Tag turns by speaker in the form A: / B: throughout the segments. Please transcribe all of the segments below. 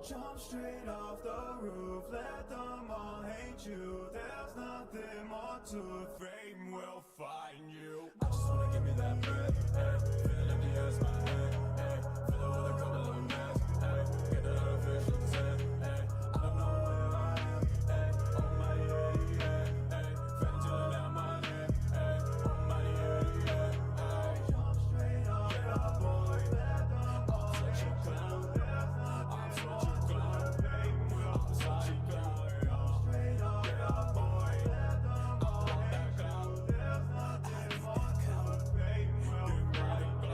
A: Jump straight off the roof, let them all hate you. There's nothing more to it, fame will find you. I just wanna give me that breath, hey. Feel empty as my head, hey. Fill it with a couple of mess, hey. Get that official set, hey. I don't know where I am, hey. Oh my yeah, hey. Fans chillin' down my neck, hey. Oh my yeah, hey. Jump straight off the boy, let them all hate you. I'm such a clown, fame will find you. Jump straight off the boy, let them all hate you. There's nothing more to it, fame will find you.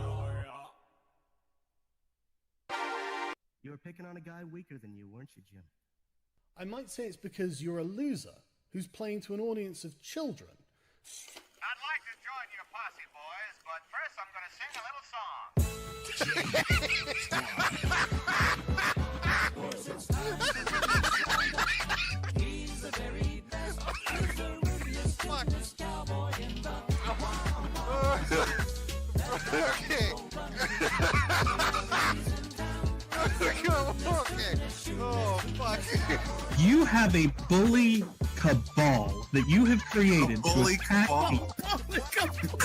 B: You were picking on a guy weaker than you, weren't you, Jim?
C: I might say it's because you're a loser who's playing to an audience of children.
D: I'd like to join your posse, boys, but first I'm going to sing a little song. He's the very best. He's the ruthless cowboy in the
E: Okay. Oh, fuck.
F: You have a bully cabal that you have created to attack people.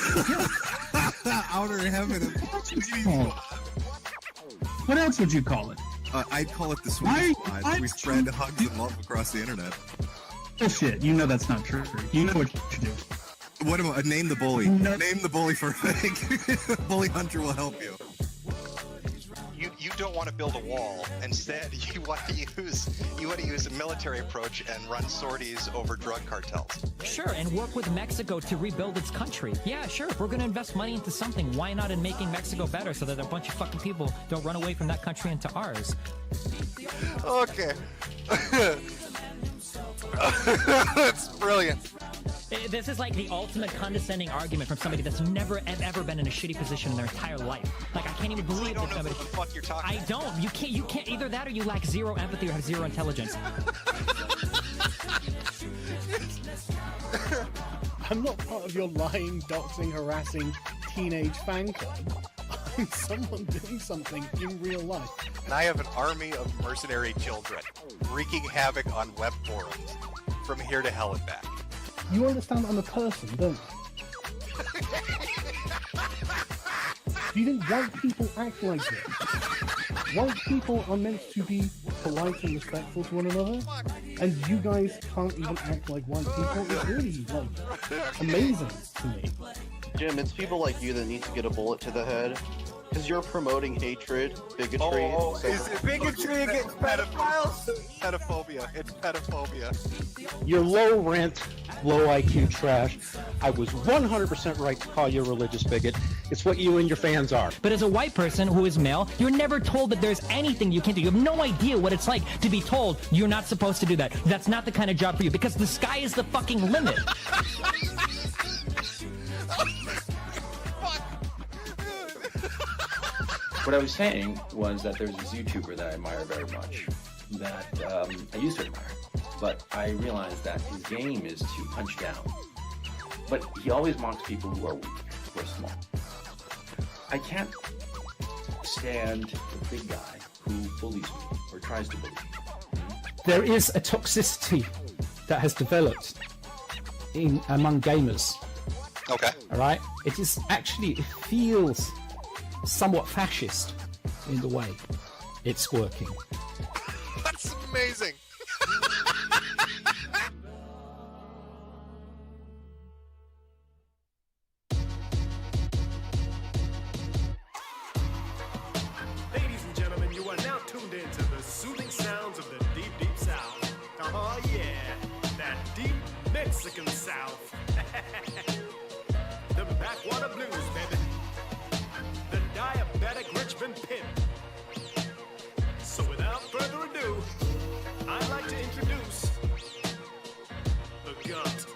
E: Outer heaven.
F: What else would you call it?
E: I'd call it the Swedish Squad. We spread hugs and love across the internet.
F: Bullshit. You know that's not true. You know what you do.
E: What about name the bully?
F: No.
E: Name the bully for Bully Hunter will help you.
G: You don't want to build a wall. Instead, you want to use a military approach and run sorties over drug cartels.
H: Sure, and work with Mexico to rebuild its country. Yeah, sure. If we're going to invest money into something, why not in making Mexico better so that a bunch of fucking people don't run away from that country into ours?
E: Okay. That's brilliant.
H: This is like the ultimate condescending argument from somebody that's never ever been in a shitty position in their entire life. Like, I can't even believe that somebody.
G: What the fuck you're talking
H: I don't. You can't. Either that or you lack zero empathy or have zero intelligence.
C: I'm not part of your lying, doxing, harassing teenage fan club. I'm someone doing something in real life.
G: And I have an army of mercenary children wreaking havoc on web forums from here to hell and back.
C: You understand I'm a person, don't you? You think white people act like this? White people are meant to be polite and respectful to one another, and you guys can't even act like white people. It's really, like, amazing to me.
I: Jim, it's people like you that need to get a bullet to the head. Because you're promoting hatred, bigotry.
E: Is it bigotry against pedophiles?
G: Pedophobia. It's pedophobia.
J: You're low rent, low IQ trash. I was 100% right to call you a religious bigot. It's what you and your fans are.
H: But as a white person who is male, you're never told that there's anything you can do. You have no idea what it's like to be told you're not supposed to do that. That's not the kind of job for you, because the sky is the fucking limit.
K: What I was saying was that there's this YouTuber that I admire very much, that I used to admire, but I realized that his game is to punch down. But he always mocks people who are weak, who are small. I can't stand the big guy who bullies me, or tries to bully me.
J: There is a toxicity that has developed among gamers.
G: Okay.
J: All right? It feels somewhat fascist in the way it's working.
G: That's amazing.
A: Ladies and gentlemen, you are now tuned into the soothing sounds of the deep, deep South. Oh yeah, that deep Mexican South. The backwater blues, baby. The diabetic Richmond pimp. So without further ado, I'd like to introduce the Gut.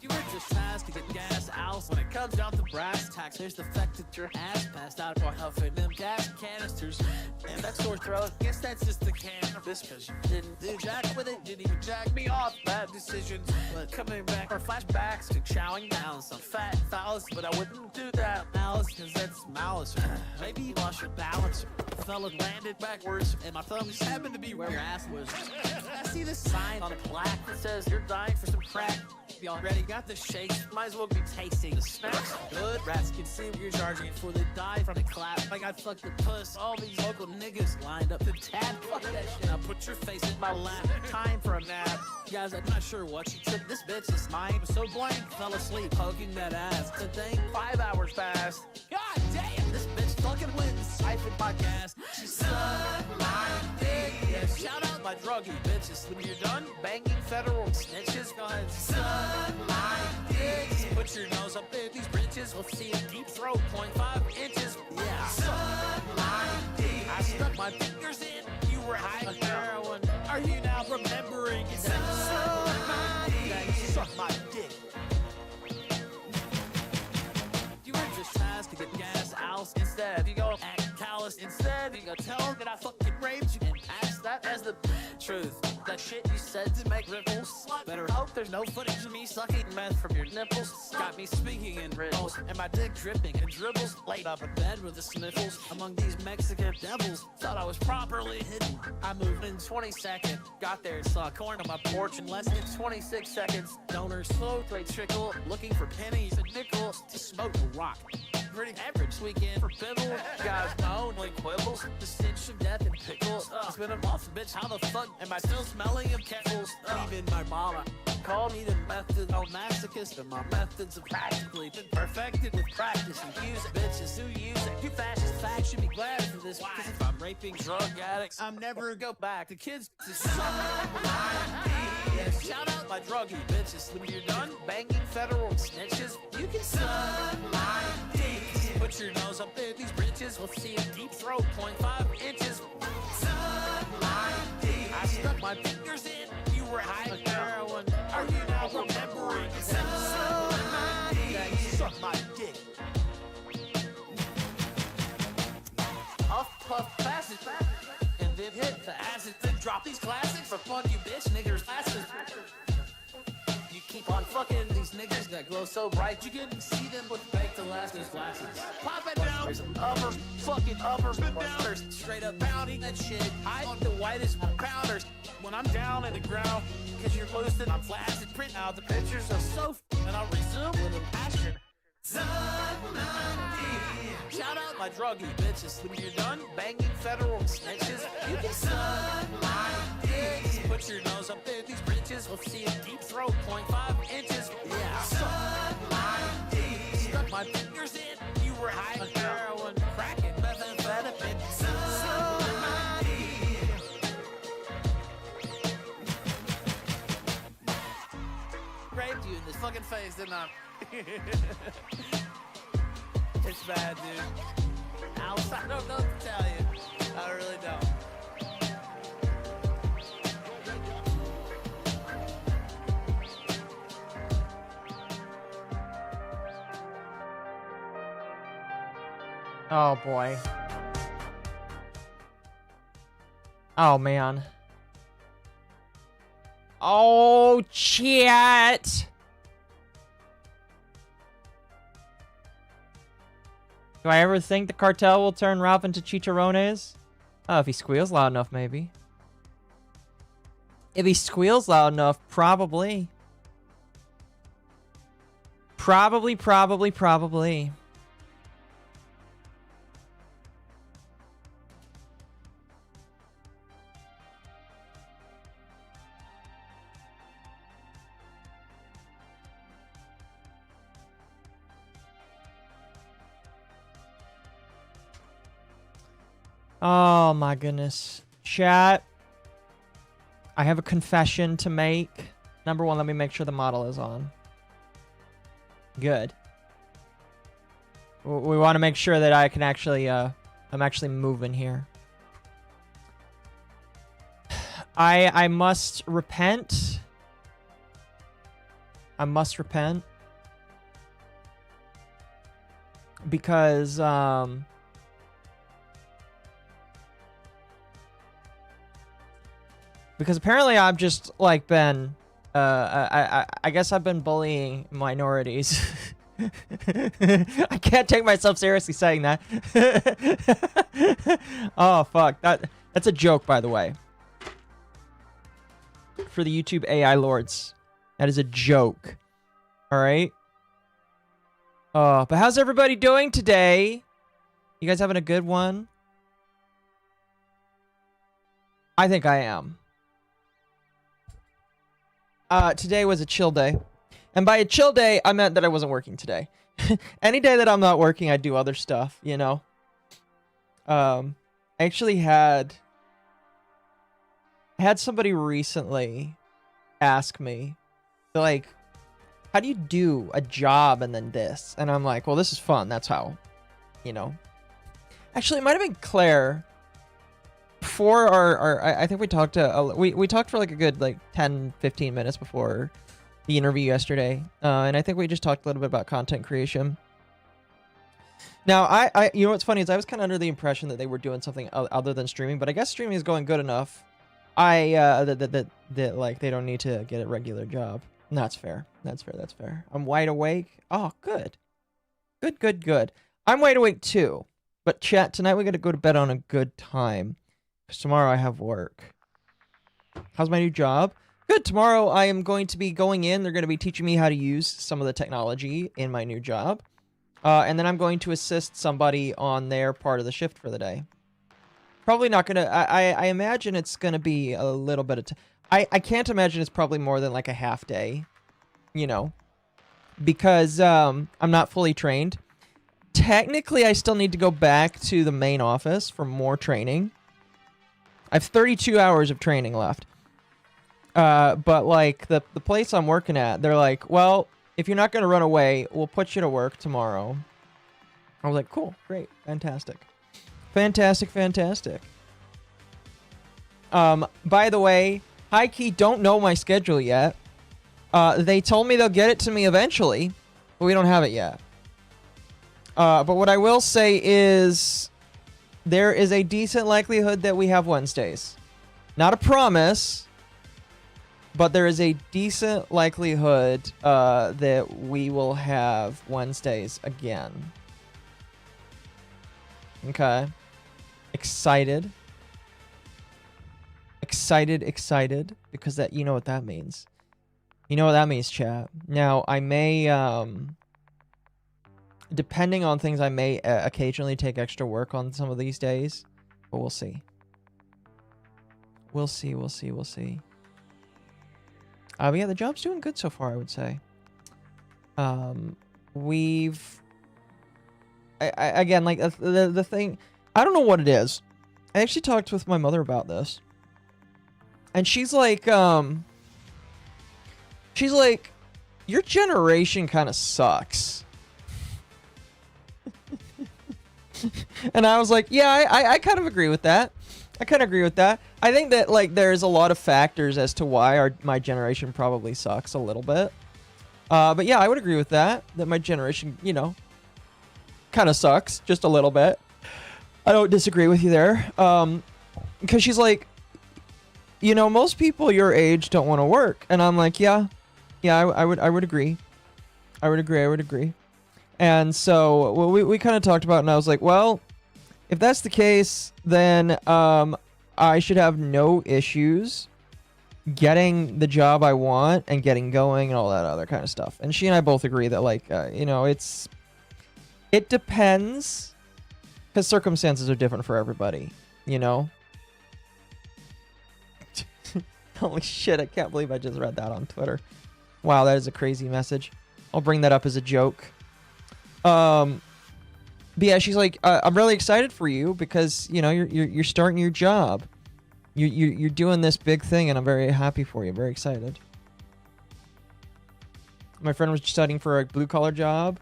L: You exercise to get gas, I'll
D: else. When it comes down to brass tacks, there's the fact that your ass passed out while huffing them gas canisters. And that sore throat, guess that's just the cannabis, cause you didn't do jack with it, didn't even jack me off. Bad decisions, but coming back, or flashbacks to chowing down some fat phallus, but I wouldn't do that malice, cause that's malice. Maybe you lost your balance. Fella landed backwards, and my thumb just happened to be where your ass was. I see this sign on a plaque that says you're dying for some crack. You already got the shakes, might as well be tasting the snacks. Good rats can see what you're charging before they die from the clap. Like I fucked the puss, all these local niggas lined up to tab. Fuck that shit. Now put your face in my lap. Time for a nap. Guys, I'm not sure what she took. This bitch is mine. Was so blank, fell asleep poking that ass. The thing 5 hours passed. God damn, this bitch fucking wins. Siphoned my gas. She sucked my dick. Yeah, shout out my druggy bitches. When you're done banging federal snitches, go ahead, suck my dick. Put your nose up in these britches. We'll see a deep throat, 0.5 inches. Yeah, suck my dick. I stuck my fingers in. You were high on heroin. Are you now remembering? Suck my dick. Suck my dick. You were just asked to get gas out. Instead, you go act callous. Instead, you go tell them that I fucking raped you and ask that as the truth. That shit you said to make ripples. Better hope there's no footage of me sucking meth from your nipples. Got me speaking in riddles and my dick dripping and dribbles. Laid up in bed with the sniffles among these Mexican devils. Thought I was properly hidden. I moved in 20 seconds. Got there and saw corn on my porch in less than 26 seconds. Donors slow to a trickle, looking for pennies and nickels to smoke a rock. Pretty average weekend for Bibble. Guys, my only quibbles. The stench of death and pickles. It's been a month, bitch. How the fuck am I still smelling of kettles? Even my mama called me the masochist, and my methods have practically been perfected with practice. And use it, bitches who use it. You fascist facts should be glad for this. Because if I'm raping drug addicts, I'm never go back to kids to suck my dick. Yeah, shout out my druggy bitches. When you're done banging federal snitches, you can suck my dick. Put your nose up in these britches. We'll see a deep throat, 0.5 inches. Suck my dick. I stuck my fingers in. You were high on heroin. Are you now remembering? Suck my dick. Suck my dick. Huff, puff, fast and then hit the acid. Then drop these classics for fun, you bitch niggers. Fastest. Keep on fucking these niggas that glow so bright you can see them with baked Alaska's glasses. Pop it down, there's an upper, fucking upper, downers, straight up pounding that shit. I want the whitest pounders when I'm down in the ground, cause you're boosting, I'm flaccid, print out the pictures of so and I'll resume with a passion. Suck my dick. Shout out my druggy bitches. When you're done banging federal snitches, you can suck my dick. Put your nose up in these britches. We'll see a deep throat, 0.5 inches. Yeah, suck my dick. Stuck my fingers in. You were high on heroin, crack and methamphetamine. Suck my dick. Raped you in this fucking face, didn't I? It's bad, dude. Outside, I don't know what to tell you. I really don't.
L: Oh boy. Oh man. Oh, chat. Do I ever think the cartel will turn Ralph into chicharrones? Oh, if he squeals loud enough, maybe. If he squeals loud enough, probably. Probably. Oh my goodness. Chat. I have a confession to make. Number one, let me make sure the model is on. Good. We want to make sure that I can actually, I'm actually moving here. I must repent. I must repent. because apparently I've just like been I guess I've been bullying minorities. I can't take myself seriously saying that. Oh fuck, that's a joke, by the way. For the YouTube AI lords, that is a joke. All right. But how's everybody doing today? You guys having a good one? I think I am. Today was a chill day. And by a chill day, I meant that I wasn't working today. Any day that I'm not working, I do other stuff, you know? I actually had somebody recently ask me, like, how do you do a job and then this? And I'm like, well, this is fun. That's how, you know. Actually, it might have been Claire. Before I think we talked to, we talked for like a good, like, 10, 15 minutes before the interview yesterday. And I think we just talked a little bit about content creation. Now, you know what's funny is I was kind of under the impression that they were doing something other than streaming, but I guess streaming is going good enough. That like they don't need to get a regular job. And that's fair. That's fair. That's fair. I'm wide awake. Oh, good. Good. I'm wide awake too. But chat, tonight we got to go to bed on a good time. Because tomorrow I have work. How's my new job? Good. Tomorrow I am going to be going in. They're going to be teaching me how to use some of the technology in my new job. And then I'm going to assist somebody on their part of the shift for the day. Probably not going to... I imagine it's going to be a little bit of... I can't imagine it's probably more than like a half day, you know, because I'm not fully trained. Technically, I still need to go back to the main office for more training. I have 32 hours of training left. But like the place I'm working at, they're like, well, if you're not going to run away, we'll put you to work tomorrow. I was like, cool, great, fantastic. Fantastic. By the way, high-key don't know my schedule yet. They told me they'll get it to me eventually, but we don't have it yet. But what I will say is there is a decent likelihood that we have Wednesdays. Not a promise, but there is a decent likelihood that we will have Wednesdays again. Okay. Excited, because that, you know what that means. You know what that means, chat. Now, I may, depending on things, I may occasionally take extra work on some of these days, but we'll see. We'll see. But yeah, the job's doing good so far, I would say. Again, like, the thing, I don't know what it is. I actually talked with my mother about this. And she's like, your generation kind of sucks. And I was like, yeah, I kind of agree with that. I think that, like, there's a lot of factors as to why my generation probably sucks a little bit. But yeah, I would agree with that my generation, you know, kind of sucks just a little bit. I don't disagree with you there. Because she's like, you know, most people your age don't want to work. And I'm like, yeah, I would agree. I would agree. And so we kind of talked about it, and I was like, well, if that's the case, then I should have no issues getting the job I want and getting going and all that other kind of stuff. And she and I both agree that, like, you know, it depends, because circumstances are different for everybody, you know? Holy shit, I can't believe I just read that on Twitter. Wow, that is a crazy message. I'll bring that up as a joke. But yeah, she's like, I'm really excited for you because, you know, you're starting your job. You're doing this big thing, and I'm very happy for you. Very excited. My friend was studying for a blue-collar job.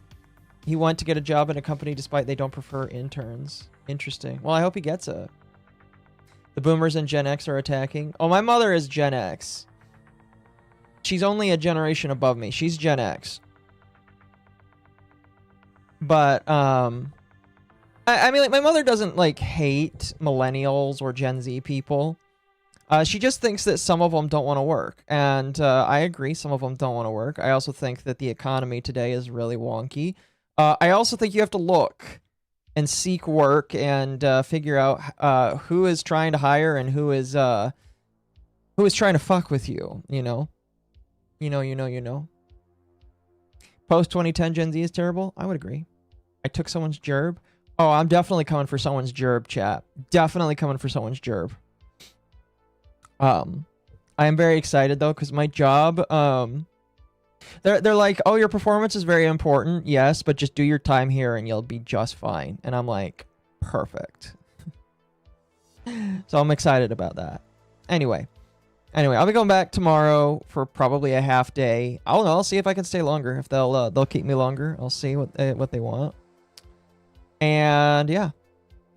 L: He wanted to get a job in a company despite they don't prefer interns. Interesting. Well, I hope he gets it. The boomers and Gen X are attacking. Oh, my mother is Gen X. She's only a generation above me. She's Gen X. But I mean, like, my mother doesn't like hate millennials or Gen Z people. She just thinks that some of them don't want to work, and I agree, some of them don't want to work. I also think that the economy today is really wonky. I also think you have to look and seek work and figure out who is trying to hire and who is trying to fuck with you. You know. Post 2010 Gen Z is terrible. I would agree. I took someone's gerb. Oh, I'm definitely coming for someone's gerb, chat. Definitely coming for someone's gerb. I am very excited though, because my job, they're like, oh, your performance is very important. Yes, but just do your time here and you'll be just fine. And I'm like, perfect. So I'm excited about that. Anyway, I'll be going back tomorrow for probably a half day. I don't know. I'll see if I can stay longer. If they'll keep me longer. I'll see what they want. And yeah.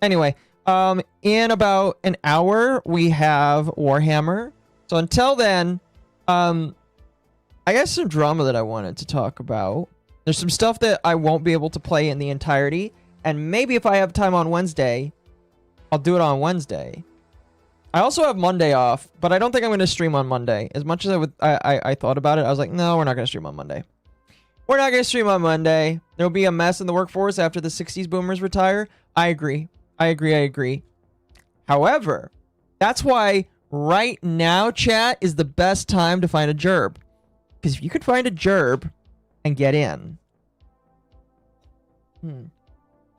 L: Anyway, in about an hour we have Warhammer. So until then, I got some drama that I wanted to talk about. There's some stuff that I won't be able to play in the entirety, and maybe if I have time on Wednesday, I'll do it on Wednesday. I also have Monday off, but I don't think I'm going to stream on Monday. As much as I thought about it, I was like, no, we're not going to stream on Monday. We're not going to stream on Monday. There'll be a mess in the workforce after the 60s boomers retire. I agree. However, that's why right now, chat, is the best time to find a gerb. Because if you could find a gerb and get in.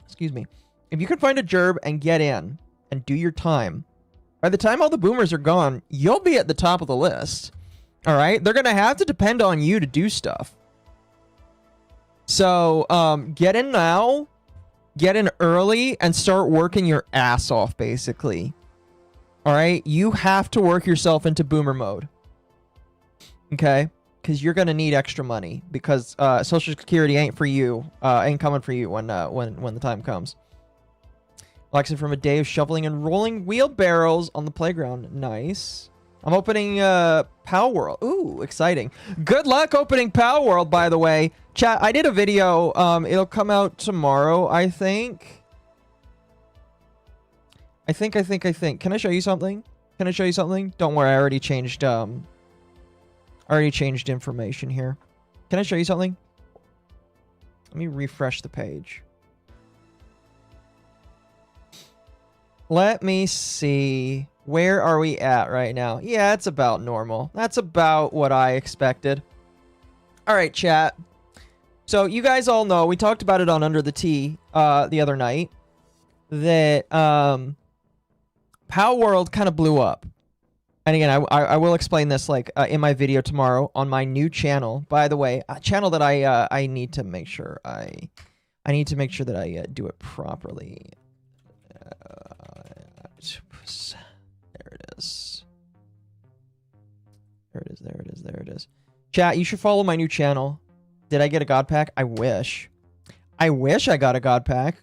L: Excuse me. If you could find a gerb and get in and do your time, by the time all the boomers are gone, you'll be at the top of the list. All right? They're going to have to depend on you to do stuff. So, get in now, get in early, and start working your ass off, basically. All right? You have to work yourself into boomer mode. Okay? Because you're going to need extra money, because Social Security ain't for you, ain't coming for you when the time comes. Alexa from a day of shoveling and rolling wheelbarrows on the playground. Nice. I'm opening Pow World. Ooh, exciting. Good luck opening Pow World, by the way. Chat, I did a video. It'll come out tomorrow, I think. I think. Can I show you something? Don't worry, I already changed information here. Can I show you something? Let me refresh the page. Let me see. Where are we at right now? Yeah, it's about normal. That's about what I expected. All right, chat. So you guys all know, we talked about it on Under the Tea the other night, that Pow World kind of blew up. And again, I will explain this like in my video tomorrow on my new channel. By the way, a channel that I need to make sure I that I do it properly. There it is. Chat, you should follow my new channel. Did I get a God Pack? I wish I got a God Pack.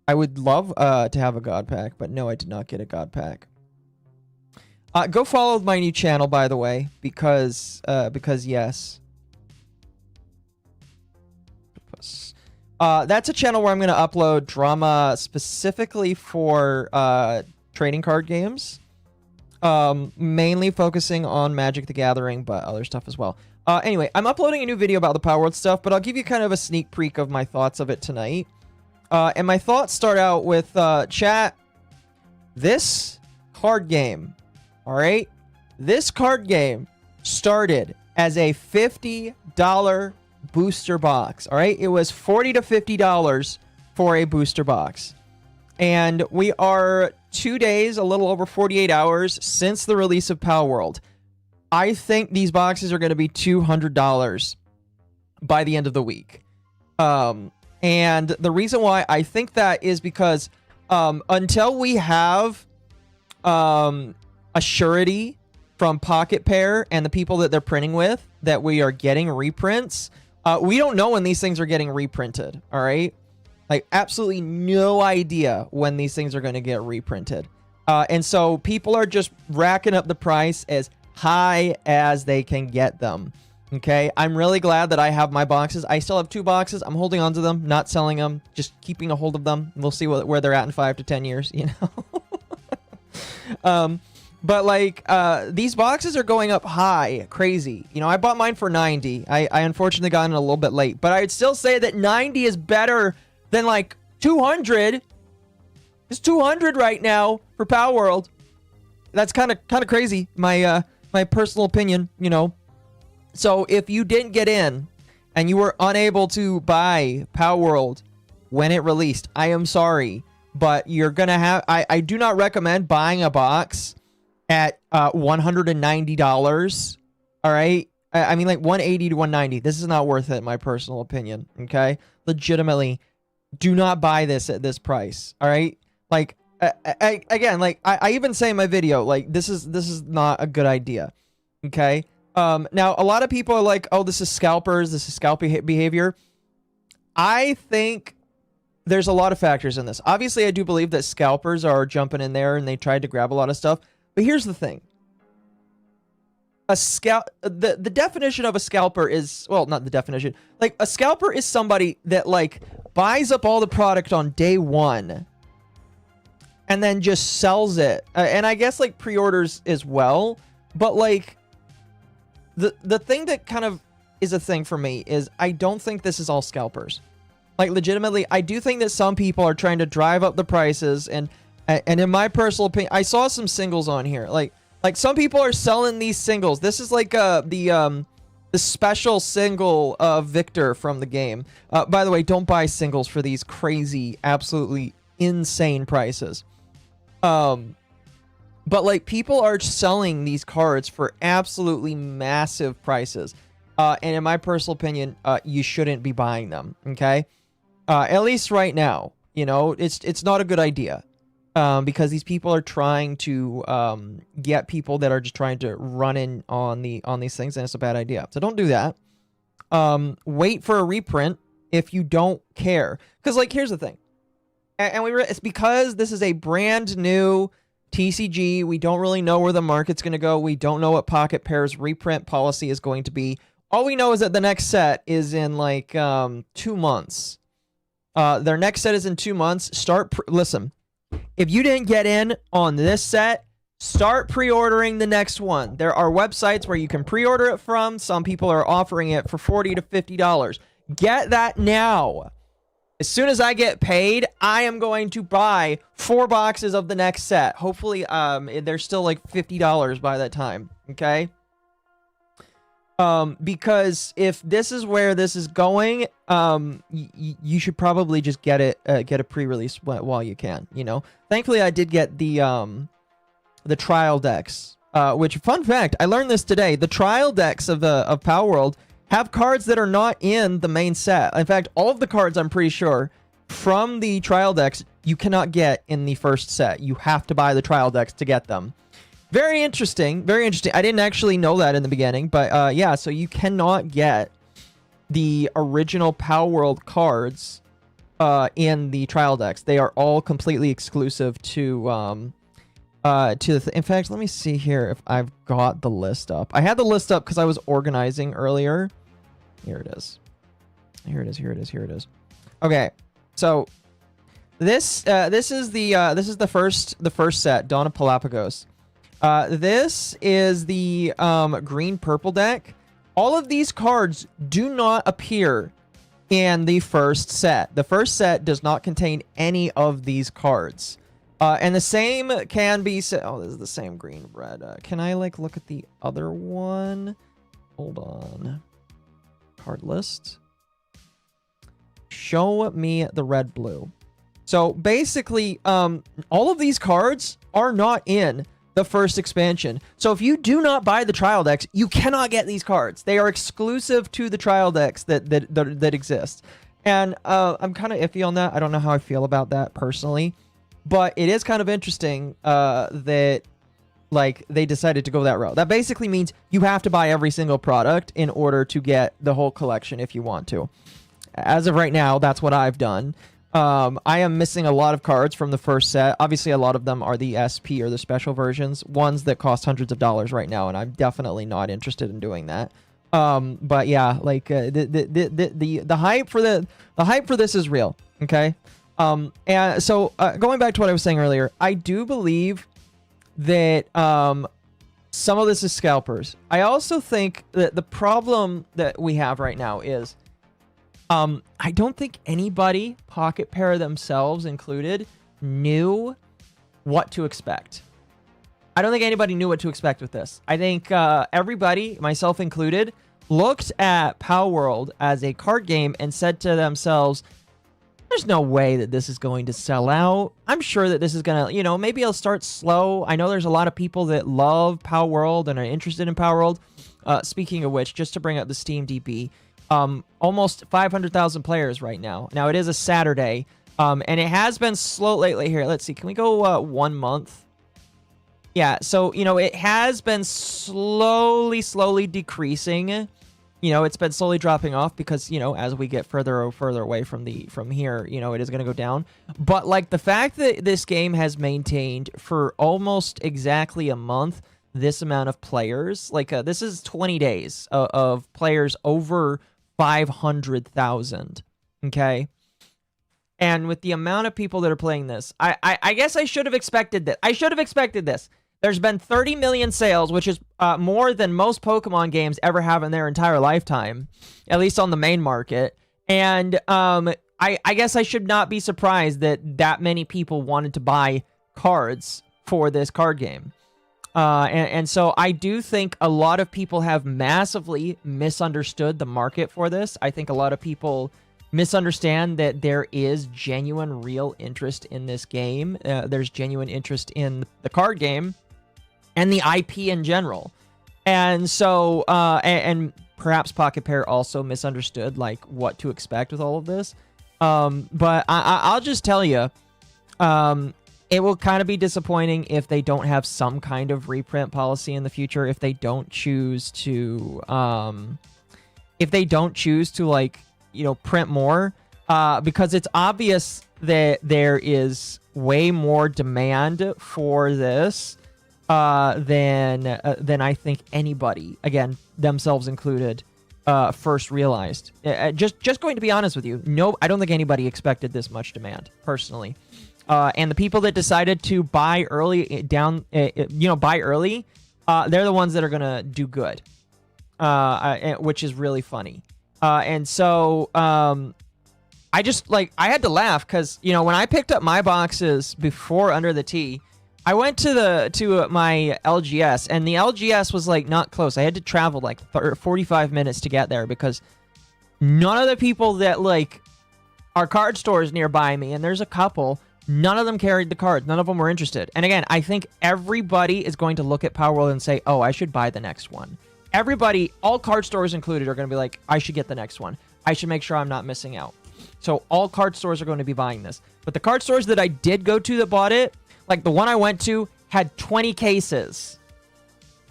L: I would love to have a God Pack, but no, I did not get a God Pack. Go follow my new channel, by the way, because yes. That's a channel where I'm going to upload drama specifically for trading card games. Mainly focusing on Magic the Gathering, but other stuff as well. Anyway, I'm uploading a new video about the Power World stuff, but I'll give you kind of a sneak peek of my thoughts of it tonight. And my thoughts start out with, chat, this card game, all right? This card game started as a $50 booster box, all right? It was $40 to $50 for a booster box. And we are 2 days, a little over 48 hours since the release of Power World. I think these boxes are going to be $200 by the end of the week. And the reason why I think that is because until we have a surety from Pocket Pair and the people that they're printing with that we are getting reprints, we don't know when these things are getting reprinted, all right? Like, absolutely no idea when these things are going to get reprinted. And so people are just racking up the price as high as they can get them. Okay, I'm really glad that I have my boxes. I still have 2 boxes. I'm holding on to them, not selling them, just keeping a hold of them. We'll see where they're at in 5 to 10 years, you know. But like these boxes are going up high, crazy. You know, I bought mine for 90. I unfortunately got in a little bit late, but I'd still say that 90 is better than like 200. It's 200 right now for Power World. That's kind of crazy. My personal opinion, you know. So if you didn't get in and you were unable to buy Power World when it released, I am sorry, but you're gonna have. I do not recommend buying a box at $190. All right, I mean like 180 to 190. This is not worth it, in my personal opinion. Okay, legitimately, do not buy this at this price. All right, like again, like I even say in my video, like this is not a good idea. Okay. Now a lot of people are like, oh, this is scalpers. This is scalp behavior. I think there's a lot of factors in this. Obviously, I do believe that scalpers are jumping in there and they tried to grab a lot of stuff. But here's the thing. The definition of a scalper is, well, not the definition. Like, a scalper is somebody that, like, buys up all the product on day one and then just sells it. And I guess, like, pre-orders as well. But, like, the thing that kind of is a thing for me is I don't think this is all scalpers. Like, legitimately, I do think that some people are trying to drive up the prices, and in my personal opinion, I saw some singles on here. Like some people are selling these singles. This is like the special single of Victor from the game. By the way, don't buy singles for these crazy, absolutely insane prices. But like people are selling these cards for absolutely massive prices. And in my personal opinion, you shouldn't be buying them. Okay, at least right now, you know, it's not a good idea. Because these people are trying to get people that are just trying to run in on these things, and it's a bad idea. So don't do that. Wait for a reprint if you don't care. Because, like, here's the thing. It's because this is a brand new TCG. We don't really know where the market's going to go. We don't know what Pocket Pair's reprint policy is going to be. All we know is that the next set is in, like, 2 months. Their next set is in 2 months. Listen. If you didn't get in on this set, start pre-ordering the next one. There are websites where you can pre-order it from. Some people are offering it for $40 to $50. Get that now. As soon as I get paid, I am going to buy 4 boxes of the next set. Hopefully, they're still like $50 by that time. Okay? Because if this is where this is going, you should probably just get a pre-release while you can, you know. Thankfully, I did get the trial decks, which, fun fact, I learned this today. The trial decks of Power World have cards that are not in the main set. In fact, all of the cards, I'm pretty sure, from the trial decks, you cannot get in the first set. You have to buy the trial decks to get them. Very interesting. Very interesting. I didn't actually know that in the beginning, but yeah, so you cannot get the original Power World cards in the trial decks. They are all completely exclusive to in fact, let me see here if I've got the list up. I had the list up because I was organizing earlier. Here it is. Here it is. Here it is. Here it is. Okay, so this is the first set, Dawn of Palapagos. This is the green-purple deck. All of these cards do not appear in the first set. The first set does not contain any of these cards. And the same can be said. Oh, this is the same green-red. Can I, like, look at the other one? Hold on. Card list. Show me the red-blue. So, basically, all of these cards are not in the first expansion. So if you do not buy the trial decks, you cannot get these cards. They are exclusive to the trial decks that exist. And I'm kind of iffy on that. I don't know how I feel about that personally, but it is kind of interesting that like they decided to go that route. That basically means you have to buy every single product in order to get the whole collection if you want to. As of right now, that's what I've done. I am missing a lot of cards from the first set. Obviously, a lot of them are the SP or the special versions, ones that cost hundreds of dollars right now, and I'm definitely not interested in doing that. But yeah, like the hype for the hype for this is real. Okay. And so going back to what I was saying earlier, I do believe that some of this is scalpers. I also think that the problem that we have right now is I don't think anybody, Pocket Pair themselves included, knew what to expect. I don't think anybody knew what to expect with this. I think everybody, myself included, looked at Power World as a card game and said to themselves, there's no way that this is going to sell out. I'm sure that this is going to, you know, maybe it'll start slow. I know there's a lot of people that love Power World and are interested in Power World. Speaking of which, just to bring up the Steam DB, almost 500,000 players right now. Now, it is a Saturday, and it has been slow lately here. Let's see. Can we go 1 month? Yeah, so, you know, it has been slowly decreasing. You know, it's been slowly dropping off because, you know, as we get further away from here, you know, it is going to go down. But, like, the fact that this game has maintained for almost exactly a month this amount of players, like, this is 20 days of players over 500,000, okay? And with the amount of people that are playing this, I guess I should have expected this. I should have expected this. There's been 30 million sales, which is more than most Pokemon games ever have in their entire lifetime, at least on the main market. And I guess I should not be surprised that many people wanted to buy cards for this card game. And so I do think a lot of people have massively misunderstood the market for this. I think a lot of people misunderstand that there is genuine, real interest in this game. There's genuine interest in the card game and the IP in general. And so, and perhaps Pocket Pair also misunderstood, like, what to expect with all of this. But I'll just tell you, it will kind of be disappointing if they don't have some kind of reprint policy in the future, if they don't choose to, like, you know, print more, because it's obvious that there is way more demand for this than I think anybody, again, themselves included, first realized. Just going to be honest with you, no, I don't think anybody expected this much demand, personally. And the people that decided to buy early buy early, they're the ones that are gonna do good, which is really funny. And so, I just, like, I had to laugh because, you know, when I picked up my boxes before Under the Tea, I went to my LGS, and the LGS was, like, not close. I had to travel, like, 45 minutes to get there because none of the people that, like, are card stores nearby me, and there's a couple, none of them carried the cards. None of them were interested. And again, I think everybody is going to look at Power World and say, oh, I should buy the next one. Everybody, all card stores included, are going to be like, I should get the next one. I should make sure I'm not missing out. So all card stores are going to be buying this. But the card stores that I did go to that bought it, like the one I went to, had 20 cases.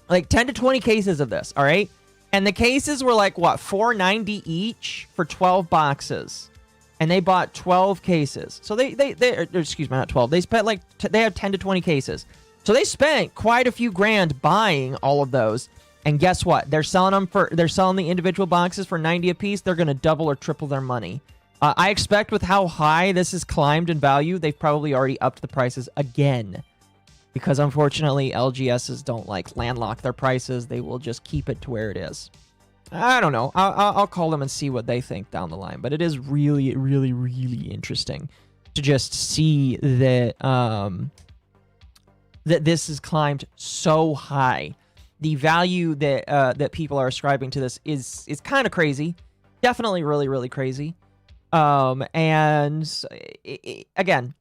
L: Like 10 to 20 cases of this, all right? And the cases were like, what, $4.90 each for 12 boxes. And they bought 12 cases. So they excuse me, not 12. They spent like, they have 10 to 20 cases. So they spent quite a few grand buying all of those. And guess what? They're selling the individual boxes for 90 a piece. They're going to double or triple their money. I expect with how high this has climbed in value, they've probably already upped the prices again. Because unfortunately, LGSs don't like landlock their prices. They will just keep it to where it is. I don't know. I'll call them and see what they think down the line. But it is really, really, really interesting to just see that that this has climbed so high. The value that people are ascribing to this is kind of crazy. Definitely really, really crazy. And again,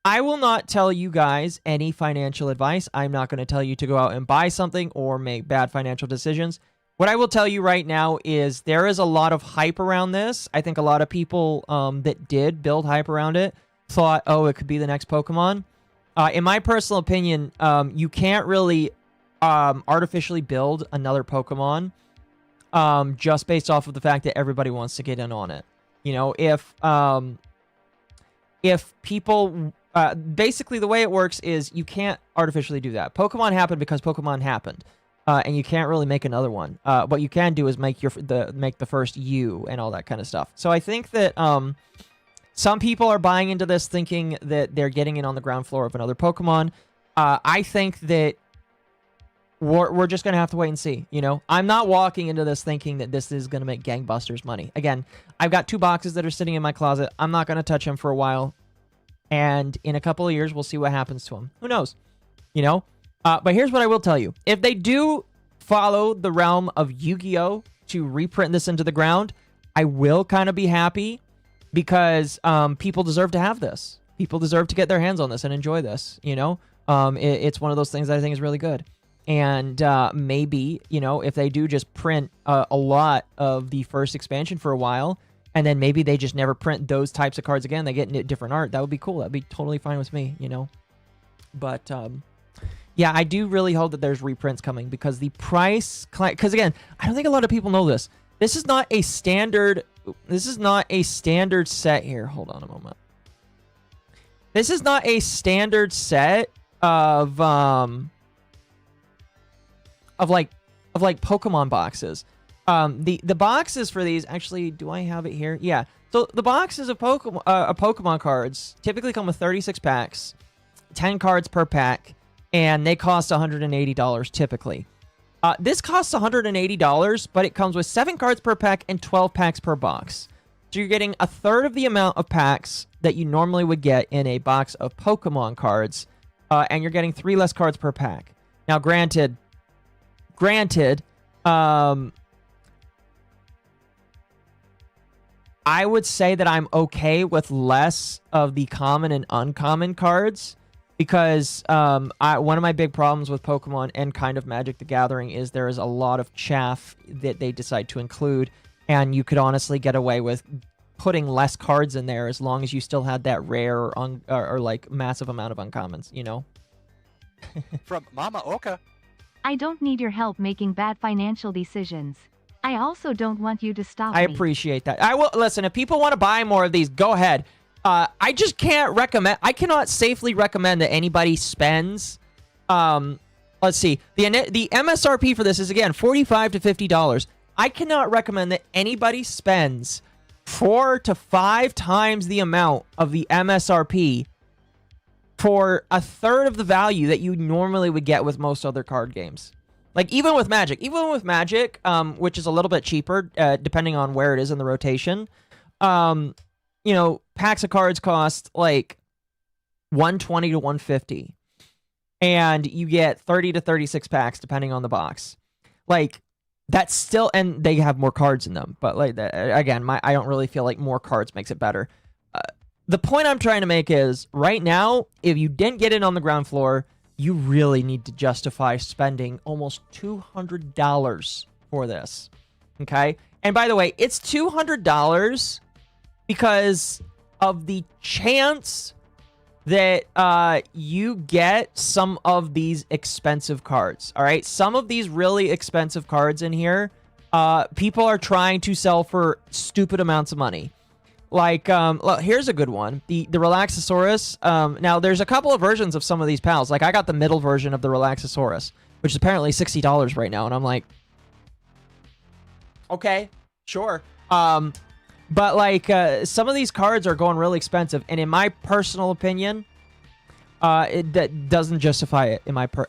L: I will not tell you guys any financial advice. I'm not going to tell you to go out and buy something or make bad financial decisions. What I will tell you right now is there is a lot of hype around this. I think a lot of people that did build hype around it thought, oh, it could be the next Pokemon. In my personal opinion, you can't really artificially build another Pokemon just based off of the fact that everybody wants to get in on it. You know, if people... basically, the way it works is you can't artificially do that. Pokemon happened because Pokemon happened. and you can't really make another one. What you can do is make the first U and all that kind of stuff. So I think that some people are buying into this, thinking that they're getting in on the ground floor of another Pokemon. I think that we're just gonna have to wait and see. You know, I'm not walking into this thinking that this is gonna make gangbusters money. Again, I've got 2 boxes that are sitting in my closet. I'm not gonna touch them for a while, and in a couple of years, we'll see what happens to them. Who knows? You know. But here's what I will tell you: if they do follow the realm of Yu-Gi-Oh to reprint this into the ground, I will kind of be happy, because people deserve to have this. People deserve to get their hands on this and enjoy this. You know, it's one of those things that I think is really good. And maybe, you know, if they do just print a lot of the first expansion for a while, and then maybe they just never print those types of cards again, they get different art, that would be cool. That'd be totally fine with me, you know. But yeah, I do really hope that there's reprints coming, because the price, because again, I don't think a lot of people know this. This is not a standard set here. Hold on a moment. This is not a standard set of like Pokemon boxes. The boxes for these, actually, do I have it here? Yeah. So the boxes of Pokemon cards typically come with 36 packs, 10 cards per pack, and they cost $180 typically. This costs $180, but it comes with 7 cards per pack and 12 packs per box. So you're getting a third of the amount of packs that you normally would get in a box of Pokemon cards, and you're getting 3 less cards per pack. Now, granted, I would say that I'm okay with less of the common and uncommon cards, because one of my big problems with Pokemon and kind of Magic the Gathering is there is a lot of chaff that they decide to include, and you could honestly get away with putting less cards in there as long as you still had that rare or like massive amount of uncommons, you know?
M: From MommaOcco.
N: I don't need your help making bad financial decisions. I also don't want you to stop me.
L: I appreciate that. I will listen. If people want to buy more of these, go ahead. I just can't recommend. I cannot safely recommend that anybody spends. Let's see. The MSRP for this is again $45 to $50. I cannot recommend that anybody spends 4 to 5 times the amount of the MSRP for a third of the value that you normally would get with most other card games. Like even with Magic, which is a little bit cheaper, depending on where it is in the rotation. You know, packs of cards cost like $120 to $150, and you get 30 to 36 packs depending on the box. Like that's still, and they have more cards in them. But like again, I don't really feel like more cards makes it better. The point I'm trying to make is right now, if you didn't get in on the ground floor, you really need to justify spending almost $200 for this. Okay? And by the way, it's $200 because of the chance that you get some of these expensive cards. All right? Some of these really expensive cards in here, people are trying to sell for stupid amounts of money. Like, look, here's a good one. The Relaxosaurus. Now, there's a couple of versions of some of these pals. Like, I got the middle version of the Relaxosaurus, which is apparently $60 right now. And I'm like, okay, sure. But, like, some of these cards are going really expensive. And in my personal opinion, that doesn't justify it.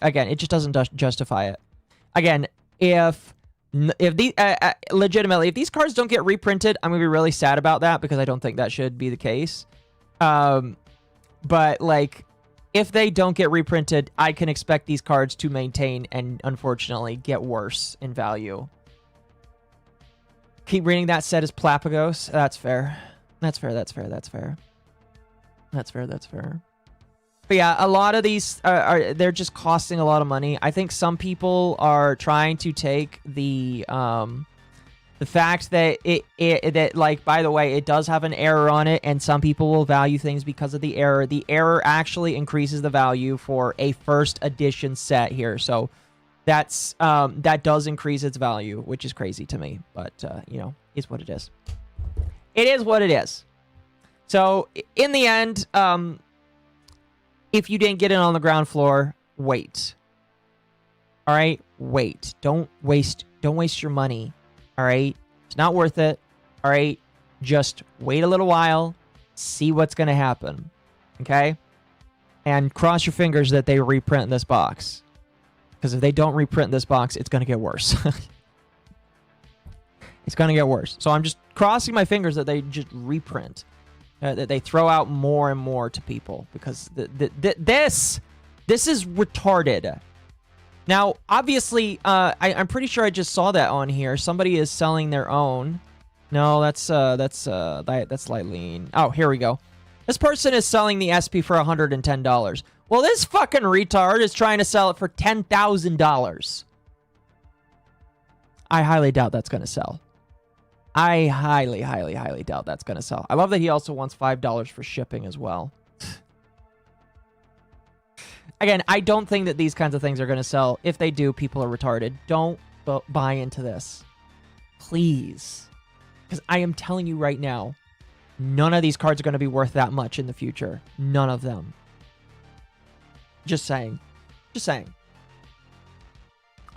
L: Again, it just doesn't justify it. Again, if these legitimately, if these cards don't get reprinted, I'm gonna be really sad about that because I don't think that should be the case. But like, if they don't get reprinted, I can expect these cards to maintain and unfortunately get worse in value. Keep reading that set as Plapagos. That's fair. That's fair. That's fair. That's fair. That's fair. That's fair. But yeah, a lot of these they're just costing a lot of money. I think some people are trying to take the fact that that like, by the way, it does have an error on it, and some people will value things because of the error. The error actually increases the value for a first edition set here, so that's that does increase its value, which is crazy to me. But you know, is what it is. It is what it is. So in the end, if you didn't get in on the ground floor, wait. All right, wait. Don't waste your money. All right, it's not worth it. All right, just wait a little while, see what's gonna happen. Okay, and cross your fingers that they reprint this box. Because if they don't reprint this box, it's gonna get worse. It's gonna get worse. So I'm just crossing my fingers that they just reprint, that they throw out more and more to people, because this is retarded. Now, obviously, I'm pretty sure I just saw that on here. Somebody is selling their own. No, that's Lightlean. Oh, here we go. This person is selling the SP for $110. Well, this fucking retard is trying to sell it for $10,000. I highly doubt that's going to sell. I highly, highly, highly doubt that's going to sell. I love that he also wants $5 for shipping as well. Again, I don't think that these kinds of things are going to sell. If they do, people are retarded. Don't buy into this. Please. Because I am telling you right now, none of these cards are going to be worth that much in the future. None of them. Just saying. Just saying.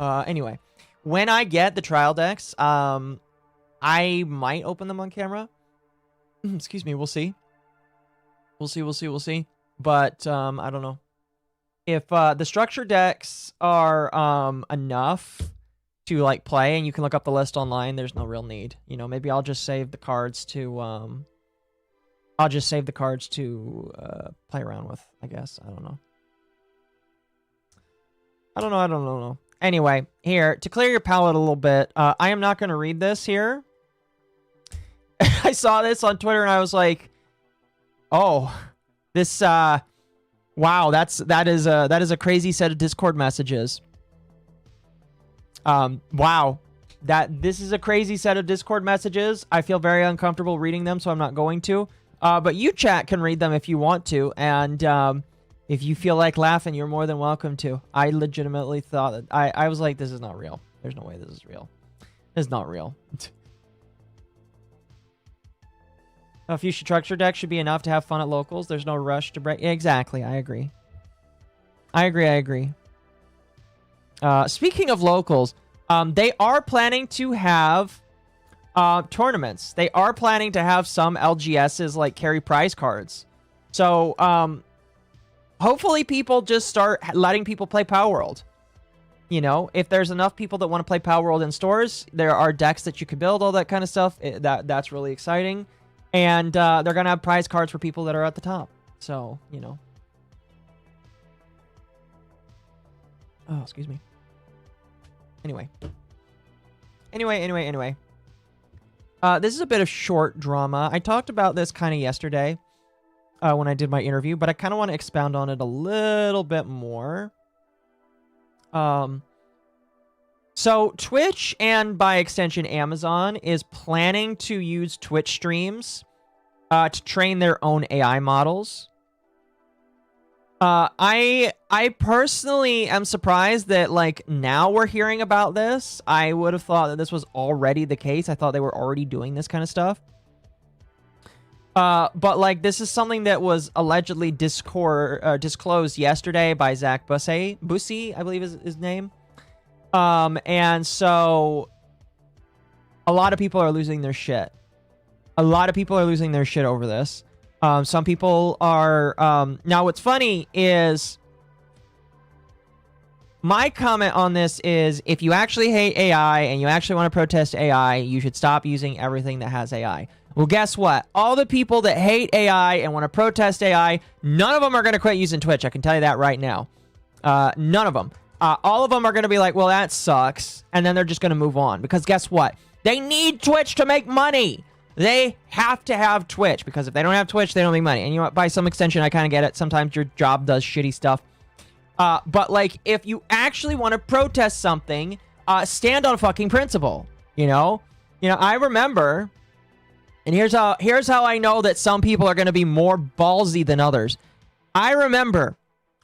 L: Anyway, when I get the trial decks, I might open them on camera. Excuse me, we'll see. We'll see. But, I don't know. If the structure decks are enough to like play, and you can look up the list online, there's no real need. You know, maybe I'll just save the cards to play around with, I guess. I don't know. Anyway, here, to clear your palate a little bit, I am not going to read this here. I saw this on Twitter and I was like, oh, this, wow, that is a crazy set of Discord messages. Wow. This is a crazy set of Discord messages. I feel very uncomfortable reading them, so I'm not going to. But you, chat, can read them if you want to, and if you feel like laughing, you're more than welcome to. I legitimately thought that I was like, this is not real. There's no way this is real. It's not real. A few structure decks should be enough to have fun at locals. There's no rush to break. Yeah, exactly. I agree. Speaking of locals, they are planning to have tournaments. They are planning to have some LGSs like carry prize cards. So, hopefully people just start letting people play Power World. You know, if there's enough people that want to play Power World in stores, there are decks that you can build, all that kind of stuff. That's really exciting. And they're going to have prize cards for people that are at the top. So, you know. Oh, excuse me. Anyway. This is a bit of short drama. I talked about this kind of yesterday when I did my interview, but I kind of want to expound on it a little bit more. So Twitch, and by extension Amazon, is planning to use Twitch streams to train their own AI models. I personally am surprised that like now we're hearing about this. I would have thought that this was already the case. I thought they were already doing this kind of stuff. But like this is something that was allegedly disclosed yesterday by Zach Bussey, I believe is his name. And so a lot of people are losing their shit. Over this. Some people are, now what's funny is my comment on this is if you actually hate AI and you actually want to protest AI, you should stop using everything that has AI. Well, guess what? All the people that hate AI and want to protest AI, none of them are going to quit using Twitch. I can tell you that right now. None of them. All of them are going to be like, well, that sucks. And then they're just going to move on. Because guess what? They need Twitch to make money. They have to have Twitch. Because if they don't have Twitch, they don't make money. And you know what? By some extension, I kind of get it. Sometimes your job does shitty stuff. But, like, if you actually want to protest something, stand on fucking principle. You know? You know, I remember... And here's how I know that some people are going to be more ballsy than others. I remember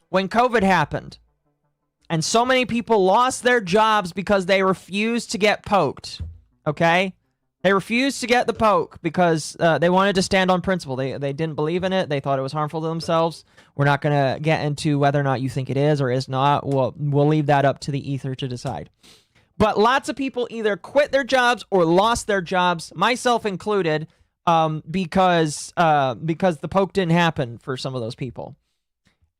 L: when COVID happened and so many people lost their jobs because they refused to get poked. Okay? They refused to get the poke because they wanted to stand on principle. They didn't believe in it. They thought it was harmful to themselves. We're not going to get into whether or not you think it is or is not. We'll leave that up to the ether to decide. But lots of people either quit their jobs or lost their jobs, myself included, because the poke didn't happen for some of those people.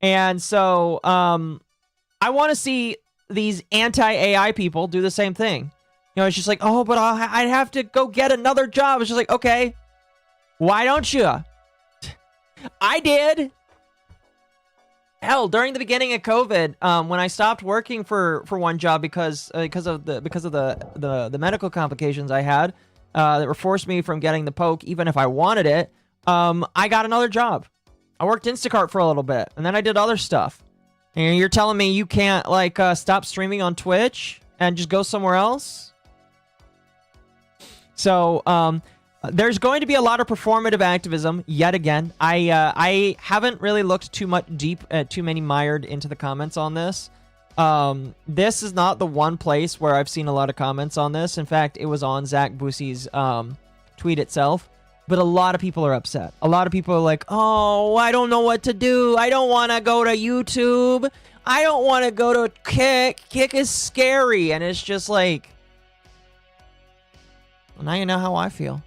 L: And so I want to see these anti-AI people do the same thing. You know, it's just like, oh, but I'd have to go get another job. It's just like, okay, why don't you? I did. Hell, during the beginning of COVID, when I stopped working for one job because of the medical complications I had that were forced me from getting the poke, even if I wanted it, I got another job. I worked Instacart for a little bit, and then I did other stuff. And you're telling me you can't like stop streaming on Twitch and just go somewhere else? So there's going to be a lot of performative activism yet again. I haven't really looked too many mired into the comments on this. This is not the one place where I've seen a lot of comments on this. In fact, it was on Zach Boosie's tweet itself. But a lot of people are upset. A lot of people are like, oh, I don't know what to do. I don't want to go to YouTube. I don't want to go to Kick. Kick is scary. And it's just like, well, now you know how I feel.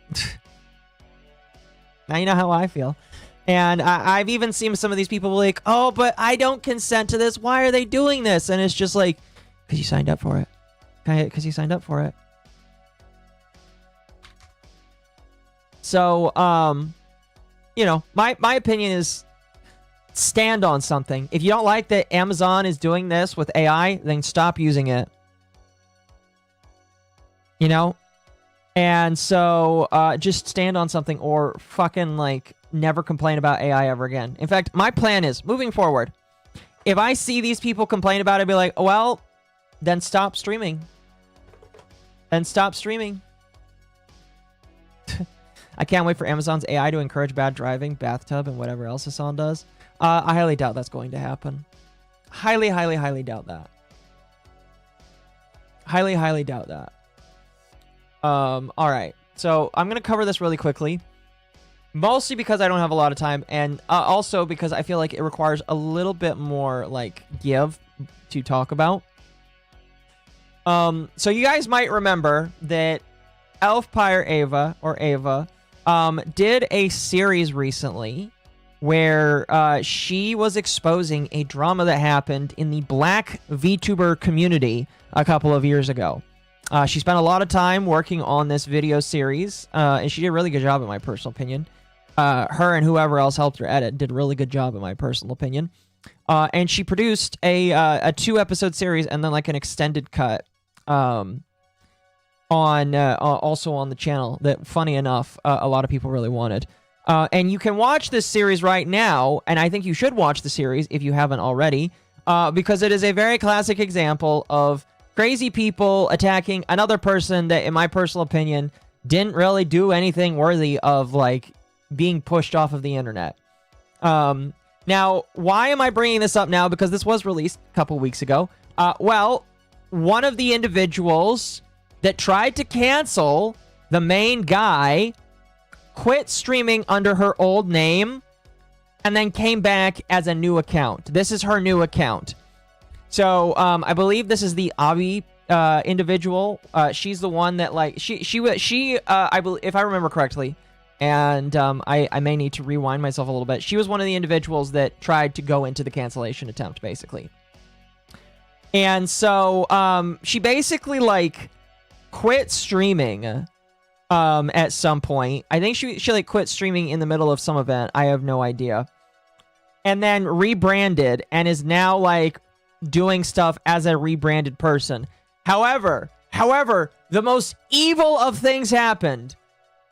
L: Now you know how I feel. And I've even seen some of these people like, oh, but I don't consent to this. Why are they doing this? And it's just like, because you signed up for it. Because you signed up for it. So, you know, my opinion is stand on something. If you don't like that Amazon is doing this with AI, then stop using it. You know? And so, just stand on something or fucking, like, never complain about AI ever again. In fact, my plan is, moving forward, if I see these people complain about it, I'd be like, well, then stop streaming. Then stop streaming. I can't wait for Amazon's AI to encourage bad driving, bathtub, and whatever else Hassan does. I highly doubt that's going to happen. Highly, highly, highly doubt that. Highly, highly doubt that. All right. So I'm going to cover this really quickly. Mostly because I don't have a lot of time, and also because I feel like it requires a little bit more, like, give to talk about. So you guys might remember that EvaElfpire Ava, did a series recently where she was exposing a drama that happened in the Black VTuber community a couple of years ago. She spent a lot of time working on this video series, and she did a really good job in my personal opinion. Her and whoever else helped her edit did a really good job in my personal opinion. And she produced a 2-episode series and then like an extended cut also on the channel that, funny enough, a lot of people really wanted. And you can watch this series right now, and I think you should watch the series if you haven't already, because it is a very classic example of crazy people attacking another person that, in my personal opinion, didn't really do anything worthy of, like, being pushed off of the internet. Now, why am I bringing this up now? Because this was released a couple weeks ago. Well, one of the individuals that tried to cancel the main guy quit streaming under her old name and then came back as a new account. This is her new account. So, I believe this is the Abi individual. She's the one that, like, I believe, if I remember correctly, and I may need to rewind myself a little bit. She was one of the individuals that tried to go into the cancellation attempt, basically. And so, she basically, like, quit streaming at some point. I think she like quit streaming in the middle of some event. I have no idea. And then rebranded and is now like doing stuff as a rebranded person. However, the most evil of things happened.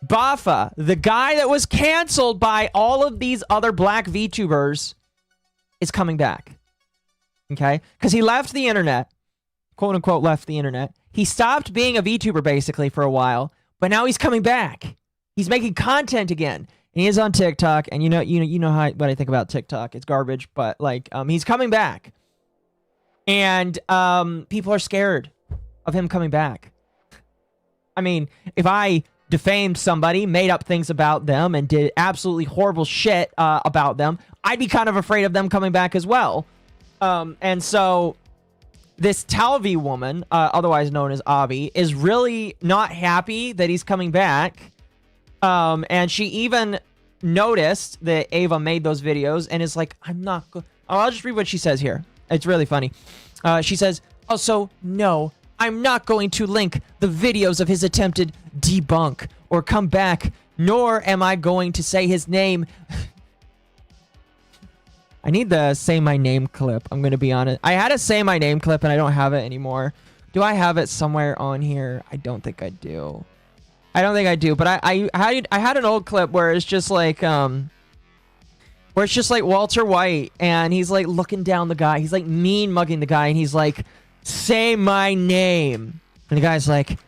L: Bafa, the guy that was canceled by all of these other black VTubers, is coming back. Okay? Because he left the internet. Quote unquote left the internet. He stopped being a VTuber basically for a while, but now he's coming back. He's making content again. And he is on TikTok, and you know what I think about TikTok. It's garbage, but like he's coming back. And people are scared of him coming back. I mean, if I defamed somebody, made up things about them, and did absolutely horrible shit about them, I'd be kind of afraid of them coming back as well. And so this Talvi woman, otherwise known as Avi, is really not happy that he's coming back. And she even noticed that Ava made those videos and is like, I'm not good. Oh, I'll just read what she says here. It's really funny. She says, also, no, I'm not going to link the videos of his attempted debunk or come back, nor am I going to say his name. I need the say my name clip. I'm going to be honest. I had a say my name clip and I don't have it anymore. Do I have it somewhere on here? I don't think I do. I don't think I do, but I had an old clip where it's just like Walter White and he's like looking down the guy. He's like mean mugging the guy and he's like, say my name. And the guy's like,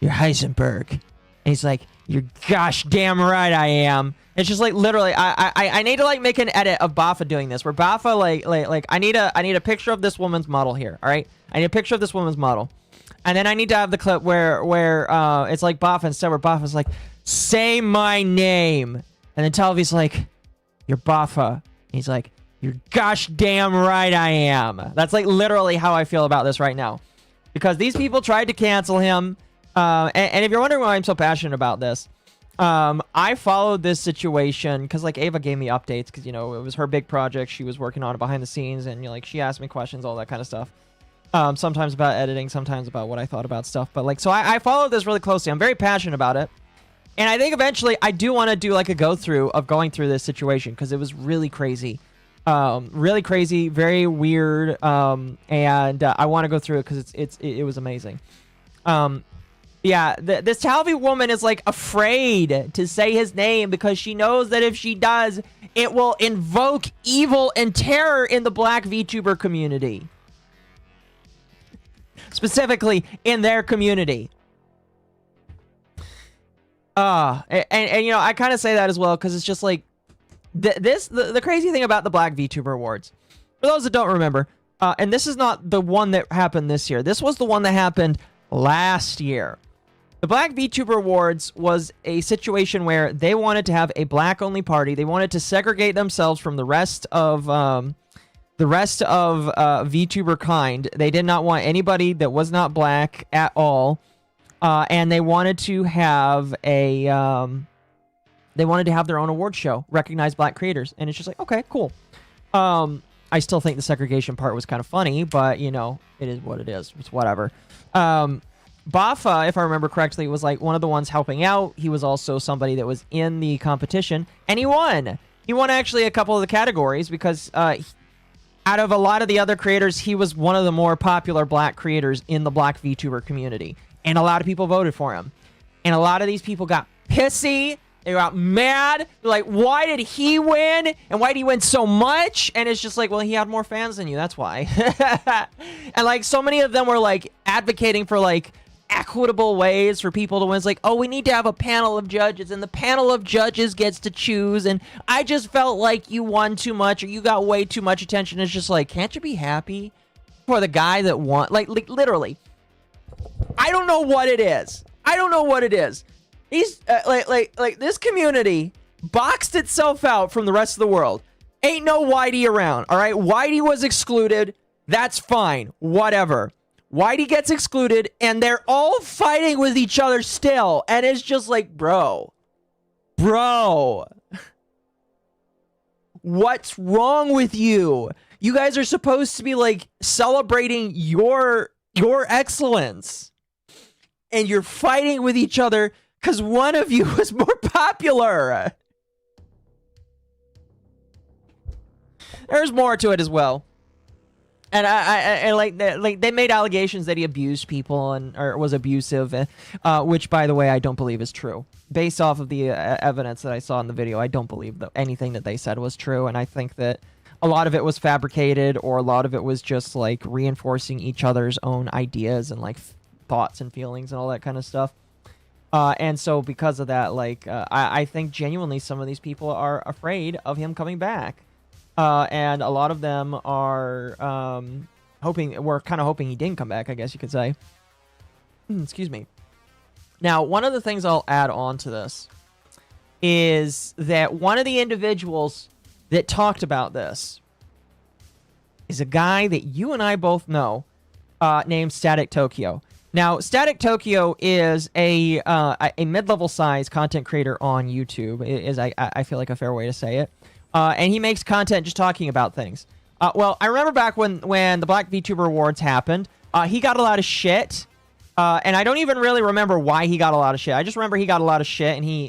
L: you're Heisenberg. And he's like, you're gosh damn right I am. It's just like literally I need to like make an edit of Baffa doing this where Baffa like I need a picture of this woman's model here, all right? I need a picture of this woman's model. And then I need to have the clip where it's like Baffa instead, where Baffa's like, say my name. And then Talvi's like, you're Baffa. And he's like, you're gosh damn right I am. That's like literally how I feel about this right now. Because these people tried to cancel him. And if you're wondering why I'm so passionate about this, I followed this situation because like Ava gave me updates because, you know, it was her big project. She was working on it behind the scenes and, you know, like she asked me questions, all that kind of stuff. Sometimes about editing, sometimes about what I thought about stuff. But like, so I followed this really closely. I'm very passionate about it. And I think eventually I do want to do like a go through of going through this situation because it was really crazy. Really crazy, very weird. And I want to go through it because it was amazing. Yeah, this Talvi woman is like afraid to say his name because she knows that if she does, it will invoke evil and terror in the black VTuber community. Specifically in their community. And you know, I kind of say that as well because it's just like the crazy thing about the Black VTuber Awards. For those that don't remember, and this is not the one that happened this year. This was the one that happened last year. The Black VTuber Awards was a situation where they wanted to have a black-only party. They wanted to segregate themselves from the rest of VTuber kind. They did not want anybody that was not black at all, and they wanted to have their own award show, recognize black creators. And it's just like, okay, cool. I still think the segregation part was kind of funny, but you know, it is what it is. It's whatever. Baffa, if I remember correctly, was like one of the ones helping out. He was also somebody that was in the competition, and he won. He won actually a couple of the categories because out of a lot of the other creators, he was one of the more popular black creators in the black VTuber community. And a lot of people voted for him. And a lot of these people got pissy. They got mad. They're like, why did he win? And why did he win so much? And it's just like, well, he had more fans than you. That's why. And like so many of them were like advocating for like equitable ways for people to win. It's like, oh, we need to have a panel of judges and the panel of judges gets to choose. And I just felt like you won too much or you got way too much attention. It's just like, can't you be happy for the guy that won? Like literally, I don't know what it is. I don't know what it is. He's like this community boxed itself out from the rest of the world. Ain't no Whitey around. All right. Whitey was excluded. That's fine. Whatever. Whitey gets excluded and they're all fighting with each other still. And it's just like, bro, what's wrong with you? You guys are supposed to be like celebrating your excellence. And you're fighting with each other because one of you is more popular. There's more to it as well. And I they made allegations that he abused people or was abusive, which by the way I don't believe is true. Based off of the evidence that I saw in the video, I don't believe that anything that they said was true, and I think that a lot of it was fabricated, or a lot of it was just like reinforcing each other's own ideas and like thoughts and feelings and all that kind of stuff. And so because of that, like I think genuinely some of these people are afraid of him coming back. And a lot of them are we're kind of hoping he didn't come back, I guess you could say. Excuse me. Now, one of the things I'll add on to this is that one of the individuals that talked about this is a guy that you and I both know, named Static Tokyo. Now, Static Tokyo is a mid-level size content creator on YouTube, is I feel like a fair way to say it. And he makes content just talking about things. Well, I remember back when the Black VTuber Awards happened, he got a lot of shit. And I don't even really remember why he got a lot of shit. I just remember he got a lot of shit, and he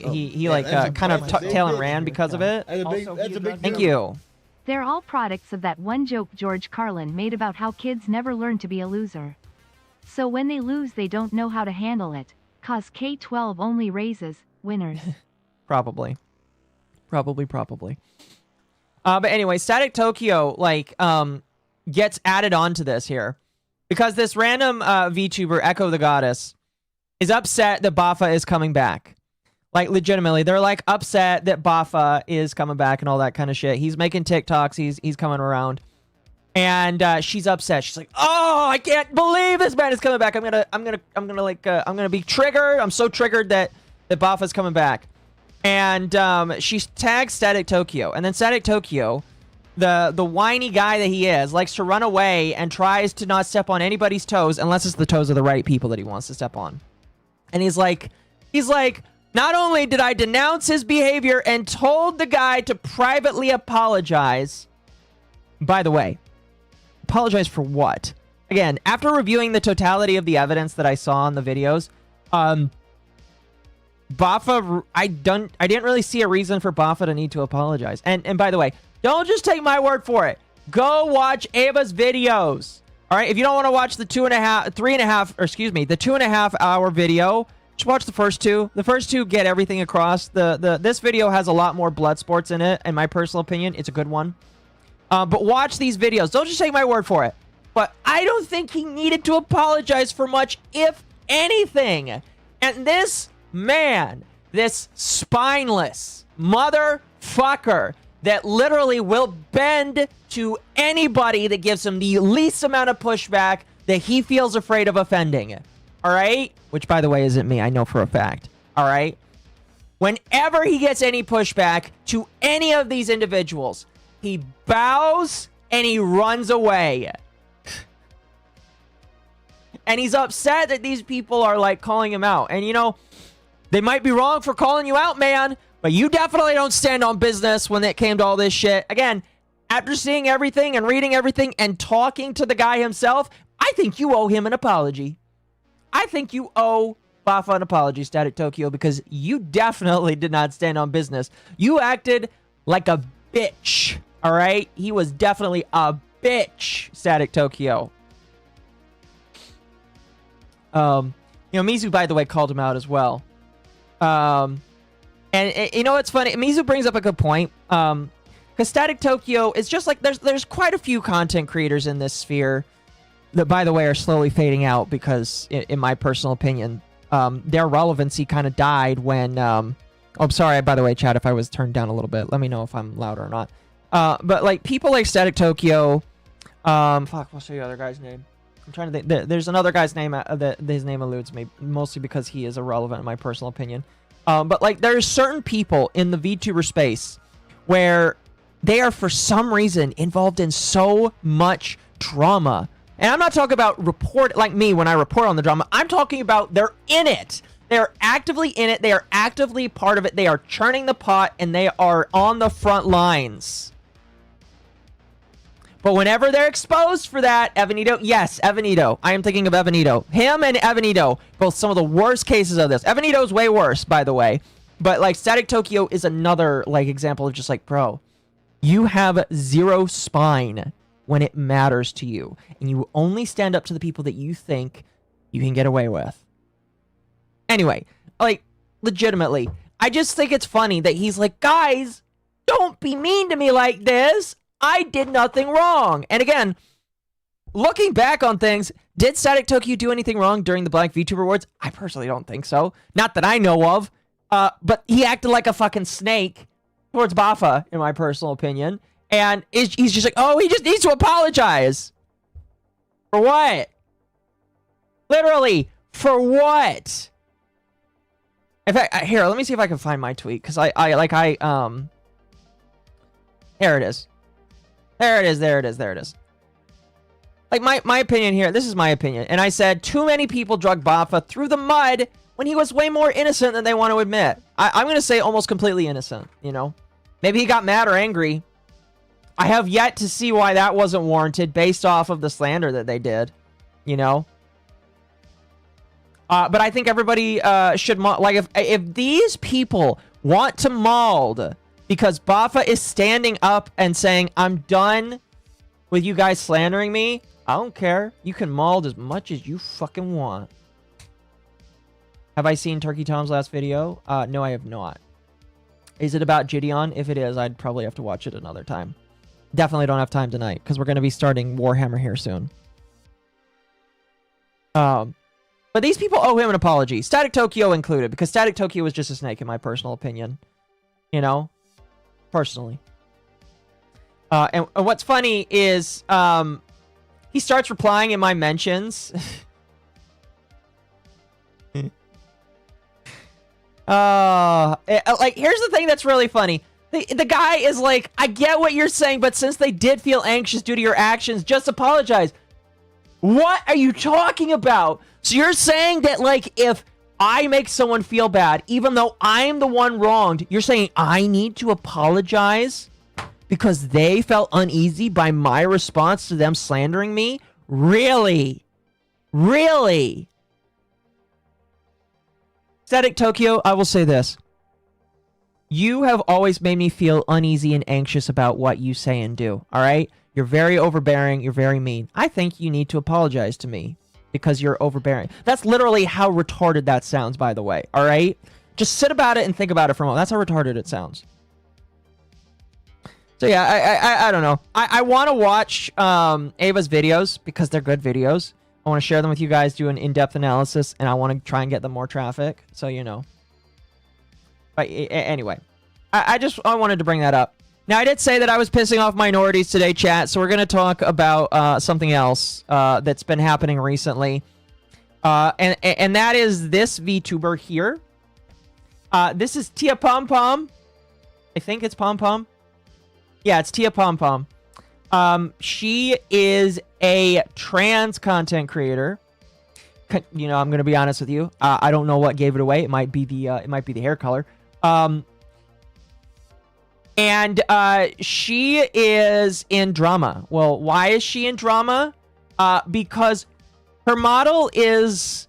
L: kind of tucked tail and ran because of it. Thank you.
N: They're all products of that one joke George Carlin made about how kids never learn to be a loser. So when they lose, they don't know how to handle it. Cause K-12 only raises winners.
L: Probably. But anyway, Static Tokyo gets added onto this here. Because this random VTuber, Echo the Goddess, is upset that Bafa is coming back. Like, legitimately, they're, like, upset that Bafa is coming back and all that kind of shit. He's making TikToks. He's coming around. And she's upset. She's like, oh, I can't believe this man is coming back. I'm gonna be triggered. I'm so triggered that Bafa's coming back. And she tags Static Tokyo. And then Static Tokyo, the whiny guy that he is, likes to run away and tries to not step on anybody's toes unless it's the toes of the right people that he wants to step on. And he's like, not only did I denounce his behavior and told the guy to privately apologize, by the way, apologize for what? Again, after reviewing the totality of the evidence that I saw in the videos, Bafa, I didn't really see a reason for Bafa to need to apologize. And by the way, don't just take my word for it. Go watch Ava's videos. All right, if you don't want to watch the 2.5 hour video, just watch the first two. The first two get everything across. This video has a lot more blood sports in it, in my personal opinion. It's a good one. But watch these videos. Don't just take my word for it. But I don't think he needed to apologize for much, if anything. And this man, this spineless motherfucker that literally will bend to anybody that gives him the least amount of pushback that he feels afraid of offending. All right? Which, by the way, isn't me. I know for a fact. All right? Whenever he gets any pushback to any of these individuals, he bows and he runs away. And he's upset that these people are, like, calling him out. And, you know, they might be wrong for calling you out, man. But you definitely don't stand on business when it came to all this shit. Again, after seeing everything and reading everything and talking to the guy himself, I think you owe him an apology. I think you owe Bafa an apology, Static Tokyo, because you definitely did not stand on business. You acted like a bitch, all right? He was definitely a bitch, Static Tokyo. You know, Mizu, by the way, called him out as well. And you know what's funny? Mizu brings up a good point. Because Static Tokyo is just like, there's quite a few content creators in this sphere that, by the way, are slowly fading out because, in my personal opinion, their relevancy kind of died when... oh, I'm sorry, by the way, chat, if I was turned down a little bit. Let me know if I'm louder or not. But, like, people like Static Tokyo... fuck, I'll show you the other guy's name. I'm trying to think. There's another guy's name that his name eludes me, mostly because he is irrelevant in my personal opinion. But, like, there's certain people in the VTuber space where they are, for some reason, involved in so much drama. And I'm not talking about like me when I report on the drama. I'm talking about they're in it. They're actively in it. They are actively part of it. They are churning the pot, and they are on the front lines. But whenever they're exposed for that, Evanito, yes, Evanito. I am thinking of Evanito. Him and Evanito, both some of the worst cases of this. Evanito's way worse, by the way. But, like, Static Tokyo is another, like, example of just, like, bro, you have zero spine when it matters to you. And you only stand up to the people that you think you can get away with. Anyway, like, legitimately, I just think it's funny that he's like, guys, don't be mean to me like this. I did nothing wrong. And again, looking back on things, did Static Tokyo do anything wrong during the Black VTuber Awards? I personally don't think so. Not that I know of. But he acted like a fucking snake towards Bafa, in my personal opinion. And he's just like, oh, he just needs to apologize. For what? Literally, for what? In fact, here, let me see if I can find my tweet, because here it is. There it is. Like, my opinion here, this is my opinion, and I said, too many people drug Bafa through the mud when he was way more innocent than they want to admit. I'm going to say almost completely innocent, you know? Maybe he got mad or angry. I have yet to see why that wasn't warranted based off of the slander that they did, you know? But I think everybody should, like, if these people want to mauled because Bafa is standing up and saying, I'm done with you guys slandering me, I don't care. You can mauled as much as you fucking want. Have I seen Turkey Tom's last video? No, I have not. Is it about Gideon? If it is, I'd probably have to watch it another time. Definitely don't have time tonight, because we're going to be starting Warhammer here soon. But these people owe him an apology. Static Tokyo included, because Static Tokyo was just a snake, in my personal opinion. You know? Personally. And what's funny is, he starts replying in my mentions. Like, here's the thing that's really funny. The guy is like, I get what you're saying, but since they did feel anxious due to your actions, just apologize. What are you talking about? So you're saying that, like, if I make someone feel bad, even though I'm the one wronged, you're saying I need to apologize because they felt uneasy by my response to them slandering me? Really? Really? Static Tokyo, I will say this. You have always made me feel uneasy and anxious about what you say and do, alright? You're very overbearing, you're very mean. I think you need to apologize to me because you're overbearing. That's literally how retarded that sounds, by the way, alright? Just sit about it and think about it for a moment. That's how retarded it sounds. So yeah, I don't know. I want to watch Ava's videos because they're good videos. I want to share them with you guys, do an in-depth analysis, and I want to try and get them more traffic, so you know. But anyway, I wanted to bring that up. Now, I did say that I was pissing off minorities today, chat, so we're going to talk about something else that's been happening recently. And that is this VTuber here. This is Tia Pom Pom. I think it's Pom Pom. Yeah, it's Tia Pom Pom. She is a trans content creator. You know, I'm going to be honest with you. I don't know what gave it away. It might be the hair color. And she is in drama. Well, why is she in drama? Because her model is...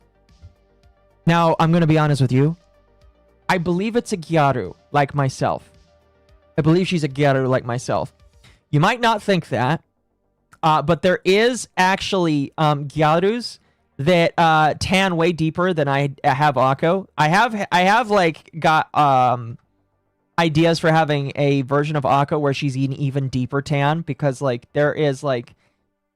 L: Now, I'm going to be honest with you. I believe it's a gyaru, like myself. I believe she's a gyaru like myself. You might not think that, but there is actually gyarus that tan way deeper than I have Occo. I have like got ideas for having a version of Occo where she's an even deeper tan, because like there is like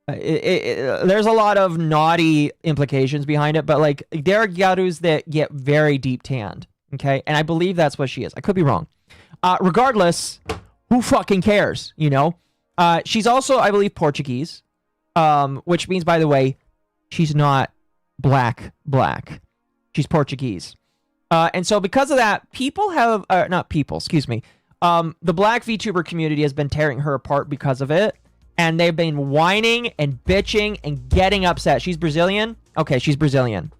L: there's a lot of naughty implications behind it, but like there are gyarus that get very deep tanned. Okay, and I believe that's what she is. I could be wrong. Regardless, who fucking cares, you know? She's also, I believe, Portuguese, which means, by the way, she's not black. She's Portuguese. And so because of that, people have, not people, excuse me, the black VTuber community has been tearing her apart because of it, and they've been whining and bitching and getting upset. She's Brazilian? Okay, she's Brazilian.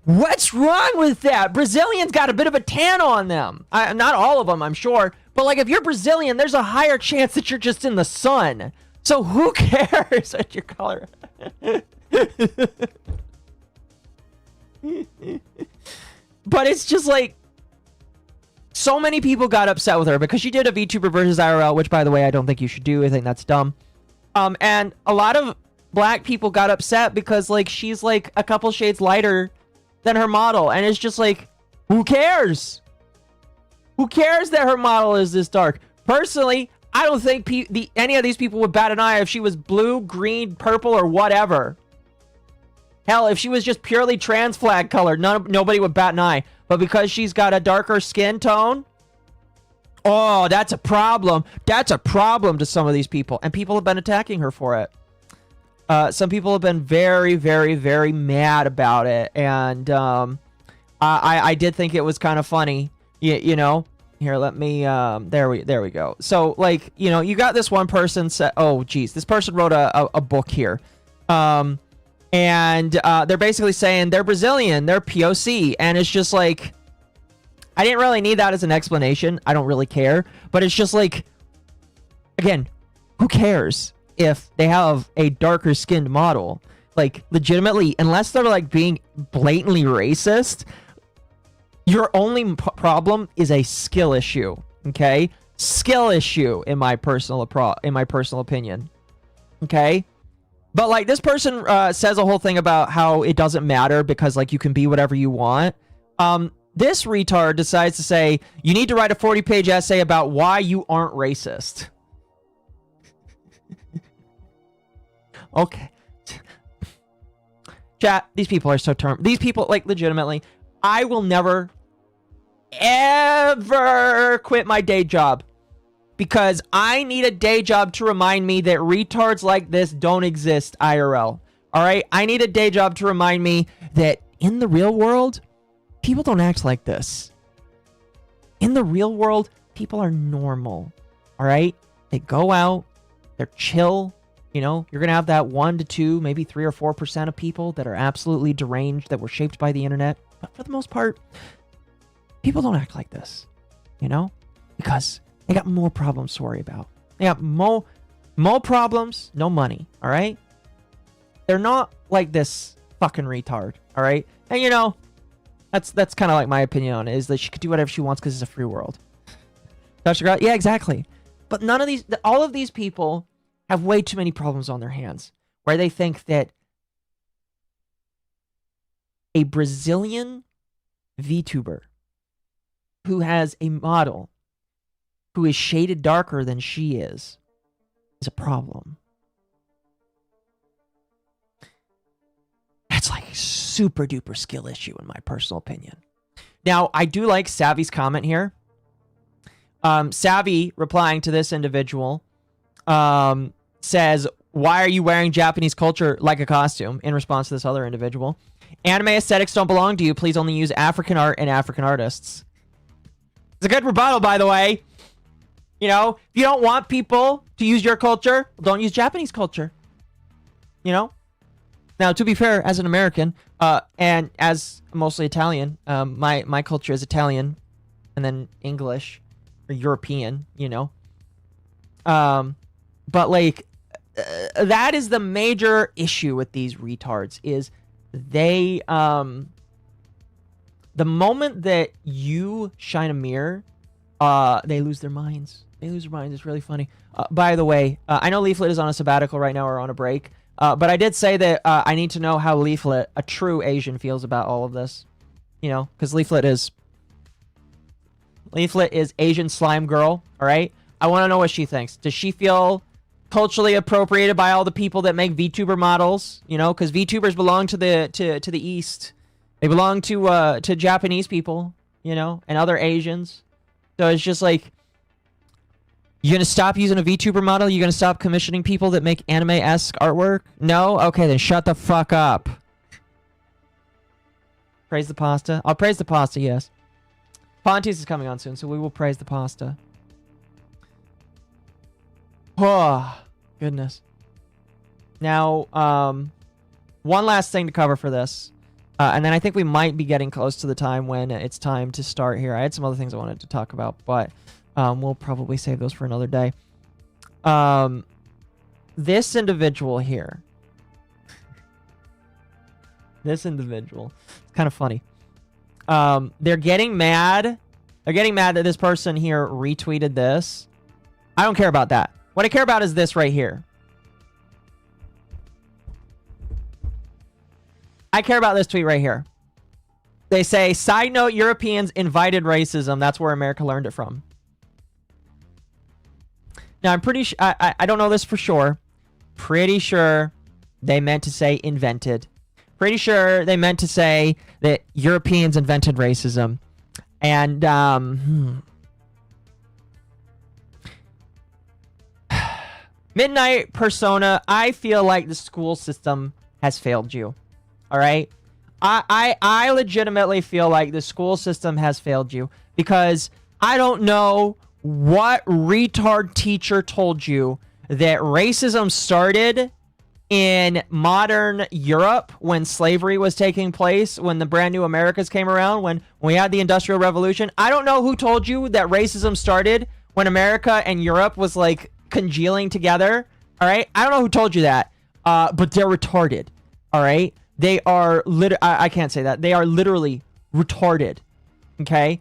L: What's wrong with that? Brazilians got a bit of a tan on them. Not all of them, I'm sure. But like, if you're Brazilian, there's a higher chance that you're just in the sun. So who cares what your color? But it's just like, so many people got upset with her because she did a VTuber versus IRL, which, by the way, I don't think you should do. I think that's dumb. And a lot of black people got upset because like she's like a couple shades lighter than her model, and it's just like, who cares? Who cares that her model is this dark? Personally, I don't think any of these people would bat an eye if she was blue, green, purple, or whatever. Hell, if she was just purely trans flag colored, nobody would bat an eye. But because she's got a darker skin tone, oh, that's a problem. That's a problem to some of these people, and people have been attacking her for it. Some people have been very, very, very mad about it, and I did think it was kind of funny. You know, here, let me, there we go. So, like, you know, you got this one person oh, geez, this person wrote a book here. And they're basically saying they're Brazilian, they're POC, and it's just like, I didn't really need that as an explanation. I don't really care, but it's just like, again, who cares if they have a darker skinned model? Like, legitimately, unless they're like being blatantly racist, your only problem is a skill issue, okay? Skill issue, in my personal opinion, okay? But like, this person says a whole thing about how it doesn't matter because like you can be whatever you want. This retard decides to say you need to write a 40-page essay about why you aren't racist. Okay. Chat, these people are so these people, like, legitimately, I will never ever quit my day job because I need a day job to remind me that retards like this don't exist IRL. All right? I need a day job to remind me that in the real world, people don't act like this. In the real world, people are normal. All right? They go out, they're chill. You know, you're going to have that 1 to 2, maybe 3 or 4% of people that are absolutely deranged, that were shaped by the internet. But for the most part, people don't act like this, you know, because they got more problems to worry about. They got more problems, no money, all right? They're not like this fucking retard, all right? And, you know, that's kind of like my opinion on it, is that she could do whatever she wants because it's a free world. Yeah, exactly. But all of these people have way too many problems on their hands, where they think that a Brazilian VTuber who has a model who is shaded darker than she is a problem. That's like a super duper skill issue in my personal opinion. Now, I do like Savvy's comment here. Savvy, replying to this individual, says, why are you wearing Japanese culture like a costume? In response to this other individual. Anime aesthetics don't belong to you. Please only use African art and African artists. It's a good rebuttal, by the way. You know, if you don't want people to use your culture, don't use Japanese culture. You know? Now, to be fair, as an American, and as mostly Italian, my culture is Italian, and then English, or European, you know? But, like, that is the major issue with these retards, is they, the moment that you shine a mirror, they lose their minds. They lose their minds. It's really funny. By the way, I know Leaflet is on a sabbatical right now, or on a break, but I did say that I need to know how Leaflet, a true Asian, feels about all of this. You know, because Leaflet is Asian slime girl, all right? I want to know what she thinks. Does she feel culturally appropriated by all the people that make VTuber models? You know, because VTubers belong to the East. They belong to Japanese people, you know, and other Asians. So it's just like, you gonna stop using a VTuber model? You gonna stop commissioning people that make anime-esque artwork? No? Okay, then shut the fuck up. Praise the pasta? I'll praise the pasta, yes. Pontius is coming on soon, so we will praise the pasta. Oh, goodness. Now, one last thing to cover for this. And then I think we might be getting close to the time when it's time to start here. I had some other things I wanted to talk about, but we'll probably save those for another day. This individual here. This individual. It's kind of funny. They're getting mad. They're getting mad that this person here retweeted this. I don't care about that. What I care about is this right here. I care about this tweet right here. They say, side note, Europeans invited racism. That's where America learned it from. Now, I'm pretty sure, I don't know this for sure. Pretty sure they meant to say invented. Pretty sure they meant to say that Europeans invented racism. And, Midnight Persona, I feel like the school system has failed you. All right? I legitimately feel like the school system has failed you, because I don't know what retard teacher told you that racism started in modern Europe when slavery was taking place, when the brand new Americas came around, when we had the Industrial Revolution. I don't know who told you that racism started when America and Europe was like congealing together. All right, I don't know who told you that, but they're retarded. All right, they are I can't say that. They are literally retarded. Okay,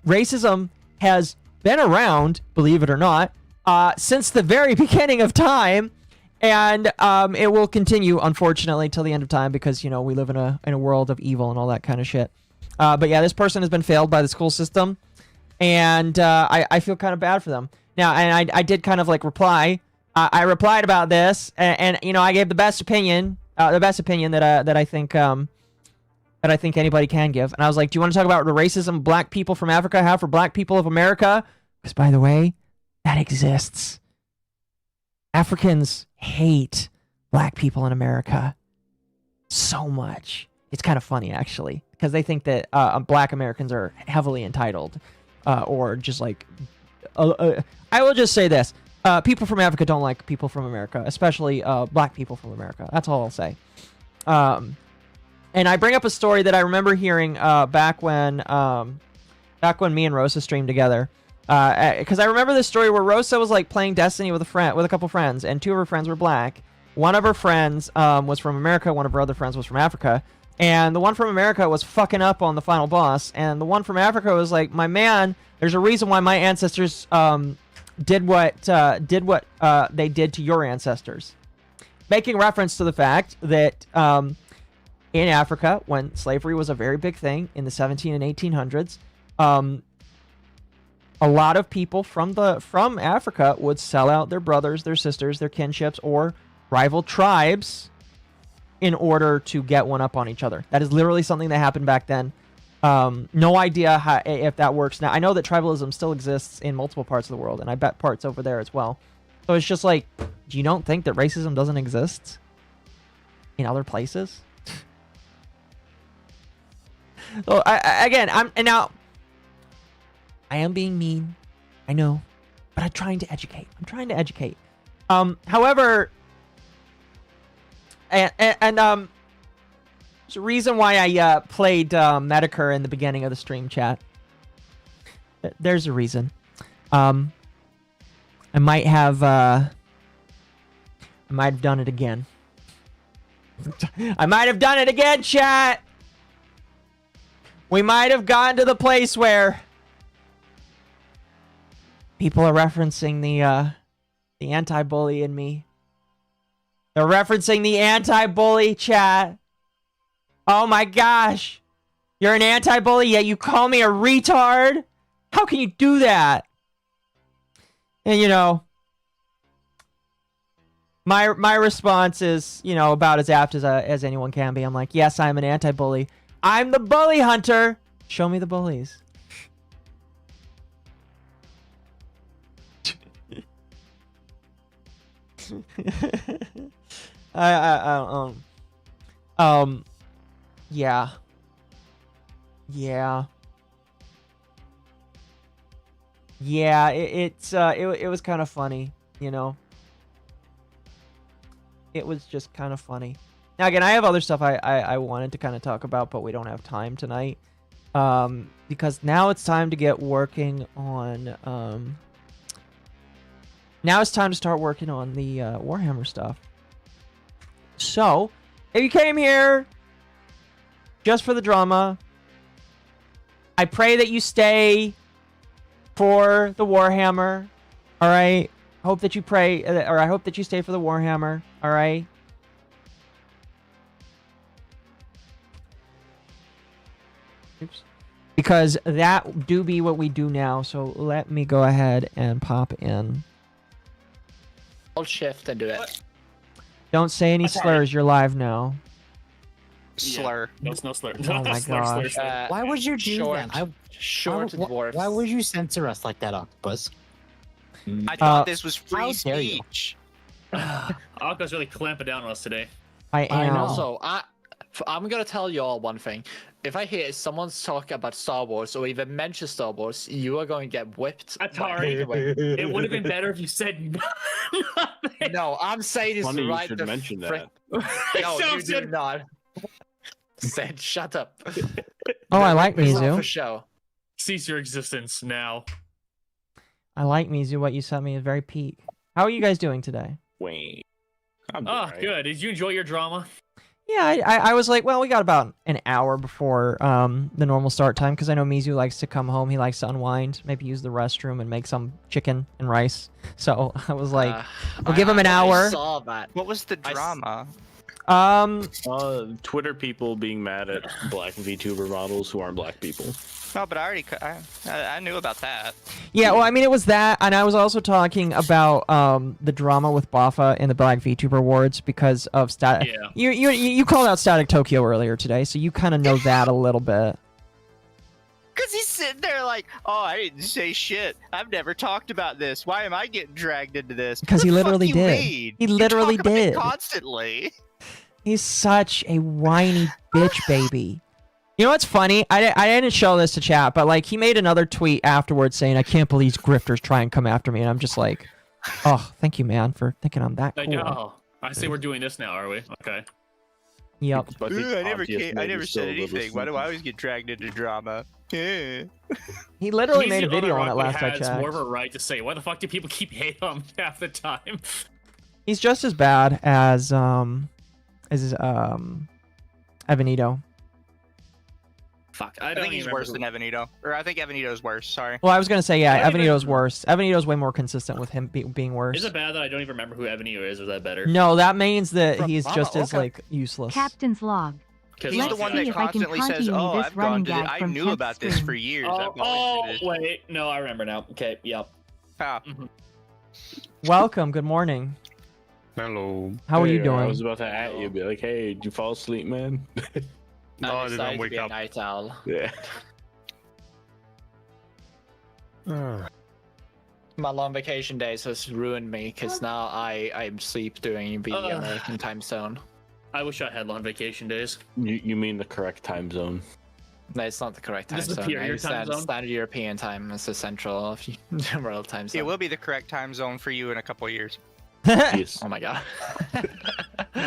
L: racism has been around, believe it or not, since the very beginning of time. And it will continue, unfortunately, till the end of time, because, you know, we live in a world of evil and all that kind of shit. But yeah, this person has been failed by the school system, and I feel kind of bad for them. Now, and I did kind of like reply. I replied about this, and you know, I gave the best opinion that I think anybody can give. And I was like, do you want to talk about the racism black people from Africa have for black people of America? Because, by the way, that exists. Africans hate black people in America so much. It's kind of funny, actually, because they think that black Americans are heavily entitled, or just like... I will just say this. People from Africa don't like people from America, especially black people from America. That's all I'll say. And I bring up a story that I remember hearing back when me and Rosa streamed together. Because I remember this story where Rosa was like playing Destiny with a couple friends, and two of her friends were black. One of her friends was from America, one of her other friends was from Africa, and the one from America was fucking up on the final boss, and the one from Africa was like, my man, there's a reason why my ancestors did what they did to your ancestors, making reference to the fact that in Africa, when slavery was a very big thing in the 17 and 1800s, a lot of people from Africa would sell out their brothers, their sisters, their kinships, or rival tribes in order to get one up on each other. That is literally something that happened back then. No idea if that works now. I know that tribalism still exists in multiple parts of the world, and I bet parts over there as well. So it's just like, do you don't think that racism doesn't exist in other places? So I am being mean, I know, but I'm trying to educate. However, there's a reason why I played Medicare in the beginning of the stream chat. There's a reason. I might have done it again. I might have done it again, chat. We might have gotten to the place where people are referencing the anti-bully in me. They're referencing the anti-bully, chat. Oh my gosh. You're an anti-bully, yet you call me a retard? How can you do that? And you know, my response is, you know, about as apt as anyone can be. I'm like, yes, I'm an anti-bully. I'm the bully hunter. Show me the bullies. Yeah. It was kind of funny, you know. It was just kind of funny. Now again, I have other stuff I wanted to kind of talk about, but we don't have time tonight. Because now it's time to get working on now it's time to start working on the Warhammer stuff. So, if you came here just for the drama, I pray that you stay for the Warhammer. All right. Hope that you pray, or I hope that you stay for the Warhammer. All right. Oops. Because that do be what we do now. So let me go ahead and pop in.
O: Hold shift and do it.
L: Don't say any slurs. You're live now.
O: Slur.
P: No slur.
L: Oh my gosh.
O: Why would you do that? Short dwarf.
Q: Why would you censor us like that, Octopus?
O: I thought this was free speech.
P: Octo's really clamping down on us today.
L: I am.
O: Also, I'm gonna tell you all one thing. If I hear someone's talk about Star Wars or even mention Star Wars, you are going to get whipped.
P: Atari. It would have been better if you said nothing.
O: No, I'm saying this
R: Funny you
O: right.
R: should
O: the
R: mention that.
O: No, you do
P: Sounds
O: not. Said, shut up.
L: Oh, I like
O: It's not for
L: Mizu.
O: show.
P: Cease your existence now.
L: I like Mizu. What you sent me is very peak. How are you guys doing today?
R: Wait.
P: Oh, good. Did you enjoy your drama?
L: Yeah, I was like, well, we got about an hour before the normal start time because I know Mizu likes to come home. He likes to unwind, maybe use the restroom and make some chicken and rice. So I was like, we'll give him an hour.
O: I saw that.
S: What was the drama?
R: Twitter people being mad at black VTuber models who aren't black people.
S: No, but I knew about that.
L: Yeah, well, I mean, it was that, and I was also talking about the drama with Baffa in the Black VTuber Awards because of Static.
P: Yeah.
L: You called out Static Tokyo earlier today, so you kind of know that a little bit.
S: Because he's sitting there like, oh, I didn't say shit. I've never talked about this. Why am I getting dragged into this?
L: Because he literally
S: What the fuck
L: did.
S: you mean?
L: He literally
S: You talk about it
L: did.
S: constantly.
L: He's such a whiny bitch baby. You know what's funny? I didn't show this to chat, but like he made another tweet afterwards saying, "I can't believe these grifters try and come after me," and I'm just like, "Oh, thank you, man, for thinking I'm that
P: Like,
L: cool."
P: oh, I see we're doing this now, are we? Okay.
L: Yep.
S: Ooh, I never said anything. Why do I always get dragged into drama? Yeah.
L: He literally made a
P: Mizu
L: video on it
P: unironically
L: last I
P: has
L: checked.
P: more of a right to say, why the fuck do people keep hating on him half the time?
L: He's just as bad as Evanito.
P: Fuck,
S: I think he's worse than Evanito. Or I think Evanito's worse, sorry.
L: Well, I was gonna say, yeah,
P: I don't even-
L: Evanito's worse. Evanito's way more consistent with him being worse.
P: Is it bad that I don't even remember who Ebony is, or is that better?
L: No, that means that
P: From
L: he's just as
P: MommaOcco.
L: like useless.
N: Captain's log.
S: He's
N: Let's
S: the one
N: see
S: that
N: if I can
S: constantly says,
N: continue
S: oh,
N: this
S: I've
N: running
S: gone to
N: gag
S: I
N: from
S: knew
N: Kent's
S: about this
N: stream.
S: for years.
P: Oh,
S: I've always did this.
P: wait, no, I remember now. Okay, yep.
S: Ah.
L: Welcome. Good morning.
R: Hello.
L: How are you
R: I
L: doing?
R: was about to at you, be like, hey, did you fall asleep, man?
O: No,
R: I did not
O: to
R: wake
O: be a
R: up.
O: night owl.
R: Yeah.
O: My long vacation days has ruined me because now I'm sleep during the American time zone.
P: I wish I had long vacation days.
R: You mean the correct time zone?
O: No, it's not the correct time
P: This is
O: zone.
P: superior
O: I
P: time
O: understand
P: zone?
O: Standard European time is the central of world time zone.
S: It will be the correct time zone for you in a couple years.
R: Yes.
O: Oh my god.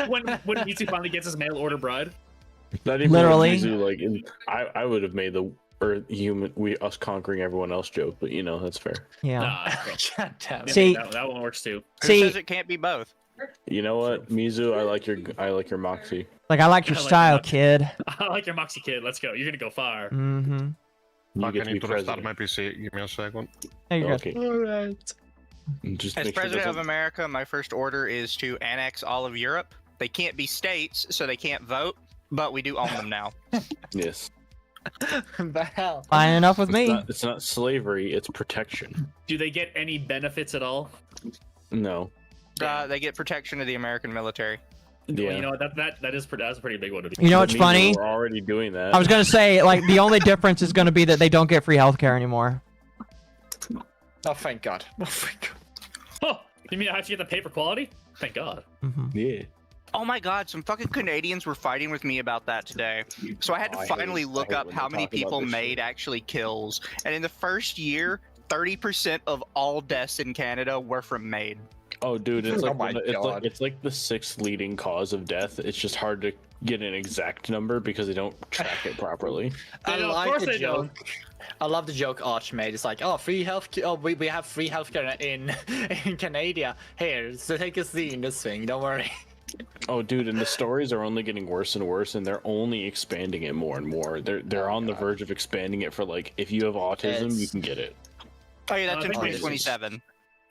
P: when Mizu finally gets his mail order bride.
R: Not even
L: Literally.
R: Mizu, like, I would have made the us conquering everyone else joke, but you know, that's fair.
L: Yeah.
O: God damn it.
L: See-
P: that one works too.
S: Who
L: See-
S: says it can't be both?
R: You know what, Mizu, I like your moxie.
L: Like I like your
P: I like
L: style,
P: that.
L: kid.
P: I like your Moxie kid. Let's go. You're gonna go far.
L: Mm-hmm.
R: You
T: Fuck,
R: get
T: I
R: to
T: need
R: be
T: to restart
R: president.
T: my PC. Give me a second.
L: There you go.
R: Okay.
O: Alright.
R: Just
S: As
R: make sure
S: president of
R: doesn't-
S: America, my first order is to annex all of Europe. They can't be states, so they can't vote, but we do own them now.
R: Yes.
O: The hell?
L: Fine enough with me.
R: It's not slavery, it's protection.
P: Do they get any benefits at all?
R: No.
S: They get protection of the American military.
R: Yeah.
P: Well, you know what, that's a pretty big one to be.
L: You know what's
R: Mizu,
L: funny?
R: We're already doing that.
L: I was gonna say, like, the only difference is gonna be that they don't get free healthcare anymore.
O: Oh, thank God. Oh, thank God.
P: Oh, you mean I have to get the paper quality? Thank God.
R: Yeah.
S: Oh my god, some fucking Canadians were fighting with me about that today. So I had to
R: I
S: finally
R: hate
S: look up
R: when
S: how
R: they
S: many
R: talk about
S: people
R: this
S: made
R: shit.
S: actually kills. And in the first year, 30% of all deaths in Canada were from MAID.
R: Oh, dude, it's
O: Oh
R: like
O: my God.
R: it's like the sixth leading cause of death. It's just hard to get an exact number because they don't track it properly.
O: I
P: Of
O: like
P: course
O: the
P: they don't.
O: joke. I love the joke Arch made. It's like, oh, free healthcare. Oh, we have free healthcare in Canada. Here, so take a seat in this thing. Don't worry.
R: Oh, dude, and the stories are only getting worse and worse, and they're only expanding it more and more. They're on the verge of expanding it for like, if you have autism, you
O: It's-
R: can get it.
S: Oh yeah, that's in
P: I think this is-
S: 2027.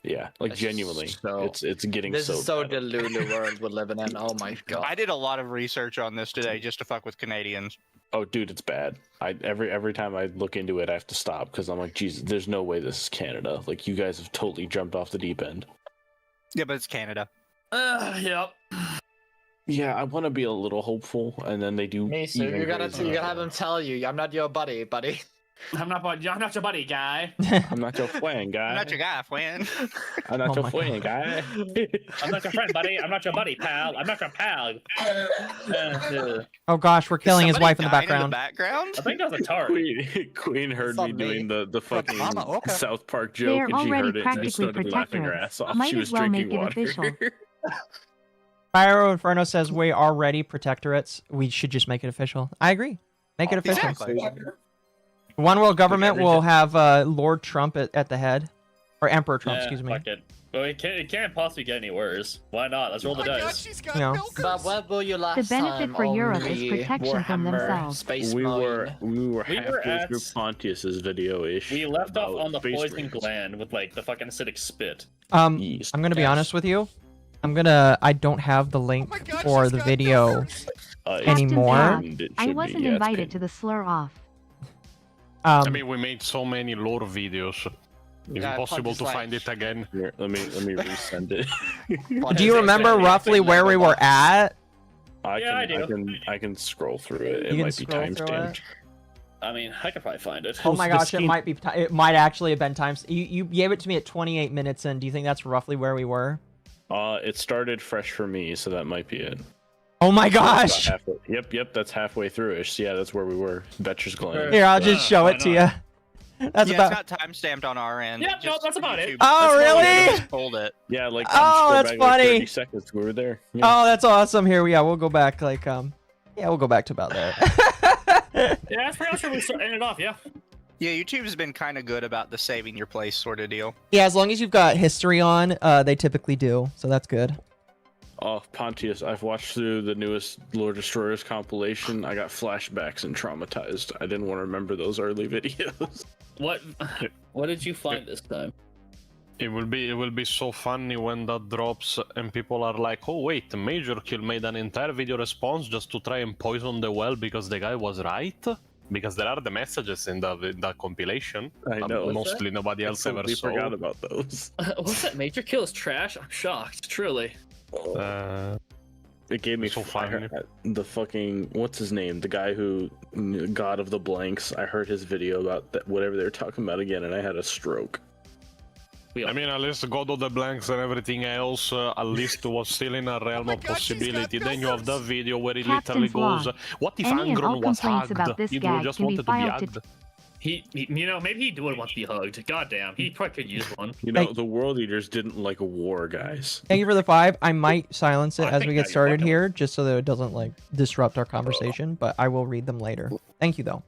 R: Yeah, like
O: It's
R: genuinely,
O: so-
R: it's getting
O: This
R: so.
O: is so
R: bad.
O: delulu world we're living in. Oh my God.
S: I did a lot of research on this today just to fuck with Canadians.
R: Oh, dude, it's bad. Every time I look into it, I have to stop because I'm like, Jesus, there's no way this is Canada. Like, you guys have totally jumped off the deep end.
S: Yeah, but it's Canada.
P: Yep.
R: Yeah, I want to be a little hopeful, and then they do.
O: Me too.
R: even
O: You gotta
R: crazier.
O: have them tell you, I'm not your buddy.
P: I'm not your buddy, guy.
R: I'm not your friend, guy.
S: I'm not your guy, friend.
R: I'm not your friend, guy.
P: I'm not your friend, buddy. I'm not your buddy, pal. I'm not your pal.
L: Oh gosh, we're killing his wife in the background.
P: I think that was Attari.
R: Queen heard me doing the fucking
M: MommaOcco.
R: South Park joke,
N: They're
R: and she
N: already
R: heard it and
N: practically
R: just started laughing her
N: protectorates.
R: ass off.
N: Might
R: She was
N: as well
R: drinking
N: make it
R: water.
N: official.
L: Pyro Inferno says we are already protectorates. We should just make it official. I agree. Make it official.
S: Exactly.
L: One world government will have Lord Trump at the head, or Emperor Trump, excuse me.
P: Fuck it. Well, it can't possibly get any worse. Why not? Let's roll the dice.
O: But what were you last
N: The benefit
O: time
N: for
O: on
N: Europe is
O: the
N: protection from
O: Warhammer
N: themselves.
O: Space
R: We
O: Marine?
R: were
P: We were
R: halfway
P: at-
R: through Pontius's video-ish.
P: We left off
R: about
P: on the
R: space
P: poison
R: marines.
P: gland with like the fucking acidic spit.
L: I'm
R: Yeast.
L: gonna be honest with you. I don't have the link for the video anymore.
N: Captain Todd, I wasn't invited to the slur off.
T: I mean, we made so many lore videos. It's
O: Yeah,
T: impossible
O: Pontius
T: to
O: like-
T: find it again.
R: Here, let me resend it.
L: Do you remember roughly where we were at?
P: Yeah, I do.
R: I can scroll through it. It
L: You can
R: might be
L: scroll through
R: timestamped.
L: it?
P: I mean, I could probably find it.
L: Oh my gosh, it might be. It might actually have been times. You gave it to me at 28 minutes in. Do you think that's roughly where we were?
R: It started fresh for me, so that might be it.
L: Oh my
R: So it's
L: gosh!
R: about halfway- Yep, that's halfway through-ish. So yeah, that's where we were. Betcher's Glen.
L: Here, I'll just show it to you. That's
S: yeah,
L: about.
S: it's got timestamped on our end.
P: Yep, no, that's about it.
L: Oh, really?
S: Hold it.
R: Yeah, like
L: Oh,
R: just go
L: that's
R: back, like,
L: funny.
R: 30 seconds. We were there. Yeah.
L: Oh, that's awesome. Here, we'll go back like yeah, we'll go back to about there.
P: Yeah, that's pretty much where we ended off. Yeah.
S: Yeah, YouTube's been kind of good about the saving your place sort of deal.
L: Yeah, as long as you've got history on, they typically do, so that's good.
R: Oh, Pontius, I've watched through the newest Lord Destroyers compilation. I got flashbacks and traumatized. I didn't want to remember those early videos.
P: What did you find this time?
T: It will be so funny when that drops and people are like, oh wait, Major Kill made an entire video response just to try and poison the well because the guy was right? Because there are the messages in the compilation.
R: I know.
T: Mostly nobody else ever saw.
R: forgot about those.
P: What's that? Major Kill is trash? I'm shocked, truly.
R: It gave me
T: so
R: fire.
T: funny.
R: The fucking what's his name? The guy who God of the Blanks. I heard his video about that, whatever they were talking about again, and I had a stroke.
T: I mean, at least God of the Blanks and everything else, at least was still in a realm of possibility. Then you have that video where he literally
N: Captain's
T: goes,
N: log.
T: what if
N: Any and all
T: Angron was
N: complaints
T: hugged?
N: about this
T: He
N: gag
T: just
N: can be
T: wanted to be
N: filed to
T: hugged.
P: He, maybe he would want to be hugged. Goddamn, he probably could use one.
R: You know, the World Eaters didn't like a war, guys.
L: Thank you for the 5. I might silence it as we
P: think
L: get
P: that
L: started
P: you're
L: here, just so that it doesn't like disrupt our conversation. But I will read them later. Thank you though.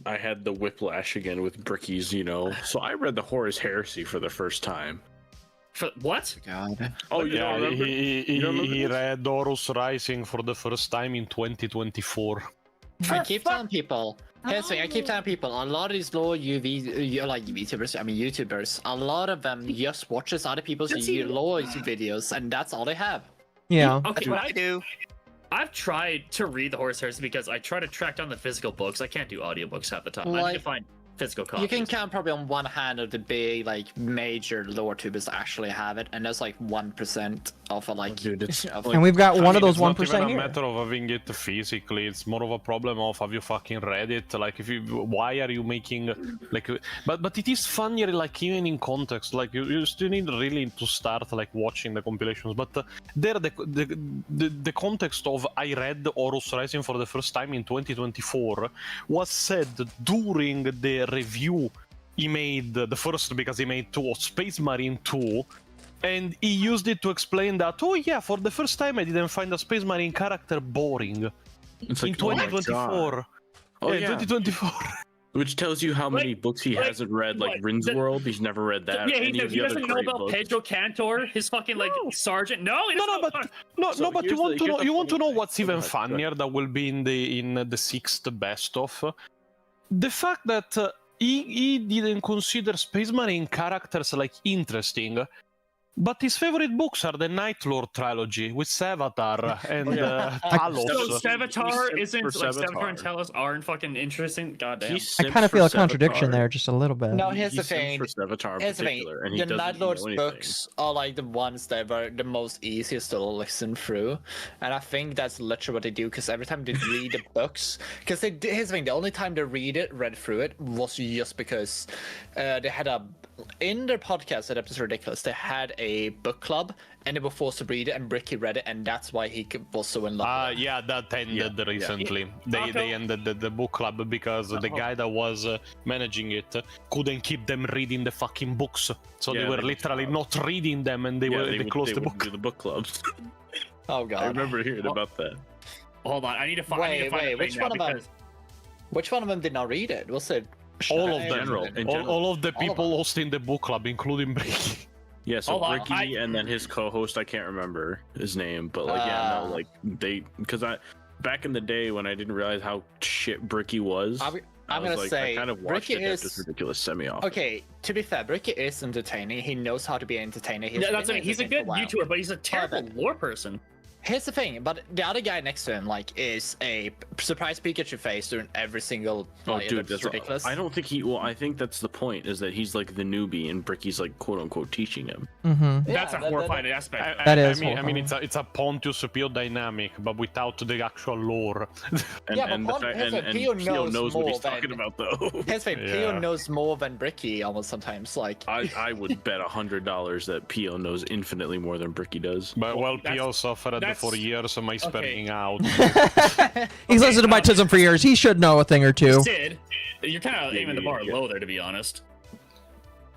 R: I had the whiplash again with Brickies, you know. So I read the Horus Heresy for the first time.
P: For what?
I: God.
R: Oh, you don't remember?
T: He read Horus Rising for the first time in 2024.
O: I keep telling people. Here's the thing, I keep telling people, a lot of these low YouTubers, a lot of them just watches other people's low videos, and that's all they have.
L: Yeah.
P: Okay, I do. I've tried to read the Horus Heresy because I try to track down the physical books. I can't do audiobooks half the time. I need
O: Like,
P: to find physical copies.
O: You can count probably on one hand of the big, major lore tubers that actually have it, and that's 1% of
R: Dude, it's
L: And we've got one of those 1%
T: It's not even
L: here.
T: a matter of having it physically. It's more of a problem of have you fucking read it? Why are you making But it is funnier even in context. You still need really to start watching the compilations. But there the context of I read Horus Rising for the first time in 2024 was said during the review he made, the first, because he made 2, Space Marine 2, and he used it to explain that, oh yeah, for the first time I didn't find a Space Marine character boring.
R: It's
T: In 2024.
R: Oh,
T: yeah,
R: yeah.
T: 2024.
R: Which tells you how many books he hasn't read, like Rin's World. He's never read that.
P: Yeah,
R: any of
P: he
R: the other
P: doesn't know
R: great
P: about
R: books.
P: Pedro Cantor, his fucking sergeant. No, he doesn't
T: No, but you want to know. You want to know what's even
R: ahead,
T: funnier? That will be in the 6th best of. The fact that he didn't consider Space Marine characters interesting But his favorite books are the Night Lord trilogy with Sevatar and
P: So
T: Talos.
P: Sevatar isn't like Sevatar
T: Sevatar
P: and Talos aren't fucking interesting. Goddamn.
L: I kind of feel a contradiction there, just a little bit.
O: No, here's the thing.
R: For Sevatar in
O: Here's the thing.
R: particular, and he
O: The
R: doesn't
O: Night
R: know
O: Lord's
R: anything.
O: books are like the ones that were the most easiest to listen through, and I think that's literally what they do. Because every time they read the books, because here's the thing: the only time they read through it was just because they had in their podcast at Episode Ridiculous, they had a book club, and they were forced to read it, and Ricky read it, and that's why he was so in love with it.
T: Yeah, that ended recently. They ended the book club because the guy that was managing it couldn't keep them reading the fucking books, so they were literally not reading them, and they closed the book.
R: Do the book clubs.
O: Oh god,
R: I remember hearing about that.
P: Hold on, I need to find.
O: Wait, which one of them? Which one of them did not read it? Was it
T: all of them?
R: In general.
T: All of the people hosting the book club, including Bricky.
R: Yeah, so
P: Hold on,
R: Ricky and then his co-host, I can't remember his name, but like because back in the day when I didn't realize how shit Bricky was,
O: I'm gonna say
R: I kind of watched
O: Bricky
R: it
O: is
R: as ridiculous semi-off.
O: Okay, to be fair, Bricky is entertaining. He knows how to be entertaining.
P: Yeah, that's it. He's a good YouTuber, but he's a terrible lore person.
O: Here's the thing, but the other guy next to him, like, is a surprise Pikachu face during every single.
R: Oh, dude, that's ridiculous. I don't think he. Well, I think that's the point. Is that he's like the newbie, and Bricky's like quote unquote teaching him.
P: That's a horrifying aspect.
T: I mean, it's a Pontius Pio dynamic, but without the actual lore.
O: Pio knows
R: what he's
O: more
R: talking about, though.
O: Here's the thing, Pio knows more than Bricky almost sometimes. Like,
R: I would bet $100 that Pio knows infinitely more than Bricky does.
T: But Pio suffered for years of my spelling out.
L: He's listened to my tism for years. He should know a thing or two.
P: Sid, you're kind of aiming the bar low there, to be honest.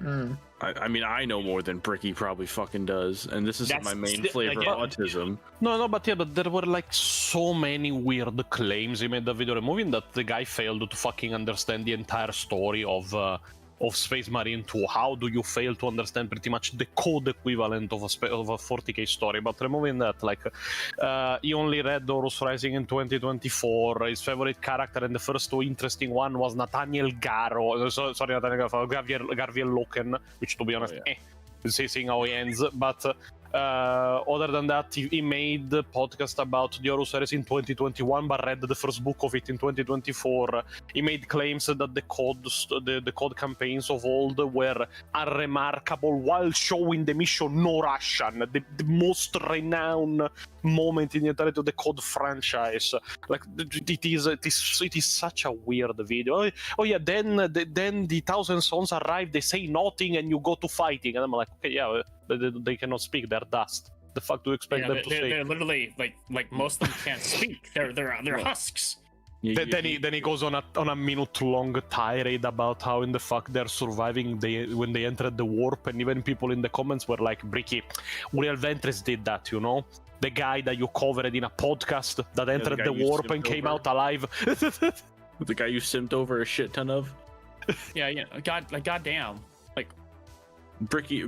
R: I mean, I know more than Bricky probably fucking does, and this is my main flavor of autism.
T: No, but there were like so many weird claims he made the video removing that the guy failed to fucking understand the entire story of Space Marine 2. How do you fail to understand pretty much the code equivalent of a 40k story? But removing that, like, he only read Horus Rising in 2024. His favorite character and the first interesting one was Nathaniel Garriel Loken, which, to be honest, seeing how he ends. But other than that, he made the podcast about the Horus Heresy in 2021, but read the first book of it in 2024. He made claims that the code campaigns of old were unremarkable while showing the mission No Russian, the most renowned moment in the entirety of the code franchise. Like, it is such a weird video. Oh yeah, then the Thousand Sons arrive, they say nothing, and you go to fighting, and I'm like, okay, yeah, they cannot speak, they're dust. The fuck do you expect them to say?
P: They're literally like most of them can't speak. They're husks.
T: Then he goes on a minute-long tirade about how in the fuck they're surviving when they entered the warp, and even people in the comments were like, Bricky, Uriel Ventress did that, you know? The guy that you covered in a podcast that entered the warp and came out alive.
R: The guy you simped over a shit ton of?
P: Yeah, goddamn. Like,
R: Bricky,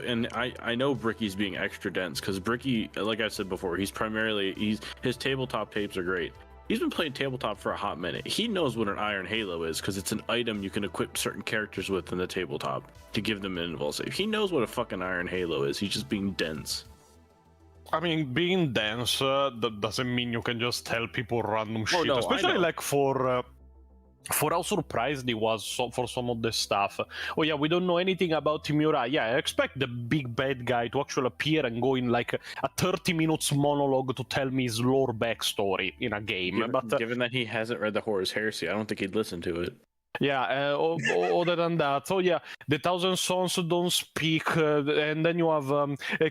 R: and I know Bricky's being extra dense because Bricky, like I said before, his tabletop tapes are great. He's been playing tabletop for a hot minute. He knows what an Iron Halo is because it's an item you can equip certain characters with in the tabletop to give them an invul save. He knows what a fucking Iron Halo is. He's just being dense.
T: I mean, being dense that doesn't mean you can just tell people random shit,
R: no,
T: especially like for how surprised he was for some of the stuff. Oh yeah, we don't know anything about Timura. Yeah, I expect the big bad guy to actually appear and go in like a 30 minutes monologue to tell me his lore backstory in a game.
R: Given that he hasn't read the Horus Heresy, I don't think he'd listen to it.
T: Yeah, other than that, the Thousand Sons don't speak, and then you have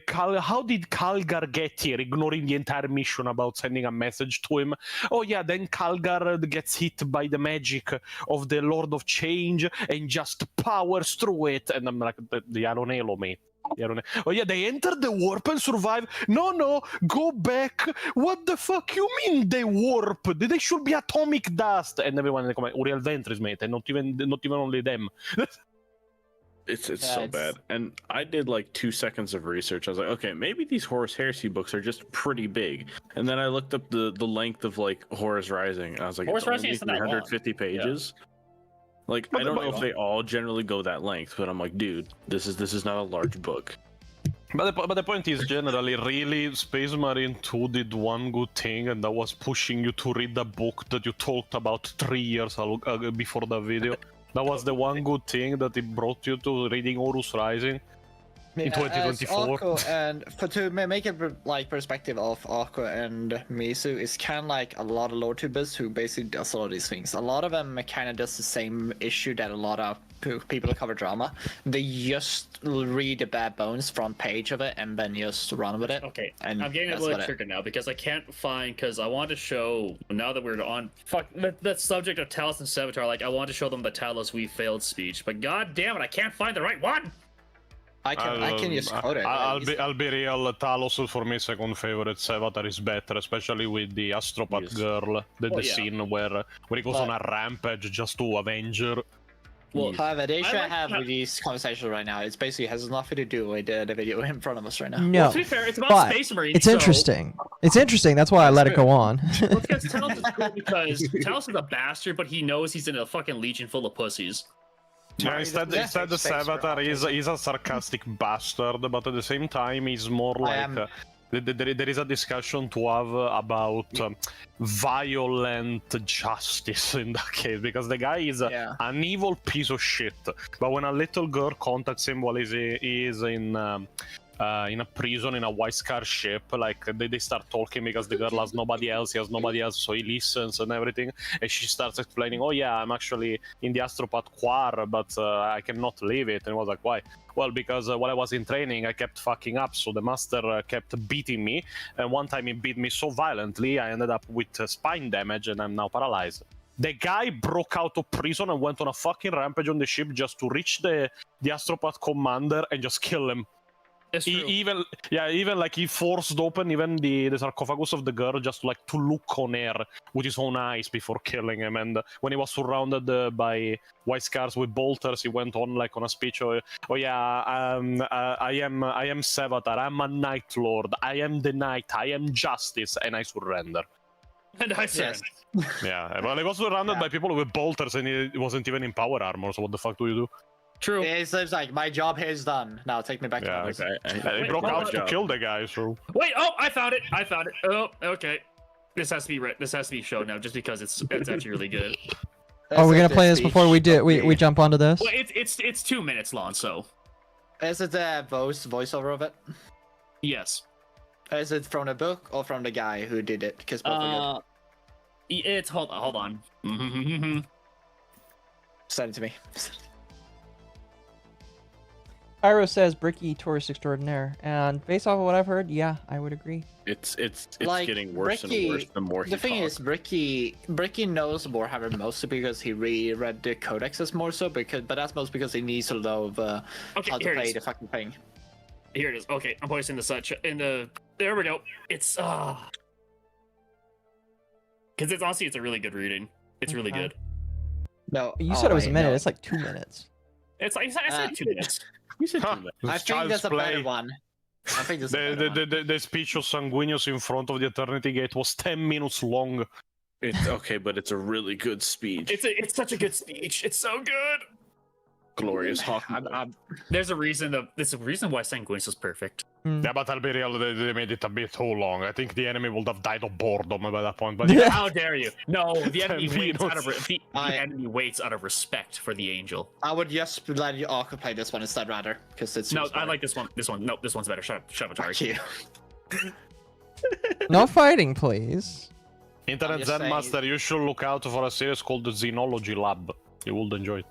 T: how did Calgar get here, ignoring the entire mission about sending a message to him? Oh yeah, then Calgar gets hit by the magic of the Lord of Change and just powers through it, and I'm like, the Aronelo, mate. Oh yeah, they entered the warp and survived. No, go back. What the fuck you mean they warp? They should be atomic dust. And everyone in the comment, Uriel Ventress, mate, and not even only them.
R: It's so bad. And I did like 2 seconds of research. I was like, okay, maybe these Horus Heresy books are just pretty big. And then I looked up the length of like Horus Rising. And I was like,
P: Horus
R: it's
P: Rising
R: only
P: isn't that long.
R: 350 pages. Yeah. Like, I don't know if they all generally go that length, but I'm like, dude, this is not a large book.
T: But the point is, generally, really, Space Marine 2 did one good thing, and that was pushing you to read the book that you talked about 3 years before the video. That was the one good thing that it brought you to reading Horus Rising in 2024.
O: And to make it like perspective of Occo and Mizu, it's kind of like a lot of lore tubers who basically does a lot of these things. A lot of them kind of does the same issue that a lot of people who cover drama. They just read the bare bones front page of it and then just run with it.
P: Okay,
O: and
P: I'm getting a little triggered now because I can't find, because I want to show, now that we're on the subject of Talos and Sevatar, like I want to show them the Talos we failed speech, but god damn it, I can't find the right one!
O: I can just quote it.
T: I'll be real. Talos is for me second favorite. Sevatar is better, especially with the Astropath girl. The scene where he goes on a rampage just to avenge her.
O: Well, however, the issue I have with these conversations right now, it's basically has nothing to do with the video in front of us right now.
L: No,
P: well, to be fair, it's about
L: but
P: Space Marines.
L: it's interesting. It's interesting. That's why I let it go on.
P: Well, because Talos is cool because Talos is a bastard, but he knows he's in a fucking legion full of pussies.
T: Yeah, instead the Sevatar is a sarcastic bastard, but at the same time he's more like... there is a discussion to have about violent justice in that case, because the guy is an evil piece of shit. But when a little girl contacts him while he is in a prison in a White Scar ship, like they start talking because the girl has nobody else, he has nobody else, so he listens and everything, and she starts explaining, oh yeah, I'm actually in the Astropath Choir, but I cannot leave it. And I was like, why? Well, because while I was in training, I kept fucking up, so the master kept beating me, and one time he beat me so violently, I ended up with spine damage, and I'm now paralyzed. The guy broke out of prison and went on a fucking rampage on the ship just to reach the Astropath commander and just kill him. Even like he forced open even the sarcophagus of the girl just like to look on her with his own eyes before killing him. And when he was surrounded by White Scars with bolters, he went on like on a speech. I am Sevatar. I'm a Night Lord. I am the Night. I am Justice, and I surrender.
P: And I surrender.
T: Yeah, well, he was surrounded by people with bolters, and he wasn't even in power armor. So what the fuck do you do?
O: True. It's like, my job here is done. Now take me back to my
T: He broke out to kill the guy, so...
P: Wait, oh, I found it! Oh, okay. This has to be shown now, just because it's actually really good.
L: Are we gonna play this before we jump onto this?
P: Well, it's 2 minutes long, so...
O: Is it the voiceover of it?
P: Yes.
O: Is it from the book or from the guy who did it? Because both are good.
P: It's... Hold on.
O: Send it to me.
L: Pyro says Bricky tourist extraordinaire, and based off of what I've heard, yeah, I would agree.
R: It's
O: like,
R: getting worse and worse the more he
O: talks. The thing is, Bricky knows Warhammer mostly because he reread the codexes more so, but that's most because he needs to know how to play the fucking thing.
P: Here it is. Okay, I'm posting this there we go. It's because it's honestly it's a really good reading. It's really good.
O: No,
L: you said it was a minute. No. It's like 2 minutes.
P: It's like I said 2 minutes.
R: You said 2 minutes.
O: I think there's a better one. I think there's
T: the speech of Sanguinius in front of the Eternity Gate was 10 minutes long.
R: It's okay, but it's a really good speech.
P: It's such a good speech. It's so good.
R: Glorious Hawk.
P: There's a reason why Sanguinius is perfect.
T: Yeah, but I'll be real, they made it a bit too long. I think the enemy would have died of boredom by that point. But
P: how dare you? No, the enemy waits out of respect for the angel.
O: I would just let you all play this one instead, rather, because it's.
P: No, I like this one. No, this one's better. Shut up, Attari.
L: No fighting, please.
T: Internet Zen Master, you should look out for a series called the Xenology Lab. You would enjoy it.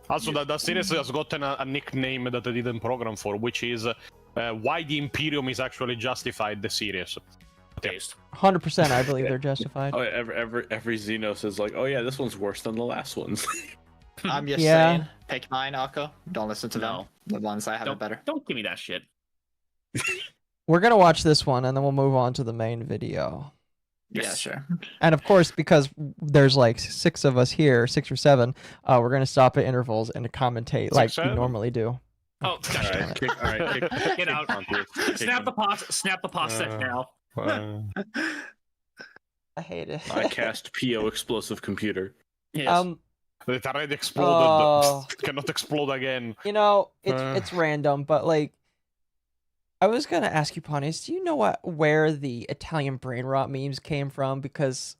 T: Also, that series has gotten a nickname that I didn't program for, which is why the Imperium is actually justified, the series.
L: 100%, I believe they're justified.
R: Oh, every Xenos is like, oh yeah, this one's worse than the last ones.
O: I'm just saying, pick mine, Occo. Don't listen to them. The ones I have are better.
P: Don't give me that shit.
L: We're gonna watch this one, and then we'll move on to the main video.
O: Yeah, sure.
L: And of course, because there's like 6 of us here, 6 or 7, we're gonna stop at intervals and commentate like we normally do.
P: Oh, gosh. All right, get out. Snap the pasta now.
L: I hate it.
R: I cast PO explosive computer.
P: Yes.
T: It already exploded. It cannot explode again.
L: You know, it's random, but like I was gonna ask you, Pontius, do you know where the Italian brain rot memes came from? Because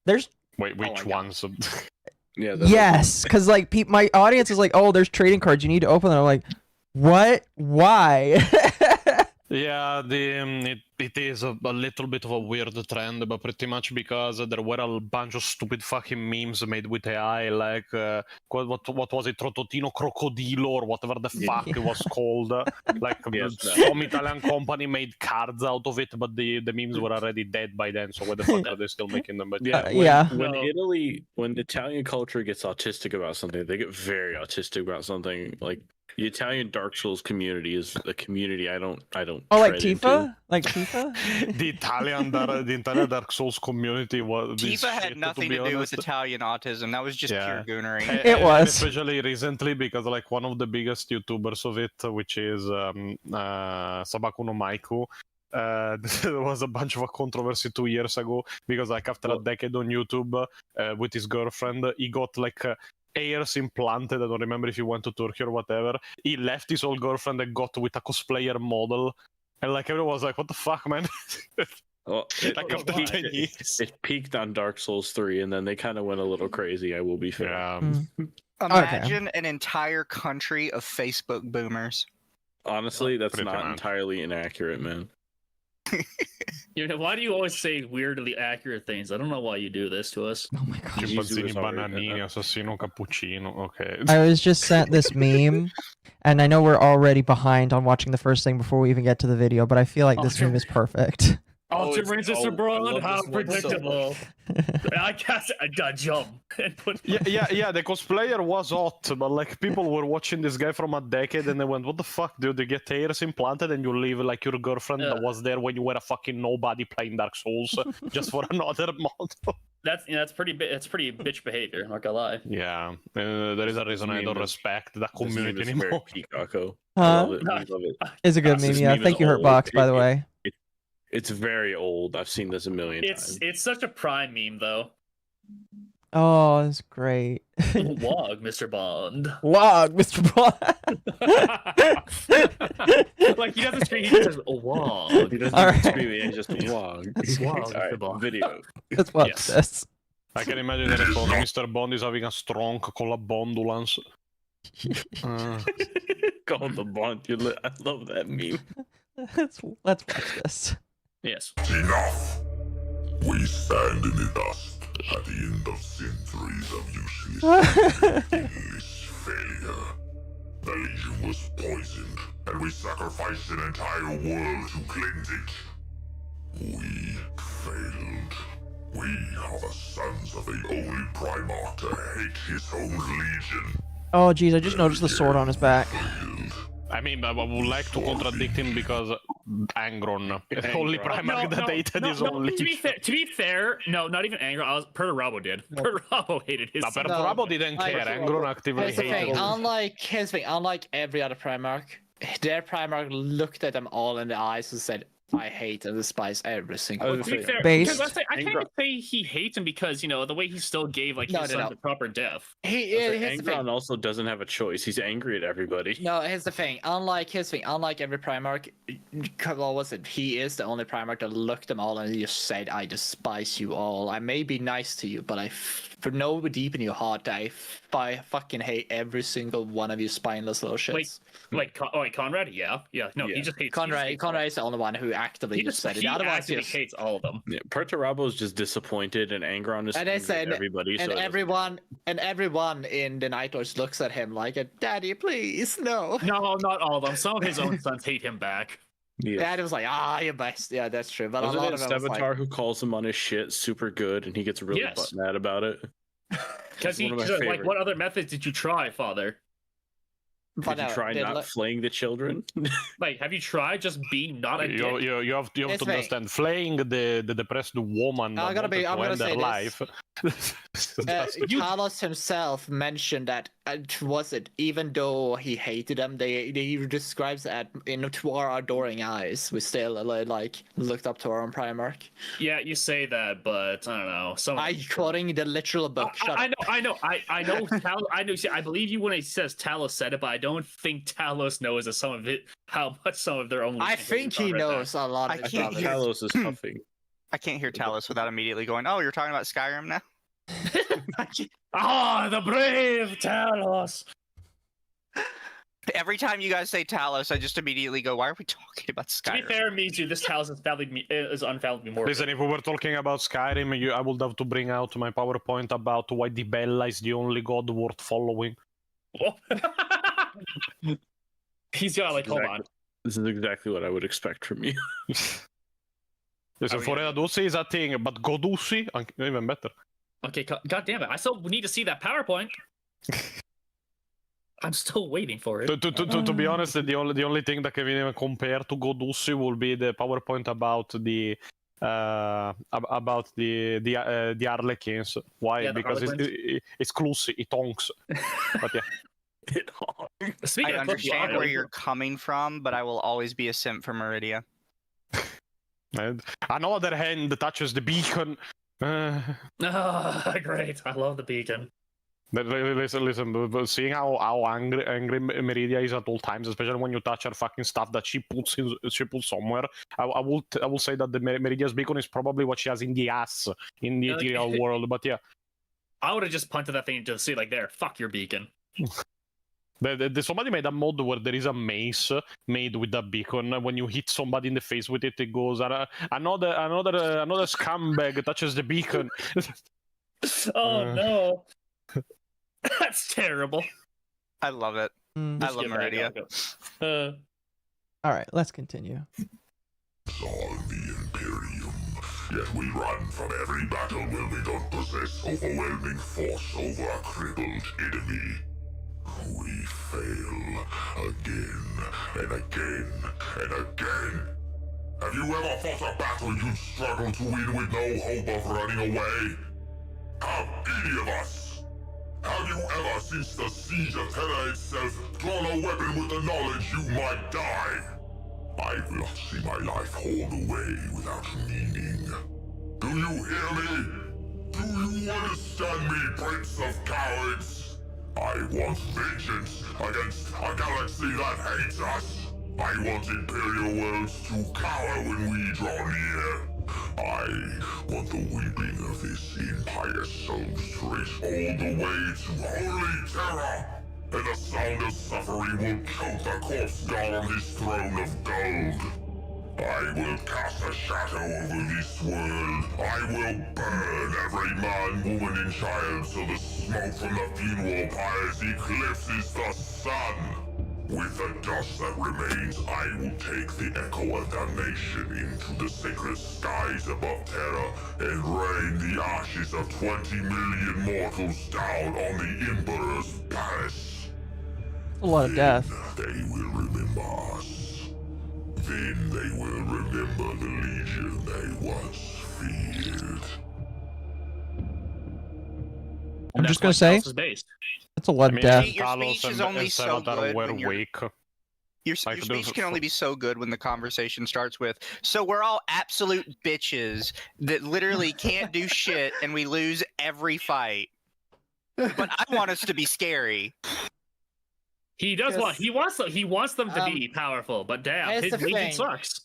L: there's
T: Wait, which ones?
R: Yeah.
L: yes, because like my audience is like, oh, there's trading cards, you need to open them. I'm like, what? Why?
T: Yeah, it is a little bit of a weird trend, but pretty much because there were a bunch of stupid fucking memes made with AI, like what was it, Trototino Crocodilo or whatever the fuck it was called. Like some Italian company made cards out of it, but the memes were already dead by then. So why the fuck are they still making them? But
R: when Italian culture gets autistic about something, they get very autistic about something. Like the Italian Dark Souls community is a community I don't.
L: Oh, like
R: tread
L: Tifa?
R: into.
L: Like Tifa?
T: the Italian Dark Souls community was.
S: Tifa had nothing to do with Italian autism. That was just pure goonery.
L: It was.
T: Especially recently, because like one of the biggest YouTubers of it, which is Sabaku no Maiku, there was a bunch of a controversy 2 years ago because like after a decade on YouTube with his girlfriend, he got like ears implanted. I don't remember if he went to Turkey or whatever. He left his old girlfriend and got with a cosplayer model, and like everyone was like, "What the fuck, man?"
R: Well,
T: like after 10 years,
R: it peaked on Dark Souls 3, and then they kind of went a little crazy. I will be fair.
S: Imagine an entire country of Facebook boomers.
R: Honestly, that's not entirely inaccurate, man.
P: Why do you always say weirdly accurate things? I don't know why you do this to us.
L: Oh my god.
T: Chimpanzini, bananini, assassino, cappuccino. Okay.
L: I was just sent this meme, and I know we're already behind on watching the first thing before we even get to the video, but I feel like this meme is perfect.
P: Ultra Princess abroad, how
R: this one so
P: predictable. I guess I got jump and put.
T: Yeah. The cosplayer was hot, but like people were watching this guy from a decade, and they went, "What the fuck, dude? You get ears implanted, and you leave like your girlfriend that was there when you were a fucking nobody playing Dark Souls just for another model."
P: That's pretty bitch behavior. I'm not gonna lie.
T: Yeah, there is a reason I don't respect that community anymore.
R: Peacock-o.
T: I
R: love it.
L: It's a good meme, yeah. Thank you, Hurtbox, by the way.
R: It's very old. I've seen this a million times.
P: It's such a prime meme though.
L: Oh, that's great.
P: Wog, Mr. Bond.
L: Wog, Mr.
P: Bond. Like he doesn't scream, he just says wog.
R: He doesn't scream, he just wog.
P: Wog,
R: Mr.
P: Bond.
R: Video.
L: That's what this.
T: I can imagine that Mr. Bond is having a strong collabondulance.
R: Called the Bond. I love that meme.
L: Let's watch this.
P: Yes.
A: Enough! We stand in the dust at the end of centuries of useless failure. The Legion was poisoned, and we sacrificed an entire world to cleanse it. We failed. We are the sons of the only Primarch to hate his own Legion.
L: Oh, jeez, I just noticed the sword on his back.
T: I mean, I would like to contradict him because Angron, only Primarch that hated his own Legion.
P: To be fair, no, not even Angron. Perturabo did. Perturabo hated his.
T: Perturabo didn't care. Angron actively hated him.
O: Unlike every other Primarch, their Primarch looked at them all in the eyes and said, "I hate and despise every single."
P: To be fair, because I can't say he hates him because the way he still gave his son the proper death.
R: Angron also doesn't have a choice. He's angry at everybody.
O: No, here's the thing. Unlike every Primarch, what was it? He is the only Primarch that looked them all and just said, "I despise you all. I may be nice to you, but for no deep in your heart, I fucking hate every single one of you spineless little shits."
P: Like Conrad? Yeah. No, he just hates
O: Conrad. Conrad is the only one who actively just said it. Otherwise,
P: he hates all of them.
R: Yeah, Perturabo is just disappointed, and Angron is angry at everybody.
O: And everyone in the Night Lords looks at him like, "Daddy, please, no."
P: No, not all of them. Some of his own sons hate him back.
O: Yeah, it was like, you're best. Yeah, that's true. But
R: Wasn't
O: a lot
R: it
O: of them
R: Sevatar who calls him on his shit super good, and he gets really butt mad about it?
P: Because he's like, "What other methods did you try, Father?"
R: Did you try not flaying the children?
P: Like, have you tried just being not a dick?
T: You have to understand, flaying the depressed woman.
O: I'm gonna say
T: life.
O: Talos himself mentioned that even though he hated them, he describes that to our adoring eyes, we still like looked up to our own Primarch.
P: Yeah, you say that, but I don't know.
O: I'm quoting the literal book.
P: I know. I believe you when he says Talos said it, but I don't think Talos knows that how much some of their own.
O: I think he knows a lot.
S: I can't hear
R: Talos is huffing.
S: I can't hear Talos without immediately going, "Oh, you're talking about Skyrim now."
P: The brave Talos.
S: Every time you guys say Talos, I just immediately go, "Why are we talking about Skyrim?"
P: To be fair, Mizu, this Talos is unfathomably more.
T: Listen, if we were talking about Skyrim, I would have to bring out my PowerPoint about why the Bella is the only god worth following.
P: He's got hold on.
R: This is exactly what I would expect from you.
T: Listen, Foredadusi is a thing, but Godusi, even better.
P: Okay, god damn it. I still need to see that PowerPoint. I'm still waiting for it.
T: To be honest, the only thing that can even compare to Godusi will be the PowerPoint about the Harlequins. Why?
P: Yeah,
T: because it's close, it honks. But yeah.
S: I understand where you're coming from, but I will always be a simp for Meridia.
T: On the other hand, touches the beacon.
P: Great. I love the beacon.
T: Listen, seeing how angry Meridia is at all times, especially when you touch her fucking stuff that she puts somewhere, I will say that the Meridia's beacon is probably what she has in the ass in the ethereal world. But yeah,
P: I would have just punted that thing into the sea like, there, fuck your beacon.
T: Somebody made a mod where there is a mace made with a beacon. When you hit somebody in the face with it, it goes. Another scumbag touches the beacon.
P: Oh no, that's terrible.
S: I love it. I love Meridia.
L: All right, let's continue.
A: On the Imperium, yet we run from every battle where we don't possess overwhelming force over a crippled enemy. We fail again and again and again. Have you ever fought a battle you struggled to win with no hope of running away? Have any of us? Have you ever, since the siege of Terra itself, drawn a weapon with the knowledge you might die? I've not seen my life hauled away without meaning. Do you hear me? Do you understand me, Prince of Cowards? I want vengeance against a galaxy that hates us. I want Imperial worlds to cower when we draw near. I want the weeping of this impious soul to reach all the way to holy terror, and the sound of suffering will choke the corpse god on his throne of gold. I will cast a shadow over this world. I will burn every man, woman, and child so the smoke from the funeral pyres eclipses the sun. With the dust that remains, I will take the echo of damnation into the sacred skies above Terra and rain the ashes of 20 million mortals down on the Emperor's palace.
L: A lot of death.
A: They will remember us. Then they will remember the legion they once feared.
L: I'm just gonna say, that's a lot of death.
S: Your speech is only so good when your speech can only be so good when the conversation starts with, so we're all absolute bitches that literally can't do shit and we lose every fight. But I want us to be scary.
P: He does he wants them to be powerful, but damn, his legion sucks.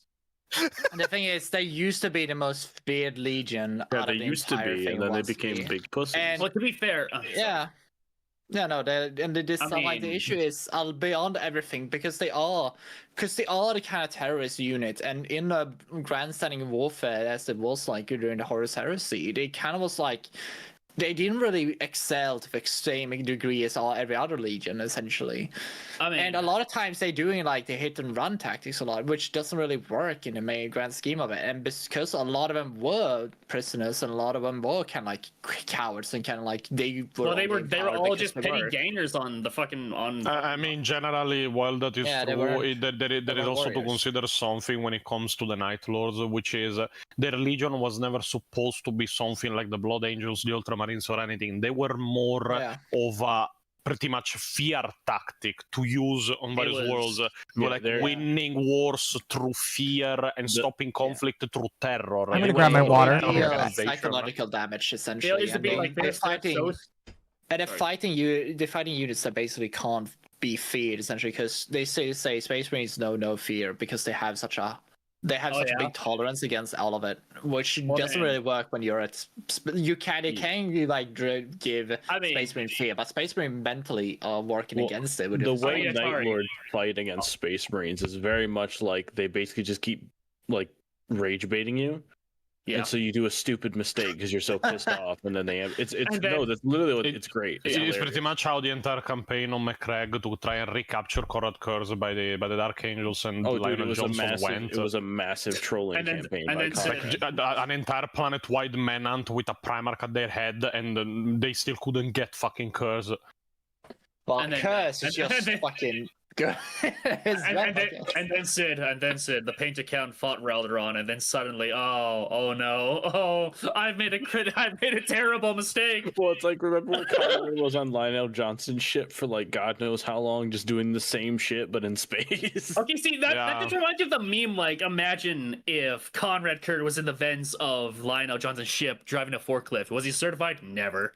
O: And the thing is, they used to be the most feared legion.
R: Yeah, they used to be, and then they became big pussies.
O: And,
P: well, to be fair,
O: the issue is beyond everything because they are the kind of terrorist unit, and in the grandstanding warfare as it was like during the Horus Heresy, they kind of was like. They didn't really excel to the extreme degree as every other legion, essentially. And a lot of times they're doing like the hit and run tactics a lot, which doesn't really work in the main grand scheme of it. And because a lot of them were prisoners and a lot of them were kind of like cowards and kind of like they were
P: all just petty gangers on the fucking
T: I mean, generally, while that is true, there is also to consider something when it comes to the Night Lords, which is their legion was never supposed to be something like the Blood Angels, the Ultramarines, submarines or anything. They were more of a pretty much fear tactic to use on various worlds. Winning wars through fear and stopping conflict through terror.
L: I'm gonna grab my water.
O: Psychological damage, essentially. They're fighting, and the fighting units that basically can't be feared, essentially, because they say Space Marines know no fear because they have such a big tolerance against all of it, which doesn't really work when you're at. You can give Space Marine fear, but Space Marine mentally are working against it.
R: The way Night Lords fight against Space Marines is very much like they basically just keep like rage baiting you. Yeah. And so you do a stupid mistake because you're so pissed off, and then that's literally what it's great.
T: It's pretty much how the entire campaign on McCraig to try and recapture Conrad Curse by the Dark Angels and Lionel Johnson went.
R: It was a massive trolling campaign.
T: An entire planet-wide manhunt with a Primarch at their head, and they still couldn't get fucking Curse.
O: Well, Curse is just fucking.
P: and then Sid, the paint account fought Ralderon, and then suddenly, oh no, I made a terrible mistake.
R: Well, it's like, remember when Conrad was on Lionel Johnson shit for like God knows how long, just doing the same shit but in space.
P: Okay, see that just reminds you of the meme. Like, imagine if Conrad Kurd was in the vents of Lionel Johnson's ship driving a forklift. Was he certified? Never.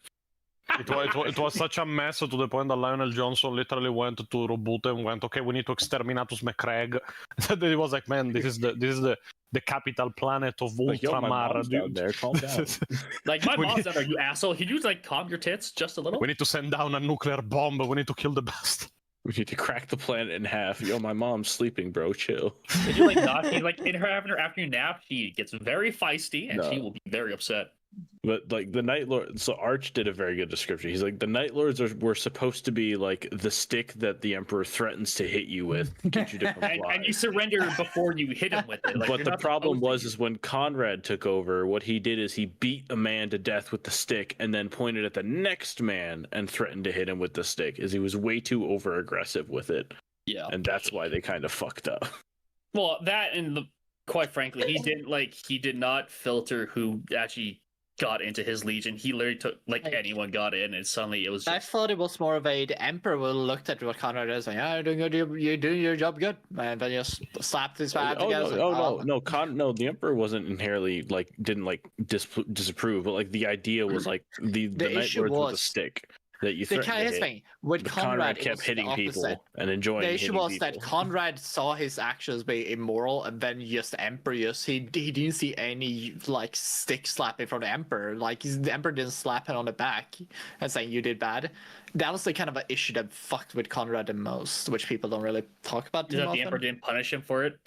T: It was such a mess to the point that Lionel Johnson literally went to reboot and went, okay, we need to exterminatus McCraig. He was like, man, this is the capital planet of Ultramar, dude.
R: There, calm down.
P: Like, my mom's down there, you asshole. Can you like calm your tits just a little?
T: We need to send down a nuclear bomb. We need to kill the best.
R: We need to crack the planet in half. Yo, my mom's sleeping, bro. Chill.
P: Did you in her having her afternoon nap, she gets very feisty and she will be very upset.
R: But like the Night Lord, so Arch did a very good description. He's like, the Night Lords were supposed to be like the stick that the Emperor threatens to hit you with, get you to comply.
P: and you surrender before you hit him with it. Like,
R: but the problem is when Conrad took over, what he did is he beat a man to death with the stick and then pointed at the next man and threatened to hit him with the stick, as he was way too over aggressive with it.
P: Yeah,
R: and that's why they kind of fucked up.
P: Well, that and quite frankly, he did not filter who actually got into his legion. He literally took anyone got in, and suddenly it was.
O: I thought it was more of the Emperor looked at what Conrad is like. You're doing your job good, and then just slapped his hand together.
R: No, the Emperor wasn't inherently didn't disapprove, but like the idea was like the Night Lords with a stick that you threatened
O: with Conrad
R: kept hitting people and enjoying.
O: The issue was that Conrad saw his actions be immoral, and then just the Emperor he didn't see any stick slapping from the Emperor. Like the Emperor didn't slap him on the back and saying you did bad. That was the kind of an issue that fucked with Conrad the most, which people don't really talk about too often.
P: The Emperor didn't punish him for it.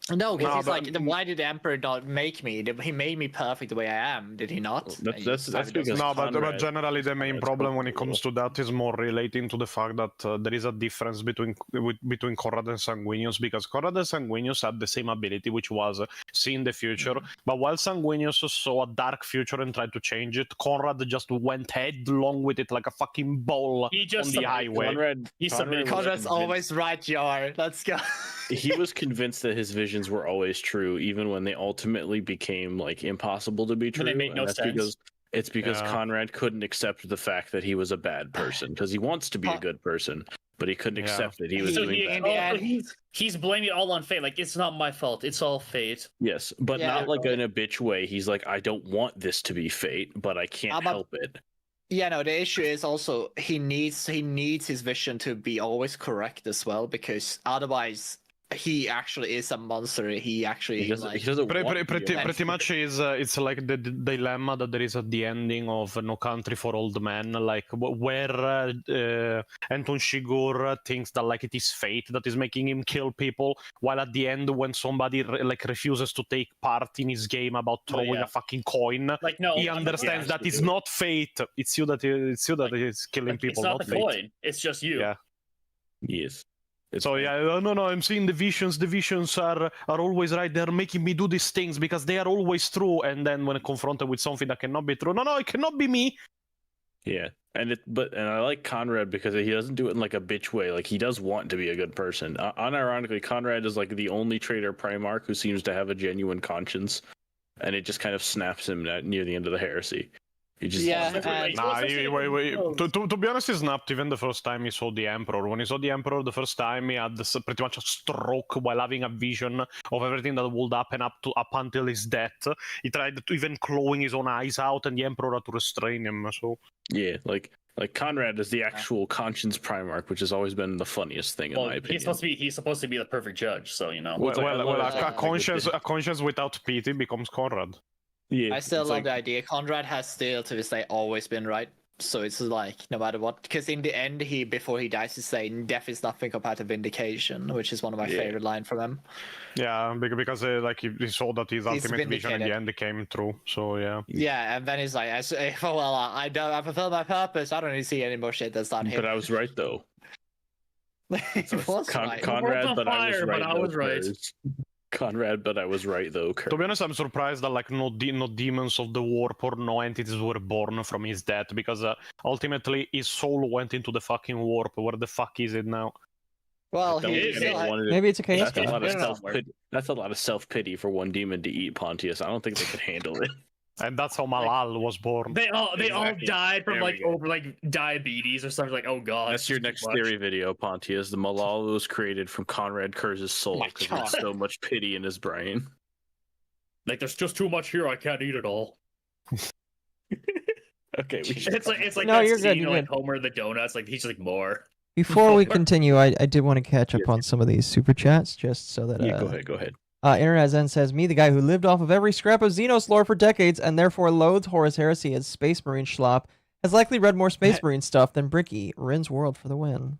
O: No, because he's like, why did the Emperor not make me? He made me perfect the way I am, did he not?
R: That's because
T: but generally the main problem when it comes to that is more relating to the fact that there is a difference between Conrad and Sanguinius, because Conrad and Sanguinius had the same ability, which was seeing the future, but while Sanguinius saw a dark future and tried to change it, Conrad just went headlong with it like a fucking ball on the highway.
O: Conrad's always right, Jar. Let's go.
R: He was convinced that his visions were always true, even when they ultimately became impossible to be true.
P: They make no sense.
R: It's because Conrad couldn't accept the fact that he was a bad person, because he wants to be a good person, but he couldn't accept that he was doing bad.
P: He's blaming it all on fate. Like, it's not my fault. It's all fate.
R: Yes, but not in a bitch way. He's like, I don't want this to be fate, but I can't help it.
O: Yeah, no, the issue is also he needs his vision to be always correct as well, because otherwise he actually is a monster. He doesn't
T: pretty much is. It's like the dilemma that there is at the ending of No Country for Old Men, like where Anton Chigurh thinks that it is fate that is making him kill people, while at the end when somebody refuses to take part in his game about throwing a fucking coin, he understands that it's not fate. It's you that is killing people.
P: It's not the coin. It's just you.
T: Yeah.
R: Yes.
T: No, I'm seeing the visions. The visions are always right. They're making me do these things because they are always true. And then when confronted with something that cannot be true, no, it cannot be me.
R: Yeah, and I like Conrad because he doesn't do it in a bitch way. Like, he does want to be a good person. Unironically, Conrad is the only traitor Primarch who seems to have a genuine conscience, and it just kind of snaps him near the end of the heresy.
K: He just
T: To be honest, he snapped even the first time he saw the Emperor. When he saw the Emperor the first time, he had pretty much a stroke while having a vision of everything that would happen up until his death. He tried to even clawing his own eyes out, and the Emperor had to restrain him. So
R: yeah, like Conrad is the actual conscience Primarch, which has always been the funniest thing in my opinion.
P: He's supposed to be the perfect judge, so you know.
T: A conscience without pity becomes Conrad.
R: Yeah,
O: I still love the idea. Conrad has still to this day always been right. So it's like no matter what, because in the end, before he dies, he's saying death is nothing compared to vindication, which is one of my favorite lines from him.
T: Yeah, because he saw that his ultimate vision in the end came true. So yeah.
O: Yeah, and then he's like, well, I fulfilled my purpose. I don't need to see any more shit that's done here.
R: But I was right though.
O: Conrad,
R: but I was right. Conrad, but I was right though. Kurt.
T: To be honest, I'm surprised that no demons of the warp or no entities were born from his death, because ultimately his soul went into the fucking warp. Where the fuck is it now?
O: Well,
L: maybe it's a chaos.
R: That's a lot of self-pity for one demon to eat, Pontius. I don't think they could handle it.
T: And that's how Malal was born.
P: They all died from diabetes or something. Like, oh god.
R: That's your next theory video, Pontius. The Malal was created from Conrad Kurz's soul because there's so much pity in his brain.
P: Like, there's just too much here. I can't eat it all.
R: Okay,
P: it's like
L: no,
P: that
L: you're
P: scene,
L: good. You're
P: like
L: good.
P: Homer the donuts. Like he's like more.
L: Before we continue, I did want to catch up on some of these super chats, just so that.
R: Yeah, go ahead.
L: Internet Zen says, me, the guy who lived off of every scrap of Xenos lore for decades and therefore loathes Horus Heresy as Space Marine schlop, has likely read more Space Marine stuff than Bricky. Rin's World for the win.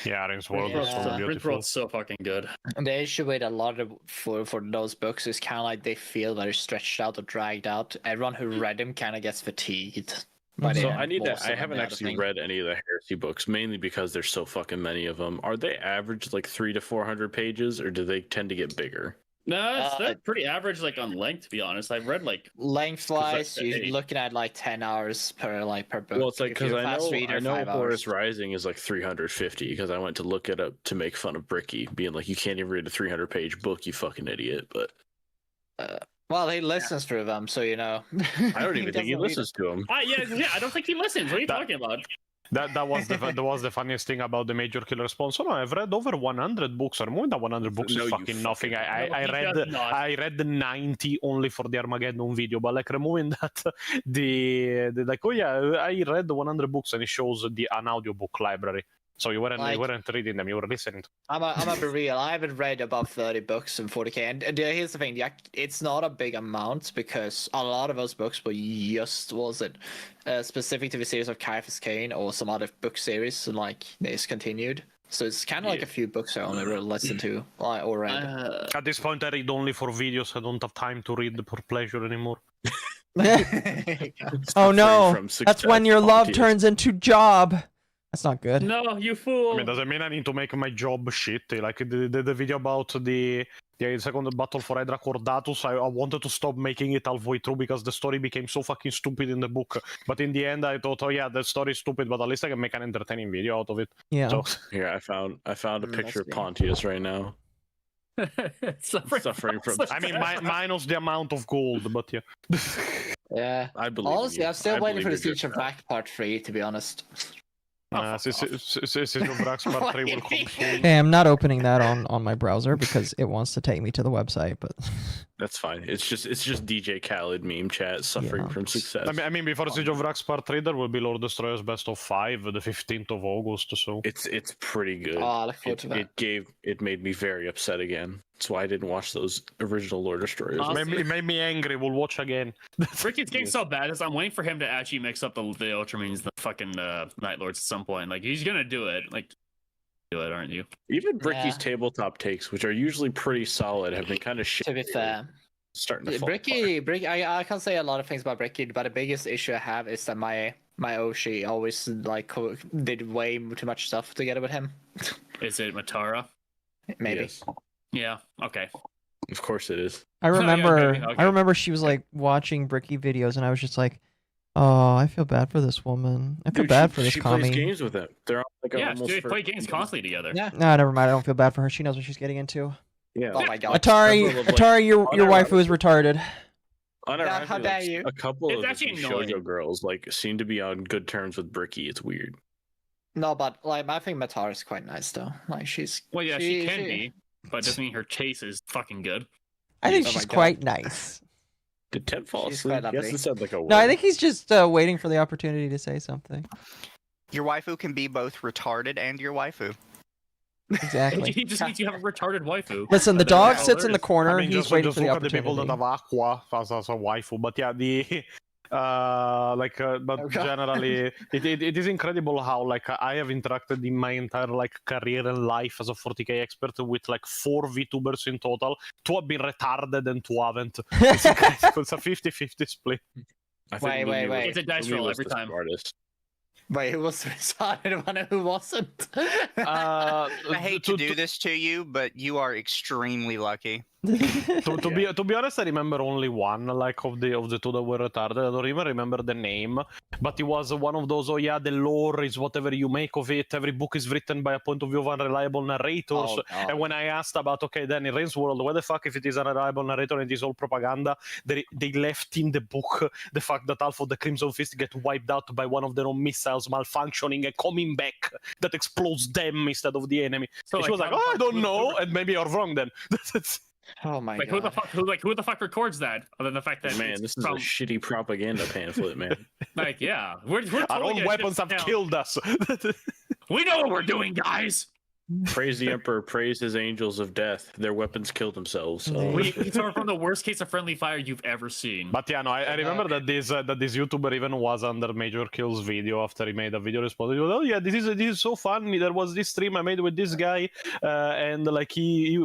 T: Yeah, Rin's World is so beautiful.
P: Rin's World's so fucking good.
O: And the issue with a lot of for those books is kind of like they feel very stretched out or dragged out. Everyone who read them kind of gets fatigued.
R: So I haven't actually read any of the Heresy books, mainly because there's so fucking many of them. Are they average like 300 to 400 pages, or do they tend to get bigger?
P: No, they're pretty average, like on length. To be honest, I've read like
O: lengthwise, you're looking at like 10 hours per book.
R: Well, it's like because I know Horus Rising is like 350 because I went to look it up to make fun of Bricky, being like, you can't even read a 300-page book, you fucking idiot. But
O: well, he listens through them, so you know.
R: I don't even think he listens to them.
P: Yeah, I don't think he listens. What are you talking about?
T: That was the funniest thing about the Major Killer Spawn. So no, I've read over 100 books, or more than 100 books is fucking nothing. I read the 90 only for the Armageddon video, but like removing that, the like, oh yeah, I read 100 books, and it shows an audiobook library. So you weren't reading them, you were listening to them.
O: I'm gonna be real. I haven't read above 30 books in 40k, and here's the thing: it's not a big amount because a lot of those books were just specific to the series of Caiaphas Cain or some other book series, and like it's continued. So it's kind of like a few books I only listened to or read.
T: At this point, I read only for videos. I don't have time to read for pleasure anymore.
L: Oh no! That's when your love turns into job. That's not good.
P: No, you fool.
T: I mean, doesn't mean I need to make my job shitty. Like the video about the second battle for Hydra Cordatus, I wanted to stop making it halfway through because the story became so fucking stupid in the book. But in the end, I thought, oh yeah, the story is stupid, but at least I can make an entertaining video out of it.
L: Yeah.
T: So,
R: here, I found a picture of Pontius right now.
P: suffering from.
T: I mean, minus the amount of gold, but yeah.
O: Yeah.
R: I believe.
O: Honestly, I'm still waiting for the Siege of Vac Part 3, to be honest.
T: Siege of Vac Part 3 will come soon.
L: Okay, I'm not opening that on my browser because it wants to take me to the website, but
R: that's fine. It's just DJ Khaled meme chat suffering from success.
T: I mean, before Siege of Vac Part 3, there will be Lord Destroyer's Best of 5, the 15th of August. So
R: it's pretty good.
O: Oh, I look forward to that.
R: It made me very upset again. That's why I didn't watch those original Lord Destroyers.
T: It made me angry. We'll watch again.
P: Ricky's getting so bad is I'm waiting for him to actually mix up the Ultramarines, the fucking Night Lords at some point. Like he's gonna do it. Like do it, aren't you?
R: Even Bricky's tabletop takes, which are usually pretty solid, have been kind of shit.
O: To be fair,
R: starting to fall
O: Bricky, I can't say a lot of things about Bricky, but the biggest issue I have is that my Oshi always like did way too much stuff together with him.
P: Is it Matara?
O: Maybe.
R: Yes.
P: Yeah. Okay.
R: Of course it is.
L: I remember.
P: Okay.
L: I remember she was like watching Bricky videos, and I was just like, "Oh, I feel bad for this woman. I feel bad for this commie."
R: She plays games with him. They're all like
P: they play games constantly together.
O: Yeah.
L: No, never mind. I don't feel bad for her. She knows what she's getting into.
R: Yeah.
O: Oh my god.
L: Atari, your waifu is retarded.
O: Yeah, how dare you?
R: A couple
P: It's
R: of
P: actually
R: these
P: annoying.
R: shoujo girls like seem to be on good terms with Bricky. It's weird.
O: No, but like I think Matara's quite nice though. Like she's.
P: Well, yeah, she can be, but it doesn't mean her chase is fucking good.
L: I think
O: Oh
L: she's
O: my God.
L: quite nice.
R: Did Ted fall
O: She's
R: asleep?
O: quite
R: He
O: lovely.
R: hasn't said like a word.
L: No, I think he's just waiting for the opportunity to say something.
S: Your waifu can be both retarded and your waifu.
L: Exactly.
P: He just means you have a retarded waifu.
L: Listen, the
P: That's
L: dog
P: all
L: sits
P: there
L: in the
P: is.
L: corner.
T: I mean,
L: He's
T: just,
L: waiting
T: just
L: for the
T: look at the people
L: opportunity.
T: that have Aqua as a waifu. But yeah, but generally, it is incredible how like I have interacted in my entire like career and life as a 40k expert with like 4 VTubers in total. 2 have been retarded and 2 haven't. It's incredible. It's a 50-50 split.
R: I think
O: Wait.
P: It's a dice
R: Lumi
P: roll
R: was
P: every
R: the
P: time.
R: smartest.
O: Wait, who was retarded and who wasn't?
S: I hate to do this to you, but you are extremely lucky.
T: To be honest, I remember only one like of the 2 that were retarded. I don't even remember the name, but it was one of those. Oh yeah, the lore is whatever you make of it. Every book is written by a point of view of unreliable narrators.
O: Oh, God.
T: And when I asked about, okay, then in Rain's world, where the fuck if it is unreliable narrator and it is all propaganda? They left in the book the fact that half of the Crimson Fist get wiped out by one of their own missiles malfunctioning and coming back that explodes them instead of the enemy.
P: So,
T: and she
P: like,
T: was like,
P: how the
T: oh, I
P: fuck-
T: don't
P: who-
T: know, and maybe you're wrong then.
O: Oh my
P: Like
O: God.
P: who the fuck records that? Other than the fact that
R: Man,
P: it's
R: this is
P: from,
R: a shitty propaganda pamphlet, man.
P: like yeah, we're totally
T: Our own
P: gonna
T: weapons
P: shit
T: have
P: down.
T: killed us.
P: We know what we're doing, guys.
R: Praise the Emperor, praise his angels of death. Their weapons killed themselves. So.
P: We suffer from the worst case of friendly fire you've ever seen.
T: But yeah, no, I remember that this YouTuber even was under Major Kill's video after he made a video responding. Oh yeah, this is so funny. There was this stream I made with this guy, and like he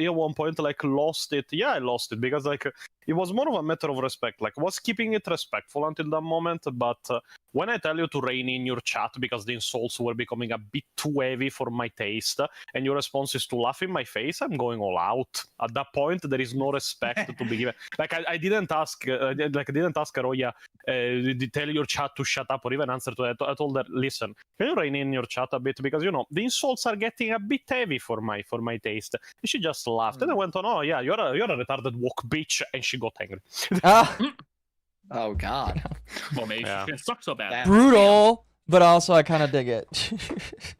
T: at one point like lost it. Yeah, I lost it because like it was more of a matter of respect. Like was keeping it respectful until that moment, but when I tell you to rein in your chat because the insults were becoming a bit too heavy for my taste, and your response is to laugh in my face, I'm going all out. At that point, there is no respect to be given. Like I didn't ask her, oh yeah, tell your chat to shut up or even answer to that. I told her, listen, can you rein in your chat a bit because you know the insults are getting a bit heavy for my taste. And she just laughed and I went on, oh yeah, you're a retarded woke bitch, and she got angry.
O: Oh God.
P: Well, maybe
T: Yeah.
P: it sucks so bad.
L: Brutal, but also I kind of dig it.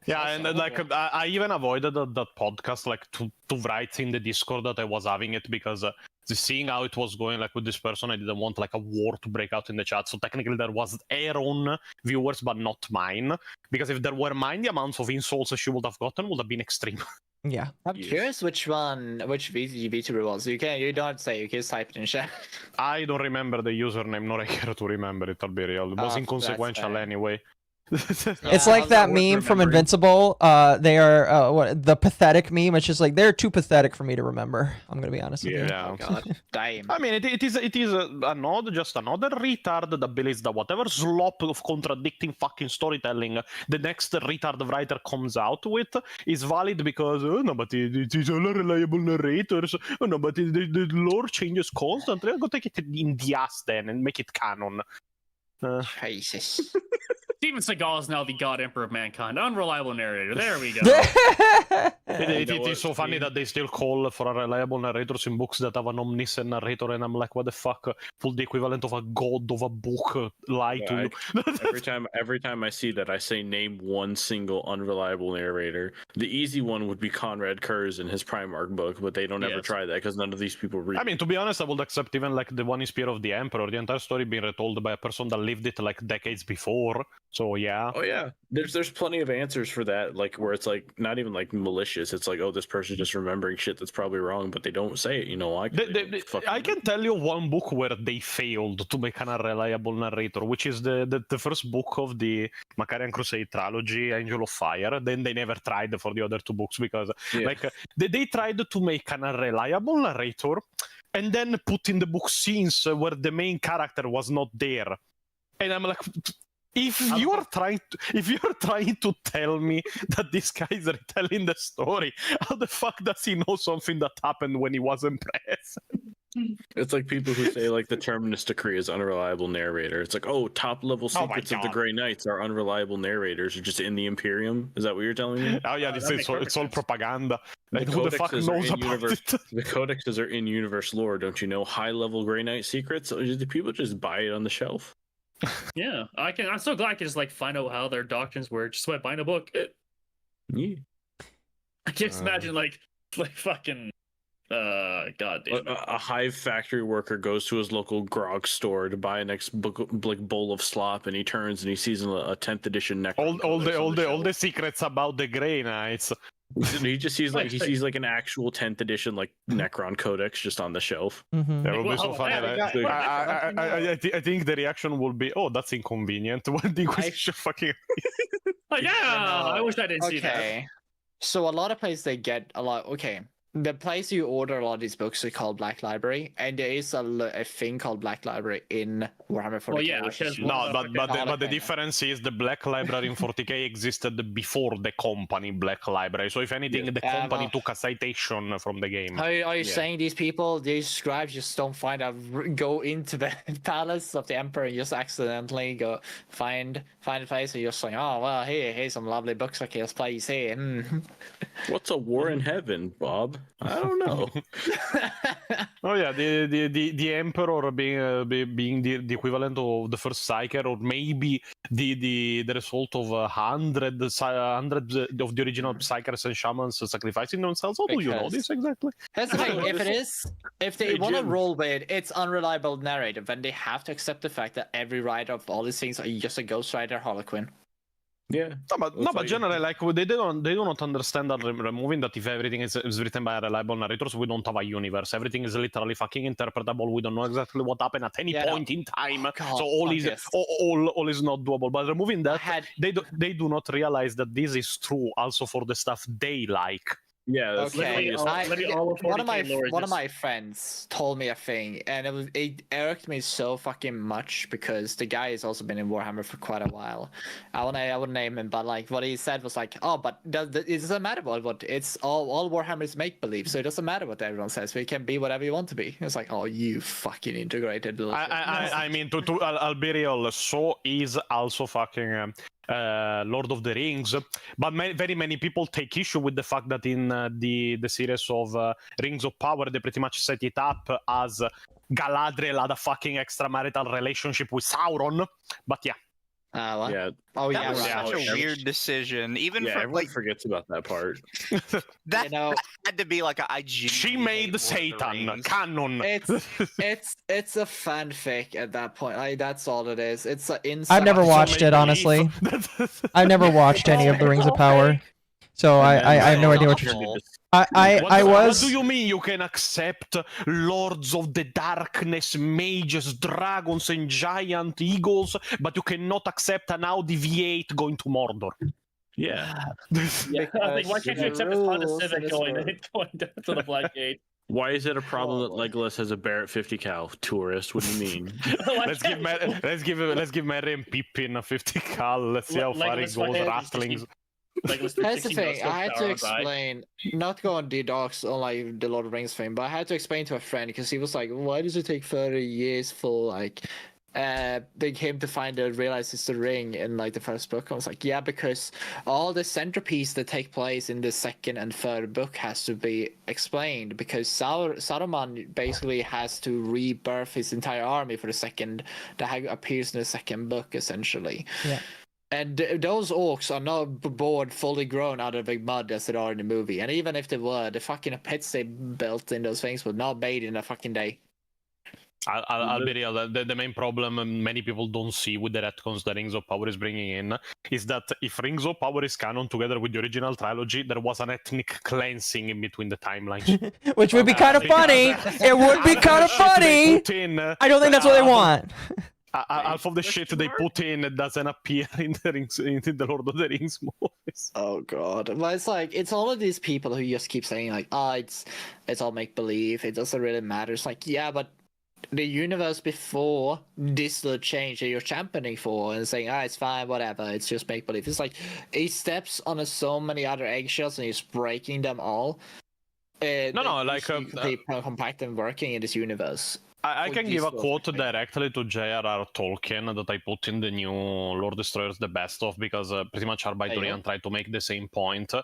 T: Yeah, and like I even avoided that podcast like to write in the Discord that I was having it because seeing how it was going like with this person, I didn't want like a war to break out in the chat. So technically there was her own viewers, but not mine. Because if there were mine, the amounts of insults she would have gotten would have been extreme.
L: Yeah.
O: I'm curious which VTuber was. You don't have to say. You can just type it in chat.
T: I don't remember the username, nor I care to remember it, I'll be real. It was
O: Oh,
T: inconsequential
O: that's
T: anyway.
L: It's like that meme from Invincible. They are the pathetic meme. It's just like they're too pathetic for me to remember. I'm gonna be honest with you.
T: Yeah.
O: Oh God. Damn.
T: I mean, it is just another retard that believes that whatever slop of contradicting fucking storytelling the next retard writer comes out with is valid because oh no, but it is unreliable narrators. Oh no, but the lore changes constantly. I'll go take it in the ass then and make it canon.
O: Jesus.
P: Steven Seagal is now the God Emperor of Mankind. Unreliable narrator. There we go.
T: It is so funny that they still call for unreliable narrators in books that have an omniscient narrator, and I'm like, what the fuck? Pull the equivalent of a god of a book, lie to you.
R: every time I see that, I say name one single unreliable narrator. The easy one would be Conrad Kurz in his Primarch book, but they don't ever try that because none of these people read.
T: I mean, to be honest, I would accept even like the one in Spear of the Emperor, the entire story being retold by a person that lived it like decades before. So yeah.
R: Oh yeah, there's plenty of answers for that, like where it's like not even like malicious. It's like, oh, this person's just remembering shit that's probably wrong, but they don't say it. You know why?
T: I can tell you one book where they failed to make an unreliable narrator, which is the first book of the Macarian Crusade trilogy, Angel of Fire. Then they never tried for the other 2 books because they tried to make an unreliable narrator and then put in the book scenes where the main character was not there. And I'm like, if you're trying to tell me that this guy is retelling the story, how the fuck does he know something that happened when he wasn't present?
R: It's like people who say like the Terminus Decree is unreliable narrator. It's like, oh, top level secrets of the Grey Knights are unreliable narrators, are just in the Imperium. Is that what you're telling me?
T: Oh yeah, it's all propaganda. Like, who the fuck
R: codexes
T: knows
R: are
T: about
R: in-universe.
T: it?
R: The codexes are in universe lore. Don't you know high level Grey Knight secrets? Or do people just buy it on the shelf?
P: Yeah, I'm so glad I can just like find out how their doctrines work just by buying a book.
R: Yeah.
P: I can just imagine like fucking god damn.
R: A Hive factory worker goes to his local grog store to buy a next bowl of slop, and he turns and he sees a 10th edition Necron.
T: All the secrets about the Grey Knights.
R: He just sees like an actual 10th edition like Necron codex just on the shelf.
T: That would be so funny. I think the reaction will be, "Oh, that's inconvenient." What do you fucking?
P: I wish I didn't see that.
O: Okay. So a lot of places they get a lot. Okay. The place you order a lot of these books is called Black Library, and there is a thing called Black Library in Warhammer 40k.
P: Well, yeah,
T: but the difference is the Black Library in 40k existed before the company Black Library. So if anything, the company took a citation from the game.
O: Are you saying these people, these scribes, just don't go into the palace of the Emperor and just accidentally go find a place and you're just like, oh well, here's some lovely books like this place here.
R: What's a war in heaven, Bob? I don't know.
T: Oh yeah, the Emperor being the equivalent of the first Psyker, or maybe the result of 100 of the original Psykers and Shamans sacrificing themselves. How do you know this exactly?
O: That's the thing. If they want to roll with it's unreliable narrative, then they have to accept the fact that every writer of all these things are just a ghostwriter Harlequin.
R: Yeah.
T: But generally, like they do not understand that removing that if everything is written by a reliable narrators, we don't have a universe. Everything is literally fucking interpretable. We don't know exactly what happened at any point in time. So all is not doable. But removing that, they do not realize that this is true also for the stuff they like.
R: Yeah, that's
O: okay. One of my friends told me a thing, and it irked me so fucking much because the guy has also been in Warhammer for quite a while. I wouldn't name him, but like what he said was like, oh, but it doesn't matter what it's all Warhammer is make believe, so it doesn't matter what everyone says. We can be whatever you want to be. It's like, oh, you fucking integrated.
T: I mean, I'll be real. So is also fucking. Lord of the Rings, but very many people take issue with the fact that in the series of Rings of Power they pretty much set it up as Galadriel had a fucking extramarital relationship with Sauron. But yeah.
O: What?
R: Yeah.
O: Oh yeah,
S: that was such a weird decision. Even for
R: everyone forgets about that part.
S: that had to be like a IG.
T: She made Satan canon.
O: It's a fanfic at that point. Like that's all it is. It's an inside.
L: I've never watched it, honestly. I've never watched any of the Rings of Power, so I have no idea what you're.
T: What do you mean you can accept Lords of the Darkness, mages, dragons, and giant eagles, but you cannot accept an Audi V8 going to Mordor?
R: Yeah.
P: Like, why can't you accept a Honda Civic going to the Black Gate?
R: Why is it a problem that Legolas has a Barrett 50 cal? Tourist, what do you mean?
T: let's give Merry and Pippin a 50 cal. Let's see how far it goes. Rattlings.
O: That's the thing. I had to explain, not go on D-Docs on like the Lord of the Rings thing, but I had to explain to a friend because he was like, "Why does it take 30 years for like?" They came to realize it's the ring in like the first book. I was like, yeah, because all the centerpiece that take place in the second and third book has to be explained because Saruman basically has to rebirth his entire army for the second that appears in the second book essentially.
L: Yeah.
O: And those orcs are not born fully grown out of the mud as they are in the movie. And even if they were, the fucking pits they built in those things were not made in a fucking day.
T: I'll be real. The main problem many people don't see with the retcons that Rings of Power is bringing in is that if Rings of Power is canon together with the original trilogy, there was an ethnic cleansing in between the timelines.
L: Which would be kind of funny. It would be kind of funny. I don't think that's what they want.
T: Half of the shit they put in doesn't appear in the Lord of the Rings movies.
O: Oh god. But it's like, it's all of these people who just keep saying like, it's all make-believe, it doesn't really matter. It's like, yeah, but the universe before this little change that you're championing for and saying, it's fine, whatever, it's just make-believe. It's like, he steps on so many other eggshells and he's breaking them all.
R: No, like
O: complete compact and working in this universe.
R: I can give a quote directly to J.R.R. Tolkien that I put in the new Lord Destroyers the best of, because pretty much Arbeitorian tried to make the same point.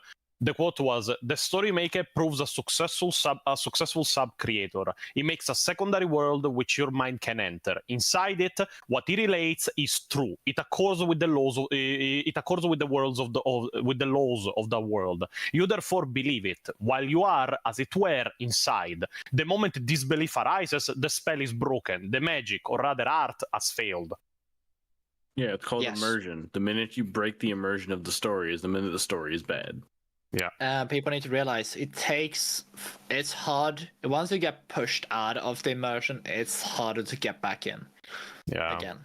R: The quote was, "The story maker proves a successful sub-creator. He makes a secondary world which your mind can enter. Inside it, what he relates is true. It accords with the laws. It accords with the laws of the world. You therefore believe it, while you are, as it were, inside. The moment disbelief arises, the spell is broken. The magic, or rather art, has failed." Yeah, it's called immersion. The minute you break the immersion of the story is the minute the story is bad. Yeah.
O: People need to realize it's hard. Once you get pushed out of the immersion, it's harder to get back in.
R: Yeah.
O: Again.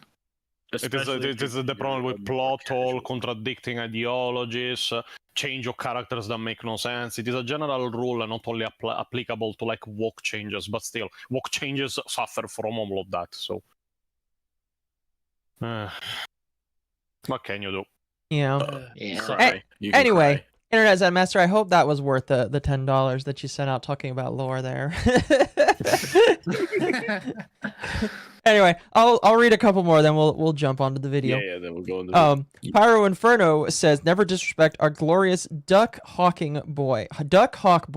R: It is the problem with plot hole, contradicting ideologies, change of characters that make no sense. It is a general rule and not only applicable to like walk changes, but still, walk changes suffer from all of that. So, what can you do?
L: Yeah. Anyway. Internet Zen Master, I hope that was worth the $10 that you sent out talking about lore there. Anyway, I'll read a couple more, then we'll jump onto the video.
R: Yeah, then we'll go into the video.
L: Pyro Inferno says, "Never disrespect our glorious Duck Hawk boy. Ducking Hawk.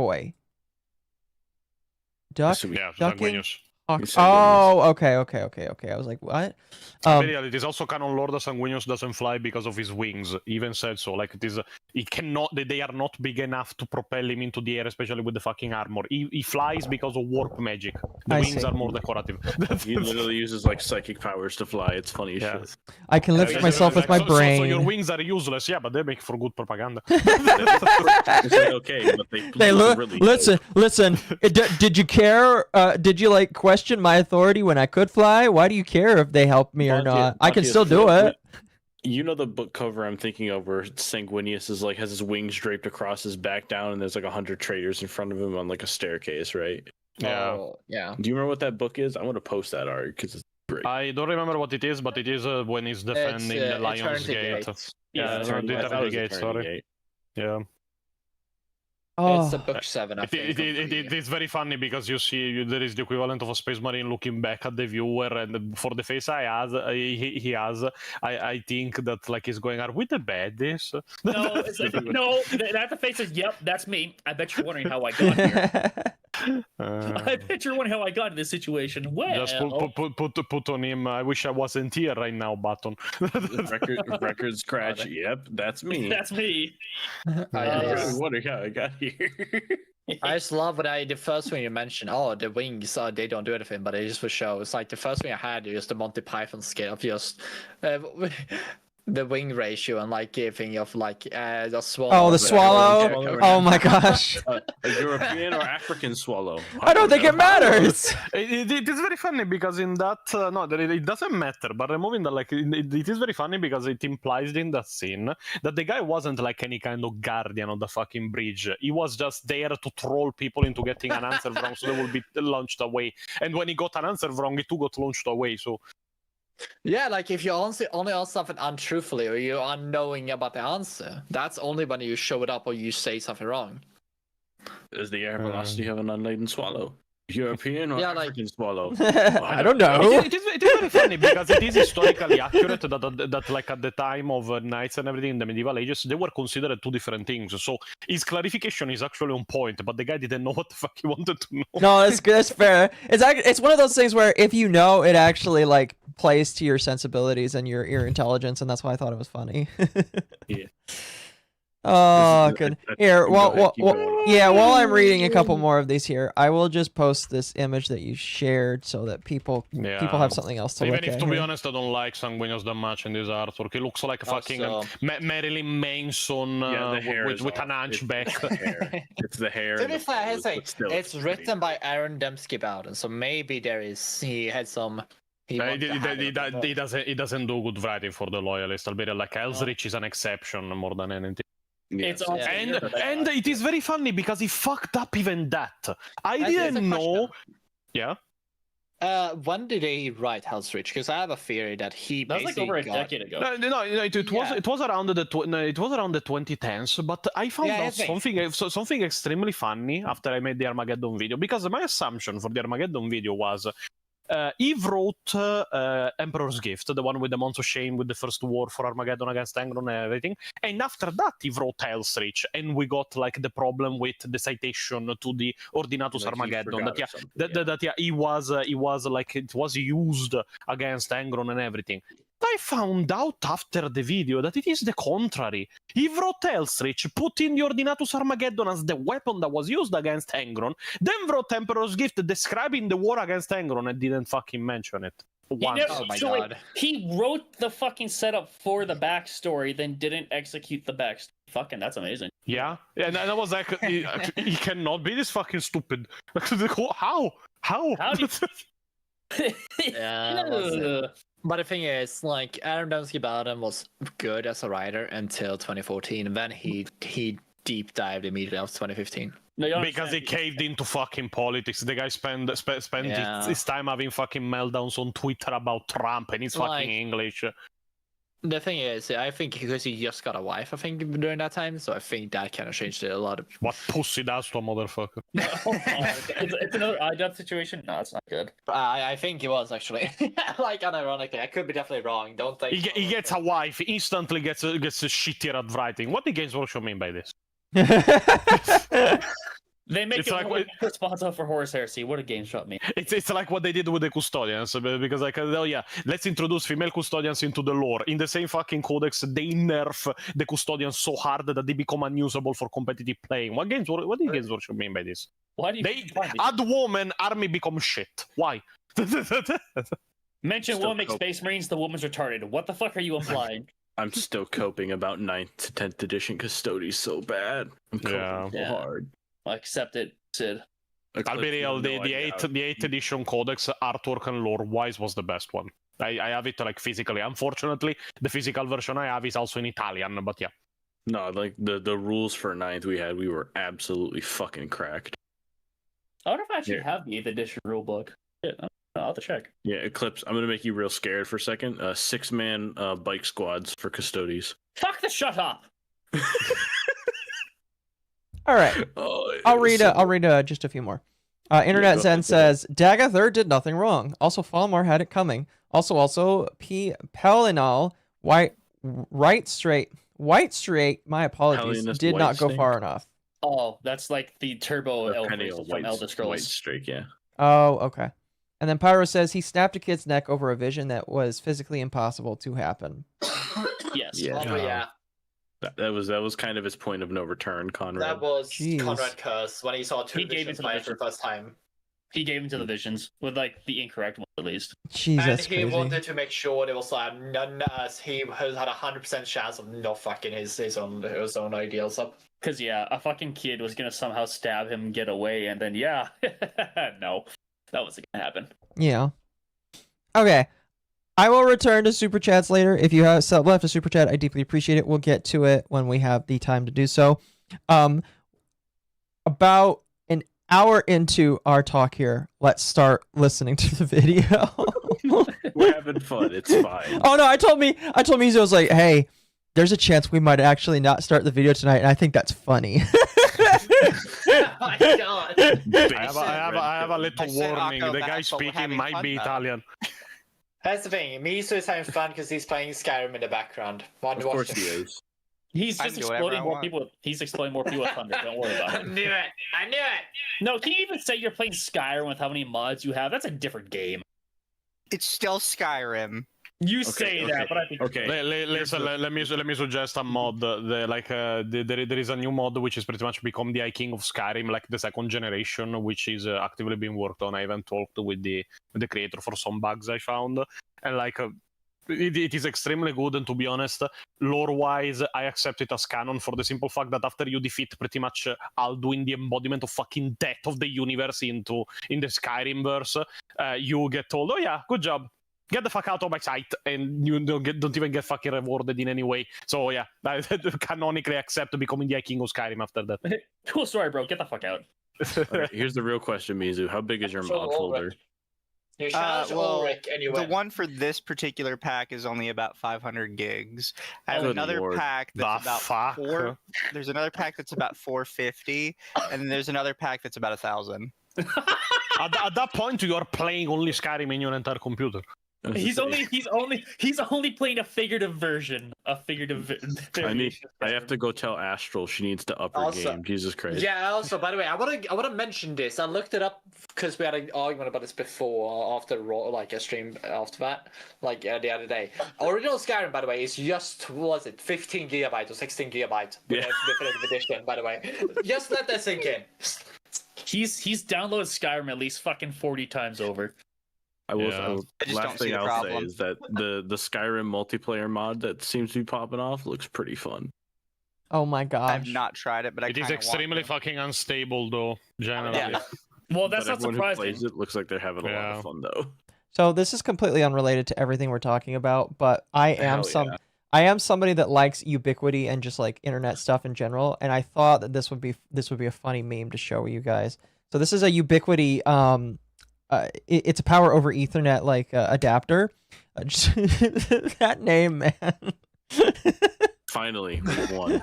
L: Oh, okay. I was like, what?
R: It is also canon Lord Sanguinius doesn't fly because of his wings. He even said so. Like he cannot. They are not big enough to propel him into the air, especially with the fucking armor. He flies because of warp magic. The wings are more decorative.
T: He literally uses like psychic powers to fly. It's funny shit.
L: I can lift myself with my brain.
R: So your wings are useless, yeah, but they make for good propaganda.
T: It's like, okay, but they look really
L: listen. Did you care? Did you like question my authority when I could fly? Why do you care if they help me or not? I can still do it.
T: You know the book cover I'm thinking of where Sanguinius is like has his wings draped across his back down and there's like 100 traders in front of him on like a staircase, right?
R: Yeah.
O: Yeah.
T: Do you remember what that book is? I want to post that art because it's great.
R: I don't remember what it is, but it is when he's defending the Lion's Gate. Yeah, Eternity Gate, sorry. Yeah.
O: It's a book 7, I think.
R: It's very funny because you see there is the equivalent of a space marine looking back at the viewer, and for the face he has, I think that like he's going, "Are we the baddies?"
P: No, it's like, no, that the face is, "Yep, that's me. I bet you're wondering how I got here." I bet you're wondering how I got in this situation. Well,
R: just put on him. "I wish I wasn't here right now" button.
T: Record scratch. Yep, that's me.
P: That's me.
T: I wonder how I got here.
O: I just love what the first one you mentioned. Oh, the wings, they don't do anything, but it just for show. It's like the first thing I had is the Monty Python scale of just the wing ratio and like giving of like the swallow.
L: Oh, the swallow. Oh my gosh.
T: A European or African swallow?
L: I don't think it matters.
R: It is very funny because in that it doesn't matter. But removing that, like, it is very funny because it implies in that scene that the guy wasn't like any kind of guardian of the fucking bridge. He was just there to troll people into getting an answer wrong, so they will be launched away. And when he got an answer wrong, he too got launched away. So.
O: Yeah, like if you only answer something untruthfully or you're unknowing about the answer, that's only when you show it up or you say something wrong.
T: Is the air velocity of an unladen swallow European or African swallow?
L: I don't know.
R: It is very funny because it is historically accurate that like at the time of knights and everything in the medieval ages, they were considered two different things. So his clarification is actually on point, but the guy didn't know what the fuck he wanted to know.
L: No, that's good. That's fair. It's one of those things where if you know, it actually like plays to your sensibilities and your intelligence, and that's why I thought it was funny.
T: Yeah.
L: Oh, good. Here, while I'm reading a couple more of these here, I will just post this image that you shared so that people have something else to look at.
R: Even if, to be honest, I don't like Sanguinius that much in this artwork. It looks like a fucking Marilyn Manson with an hunchback.
T: It's the hair.
O: To be fair, it's written by Aaron Dembski Bowden, so maybe he had some. He
R: doesn't do good writing for the loyalist. Albeit like Elsrich is an exception more than anything.
T: Yes.
R: And it is very funny because he fucked up even that. I didn't know. Yeah.
O: When did they write Hell's Reach? Because I have a theory that he
P: That was like over a decade ago.
T: No, it was around the 2010s. But I found out something extremely funny after I made the Armageddon video, because my assumption for the Armageddon video was Eve wrote Emperor's Gift, the one with the Months of Shame, with the first war for Armageddon against Angron and everything. And after that, Eve wrote Hell's Reach, and we got like the problem with the citation to the Ordinatus Armageddon. He was like, it was used against Angron and everything. I found out after the video that it is the contrary. He wrote Hell's Reach, put in the Ordinatus Armageddon as the weapon that was used against Angron, then wrote Emperor's Gift describing the war against Angron and didn't fucking mention it. Once.
P: Oh my god. He wrote the fucking setup for the backstory, then didn't execute the backstory. Fucking, that's amazing.
T: Yeah, and I was like, he cannot be this fucking stupid. How?
P: How do you...
O: Yeah, but the thing is, like, Adam Damski-Bowden was good as a writer until 2014, and then he deep dived immediately after 2015.
T: Because he caved into fucking politics. The guy spent his time having fucking meltdowns on Twitter about Trump and his fucking English.
O: The thing is, I think because he just got a wife, I think, during that time, so I think that kind of changed it a lot.
T: What pussy does to a motherfucker?
P: It's another iDub situation? No, it's not good.
O: I think it was, actually. Like, unironically. I could be definitely wrong. Don't think...
T: He gets a wife, instantly gets shittier at writing. What did Games Workshop mean by this?
P: They make it like responsible for Horus Heresy. What a GameStop mean?
T: It's like what they did with the custodians, because like, oh yeah, let's introduce female custodians into the lore. In the same fucking codex, they nerf the custodians so hard that they become unusable for competitive playing. What did Games Workshop mean by this?
P: Why do you
T: they add woman, army becomes shit. Why?
P: Mention woman makes Space Marines, the woman's retarded. What the fuck are you implying?
R: I'm still coping about 9th to 10th edition Custodes so bad. I'm coping so hard.
P: Accept it, Sid.
T: I'll be real, the 8th edition codex, artwork and lore-wise, was the best one. I have it like physically. Unfortunately, the physical version I have is also in Italian, but yeah.
R: No, like the rules for 9th we were absolutely fucking cracked.
P: I wonder if I actually have the 8th edition rulebook. Yeah, I'll have to check.
R: Yeah, Eclipse, I'm gonna make you real scared for a second. 6-man bike squads for Custodes.
P: Fuck the shut up!
L: All right, I'll read just a few more. Internet Zen says Daga 3rd did nothing wrong. Also, Falmar had it coming. Also, P. Pellinal, White Straight. My apologies, did not go far enough.
P: Oh, that's like the turbo elf from Elder Scrolls.
R: White Streak, yeah.
L: Oh, okay. And then Pyro says he snapped a kid's neck over a vision that was physically impossible to happen.
P: Yes.
O: Yeah.
R: That was kind of his point of no return, Conrad.
O: That was Conrad Curse when he saw two visions for the first time.
P: He gave into the visions with like the incorrect one at least.
L: Jesus,
O: and he wanted to make sure it was like he had 100% chance of not fucking his own ideals up.
P: Cause yeah, a fucking kid was gonna somehow stab him and get away, and then no, that wasn't gonna happen.
L: Yeah. Okay. I will return to Super Chats later. If you have left a Super Chat, I deeply appreciate it. We'll get to it when we have the time to do so. About an hour into our talk here, let's start listening to the video.
R: We're having fun. It's fine.
L: Oh no, I told Mizu, I was like, hey, there's a chance we might actually not start the video tonight, and I think that's funny.
O: Oh my god.
T: I have a little warning. The guy speaking might be Italian.
O: That's the thing. Mizu is having fun because he's playing Skyrim in the background.
R: Of course he is.
P: He's just exploding more people. He's exploding more people with thunder. Don't worry about it.
O: I knew it.
P: No, can you even say you're playing Skyrim with how many mods you have? That's a different game.
S: It's still Skyrim.
P: You say that, but I think
T: Listen, let me suggest a mod. There is a new mod which is pretty much become the King of Skyrim, like the 2nd generation, which is actively being worked on. I haven't talked with the creator for some bugs I found, and like it is extremely good. And to be honest, lore-wise, I accept it as canon for the simple fact that after you defeat pretty much Alduin, the embodiment of fucking death of the universe in the Skyrim verse, you get told, oh yeah, good job. Get the fuck out of my sight, and you don't even get fucking rewarded in any way. So yeah, I canonically accept becoming the King of Skyrim after that.
P: Cool story, bro. Get the fuck out.
R: Right, here's the real question, Mizu. How big is your mod folder?
S: Well,
O: anyway.
S: the one for this particular pack is only about 500 gigs. I have another pack that's about four. There's another pack that's about 450, and then there's another pack that's about 1,000.
T: At that point, you are playing only Skyrim in your entire computer.
P: He's only playing a figurative version.
R: I have to go tell Astral she needs to up her game. Jesus Christ.
O: Yeah. Also, by the way, I wanna mention this. I looked it up because we had an argument about this before, after like a stream after that, like the other day. Original Skyrim, by the way, is just 15 gigabytes or 16 gigabytes with definitive edition. By the way, just let that sink in.
P: He's downloaded Skyrim at least fucking 40 times over.
R: Last thing I'll say is that the Skyrim multiplayer mod that seems to be popping off looks pretty fun.
L: Oh my gosh.
S: I've not tried it, but
T: it is extremely fucking unstable, though. Generally.
S: Yeah.
P: Well, that's
R: but
P: not
R: everyone
P: surprising.
R: Who plays it looks like they're having a lot of fun, though.
L: So this is completely unrelated to everything we're talking about, but I am somebody that likes ubiquity and just like internet stuff in general, and I thought that this would be a funny meme to show you guys. So this is a ubiquity it's a power over Ethernet like adapter. That name, man.
R: Finally, we won.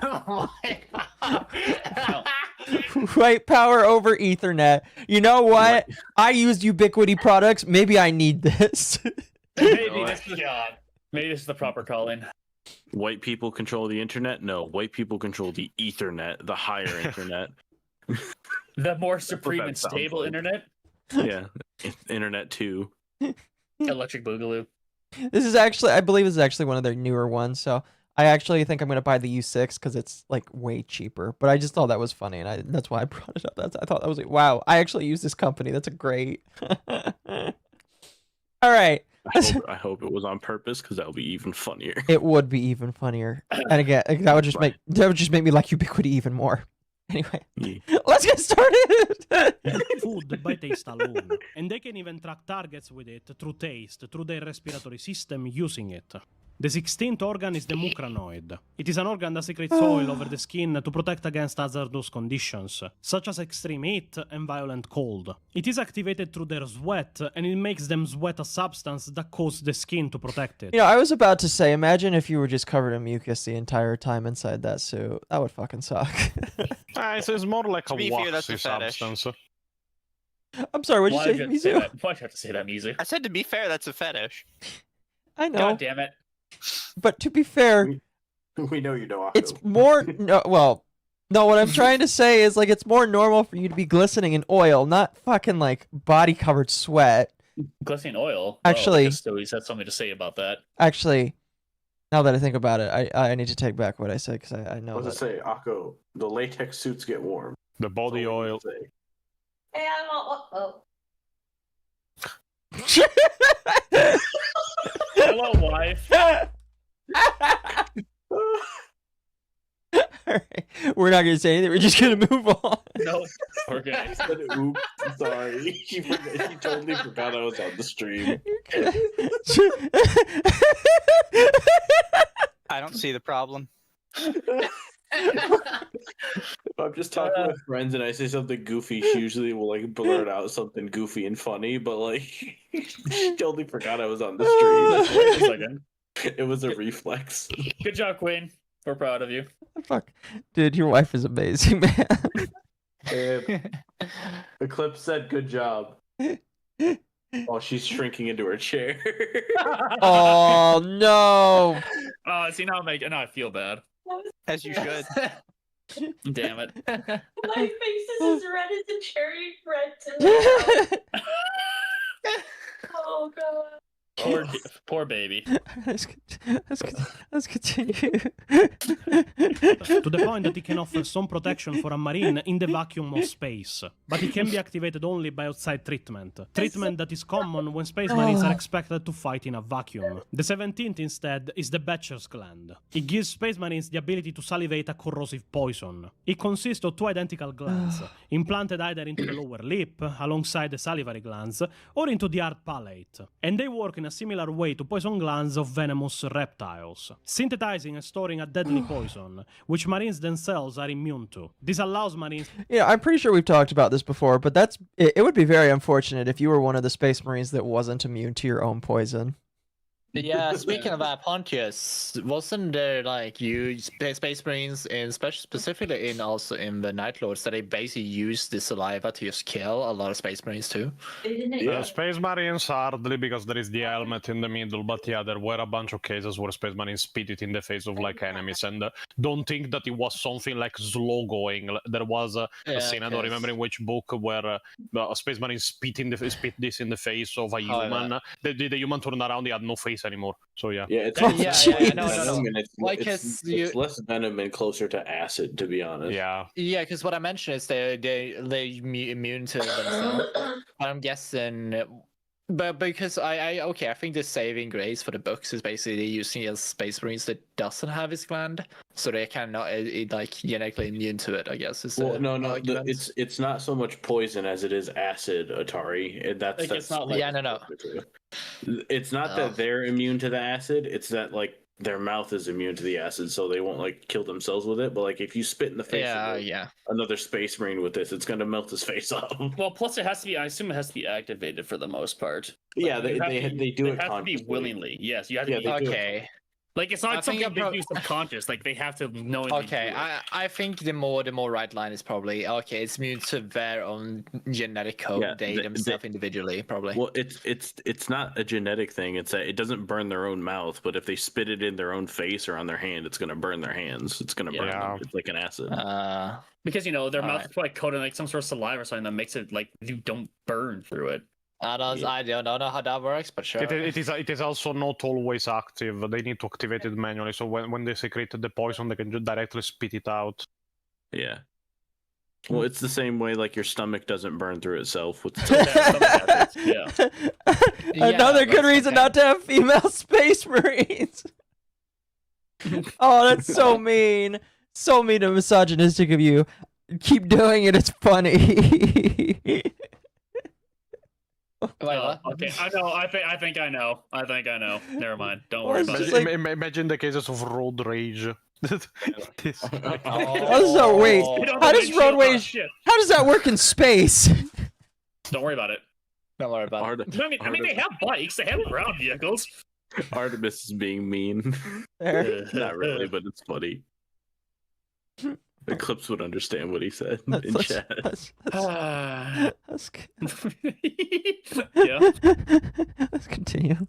L: Right, power over Ethernet. You know what? I used Ubiquity products. Maybe I need this.
P: Maybe this is the proper calling.
R: White people control the internet? No, white people control the Ethernet, the higher internet.
P: The more supreme and stable internet?
R: Yeah, Internet 2.
P: Electric Boogaloo.
L: This is actually, I believe this is actually one of their newer ones, so I actually think I'm going to buy the U6 because it's like way cheaper, but I just thought that was funny, and that's why I brought it up. I thought that was like, wow, I actually use this company. That's a great. All right.
R: I hope it was on purpose because that would be even funnier.
L: It would be even funnier. And again, that would just make me like Ubiquity even more. Anyway, let's get started.
U: Food by taste alone, and they can even track targets with it through taste, through their respiratory system using it. The 16th organ is the mucranoid. It is an organ that secretes oil over the skin to protect against hazardous conditions, such as extreme heat and violent cold. It is activated through their sweat, and it makes them sweat a substance that causes the skin to protect it.
L: You know, I was about to say, imagine if you were just covered in mucus the entire time inside that suit. That would fucking suck.
T: It's more like a
S: that's
T: waxy
S: a fetish.
T: substance.
L: I'm sorry, what did you say, Mizu?
P: Why'd you have to say that, Mizu?
S: I said to be fair, that's a fetish.
L: I know.
P: God damn it.
L: But to be fair,
R: we know you know.
L: It's more what I'm trying to say is like it's more normal for you to be glistening in oil, not fucking like body covered sweat.
P: Glistening oil.
L: Actually,
P: Stowie's had something to say about that.
L: Actually, now that I think about it, I need to take back what I said because I know.
R: What does it say, Akko? The latex suits get warm.
T: The body oil.
V: Hey, I'm all.
P: Hello, wife.
L: Alright, we're not gonna say anything. We're just gonna move on.
P: No, we're good.
R: Oops, sorry. She totally forgot I was on the stream.
S: I don't see the problem.
R: If I'm just talking with friends and I say something goofy, she usually will like blurt out something goofy and funny, but like she totally forgot I was on the stream.
P: Wait a second.
R: It was a reflex.
P: Good job, Queen. We're proud of you.
L: Fuck, dude, your wife is amazing, man.
R: The clip said, "Good job." Oh, she's shrinking into her chair.
L: Oh no!
P: Oh, see now I feel bad.
S: As you should.
P: Damn it.
V: My face is as red as a cherry red today. Oh god.
P: Poor baby.
L: Let's continue.
U: To the point that it can offer some protection for a marine in the vacuum of space, but it can be activated only by outside treatment. Treatment that is common when space marines are expected to fight in a vacuum. The 17th instead is the Betcher's gland. It gives space marines the ability to salivate a corrosive poison. It consists of two identical glands, implanted either into the lower lip, alongside the salivary glands, or into the hard palate. And they work in a similar way to poison glands of venomous reptiles, synthesizing and storing a deadly poison, which Marines themselves are immune to. This allows Marines...
L: Yeah, I'm pretty sure we've talked about this before, but it would be very unfortunate if you were one of the Space Marines that wasn't immune to your own poison.
O: Yeah, speaking of that, Pontius, wasn't there like Space Marines, and specifically also in the Night Lords, that they basically use the saliva to just kill a lot of Space Marines too?
T: Space Marines hardly, because there is the helmet in the middle, but yeah, there were a bunch of cases where Space Marines spit it in the face of like enemies, and don't think that it was something like slow going. There was a scene, I don't remember in which book, where a Space Marine spit this in the face of a human. The human turned around, he had no face anymore. So yeah.
R: Yeah, it's it's less venom and closer to acid, to be honest.
T: Yeah.
O: Yeah, because what I mentioned is they're immune to themselves. I'm guessing, but because I think the saving grace for the books is basically using a Space Marines that doesn't have his gland, so they cannot like genetically immune to it. I guess is
R: it's not so much poison as it is acid, Attari. That's
O: it's not like,
R: It's not that they're immune to the acid. It's that like their mouth is immune to the acid, so they won't like kill themselves with it. But like if you spit in the face of another Space Marine with this, it's gonna melt his face off.
P: Well, plus it has to be. I assume it has to be activated for the most part.
R: Yeah, they do it.
P: It has to be willingly. Yes, you have to be
O: okay.
P: Like it's not something they do subconscious. Like they have to knowingly.
O: Okay, I think the more right line is probably it's immune to their own genetic code. They themselves individually probably.
R: Well, it's not a genetic thing. It's that it doesn't burn their own mouth, but if they spit it in their own face or on their hand, it's gonna burn their hands. It's gonna burn them. It's like an acid.
P: Because their mouth is probably coated in like some sort of saliva or something that makes it like you don't burn through it.
O: I don't know how that works, but sure.
T: It is also not always active. They need to activate it manually. So when they secrete the poison, they can just directly spit it out.
R: Yeah. Well, it's the same way like your stomach doesn't burn through itself. With
L: Another good reason not to have female Space Marines. Oh, that's so mean. So mean and misogynistic of you. Keep doing it. It's funny.
P: Okay, I know. I think I know. Never mind. Don't worry about it.
T: Imagine the cases of road rage.
L: Wait, how does road rage? How does that work in space?
P: Don't worry about it.
O: Don't worry about
P: it. I mean, they have bikes. They have ground vehicles.
R: Artemis is being mean. Not really, but it's funny. Eclipse would understand what he said in chat.
L: Let's continue.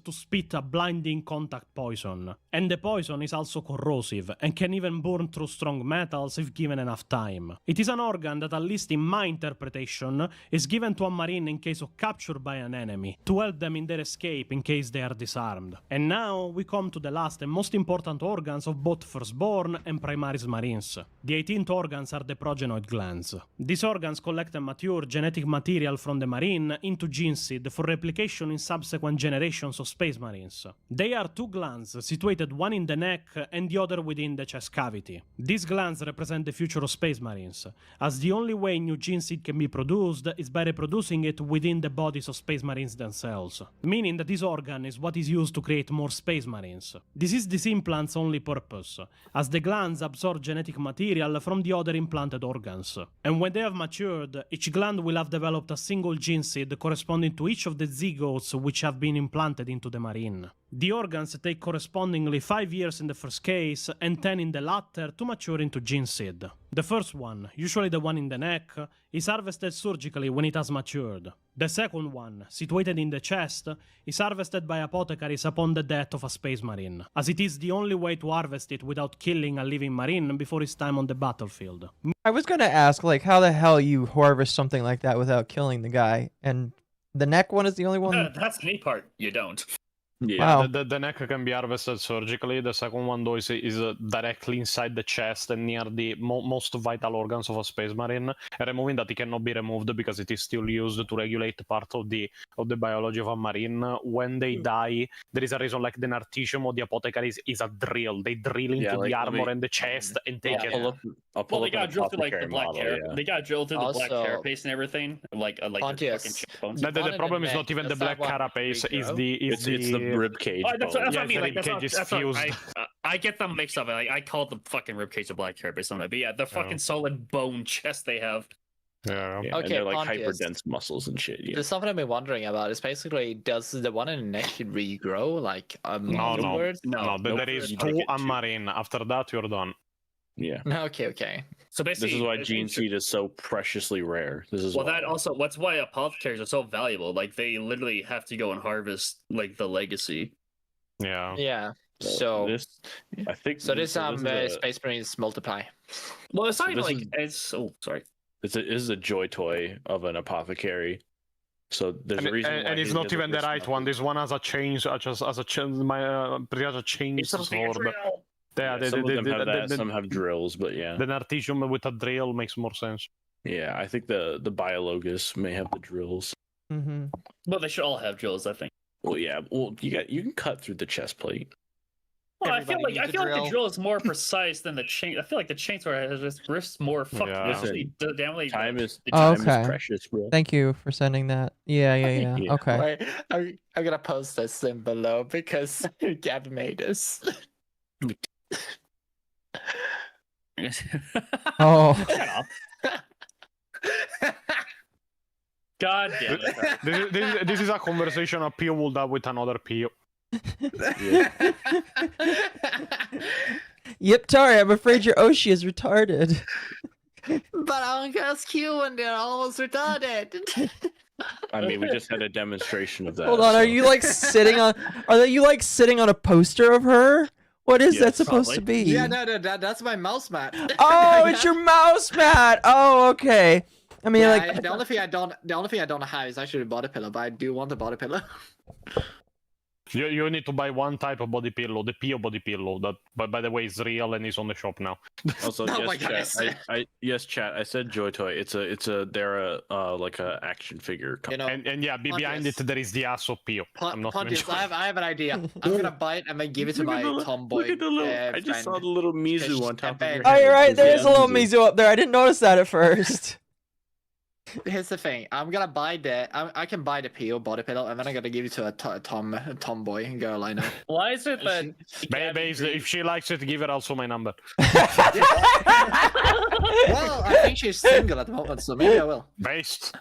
U: To spit a blinding contact poison, and the poison is also corrosive and can even burn through strong metals if given enough time. It is an organ that, at least in my interpretation, is given to a Marine in case of capture by an enemy, to help them in their escape in case they are disarmed. And now we come to the last and most important organs of both Firstborn and Primaris Marines. The 18th organs are the progenoid glands. These organs collect and mature genetic material from the Marine into gene seed for replication in subsequent generations of Space Marines. They are two glands, situated one in the neck and the other within the chest cavity. These glands represent the future of Space Marines, as the only way new gene seed can be produced is by reproducing it within the bodies of Space Marines themselves, meaning that this organ is what is used to create more Space Marines. This is this implant's only purpose, as the glands absorb genetic material from the other implanted organs, and when they have matured, each gland will have developed a single gene seed corresponding to each of the zygotes which have been implanted into the Marine. The organs take correspondingly 5 years in the first case and 10 in the latter to mature into gene seed. The first one, usually the one in the neck, is harvested surgically when it has matured. The second one, situated in the chest, is harvested by apothecaries upon the death of a Space Marine, as it is the only way to harvest it without killing a living Marine before his time on the battlefield.
L: I was gonna ask, like, how the hell you harvest something like that without killing the guy, and the neck one is the only one?
P: That's the neat part. You don't.
R: Yeah,
L: Wow.
T: the neck can be harvested surgically. The second one, though, is directly inside the chest and near the most vital organs of a space marine. And removing that, it cannot be removed because it is still used to regulate part of the biology of a marine. When they die, there is a reason, like the Nartitium or the Apothecary is a drill. They drill into the armor and the chest and take it.
P: Well, they got drilled through like the black hair. They got drilled through the black
O: Also-
P: carapace and everything, like the fucking cheekbones.
T: The problem is not even the black carapace; it's the
R: rib cage.
P: Oh, that's what I mean.
T: the
P: Like,
T: rib cage is
P: that's what
T: fused.
P: I get them mixed up. I call it the fucking rib cage the black carapace sometimes. But yeah, the fucking solid bone chest they have.
T: Yeah.
R: and
O: Okay,
R: they're like
O: Pontius.
R: hyperdense muscles and shit. Yeah.
O: There's something I've been wondering about. Is basically, does the one in the neck regrow like
T: No.
O: No.
T: There is two a marine. After that, you're done.
R: Yeah.
O: Okay.
P: So
R: This
P: basically,
R: is why gene seed is so preciously rare. This is
P: well,
R: why.
P: that also that's why apothecaries are so valuable. Like they literally have to go and harvest like the legacy.
T: Yeah.
O: Yeah. So
R: I think
O: so. This
R: is a-
O: Space Marines multiply.
P: Well, it's not
R: So
P: even
R: this
P: like it's. Oh, sorry.
R: This is a joy toy of an apothecary. So there's a reason. why
T: And it's
R: he
T: not
R: did
T: even the
R: this
T: right one. This one has a change, just as a pretty much a change sword.
R: Yeah, some of them have that, some have drills, but yeah.
T: The Nartitium with a drill makes more sense.
R: Yeah, I think the Biologus may have the drills.
L: Mm-hmm.
P: Well, they should all have drills, I think.
R: Well, yeah. Well, you can cut through the chest plate.
P: Well, I feel
O: Everybody
P: like
O: needs a
P: the
O: drill.
P: drill is more precise than the chain. I feel like the chainsaw has just wrists more fucking
T: Yeah.
P: actually damn
R: Time is
L: Oh,
R: time
L: okay.
R: is precious, bro.
L: Thank you for sending that. Yeah.
R: Yeah.
L: Okay.
O: Wait, I'm gonna post this in below because Gab made this.
L: Oh.
P: God damn it.
T: This is a conversation a Pio would have with another Pio.
L: Yep, Tari, I'm afraid your Oshi is retarded.
O: But Uncle's cute when they're almost retarded.
R: I mean, we just had a demonstration of that.
L: Hold on,
R: so-
L: are you like sitting on? Are you like sitting on a poster of her? What is that
R: Yes,
L: supposed to be?
O: Yeah, no, that's my mouse mat.
L: Oh, it's your mouse mat. Oh, okay. I mean,
O: Yeah,
L: like
O: the only thing I don't have is actually a body pillow, but I do want a body pillow.
T: You need to buy one type of body pillow, the Pio body pillow. That, by the way, is real and is on the shop now.
R: Also,
O: Oh my
R: yes,
O: God,
R: chat. Yes, chat. I said joy toy. They're like a action figure.
O: You know,
T: And yeah, behind it there is the ass of Pio. I'm not
O: Pontius,
T: mentioning.
O: I have an idea. I'm gonna buy it and then give it to my tomboy.
R: Look at the little. I just saw the little Mizu on top of your
L: oh,
R: head.
L: you're right. There is a little
R: Mizu.
L: Mizu up there. I didn't notice that at first.
O: Here's the thing. I'm gonna buy I can buy the PO body pillow, and then I'm gonna give it to a tomboy girl I know.
P: Why is it that
T: Baby, if she likes it, give her also my number.
O: Well, I think she's single at the moment, so maybe I will.
T: Based.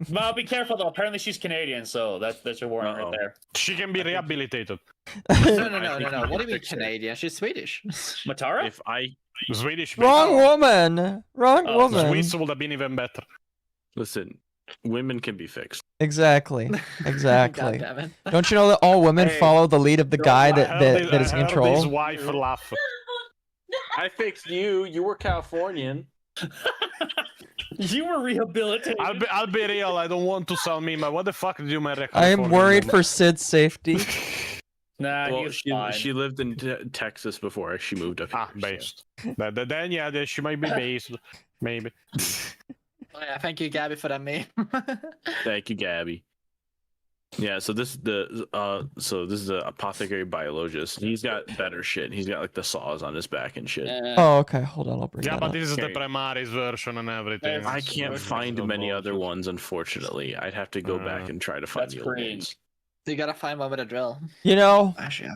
P: Well, be careful though. Apparently she's Canadian, so that's your warning right there.
T: She can be rehabilitated.
O: No. What do you mean Canadian? She's Swedish.
P: Matara?
R: If I
T: Swedish.
L: Wrong woman. Wrong woman.
T: Swiss would have been even better.
R: Listen, women can be fixed.
L: Exactly. Exactly.
O: God damn it.
L: Don't you know that all women follow the lead of the guy that is in
T: His
L: control?
T: wife laugh.
R: I fixed you. You were Californian.
P: You were rehabilitated.
T: I'll be real. I don't want to sell me, but what the fuck do you mean?
L: I am worried for Sid's safety.
P: Nah,
R: Well,
P: he's fine.
R: she lived in Texas before she moved up here.
T: Based. Then yeah, she might be based. Maybe.
O: Oh, yeah, thank you, Gabby, for that meme.
R: Thank you, Gabby. Yeah, so this is the apothecary biologist. He's got better shit. He's got like the saws on his back and shit.
L: Oh, okay. Hold on. I'll bring
T: Yeah,
L: that
T: but
L: up.
T: this is the Primaris version and everything.
R: I can't find many other ones, unfortunately. I'd have to go back and try to find
P: That's
R: the old
P: green.
R: ones.
O: You gotta find one with a drill.
L: You know,
O: Actually,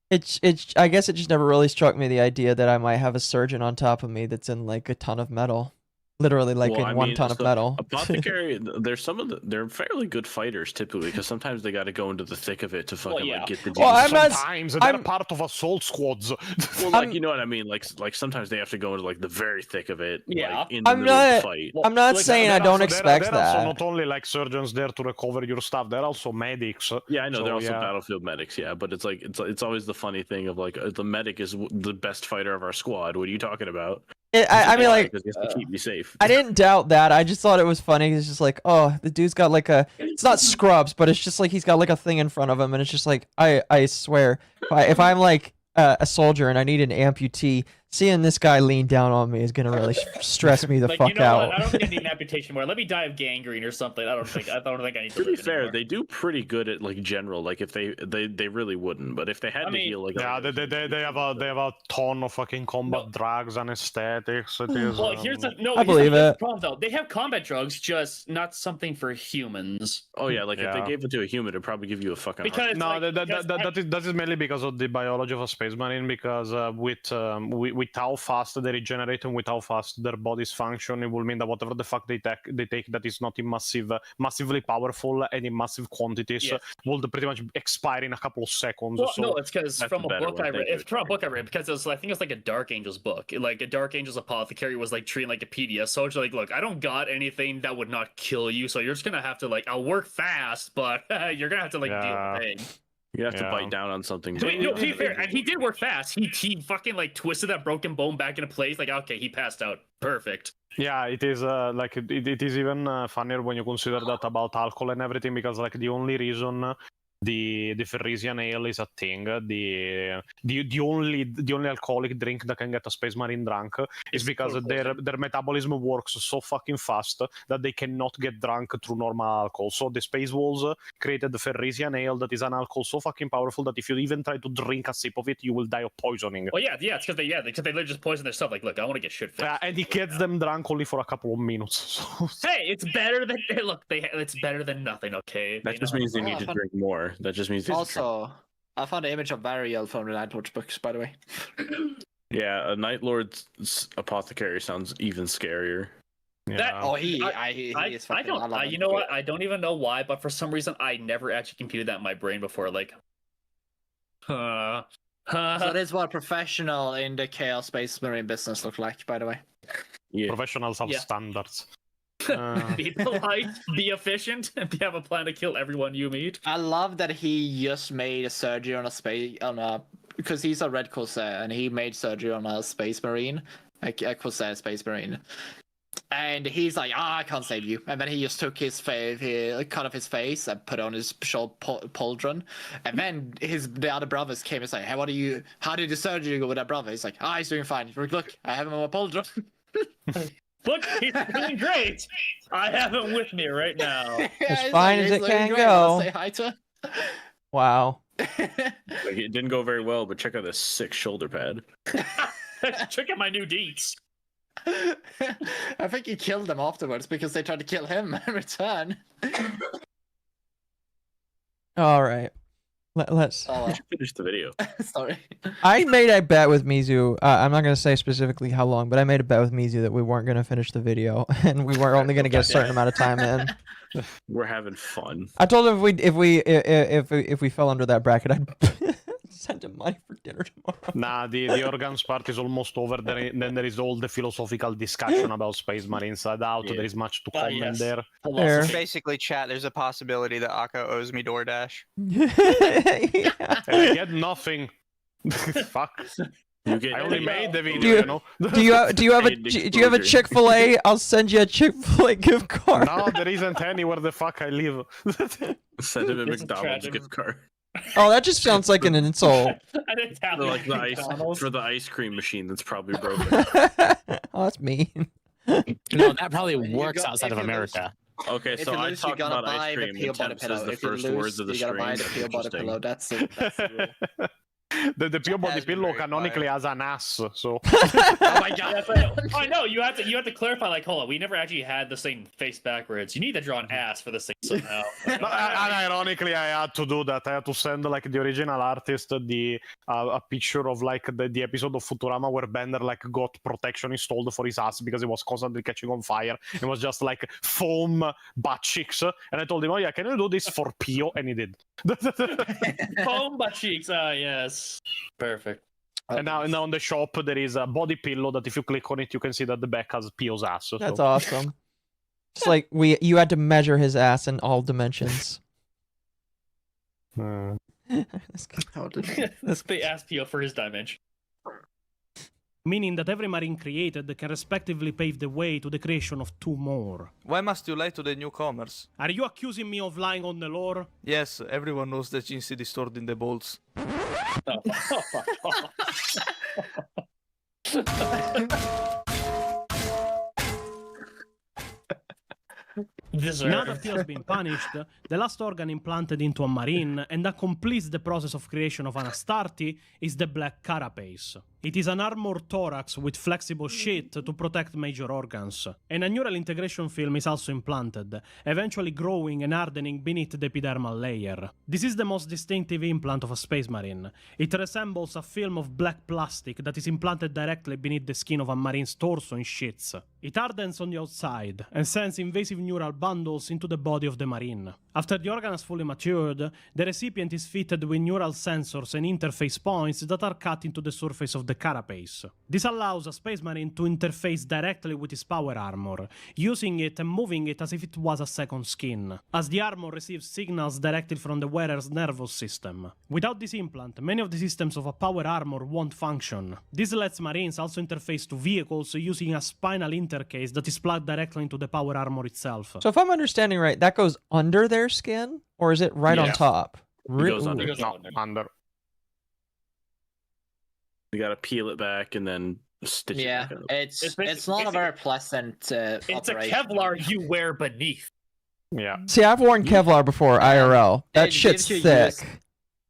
L: it's. I guess it just never really struck me the idea that I might have a surgeon on top of me that's in like a ton of metal. Literally, like
R: Well,
L: in
R: I
L: 1
R: mean,
L: ton of
R: so
L: metal.
R: Apothecary, there's they're fairly good fighters typically because sometimes they got to go into the thick of it to fucking
P: yeah.
R: like get the.
L: Well, I'm not-
T: Sometimes they're part of assault squads.
R: Well, like you know what I mean, like sometimes they have to go into like the very thick of it.
P: Yeah.
R: like, in the
L: I'm
R: middle of
L: not.
R: the fight.
L: I'm not
T: Like,
L: saying
T: they're
L: I don't
T: also-
L: expect
T: they're also
L: that.
T: not only like surgeons there to recover your stuff. They're also medics.
R: Yeah, I know
T: So,
R: they're also
T: yeah.
R: battlefield medics. Yeah, but it's like it's always the funny thing of like the medic is the best fighter of our squad. What are you talking about?
L: I mean, like,
R: because he has to keep me safe.
L: I didn't doubt that. I just thought it was funny. It's just like, oh, the dude's got like a, it's not scrubs, but it's just like he's got like a thing in front of him, and it's just like, I swear, if I'm like a soldier and I need an amputee, seeing this guy lean down on me is gonna really stress me the
P: Like,
L: fuck
P: you know
L: out.
P: what? I don't think I need an amputation more. Let me die of gangrene or something. I don't think I need to.
R: To be fair, they do pretty good at like general. Like if they really wouldn't, but if they had to heal, like
T: yeah, they have a ton of fucking combat drugs, anesthetics. It is.
P: Well, here's the
L: believe
P: here's the
L: it.
P: problem though. They have combat drugs, just not something for humans.
R: Oh yeah, like if they
T: Yeah.
R: gave it to a human, it'd probably give you a fucking.
P: Because
T: No,
P: like,
T: that is mainly because of the biology of a space marine. Because with how fast they regenerate and with how fast their bodies function, it will mean that whatever the fuck they take that is not in massively powerful and in massive quantities will pretty much expire in a couple of seconds.
P: Well,
T: so
P: no, it's because
R: That's
P: from
R: a
P: a
R: better
P: book
R: one,
P: I read.
R: thank you.
P: It's from a book I read because I think it's like a Dark Angels book. Like a Dark Angels apothecary was like treating like a PDS soldier. Like, look, I don't got anything that would not kill you, so you're just gonna have to like, I'll work fast, but you're gonna have to like deal with pain.
R: You have to bite down on something.
P: Wait, no, to be fair, and he did work fast. He fucking like twisted that broken bone back into place. Like, okay, he passed out. Perfect.
T: Yeah, it is like it is even funnier when you consider that about alcohol and everything, because like the only reason the Ferrisian ale is a thing, the only alcoholic drink that can get a space marine drunk is because their metabolism works so fucking fast that they cannot get drunk through normal alcohol. So the Space Wolves created the Ferrisian ale that is an alcohol so fucking powerful that if you even try to drink a sip of it, you will die of poisoning.
P: Well, yeah, it's because they literally just poison their stuff. Like, look, I want to get shit fixed.
T: And it gets them drunk only for a couple of minutes. So.
P: Hey, it's better than it's better than nothing. Okay,
R: That just means they need to drink more. That just means they
O: Also, I found an image of Variel from the Nightwatch books, by the way.
R: Yeah, a Night Lord's apothecary sounds even scarier.
P: That
O: he is
P: I
O: fucking.
P: don't.
O: love him.
P: You know what? I don't even know why, but for some reason, I never actually computed that in my brain before. Like,
O: So that is what professional in the Chaos Space Marine business look like, by the way.
R: Yeah.
T: Professionals have
P: Yeah.
T: standards.
P: Be polite, be efficient, and have a plan to kill everyone you meet.
O: I love that he just made a surgery on because he's a Red Corsair and he made surgery on a Space Marine, a Corsair Space Marine. And he's like, I can't save you. And then he just took his cut off his face and put on his short pauldron. And then the other brothers came and said, hey, how did the surgery go with that brother? He's like, he's doing fine. Look, I have him on my pauldron.
P: Look, he's doing great. I have him with me right now.
L: As fine as it can go.
O: Say hi to her.
L: Wow.
R: Like, it didn't go very well, but check out this sick shoulder pad.
P: Check out my new deets.
O: I think he killed them afterwards because they tried to kill him in return.
L: All right. Let's
R: finish the video.
O: Sorry.
L: I made a bet with Mizu. I'm not going to say specifically how long, but I made a bet with Mizu that we weren't going to finish the video and we were only going to get a certain amount of time in.
R: We're having fun.
L: I told him if we fell under that bracket, I'd send him money for dinner tomorrow.
T: Nah, the organs part is almost over. Then there is all the philosophical discussion about Space Marines. I doubt there is much to comment there.
S: Basically, chat, there's a possibility that Akko owes me DoorDash.
T: And I get nothing. Fuck. I only made the video, you know.
L: Do you have a Chick-fil-A? I'll send you a Chick-fil-A gift card.
T: No, there isn't any where the fuck I live.
R: Send him a McDonald's gift card.
L: Oh, that just sounds like an insult.
R: For the ice cream machine that's probably broken.
L: Oh, that's mean.
Q: No, that probably works outside of America.
R: Okay,
O: If
R: so
O: you
R: I
O: lose, you
R: talked
O: gotta
R: about
O: buy
R: ice
O: the
R: cream
O: peel
R: and
O: body
R: Temp says
O: pillow.
R: the
O: If you
R: first
O: lose,
R: words of the
O: you gotta buy
R: stream.
O: the peel body pillow. That's the rule.
T: The pure body pillow canonically has an ass, so.
P: Oh my god! I know you have to clarify. Like, hold on, we never actually had the same face backwards. You need to draw an ass for this thing somehow.
T: No, ironically, I had to do that. I had to send like the original artist a picture of like the episode of Futurama where Bender like got protection installed for his ass because it was constantly catching on fire. It was just like foam butt cheeks, and I told him, "Oh yeah, can you do this for Pio?" And he did.
P: Foam butt cheeks. Yes. Perfect.
T: And now on the shop there is a body pillow that if you click on it you can see that the back has Pio's ass. So.
L: That's awesome. It's like you had to measure his ass in all dimensions.
P: They asked Pio for his dimension.
U: meaning that every marine created can respectively pave the way to the creation of 2 more.
B: Why must you lie to the newcomers?
U: Are you accusing me of lying on the lore?
B: Yes, everyone knows that Gene City stored in the bolts.
U: Now that he has been punished, the last organ implanted into a marine and that completes the process of creation of an Astarte is the black carapace. It is an armored thorax with flexible sheath to protect major organs. And a neural integration film is also implanted, eventually growing and hardening beneath the epidermal layer. This is the most distinctive implant of a space marine. It resembles a film of black plastic that is implanted directly beneath the skin of a marine's torso in sheaths. It hardens on the outside and sends invasive neural bundles into the body of the marine. After the organ has fully matured, the recipient is fitted with neural sensors and interface points that are cut into the surface of the carapace. This allows a space marine to interface directly with his power armor, using it and moving it as if it was a second skin, as the armor receives signals directly from the wearer's nervous system. Without this implant, many of the systems of a power armor won't function. This lets marines also interface to vehicles using a spinal intercase that is plugged directly into the power armor itself.
L: So if I'm understanding right, that goes under their skin, or is it right on top?
R: It goes under.
T: Under.
R: You gotta peel it back and then stitch it back up.
O: It's not a very pleasant
P: It's a
O: operation.
P: Kevlar you wear beneath.
T: Yeah.
L: See, I've worn Kevlar before, IRL. That
O: It
L: shit's
O: gives you
L: thick.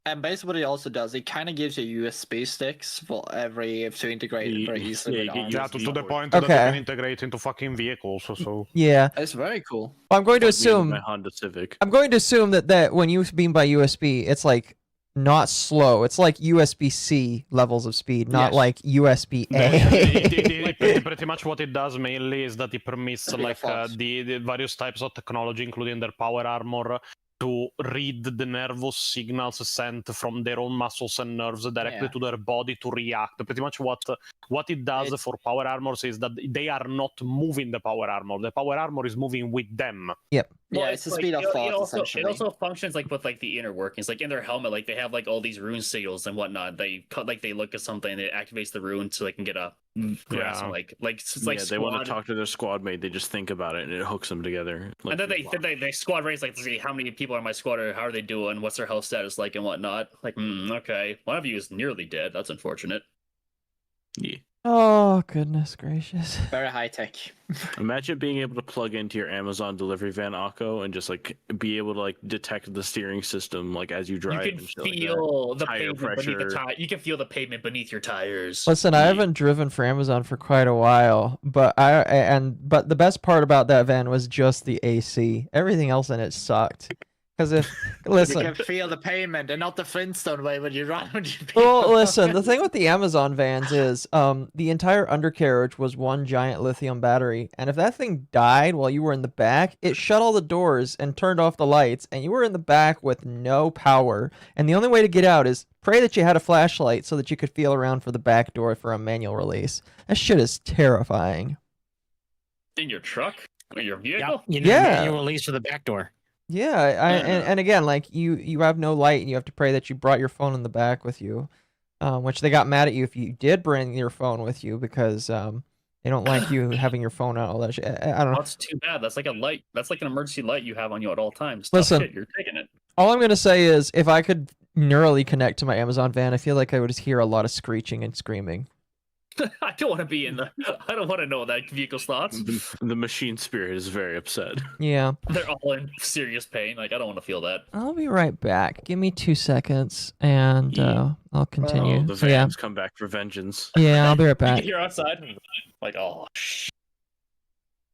O: And basically what it also does, it kind of gives you USB sticks for to integrate very easily. with
T: Yeah,
O: arms.
T: to the point that
L: Okay.
T: they can integrate into fucking vehicles. So.
L: Yeah.
O: It's very cool.
L: Well, I'm going to
R: My
L: assume.
R: Honda Civic.
L: I'm going to assume that when you beam by USB, it's like not slow. It's like USB-C levels of speed, not
T: Yes.
L: like USB-A.
T: Pretty much what it does mainly is that it permits like the various types of technology, including their power armor, to read the nervous signals sent from their own muscles and nerves directly to their body to react. Pretty much what it does for power armors is that they are not moving the power armor. The power armor is moving with them.
L: Yep.
O: Yeah, it's the speed of thought, essentially.
P: It also functions like with like the inner workings. Like in their helmet, like they have like all these rune signals and whatnot. They look at something and it activates the rune so they can get a grasp.
R: Yeah. They want to talk to their squad mate. They just think about it and it hooks them together.
P: And then they squad race like to see how many people are in my squad or how are they doing, what's their health status like and whatnot. Like, okay, one of you is nearly dead. That's unfortunate.
R: Yeah.
L: Oh, goodness gracious.
O: Very high tech.
R: Imagine being able to plug into your Amazon delivery van, Akko, and just like be able to like detect the steering system like as you drive.
P: You can
R: and shit like
P: feel
R: that.
P: the
R: Tire
P: pavement beneath the
R: pressure.
P: tire. You can feel the pavement beneath your tires.
L: Listen, I haven't driven for Amazon for quite a while, but but the best part about that van was just the AC. Everything else in it sucked. Because listen,
O: You can feel the pavement and not the Flintstone way when you run.
L: well, listen, the thing with the Amazon vans is the entire undercarriage was one giant lithium battery, and if that thing died while you were in the back, it shut all the doors and turned off the lights, and you were in the back with no power, and the only way to get out is pray that you had a flashlight so that you could feel around for the back door for a manual release. That shit is terrifying.
P: In your truck? Or your vehicle?
Q: You need
L: Yeah.
Q: a manual release for the back door.
L: Yeah, and again, like you have no light, and you have to pray that you brought your phone in the back with you, which they got mad at you if you did bring your phone with you because they don't like you having your phone out all that shit. I don't know.
P: That's too bad. That's like a light. That's like an emergency light you have on you at all times.
L: Listen.
P: Shit, you're taking it.
L: All I'm gonna say is, if I could neurally connect to my Amazon van, I feel like I would hear a lot of screeching and screaming.
P: I don't want to be in the. I don't want to know that vehicle's thoughts.
R: The machine spirit is very upset.
L: Yeah.
P: They're all in serious pain. Like I don't want to feel that.
L: I'll be right back. Give me 2 seconds, and I'll continue.
R: Oh, the
L: So, yeah.
R: vans come back for vengeance.
L: Yeah, I'll be right back.
P: You're outside. Like oh.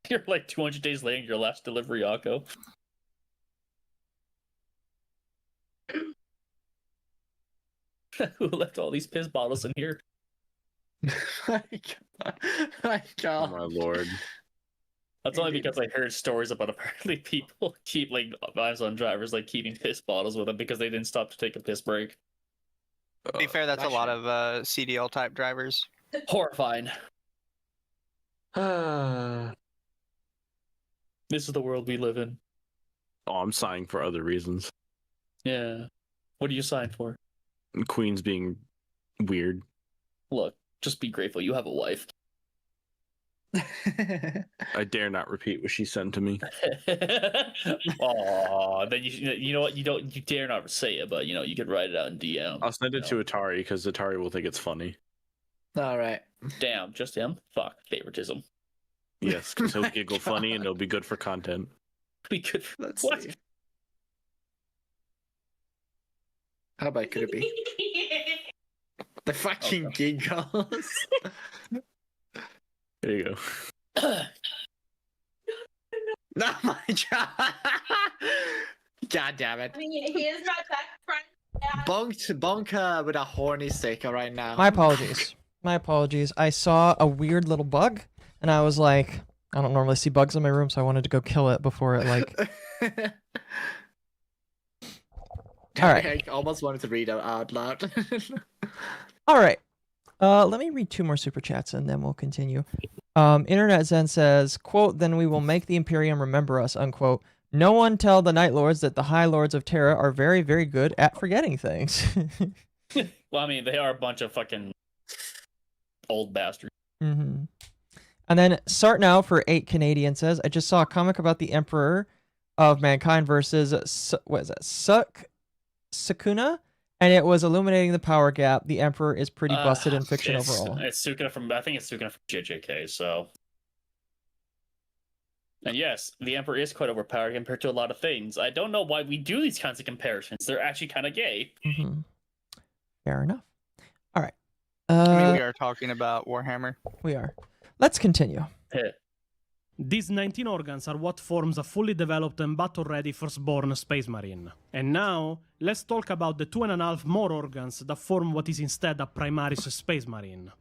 P: You're like 200 days late. Your last delivery, Akko. Who left all these piss bottles in here?
O: My God.
R: Oh my lord.
P: That's only because I heard stories about apparently people keep like Amazon drivers like keeping piss bottles with them because they didn't stop to take a piss break.
S: To be fair, that's a lot of CDL type drivers.
P: Horrifying. This is the world we live in.
R: Oh, I'm sighing for other reasons.
P: Yeah. What do you sign for?
R: Queen's being weird.
P: Look, Just be grateful you have a wife.
R: I dare not repeat what she sent to me.
P: Oh, then you know what? You dare not say it, but you could write it out in DM.
R: I'll send it to Attari because Attari will think it's funny.
O: All right.
P: Damn, just him. Fuck favoritism.
R: Yes, because he'll giggle funny and it'll be good for content.
P: Be good for
O: what? See. How bad could it be? The fucking giggles.
R: There you go.
O: Oh my god! God damn it!
V: I mean, he is my best friend.
O: Bonka with a horny sticker right now.
L: My apologies. My apologies. I saw a weird little bug, and I was like, I don't normally see bugs in my room, so I wanted to go kill it before it, like... Alright.
O: I almost wanted to read it out loud.
L: Alright. Let me read 2 more super chats, and then we'll continue. Internet Zen says, quote, then we will make the Imperium remember us, unquote. No one tell the Night Lords that the High Lords of Terra are very, very good at forgetting things.
P: Well, I mean, they are a bunch of fucking old bastards.
L: Mm-hmm. And then Sart Now for 8 Canadian says, I just saw a comic about the Emperor of Mankind versus, what is that, Sukuna? And it was illuminating the power gap. The Emperor is pretty busted in fiction overall.
P: It's Sukuna from, I think it's Sukuna from JJK, so... And yes, the Emperor is quite overpowered compared to a lot of things. I don't know why we do these kinds of comparisons. They're actually kind of gay.
L: Mm-hmm. Fair enough. All right.
S: I mean, we are talking about Warhammer.
L: We are. Let's continue.
U: These 19 organs are what forms a fully developed and battle-ready firstborn Space Marine. And now, let's talk about the 2.5 more organs that form what is instead a Primaris Space Marine.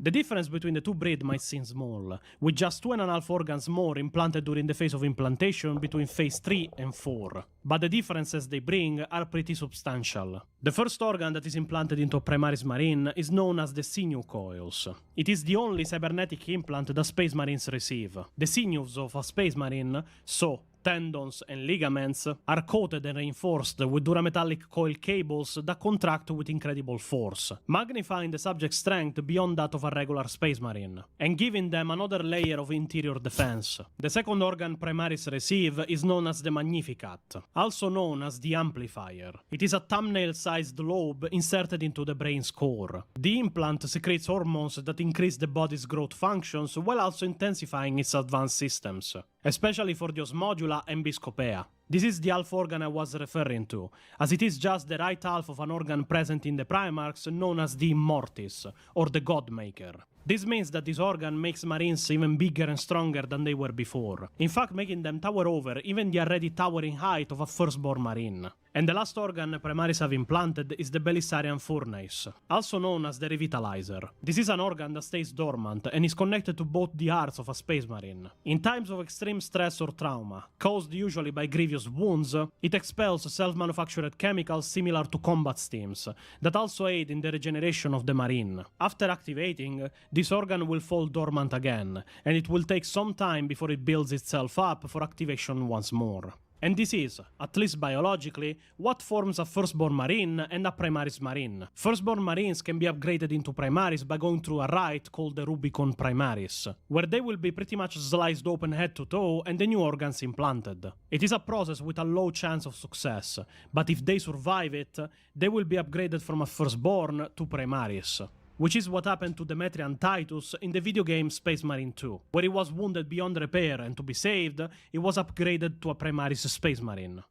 U: The difference between the two breeds might seem small, with just 2.5 organs more implanted during the phase of implantation between phase 3 and 4, but the differences they bring are pretty substantial. The first organ that is implanted into a Primaris Marine is known as the sinew coils. It is the only cybernetic implant that Space Marines receive. The sinews of a Space Marine, so tendons and ligaments, are coated and reinforced with durametallic coil cables that contract with incredible force, magnifying the subject's strength beyond that of a regular Space Marine, and giving them another layer of interior defense. The second organ Primaris receive is known as the Magnificat, also known as the Amplifier. It is a thumbnail-sized lobe inserted into the brain's core. The implant secretes hormones that increase the body's growth functions while also intensifying its advanced systems, especially for the osmodula and biscopea. This is the half organ I was referring to, as it is just the right half of an organ present in the Primarchs known as the Immortis, or the Godmaker. This means that this organ makes Marines even bigger and stronger than they were before, in fact making them tower over even the already towering height of a firstborn Marine. And the last organ Primaris have implanted is the Belisarian Furnace, also known as the Revitalizer. This is an organ that stays dormant and is connected to both the hearts of a Space Marine. In times of extreme stress or trauma, caused usually by grievous wounds, it expels self-manufactured chemicals similar to combat steams, that also aid in the regeneration of the Marine. After activating, this organ will fall dormant again, and it will take some time before it builds itself up for activation once more. And this is, at least biologically, what forms a firstborn Marine and a Primaris Marine. Firstborn Marines can be upgraded into Primaris by going through a rite called the Rubicon Primaris, where they will be pretty much sliced open head to toe and the new organs implanted. It is a process with a low chance of success, but if they survive it, they will be upgraded from a firstborn to Primaris. Which is what happened to Demetrian Titus in the video game Space Marine 2, where he was wounded beyond repair and to be saved, he was upgraded to a Primaris Space Marine.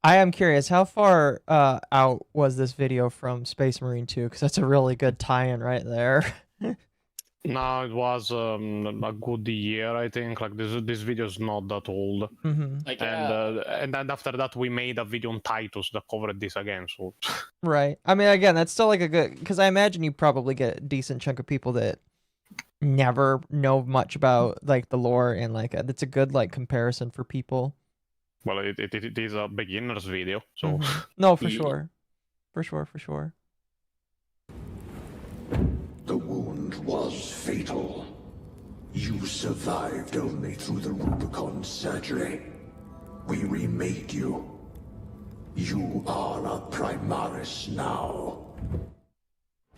L: I am curious, how far out was this video from Space Marine 2? Because that's a really good tie-in right there.
T: No, it was a good year, I think. Like this video is not that old,
L: Mm-hmm.
T: and then after that we made a video on Titus that covered this again. So
L: Right. I mean, again, that's still like a good, because I imagine you probably get a decent chunk of people that never know much about like the lore, and like that's a good like comparison for people.
T: well, it is a beginner's video, so
L: Mhm. No, for sure, for sure.
C: The wound was fatal. You survived only through the Rubicon surgery. We remade you. You are a Primaris now.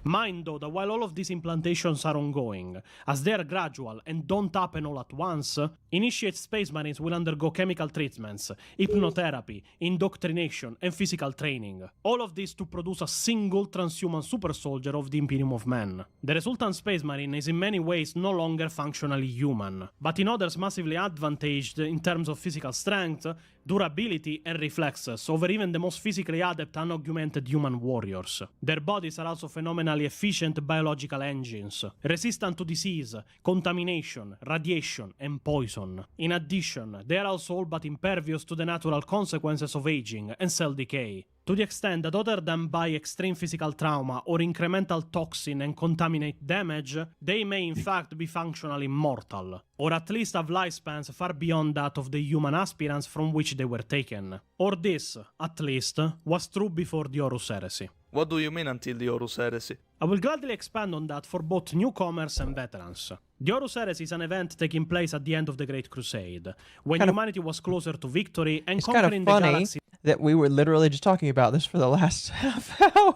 U: Mind, though, that while all of these implantations are ongoing, as they are gradual and don't happen all at once, initiate Space Marines will undergo chemical treatments, hypnotherapy, indoctrination, and physical training. All of this to produce a single transhuman super soldier of the Imperium of Men. The resultant Space Marine is in many ways no longer functionally human, but in others massively advantaged in terms of physical strength, durability, and reflexes over even the most physically adept unaugmented human warriors. Their bodies are also phenomenally efficient biological engines, resistant to disease, contamination, radiation, and poison. In addition, they are also all but impervious to the natural consequences of aging and cell decay, to the extent that other than by extreme physical trauma or incremental toxin and contaminate damage, they may in fact be functionally immortal, or at least have lifespans far beyond that of the human aspirants from which they were taken. Or this, at least, was true before the Horus Heresy.
B: What do you mean until the Horus Heresy?
U: I will gladly expand on that for both newcomers and veterans. The Horus Heresy is an event taking place at the end of the Great Crusade, when humanity was closer to victory and conquering the galaxy.
L: That we were literally just talking about this for the last half hour.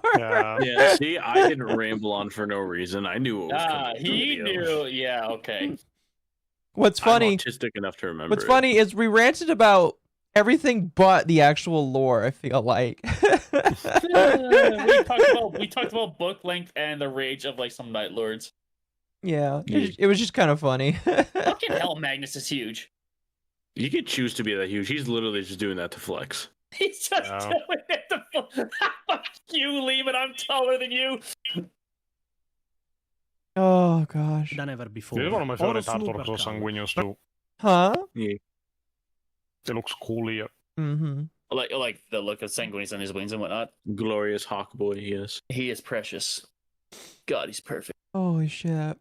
R: Yeah, see, I didn't ramble on for no reason. I knew it was coming.
P: He knew. Yeah, okay.
L: What's funny?
R: I'm autistic enough to remember.
L: What's funny is we ranted about everything but the actual lore. I feel like
P: we talked about book length and the rage of like some Night Lords.
L: Yeah, it was just kind of funny.
P: Fucking hell, Magnus is huge.
R: You could choose to be that huge. He's literally just doing that to flex.
P: He's just doing it to fuck you, Lehman. I'm taller than you.
L: Oh gosh.
U: Than ever before.
T: This is one of my favorite artworks of Sanguinius too.
L: Huh?
R: Yeah.
T: It looks cool here.
L: Mm-hmm.
P: Like the look of Sanguinius on his wings and whatnot.
R: Glorious Hawk Boy, yes.
P: He is precious. God, he's perfect.
L: Holy shit.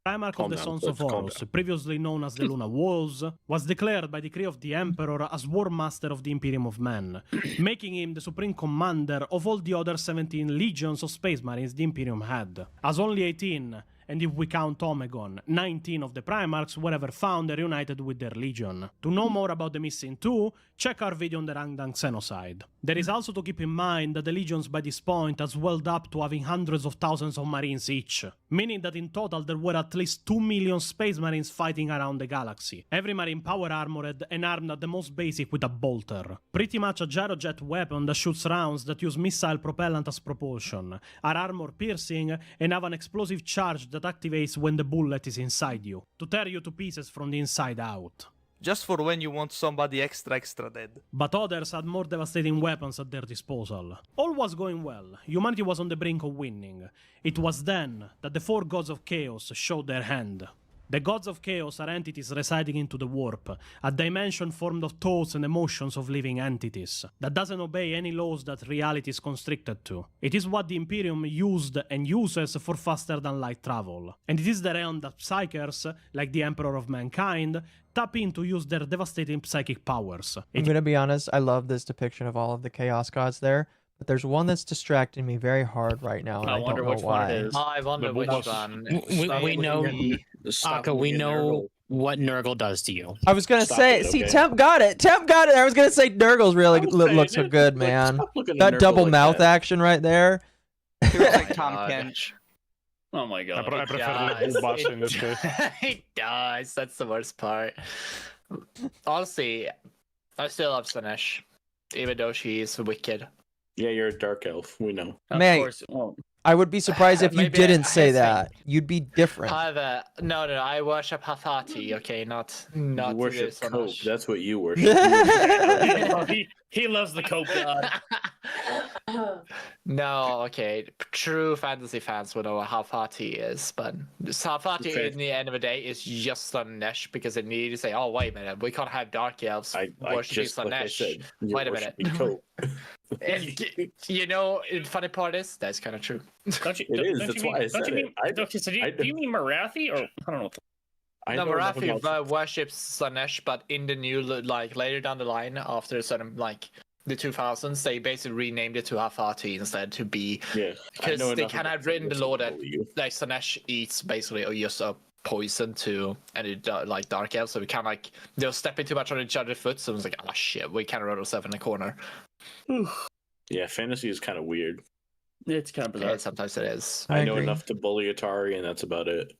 U: Primarch of the Sons of Horus, previously known as the Luna Wolves, was declared by decree of the Emperor as War Master of the Imperium of Men, making him the supreme commander of all the other 17 legions of Space Marines the Imperium had, as only 18, and if we count Omegon, 19 of the Primarchs were ever found and reunited with their legion. To know more about the missing two, check our video on the Rangdang Xenocide. There is also to keep in mind that the legions by this point has swelled up to having hundreds of thousands of marines each, meaning that in total there were at least 2 million space marines fighting around the galaxy, every marine power armored and armed at the most basic with a bolter. Pretty much a gyrojet weapon that shoots rounds that use missile propellant as propulsion, are armor piercing, and have an explosive charge that activates when the bullet is inside you, to tear you to pieces from the inside out.
B: Just for when you want somebody extra dead.
U: But others had more devastating weapons at their disposal. All was going well. Humanity was on the brink of winning. It was then that the 4 gods of chaos showed their hand. The gods of chaos are entities residing into the warp, a dimension formed of thoughts and emotions of living entities, that doesn't obey any laws that reality is constricted to. It is what the Imperium used and uses for faster than light travel, and it is the realm that psychers, like the Emperor of Mankind, tap in to use their devastating psychic powers.
L: I'm gonna be honest, I love this depiction of all of the Chaos Gods there, but there's one that's distracting me very hard right now, and I don't know why.
O: I wonder which one.
Q: We know, Akka, we know what Nurgle does to you.
L: I was gonna say, see, Temp got it. Temp got it. I was gonna say Nurgle's really looks so good, man. That double mouth action right there.
S: He looks like Tom Kench.
P: Oh my god.
T: I prefer Little Boss in this case.
O: It does. That's the worst part. Honestly, I still love Slanesh, even though she is wicked.
R: Yeah, you're a dark elf. We know.
L: Mate,
O: Of course. Well,
L: I would be surprised if you
O: maybe
L: didn't
O: I
L: say
O: think-
L: that. You'd be different.
O: No, I worship Hathati, okay, not
R: You worship
O: Slanesh.
R: Cope. That's what you worship.
P: he loves the Cope god.
O: No, okay. True fantasy fans will know what Hathati is, but Hathati
R: Okay.
O: in the end of the day is just Slanesh because it needed to say, oh, wait a minute, we can't have dark elves worshiping
R: just like I
O: Slanesh.
R: said, you're
O: Wait a minute.
R: worshiping Cope.
O: And, you know, the funny part is, that's kind of true.
P: Don't you,
R: It
P: don't,
R: is,
P: don't
R: that's
P: you
R: why I
P: mean,
R: said
P: don't you mean,
R: it.
P: okay, so do you mean Marathi or I don't know what the...
O: No,
R: know enough
O: Marathi
R: about-
O: worships Slanesh, but in the new, like, later down the line, after a certain, like, the 2000s, they basically renamed it to Hathati instead to be...
R: Yeah,
O: because they kind of written the law that, like, Slanesh eats basically or just a poison to any, like, dark elves, so we kind of, like, they'll stepping too much on each other's foot, so it's like, oh, shit, we kind of wrote ourselves in the corner.
R: Yeah, fantasy is kind of weird.
P: It's kind of bizarre.
O: Yeah, sometimes it is.
R: I know enough to bully Attari, and that's about it.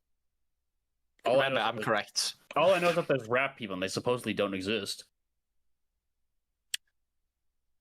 O: Remember, I'm correct.
P: All I know is that there's rat people, and they supposedly don't exist.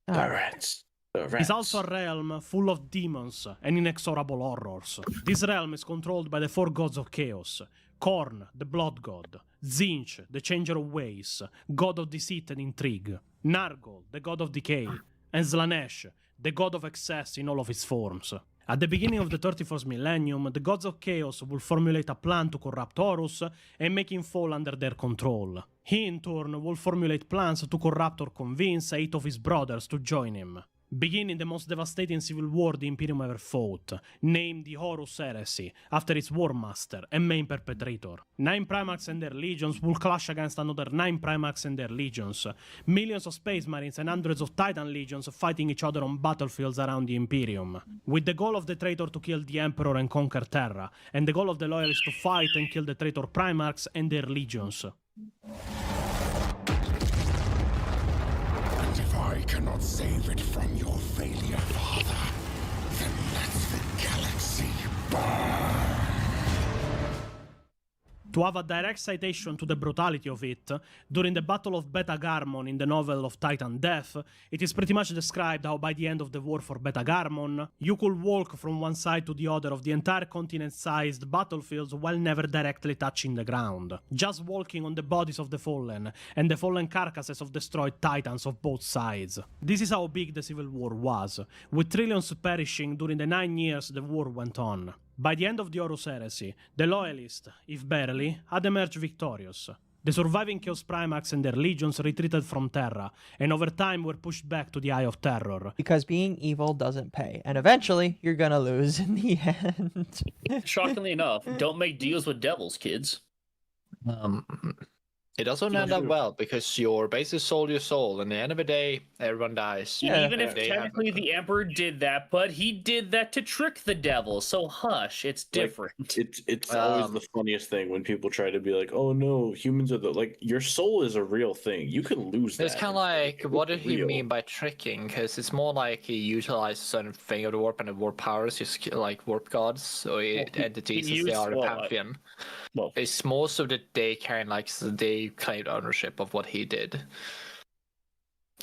R: The rats.
U: It's also a realm full of demons and inexorable horrors. This realm is controlled by the 4 gods of chaos. Korn, the blood god. Zinch, the changer of ways, god of deceit and intrigue. Nargol, the god of decay. And Slanesh, the god of excess in all of its forms. At the beginning of the 31st millennium, the gods of chaos will formulate a plan to corrupt Horus and make him fall under their control. He in turn will formulate plans to corrupt or convince 8 of his brothers to join him. Beginning the most devastating civil war the Imperium ever fought, named the Horus Heresy, after its war master and main perpetrator. 9 Primarchs and their legions will clash against another 9 Primarchs and their legions, millions of Space Marines and hundreds of Titan legions fighting each other on battlefields around the Imperium, with the goal of the traitor to kill the Emperor and conquer Terra, and the goal of the Loyalists to fight and kill the traitor Primarchs and their legions.
C: I cannot save it from your failure, Father. Then let the galaxy burn.
U: To have a direct citation to the brutality of it, during the Battle of Beta Garmon in the novel of Titan Death, it is pretty much described how by the end of the war for Beta Garmon, you could walk from one side to the other of the entire continent-sized battlefields while never directly touching the ground, just walking on the bodies of the fallen, and the fallen carcasses of destroyed titans of both sides. This is how big the Civil War was, with trillions perishing during the 9 years the war went on. By the end of the Horus Heresy, the Loyalists, if barely, had emerged victorious. The surviving Chaos Primarchs and their legions retreated from Terra, and over time were pushed back to the Eye of Terror.
L: Because being evil doesn't pay, and eventually you're gonna lose in the end.
P: Shockingly enough, don't make deals with devils, kids.
O: It doesn't end up well, because your basically sold your soul, and at the end of the day, everyone dies.
P: Yeah, even if technically the Emperor did that, but he did that to trick the devil, so hush, it's different.
R: It's always the funniest thing when people try to be like, oh no, humans are like, your soul is a real thing. You can lose that.
O: It's kind of like, what did he mean by tricking? Because it's more like he utilized a certain thing of the warp, and the warp powers, just like warp gods, so entities as they are the Pantheon. It's more so that they can, like, they claimed ownership of what he did.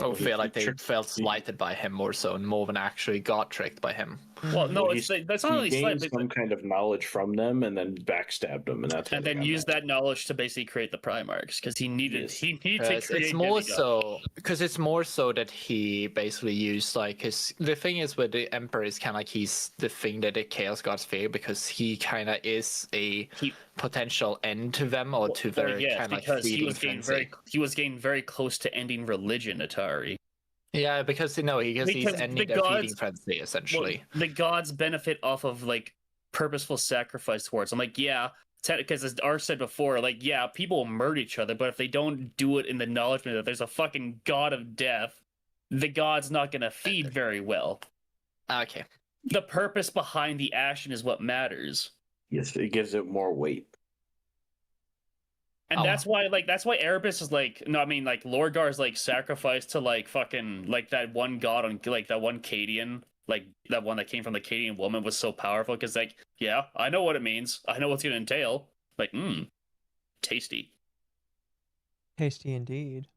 O: Or feel like they felt slighted by him more so, and more than actually got tricked by him.
P: Well, no, that's not really
R: gained some kind of knowledge from them, and then backstabbed them, and that's.
P: And then used that knowledge to basically create the Primarchs, because he needed to create.
O: It's more so because it's more so that he basically used like his. The thing is with the Emperor is kind of like he's the thing that the Chaos Gods fear, because he kind of is a potential end to them, or to their kind of like feeding frenzy.
P: He was getting very close to ending religion, Attari.
O: Yeah, because he's ending their feeding frenzy essentially.
P: Well, the gods benefit off of like purposeful sacrifice towards them. Like, yeah, because as Ar said before, like, yeah, people will murder each other, but if they don't do it in the acknowledgement that there's a fucking god of death, the god's not gonna feed very well.
O: Okay.
P: The purpose behind the action is what matters.
R: Yes, it gives it more weight.
P: And that's why Erebus is like, no, I mean, like, Lorgar is like sacrificed to like fucking like that one god on like that one Cadian, like that one that came from the Cadian woman was so powerful because like, yeah, I know what it means. I know what's gonna entail. Like, tasty.
L: Tasty indeed.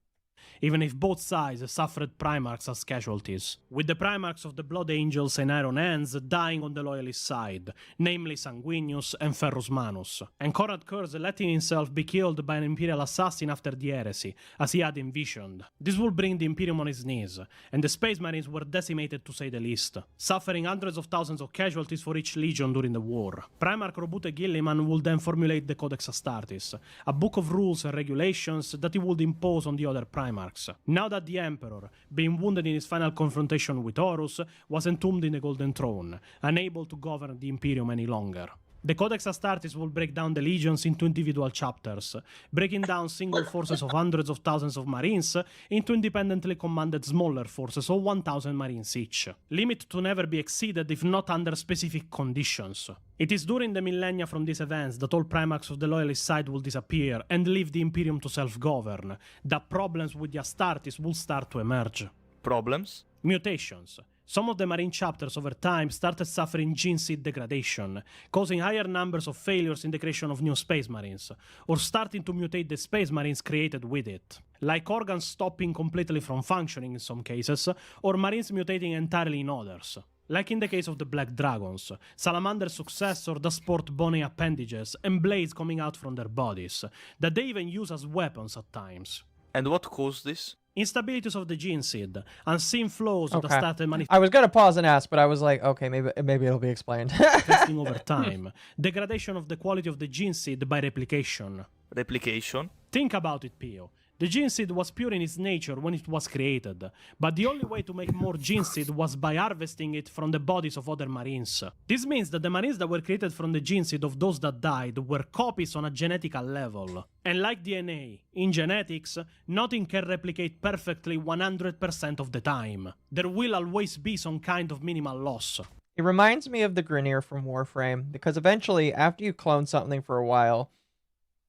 U: Even if both sides suffered Primarchs as casualties, with the Primarchs of the Blood Angels and Iron Hands dying on the Loyalist side, namely Sanguinius and Ferrus Manus, and Conrad Kurz letting himself be killed by an Imperial assassin after the heresy, as he had envisioned. This would bring the Imperium on its knees, and the Space Marines were decimated to say the least, suffering hundreds of thousands of casualties for each legion during the war. Primarch Robute Gilliman would then formulate the Codex Astartes, a book of rules and regulations that he would impose on the other Primarchs. Now that the Emperor, being wounded in his final confrontation with Horus, was entombed in the Golden Throne, unable to govern the Imperium any longer. The Codex Astartes will break down the legions into individual chapters, breaking down single forces of hundreds of thousands of Marines into independently commanded smaller forces of 1,000 Marines each, limit to never be exceeded if not under specific conditions. It is during the millennia from these events that all Primarchs of the Loyalist side will disappear and leave the Imperium to self-govern, that problems with the Astartes will start to emerge.
B: Problems?
U: Mutations. Some of the Marine chapters over time started suffering gene seed degradation, causing higher numbers of failures in the creation of new Space Marines, or starting to mutate the Space Marines created with it, like organs stopping completely from functioning in some cases, or Marines mutating entirely in others. Like in the case of the Black Dragons, Salamander's successor does sport bony appendages and blades coming out from their bodies, that they even use as weapons at times.
B: And what caused this?
U: Instabilities of the gene seed, unseen flows that started
L: I was gonna pause and ask, but I was like, okay, maybe it'll be explained.
U: manifesting over time. Degradation of the quality of the gene seed by replication.
B: Replication?
U: Think about it, Pio. The gene seed was pure in its nature when it was created, but the only way to make more gene seed was by harvesting it from the bodies of other Marines. This means that the Marines that were created from the gene seed of those that died were copies on a genetical level. And like DNA, in genetics, nothing can replicate perfectly 100% of the time. There will always be some kind of minimal loss.
L: It reminds me of the Grineer from Warframe, because eventually, after you clone something for a while,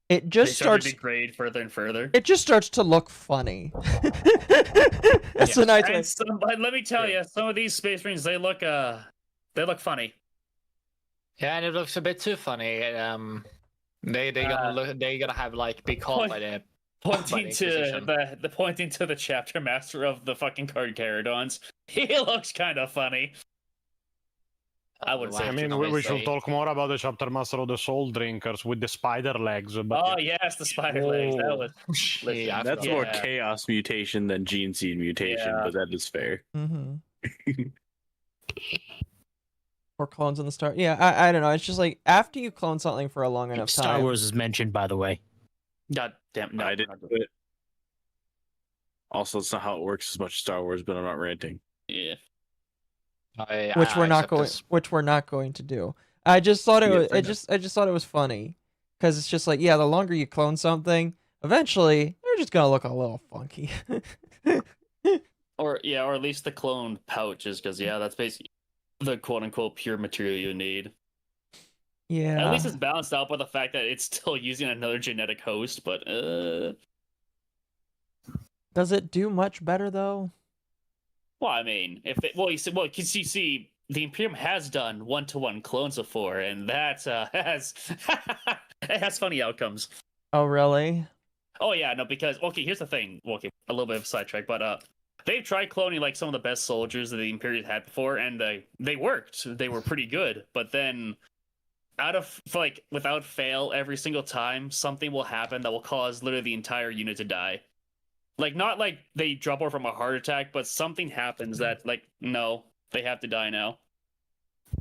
L: it just starts
P: to degrade further and further.
L: It just starts to look funny. That's a nice way.
P: But let me tell you, some of these Space Marines, they look funny.
O: Yeah, and it looks a bit too funny. They gonna have like be caught by the
P: pointing to the chapter master of the fucking card Caradons. He looks kind of funny. I would say.
T: I mean, we should talk more about the chapter master of the Soul Drinkers with the spider legs. But
P: yes, the spider legs. That was.
R: Listen, that's more chaos mutation than gene seed mutation, but that is fair.
L: Mm-hmm. Or clones in the start. Yeah, I don't know. It's just like after you clone something for a long enough time.
Q: Star Wars is mentioned, by the way.
P: God damn, no,
R: I didn't do it. Also, it's not how it works as much as Star Wars, but I'm not ranting.
P: Yeah.
L: Which we're not going to do. I just thought I just thought it was funny because it's just like, yeah, the longer you clone something, eventually they're just gonna look a little funky.
P: or at least the clone pouches, because that's basically the quote unquote pure material you need.
L: Yeah.
P: At least it's balanced out by the fact that it's still using another genetic host, but
L: does it do much better though?
P: Well, I mean, you see, the Imperium has done 1-to-1 clones before, and that it has funny outcomes.
L: Oh, really?
P: Oh yeah, no, because here's the thing. Okay, a little bit of a sidetrack, but they've tried cloning like some of the best soldiers that the Imperium had before, and they worked. They were pretty good, but then without fail, every single time something will happen that will cause literally the entire unit to die. Like, not like they drop over from a heart attack, but something happens that, like, no, they have to die now.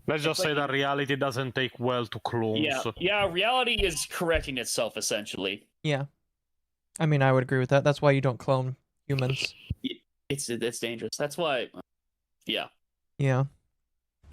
T: Let's just say that reality doesn't take well to clones.
P: Yeah, reality is correcting itself, essentially.
L: Yeah. I mean, I would agree with that. That's why you don't clone humans.
P: It's dangerous. That's why, yeah.
L: Yeah.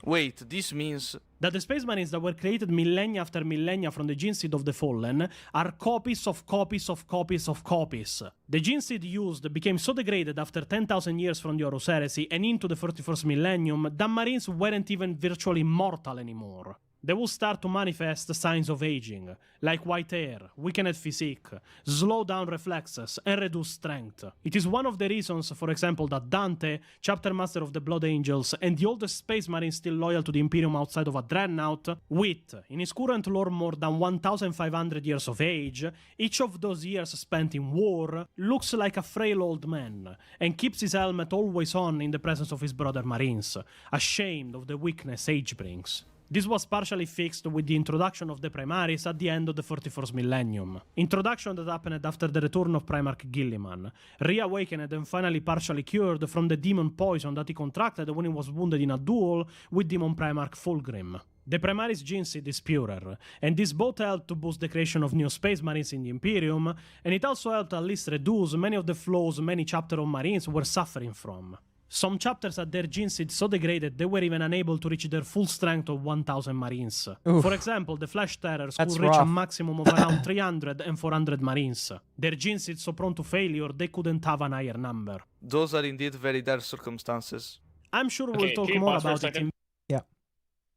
B: Wait, this means
U: that the Space Marines that were created millennia after millennia from the gene seed of the Fallen are copies of copies of copies of copies. The gene seed used became so degraded after 10,000 years from the Horus Heresy and into the 31st millennium that Marines weren't even virtually mortal anymore. They will start to manifest signs of aging, like white hair, weakened physique, slow down reflexes, and reduced strength. It is one of the reasons, for example, that Dante, chapter master of the Blood Angels, and the oldest space marine still loyal to the Imperium outside of a dreadnought, with, in his current lore, more than 1,500 years of age, each of those years spent in war, looks like a frail old man, and keeps his helmet always on in the presence of his brother Marines, ashamed of the weakness age brings. This was partially fixed with the introduction of the Primaris at the end of the 41st millennium. Introduction that happened after the return of Primarch Gilliman, reawakened and finally partially cured from the demon poison that he contracted when he was wounded in a duel with Demon Primarch Fulgrim. The Primaris gene seed is purer, and this both helped to boost the creation of new Space Marines in the Imperium, and it also helped at least reduce many of the flaws many chapter of Marines were suffering from. Some chapters had their gene seed so degraded they were even unable to reach their full strength of 1,000 Marines.
L: Oof.
U: For example, the Flash Terrors could
L: That's
U: reach a
L: rough.
U: maximum of around 300 and 400 Marines. Their gene seed so prone to failure they couldn't have an higher number.
B: those are indeed very dire circumstances.
U: I'm sure we'll
P: Okay,
U: talk
P: can you
U: more
P: pause for a
U: about it
P: second?
L: Yeah.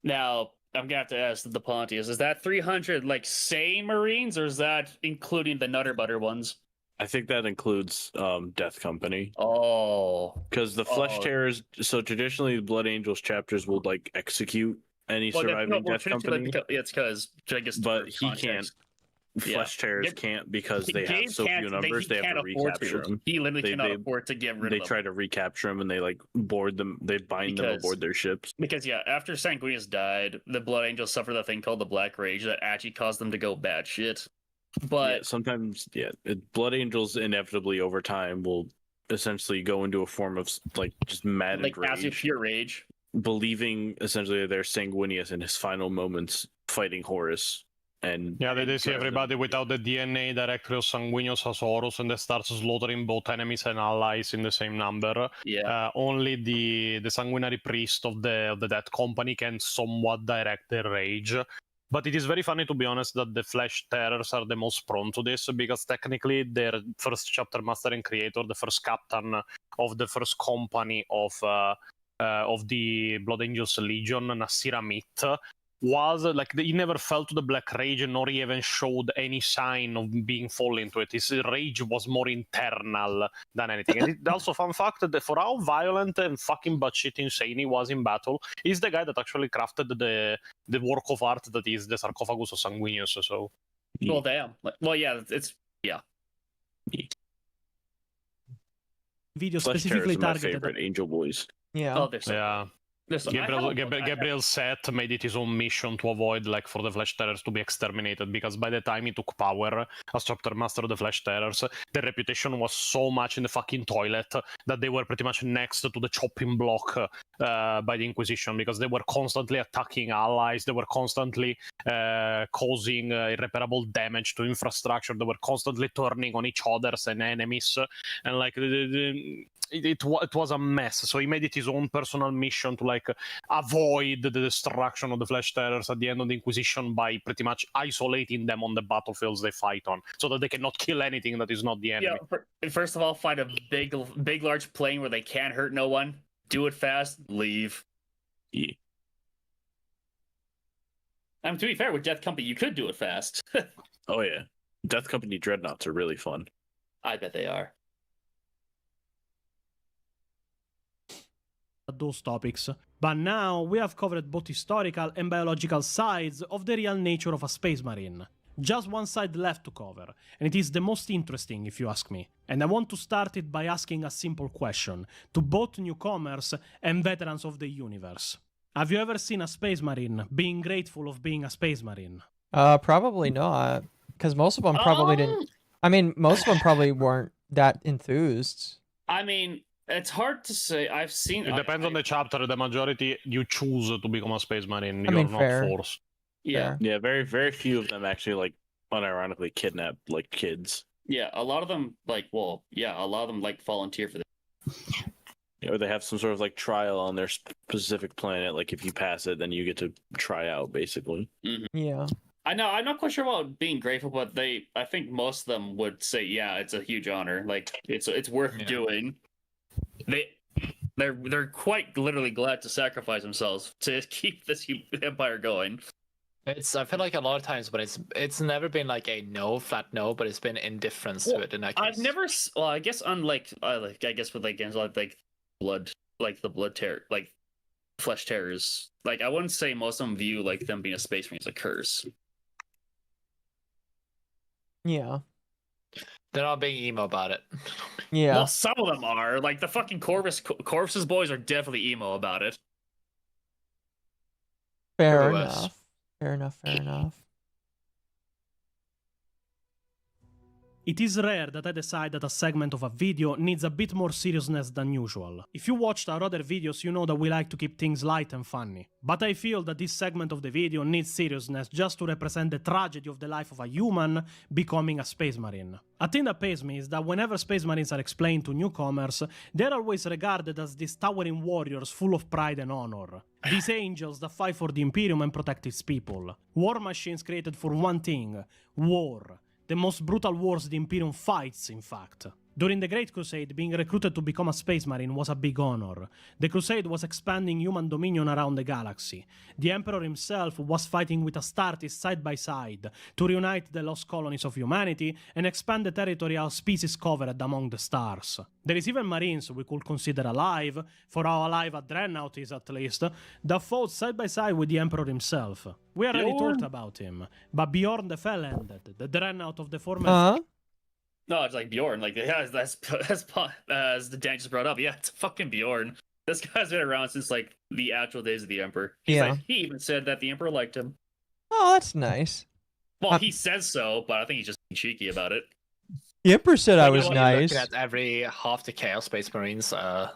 P: Now, I'm gonna have to ask the Pontius, is that 300 like sane Marines, or is that including the Nutter Butter ones?
R: I think that includes Death Company.
P: Oh.
R: Because the Flesh Tearers, so traditionally Blood Angels chapters will like execute any surviving Death Company.
P: It's because I guess.
R: But he can't. Flesh Tearers can't because they have so few numbers. They have to recapture them.
P: He literally cannot afford to get rid of them.
R: They try to recapture them and they like board them. They bind them aboard their ships.
P: Because after Sanguinius died, the Blood Angels suffered a thing called the Black Rage that actually caused them to go batshit. But
R: sometimes, Blood Angels inevitably over time will essentially go into a form of like just maddened rage,
P: pure rage,
R: believing essentially they're Sanguinius in his final moments fighting Horus. And
T: they see everybody without the DNA directly of Sanguinius as Horus, and they start slaughtering both enemies and allies in the same number. Only the sanguinary priest of the Death Company can somewhat direct their rage. But it is very funny, to be honest, that the Flesh Tearers are the most prone to this, because technically their first chapter master and creator, the first captain of the first company of the Blood Angels Legion, Nasir Amit, was like he never fell to the Black Rage, nor he even showed any sign of being fallen into it. His rage was more internal than anything. And it also, fun fact, that for how violent and fucking batshit insane he was in battle, he's the guy that actually crafted the work of art that is the sarcophagus of Sanguinius. So,
P: well, damn. It's
U: video specifically targeted
R: my favorite Angel Boys.
T: Gabriel Set made it his own mission to avoid, like, for the Flesh Tearers to be exterminated, because by the time he took power as chapter master of the Flesh Tearers, their reputation was so much in the fucking toilet that they were pretty much next to the chopping block by the Inquisition, because they were constantly attacking allies, they were constantly causing irreparable damage to infrastructure, they were constantly turning on each other's and enemies, and like it was a mess. So he made it his own personal mission to like avoid the destruction of the Flesh Tearers at the end of the Inquisition by pretty much isolating them on the battlefields they fight on, so that they cannot kill anything that is not the enemy.
P: First of all, find a big large plane where they can't hurt no one. Do it fast. Leave. To be fair, with Death Company, you could do it fast.
R: Oh yeah, Death Company dreadnoughts are really fun.
P: I bet they are.
U: Those topics. But now we have covered both historical and biological sides of the real nature of a space marine. Just one side left to cover, and it is the most interesting if you ask me. And I want to start it by asking a simple question to both newcomers and veterans of the universe. Have you ever seen a space marine being grateful of being a space marine?
L: Probably not, because most of them probably didn't. I mean, most of them probably weren't that enthused.
P: I mean, it's hard to say. I've seen.
T: It depends on the chapter. The majority, you choose to become a space marine.
L: I mean,
T: You're
L: fair.
T: not forced.
P: Yeah.
R: Yeah, very, very few of them actually, like, unironically kidnap, like, kids.
P: Yeah, a lot of them, like, a lot of them, like, volunteer for this.
R: Or they have some sort of, like, trial on their specific planet. Like, if you pass it, then you get to try out, basically.
P: Mm-hmm.
L: Yeah.
P: I know. I'm not quite sure about being grateful, but I think most of them would say, yeah, it's a huge honor. Like, it's worth doing. They're quite literally glad to sacrifice themselves to keep this empire going.
O: I feel like a lot of times when it's never been like a flat no, but it's been indifference to it in that case.
P: I've never. Well, I guess unlike I guess with like games like blood, like the blood terror, like Flesh Tearers. Like I wouldn't say most of them view like them being a space marine as a curse.
L: Yeah.
O: They're not being emo about it.
L: Yeah.
P: Well, some of them are. Like the fucking Corvus's boys are definitely emo about it.
L: Fair enough. Fair enough.
U: It is rare that I decide that a segment of a video needs a bit more seriousness than usual. If you watched our other videos, you know that we like to keep things light and funny. But I feel that this segment of the video needs seriousness just to represent the tragedy of the life of a human becoming a space marine. A thing that pains me is that whenever space marines are explained to newcomers, they're always regarded as these towering warriors full of pride and honor. These angels that fight for the Imperium and protect its people. War machines created for one thing: war. The most brutal wars the Imperium fights, in fact. During the Great Crusade, being recruited to become a space marine was a big honor. The Crusade was expanding human dominion around the galaxy. The Emperor himself was fighting with Astartes side by side to reunite the lost colonies of humanity and expand the territory our species covered among the stars. There is even marines we could consider alive, for how alive a Dreadnought is at least, that fought side by side with the Emperor himself. We already talked about him, but Bjorn the Fell ended, the Dreadnought of the former...
P: No, it's like Bjorn. Like, yeah, as the Dan just brought up. Yeah, it's fucking Bjorn. This guy's been around since like the actual days of the Emperor. He even said that the Emperor liked him.
L: Oh, that's nice.
P: Well, he says so, but I think he's just being cheeky about it.
L: The Emperor said I was nice.
O: At every half the Chaos Space Marines, all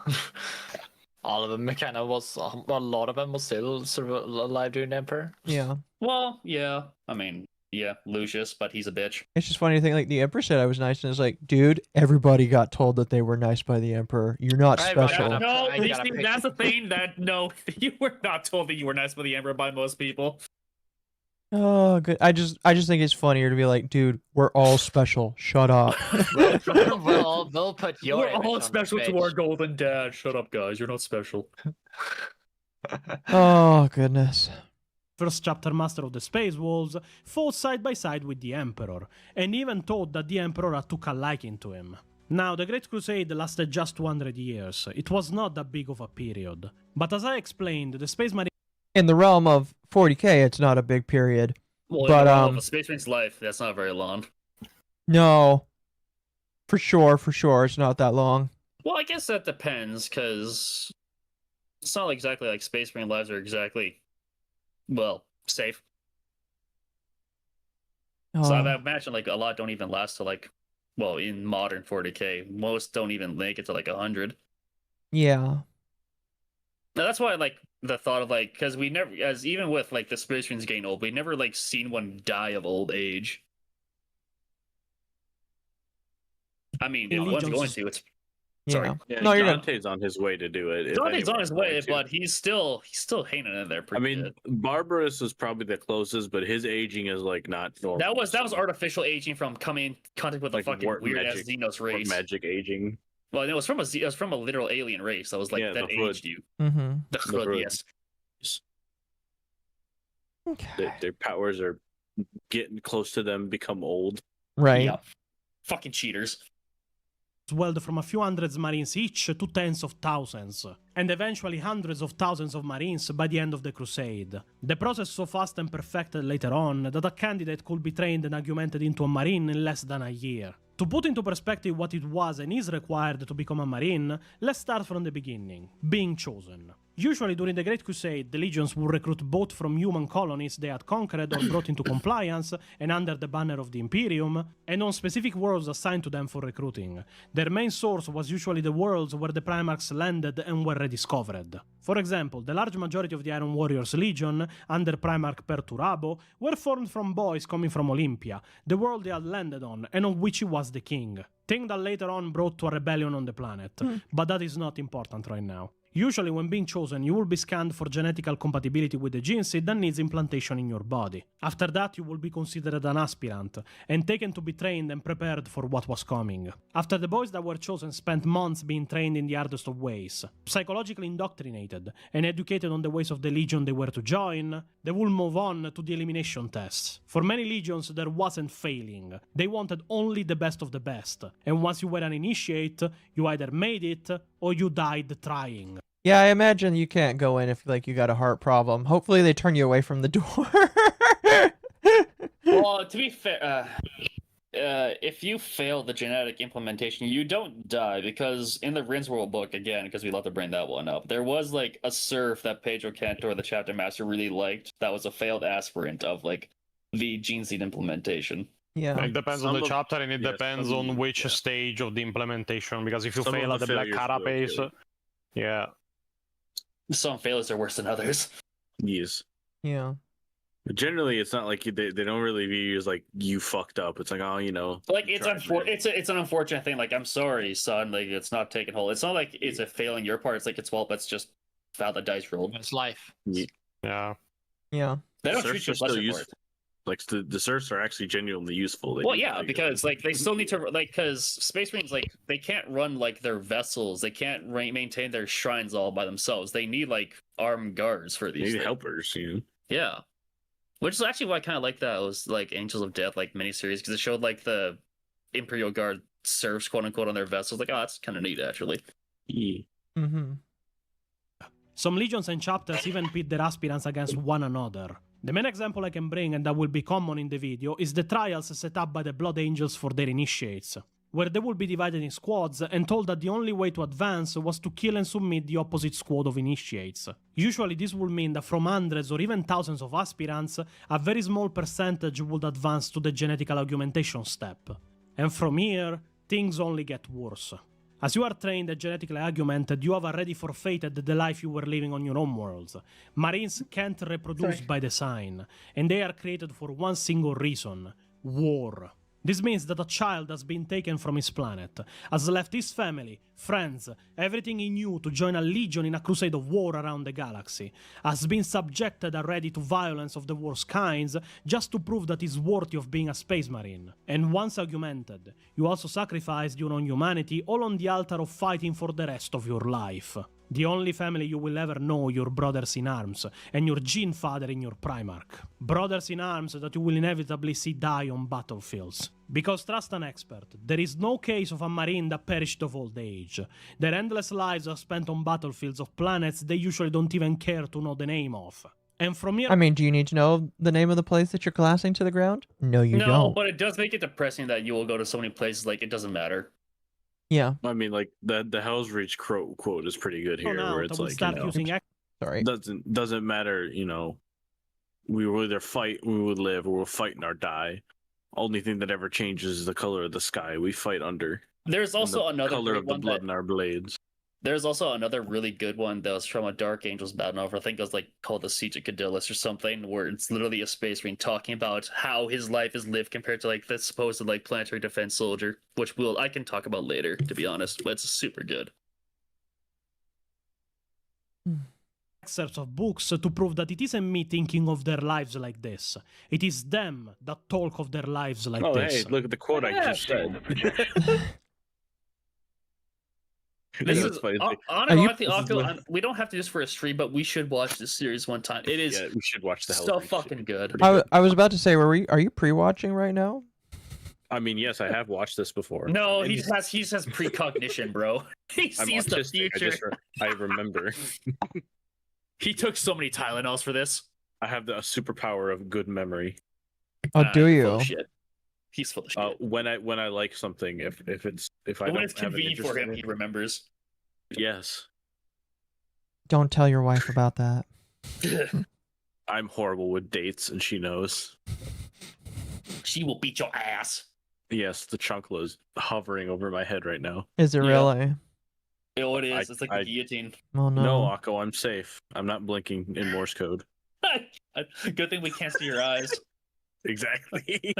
O: of them kind of was, a lot of them was still sort of alive during the Emperor.
L: Yeah.
P: Well, yeah. I mean, yeah, Lucius, but he's a bitch.
L: It's just funny to think, like, the Emperor said I was nice, and it's like, dude, everybody got told that they were nice by the Emperor. You're not special.
P: No, that's the thing that, no, you were not told that you were nice by the Emperor by most people.
L: Oh, good. I just think it's funnier to be like, dude, we're all special. Shut up.
O: We'll put your
P: We're all special to our golden dad. Shut up, guys. You're not special.
L: Oh, goodness.
U: First chapter master of the Space Wolves, fought side by side with the Emperor, and even thought that the Emperor took a liking to him. Now, the Great Crusade lasted just 200 years. It was not that big of a period. But as I explained, the Space Marine...
L: In the realm of 40k, it's not a big period.
P: Well,
L: but,
P: of a Space Marine's life, that's not very long.
L: No. For sure, it's not that long.
P: Well, I guess that depends, because it's not exactly like Space Marine lives are exactly... well, safe. So I imagine like a lot don't even last to like, well, in modern 40k, most don't even make it to like 100.
L: Yeah.
P: Now that's why like the thought of like, because we never, as even with like the Space Marines getting old, we never like seen one die of old age. I mean, if one's going to, it's sorry.
R: Yeah,
L: no, you're
R: Dante's on his way to do it.
P: Dante's on his way, but he's still hanging in there pretty good.
R: Barbarous is probably the closest, but his aging is like not normal.
P: That was artificial aging from coming in contact with like, the fucking weird ass Xenos race.
R: Magic aging.
P: Well, it was from a literal alien race that was like that aged you.
L: Mm-hmm.
P: The Hood, yes.
L: Okay.
R: Their powers are getting close to them become old.
L: Right.
P: Yeah. Fucking cheaters.
U: Swelled from a few hundreds marines each to tens of thousands, and eventually hundreds of thousands of marines by the end of the Crusade. The process so fast and perfected later on that a candidate could be trained and augmented into a marine in less than a year. To put into perspective what it was and is required to become a marine, let's start from the beginning, being chosen. Usually during the Great Crusade, the legions would recruit both from human colonies they had conquered or brought into compliance and under the banner of the Imperium, and on specific worlds assigned to them for recruiting. Their main source was usually the worlds where the Primarchs landed and were rediscovered. For example, the large majority of the Iron Warriors Legion, under Primarch Perturabo, were formed from boys coming from Olympia, the world they had landed on, and on which he was the king. Thing that later on brought to a rebellion on the planet, but that is not important right now. Usually when being chosen, you will be scanned for genetical compatibility with the gene seed that needs implantation in your body. After that, you will be considered an aspirant, and taken to be trained and prepared for what was coming. After the boys that were chosen spent months being trained in the hardest of ways, psychologically indoctrinated, and educated on the ways of the legion they were to join, they will move on to the elimination tests. For many legions, there wasn't failing. They wanted only the best of the best, and once you were an initiate, you either made it, or you died trying.
L: Yeah, I imagine you can't go in if like you got a heart problem. Hopefully they turn you away from the door.
P: Well, to be fair, if you fail the genetic implementation, you don't die, because in the Rinsworld book, again, because we love to bring that one up, there was like a serf that Pedro Cantor, the chapter master, really liked that was a failed aspirant of like the gene seed implementation.
L: Yeah,
T: it depends on the chapter, and it depends on which stage of the implementation, because if you fail at the Black Carapace, yeah.
P: Some failures are worse than others.
R: Yes.
L: Yeah.
R: But generally, it's not like they don't really view you as like you fucked up. It's like, oh, you know.
P: Like it's an unfortunate thing. Like, I'm sorry, son. Like, it's not taking hold. It's not like it's a failing your part. It's like, well, that's just how the dice rolled.
O: It's life.
T: Yeah.
L: Yeah.
P: They don't treat you as for it.
R: Like the serfs are actually genuinely useful.
P: Well, yeah, because like they still need to like because Space Marines like they can't run like their vessels, they can't maintain their shrines all by themselves. They need like armed guards for these.
R: They need helpers, you know.
P: Yeah, which is actually why I kind of like that was like Angels of Death like miniseries because it showed like the Imperial Guard serfs quote unquote on their vessels. Like, oh, that's kind of neat actually.
R: Yeah.
L: Mm-hmm.
U: Some legions and chapters even pit their aspirants against one another. The main example I can bring, and that will be common in the video, is the trials set up by the Blood Angels for their initiates, where they will be divided in squads and told that the only way to advance was to kill and submit the opposite squad of initiates. Usually this will mean that from hundreds or even thousands of aspirants, a very small percentage would advance to the genetical augmentation step. And from here, things only get worse. As you are trained and genetically augmented, you have already forfeited the life you were living on your own worlds. Marines can't reproduce by design, and they are created for one single reason: war. This means that a child has been taken from his planet, has left his family, friends, everything he knew to join a legion in a crusade of war around the galaxy, has been subjected already to violence of the worst kinds just to prove that he's worthy of being a space marine. And once augmented, you also sacrificed your own humanity all on the altar of fighting for the rest of your life. The only family you will ever know, your brothers in arms, and your gene father in your Primarch. Brothers in arms that you will inevitably see die on battlefields. Because trust an expert, there is no case of a marine that perished of old age. Their endless lives are spent on battlefields of planets they usually don't even care to know the name of. And from here...
L: I mean, do you need to know the name of the place that you're classing to the ground? No, you don't.
P: No, but it does make it depressing that you will go to so many places like it doesn't matter.
L: Yeah.
R: I mean, like the Hell's Reach quote is pretty good here, where it's like,
L: Sorry.
R: doesn't matter, you know, we will either fight, we will live, or we'll fight or die. Only thing that ever changes is the color of the sky we fight under.
P: There's also
R: and the
P: another
R: color
P: great
R: of the
P: one
R: blood
P: that-
R: in our blades.
P: There's also another really good one that was from a Dark Angels battle novel. I think it was like called The Siege of Cadillus or something, where it's literally a space marine talking about how his life is lived compared to like the supposed like planetary defense soldier, which I can talk about later, to be honest, but it's super good.
U: Excerpts of books to prove that it isn't me thinking of their lives like this. It is them that talk of their lives like this.
R: Hey, look at the quote I just said.
P: This is honestly, Occo, we don't have to do this for a stream, but we should watch this series one time. It is
R: we should watch the Hell's
P: so
R: Reach
P: fucking good.
L: I was about to say, are you pre-watching right now?
R: I mean, yes, I have watched this before.
P: No, he has precognition, bro. He sees the future.
R: I remember.
P: He took so many Tylenols for this.
R: I have the superpower of good memory.
L: Oh, do you?
P: Full of shit. He's full of shit.
R: When I like something, if I
P: when
R: don't
P: it's
R: have an
P: convenient
R: interest
P: for him,
R: in
P: he
R: it-
P: remembers.
R: Yes,
L: Don't tell your wife about that.
R: I'm horrible with dates, and she knows.
P: She will beat your ass.
R: Yes, the chunkla is hovering over my head right now.
L: Is it really?
P: Oh, it is. It's like the guillotine.
L: Oh no.
R: No, Akko, I'm safe. I'm not blinking in Morse code.
P: Good thing we can't see your eyes.
R: Exactly.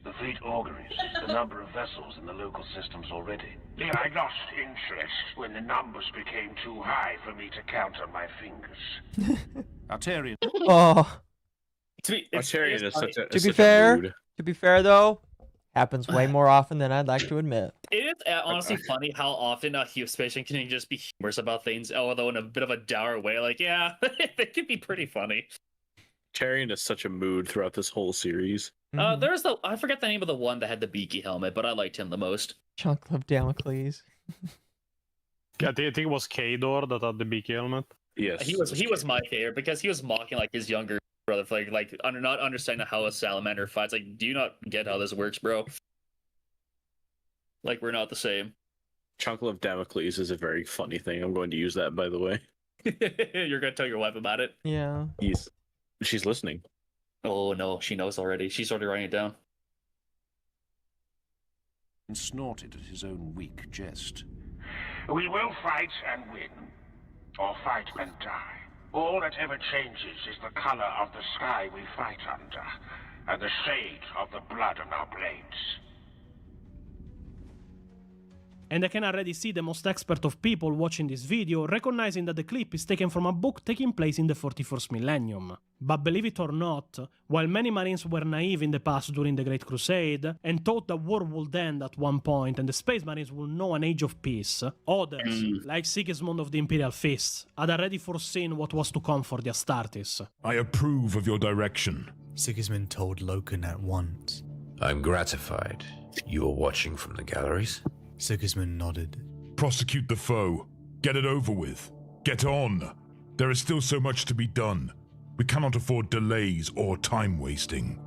C: The fleet auguries the number of vessels in the local systems already. I lost interest when the numbers became too high for me to count on my fingers.
A: Attari.
L: Oh.
R: Attari is such a
L: To be
R: such a
L: fair,
R: mood.
L: though, happens way more often than I'd like to admit.
P: It is honestly funny how often a space marine can just be humorous about things, although in a bit of a dour way. Like, yeah, it can be pretty funny.
R: Tyrion is such a mood throughout this whole series.
P: There's I forget the name of the one that had the beaky helmet, but I liked him the most.
L: Chunk of Damocles.
T: I think it was Kador that had the beaky helmet.
R: Yes,
P: He was my favorite because he was mocking like his younger brother, like not understanding how a salamander fights. Like, do you not get how this works, bro? Like, we're not the same.
R: Chunkle of Damocles is a very funny thing. I'm going to use that, by the way.
P: You're gonna tell your wife about it?
L: Yeah.
R: She's listening.
P: Oh no, she knows already. She's already writing it down.
A: And snorted at his own weak jest.
C: We will fight and win, or fight and die. All that ever changes is the color of the sky we fight under, and the shade of the blood on our blades.
U: And I can already see the most expert of people watching this video recognizing that the clip is taken from a book taking place in the 41st millennium. But believe it or not, while many Marines were naive in the past during the Great Crusade, and thought that war would end at one point and the Space Marines would know an age of peace, others, like Sigismund of the Imperial Fists, had already foreseen what was to come for the Astartes.
A: I approve of your direction.
E: Sigismund told Loken at once.
F: I'm gratified. You are watching from the galleries?
E: Sigismund nodded.
A: Prosecute the foe. Get it over with. Get on. There is still so much to be done. We cannot afford delays or time wasting.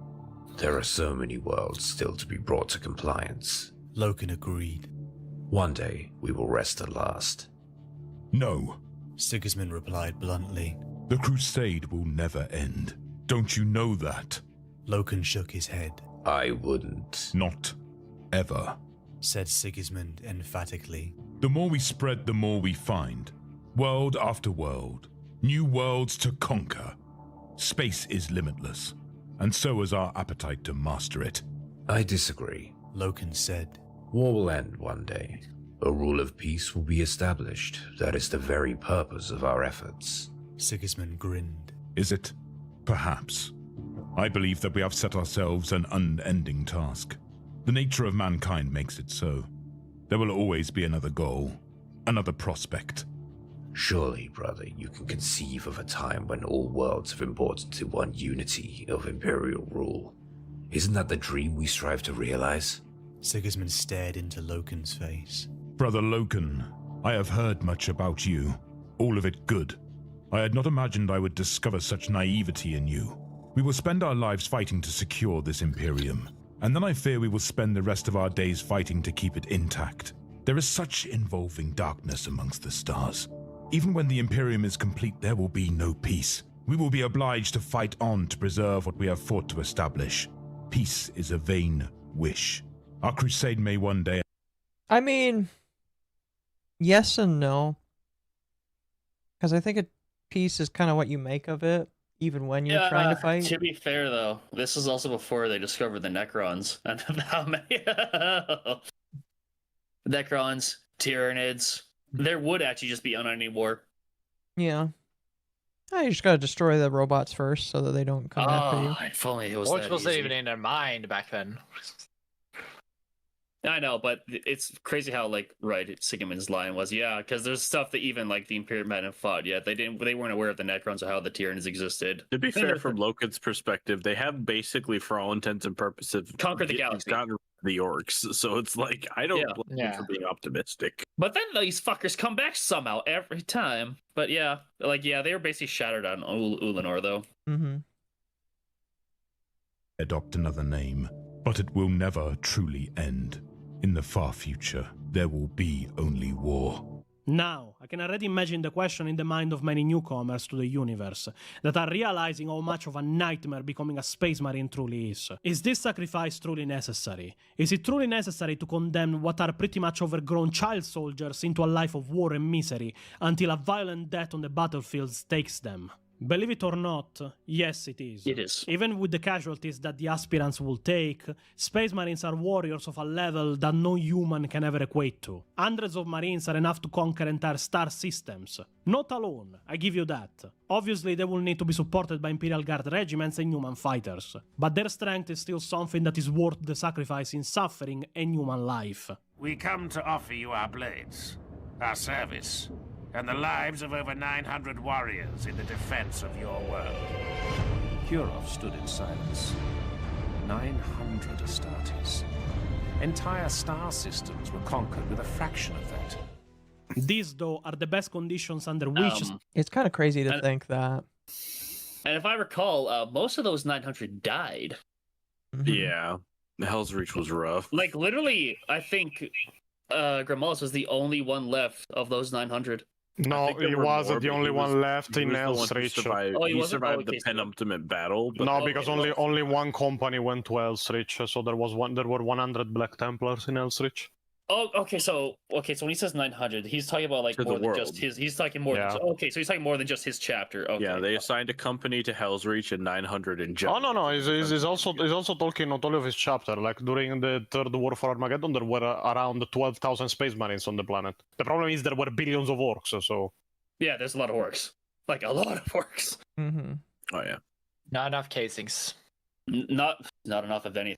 F: There are so many worlds still to be brought to compliance.
E: Loken agreed.
F: One day, we will rest at last.
A: No.
E: Sigismund replied bluntly.
A: The crusade will never end. Don't you know that?
E: Loken shook his head.
F: I wouldn't.
A: Not ever,
E: said Sigismund emphatically.
A: The more we spread, the more we find. World after world. New worlds to conquer. Space is limitless, and so is our appetite to master it.
F: I disagree,
E: Loken said.
F: War will end one day. A rule of peace will be established. That is the very purpose of our efforts.
E: Sigismund grinned.
A: Is it? Perhaps. I believe that we have set ourselves an unending task. The nature of mankind makes it so. There will always be another goal, another prospect.
F: Surely, brother, you can conceive of a time when all worlds have imported to one unity of imperial rule. Isn't that the dream we strive to realize?
E: Sigismund stared into Loken's face.
A: Brother Loken, I have heard much about you. All of it good. I had not imagined I would discover such naivety in you. We will spend our lives fighting to secure this Imperium, and then I fear we will spend the rest of our days fighting to keep it intact. There is such involving darkness amongst the stars. Even when the Imperium is complete, there will be no peace. We will be obliged to fight on to preserve what we have fought to establish. Peace is a vain wish. Our crusade may one day...
L: I mean, yes and no. Because I think peace is kind of what you make of it, even when you're trying to fight.
P: To be fair, though, this is also before they discovered the Necrons. And how many... Necrons, Tyranids... There would actually just be unending war.
L: Yeah. You just gotta destroy the robots first so that they don't come after you.
P: If only it was
O: Which
P: that
O: wasn't
P: easy.
O: even in their mind back then.
P: I know, but it's crazy how, like, right, Sigmund's line was, yeah, because there's stuff that even, like, the Imperium hadn't fought yet. They weren't aware of the Necrons or how the Tyranids existed.
R: To be fair, from Loken's perspective, they have basically, for all intents and purposes,
P: conquered the galaxy.
R: Gotten the orcs. So it's like, I don't blame him for being optimistic.
P: But then these fuckers come back somehow every time. But yeah, like, yeah, they were basically shattered on Ulanor, though.
L: Mm-hmm.
A: Adopt another name, but it will never truly end. In the far future, there will be only war.
U: Now, I can already imagine the question in the mind of many newcomers to the universe that are realizing how much of a nightmare becoming a space marine truly is. Is this sacrifice truly necessary? Is it truly necessary to condemn what are pretty much overgrown child soldiers into a life of war and misery until a violent death on the battlefields takes them? Believe it or not, yes it is.
P: It is.
U: Even with the casualties that the aspirants will take, Space Marines are warriors of a level that no human can ever equate to. Hundreds of Marines are enough to conquer entire star systems. Not alone, I give you that. Obviously they will need to be supported by Imperial Guard regiments and human fighters, but their strength is still something that is worth the sacrifice in suffering and human life.
C: We come to offer you our blades, our service, and the lives of over 900 warriors in the defense of your world.
W: Kurov stood in silence. 900 Astartes. Entire star systems were conquered with a fraction of that.
U: These, though, are the best conditions under which...
L: It's kind of crazy to think that.
P: And if I recall, most of those 900 died.
R: Yeah, the Hell's Reach was rough.
P: Like, literally, I think Grimmalis was the only one left of those 900.
T: No, he wasn't the only one left in Hell's Reach.
R: He survived the penultimate battle. But
T: no, because only one company went to Hell's Reach, so there were 100 Black Templars in Hell's Reach.
P: Oh, okay. So when he says 900, he's talking about like
R: To the
P: more than
R: world.
P: just his. He's talking more.
T: Yeah.
P: Than, okay, so he's talking more than just his chapter. Okay.
R: Yeah, they assigned a company to Hell's Reach and 900 in
T: Oh
R: general.
T: no, he's also talking not only of his chapter. Like during the Third War for Armageddon, there were around 12,000 space marines on the planet. The problem is there were billions of orcs. So
P: Yeah, there's a lot of orcs. Like a lot of orcs.
L: Mm-hmm.
R: Oh yeah.
O: Not enough casings.
P: Not enough of anything.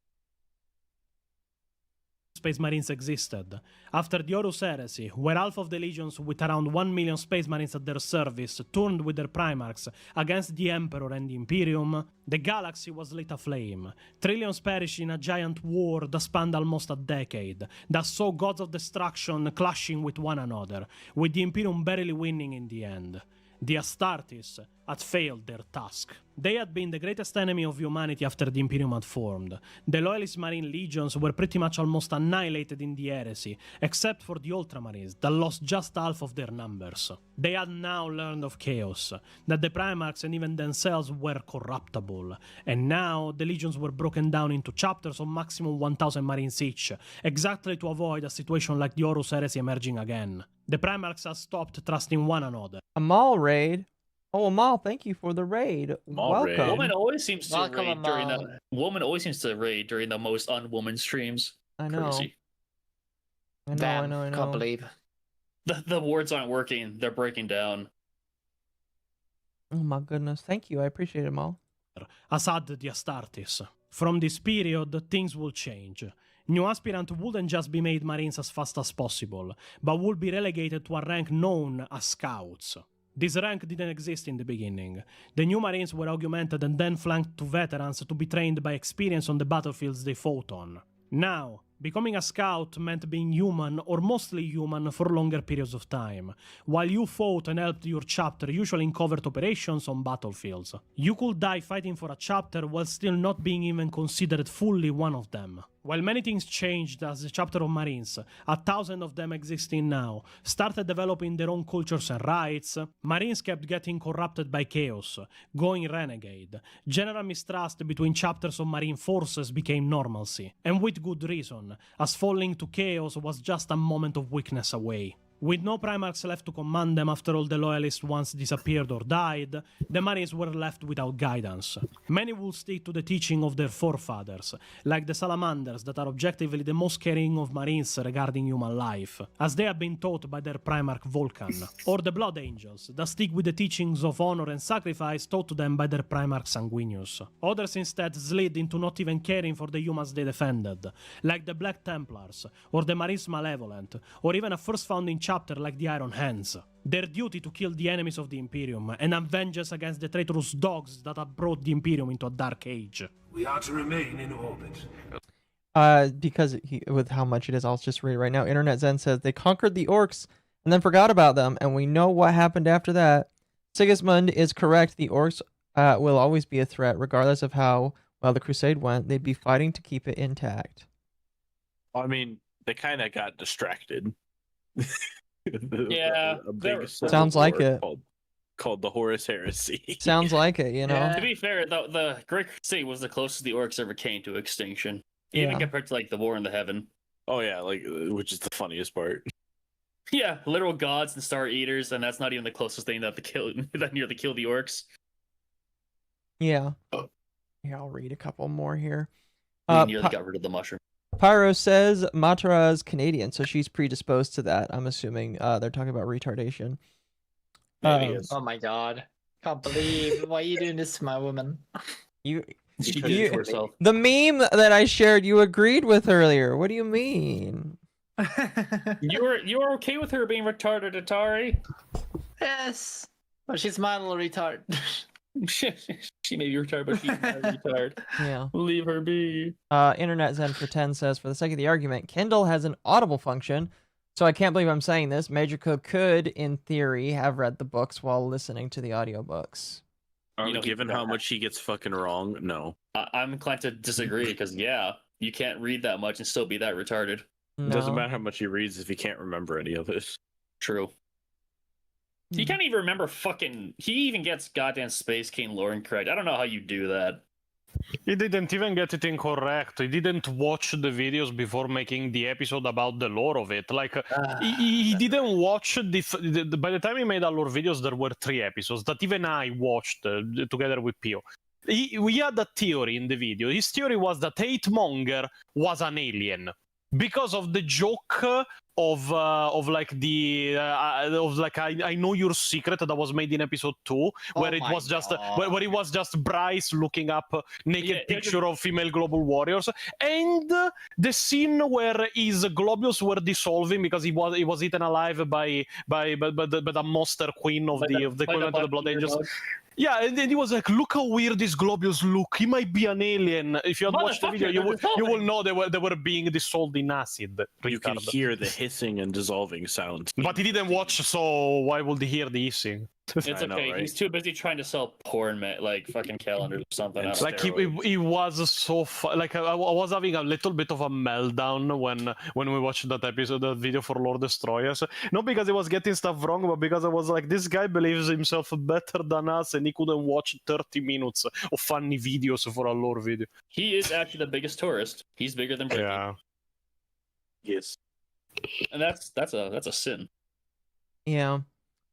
U: Space Marines existed. After the Horus Heresy, where half of the legions with around 1 million Space Marines at their service turned with their Primarchs against the Emperor and the Imperium, the galaxy was lit aflame. Trillions perished in a giant war that spanned almost a decade, that saw gods of destruction clashing with one another, with the Imperium barely winning in the end. The Astartes had failed their task. They had been the greatest enemy of humanity after the Imperium had formed. The Loyalist Marine legions were pretty much almost annihilated in the heresy, except for the Ultramarines that lost just half of their numbers. They had now learned of chaos, that the Primarchs and even themselves were corruptible, and now the legions were broken down into chapters of maximum 1,000 Marines each, exactly to avoid a situation like the Horus Heresy emerging again. The Primarchs have stopped trusting one another.
L: Amal raid. Oh, Amal, thank you for the raid. Welcome.
P: Woman always seems to
O: Welcome,
P: raid during
O: Amal.
P: the woman always seems to raid during the most unwoman streams.
L: I know.
P: Crazy.
L: I know,
O: Damn,
L: I know, I know.
O: can't believe.
P: The wards aren't working. They're breaking down.
L: Oh my goodness. Thank you. I appreciate it, Amal.
U: As had the Astartes. From this period, things will change. New aspirants wouldn't just be made Marines as fast as possible, but would be relegated to a rank known as Scouts. This rank didn't exist in the beginning. The new Marines were augmented and then flanked to veterans to be trained by experience on the battlefields they fought on. Now, becoming a scout meant being human or mostly human for longer periods of time, while you fought and helped your chapter usually in covert operations on battlefields. You could die fighting for a chapter while still not being even considered fully one of them. While many things changed as the chapter of Marines, 1,000 of them existing now, started developing their own cultures and rights, Marines kept getting corrupted by chaos, going renegade. General mistrust between chapters of Marine forces became normalcy, and with good reason, as falling to chaos was just a moment of weakness away. With no Primarchs left to command them after all the Loyalists once disappeared or died, the Marines were left without guidance. Many would stick to the teaching of their forefathers, like the Salamanders that are objectively the most caring of Marines regarding human life, as they have been taught by their Primarch Vulcan, or the Blood Angels that stick with the teachings of honor and sacrifice taught to them by their Primarch Sanguinius. Others instead slid into not even caring for the humans they defended, like the Black Templars, or the Marines Malevolent, or even a first founding chapter like the Iron Hands. Their duty to kill the enemies of the Imperium and have vengeance against the traitorous dogs that have brought the Imperium into a dark age.
C: We are to remain in orbit.
L: Because with how much it is, I'll just read it right now. Internet Zen says they conquered the orcs and then forgot about them, and we know what happened after that. Sigismund is correct. The orcs will always be a threat, regardless of how well the crusade went. They'd be fighting to keep it intact.
R: I mean, they kind of got distracted.
P: Yeah,
R: a big
L: Sounds like it.
R: Called the Horus Heresy.
L: Sounds like it, you know.
P: Yeah. To be fair, the Great Crusade was the closest the orcs ever came to extinction, even compared to like the War in the Heaven.
R: Oh yeah, like which is the funniest part.
P: Yeah, literal gods and star eaters, and that's not even the closest thing that nearly killed the orcs.
L: Yeah. Here, I'll read a couple more here.
P: We nearly got rid of the mushroom.
L: Pyro says Matara's Canadian, so she's predisposed to that. I'm assuming they're talking about retardation.
O: Oh my god. Can't believe why are you doing this to my woman?
L: The meme that I shared, you agreed with earlier. What do you mean?
P: You were okay with her being retarded, Attari?
O: Yes. But she's my little retard.
P: She may be retarded, but she's not retarded.
L: Yeah.
P: Leave her be.
L: Internet Zen for 10 says, for the sake of the argument, Kindle has an audible function, so I can't believe I'm saying this. Major Code could, in theory, have read the books while listening to the audiobooks.
R: Given how much he gets fucking wrong, no.
P: I'm inclined to disagree because you can't read that much and still be that retarded.
R: It doesn't matter how much he reads if he can't remember any of it.
P: True. He can't even remember fucking. He even gets goddamn Space King lore incorrect. I don't know how you do that.
T: He didn't even get it incorrect. He didn't watch the videos before making the episode about the lore of it. Like, he didn't watch by the time he made our lore videos, there were 3 episodes that even I watched together with Pio. We had a theory in the video. His theory was that Hatemonger was an alien because of the joke of like I know your secret that was made in episode 2, where it was just where it was just Bryce looking up naked picture of female global warriors, and the scene where his globules were dissolving because he was eaten alive by the monster queen of the equivalent of the Blood Angels. Yeah, and then he was like, "Look how weird these globules look. He might be an alien." If you had watched the video, you will know they were being dissolved in acid.
R: You can hear the hissing and dissolving sounds.
T: But he didn't watch, so why would he hear the hissing?
P: It's okay. He's too busy trying to sell porn, like fucking calendars or something.
T: Like he was so like I was having a little bit of a meltdown when we watched that episode, that video for Lord Destroyers. Not because he was getting stuff wrong, but because I was like, this guy believes himself better than us, and he couldn't watch 30 minutes of funny videos for a lore video.
P: He is actually the biggest tourist. He's bigger than Bricky.
T: Yeah.
R: Yes.
P: And that's a sin.
L: Yeah.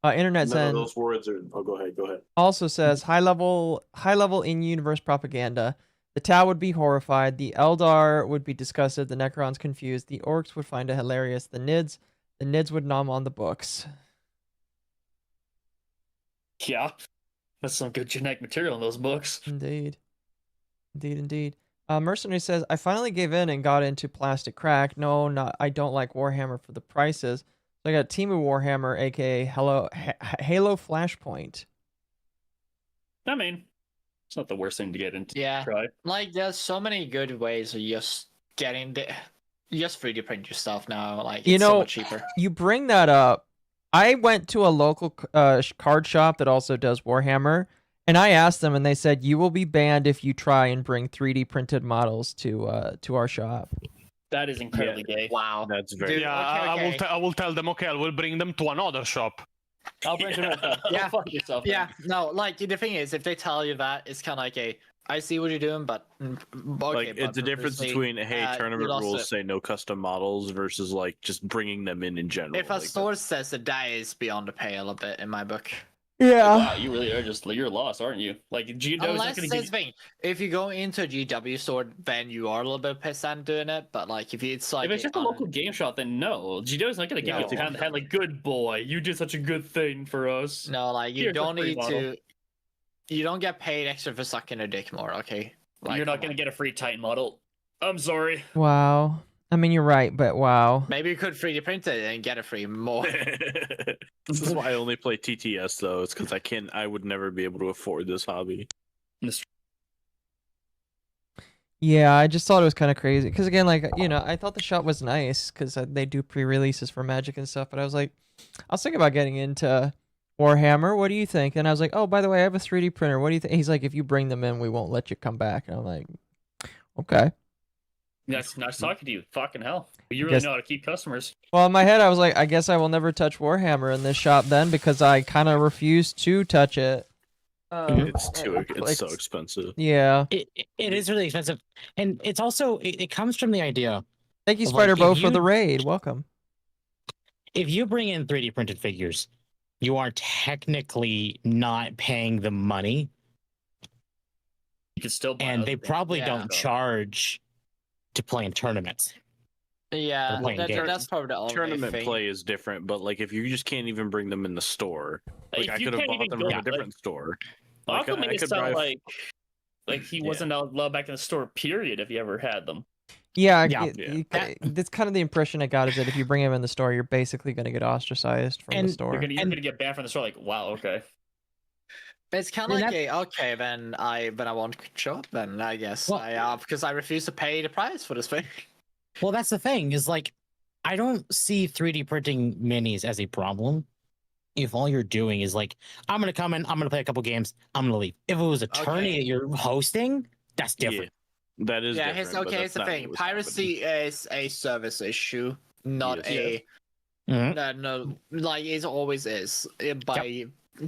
L: Internet
R: None of
L: Zen
R: those words are. Oh, go ahead.
L: also says high level in-universe propaganda. The Tau would be horrified. The Eldar would be disgusted. The Necrons confused. The Orcs would find it hilarious. The Nids would nom on the books.
P: Yeah, that's some good genetic material in those books.
L: Indeed. Mercenary says, I finally gave in and got into Plastic Crack. No, I don't like Warhammer for the prices. So I got Timu Warhammer, aka Halo Flashpoint.
P: I mean, it's not the worst thing to get into.
O: Yeah,
P: try.
O: like there's so many good ways of just getting you just 3D print your stuff now. Like it's so much cheaper.
L: You bring that up. I went to a local card shop that also does Warhammer, and I asked them, and they said you will be banned if you try and bring 3D printed models to our shop.
P: That is incredibly gay.
O: Wow,
R: that's very.
T: Yeah,
O: okay.
T: I will tell them. Okay, I will bring them to another shop.
P: I'll bring them.
O: Yeah,
P: fuck yourself.
O: Yeah, no, like the thing is, if they tell you that, it's kind of like I see what you're doing, but okay,
R: like it's the difference between tournament
O: rules
R: rules say no custom models versus like just bringing them in general.
O: If a store says that is beyond the pale a bit in my book.
L: Yeah.
P: Wow, you really are you're lost, aren't you? Like
O: unless there's thing, if you go into a GW store, then you are a little bit pissed at doing it. But like if it's like
P: if it's just a local game shop, then no, GW's not gonna give you a hand. Like, good boy, you did such a good thing for us.
O: No, like you don't need to. You don't get paid extra for sucking a dick more, okay? Like,
P: you're not gonna get a free Titan model. I'm sorry.
L: Wow. I mean, you're right, but wow.
O: Maybe you could 3D print it and get a free more.
R: This is why I only play TTS though. It's because I would never be able to afford this hobby.
L: Yeah, I just thought it was kind of crazy. Because again, like, I thought the shop was nice because they do pre-releases for Magic and stuff. But I was thinking about getting into Warhammer. What do you think? And I was like, oh, by the way, I have a 3D printer. What do you think? He's like, if you bring them in, we won't let you come back. And I'm like, okay.
P: That's nice talking to you. Fucking hell. You really know how to keep customers.
L: Well, in my head, I was like, I guess I will never touch Warhammer in this shop then because I kind of refuse to touch it.
R: It's so expensive.
L: Yeah.
Q: It is really expensive. And it's also, it comes from the idea.
L: Thank you, Spider-Bo, for the raid. Welcome.
Q: If you bring in 3D printed figures, you are technically not paying them money.
P: You can still buy
Q: and they probably don't charge to play in tournaments.
O: Yeah, that's probably the only
R: tournament
O: thing.
R: play is different, but like if you just can't even bring them in the store, like I could have bought them from a different store.
P: Like, I could sound like he wasn't allowed back in the store. Period. If you ever had them.
L: Yeah, that's kind of the impression I got is that if you bring him in the store, you're basically going to get ostracized from the store.
P: You're going to get banned from the store. Like, wow, okay.
O: It's kind of like okay, then I won't show up. Then I guess because I refuse to pay the price for this thing.
Q: Well, that's the thing is like, I don't see 3D printing minis as a problem. If all you're doing is like, I'm gonna come in, I'm gonna play a couple games, I'm gonna leave. If it was a tourney that you're hosting, that's different.
R: Yeah, that is different.
O: It's the thing. Piracy is a service issue, not a.
Q: Mm-hmm.
O: No, like it always is.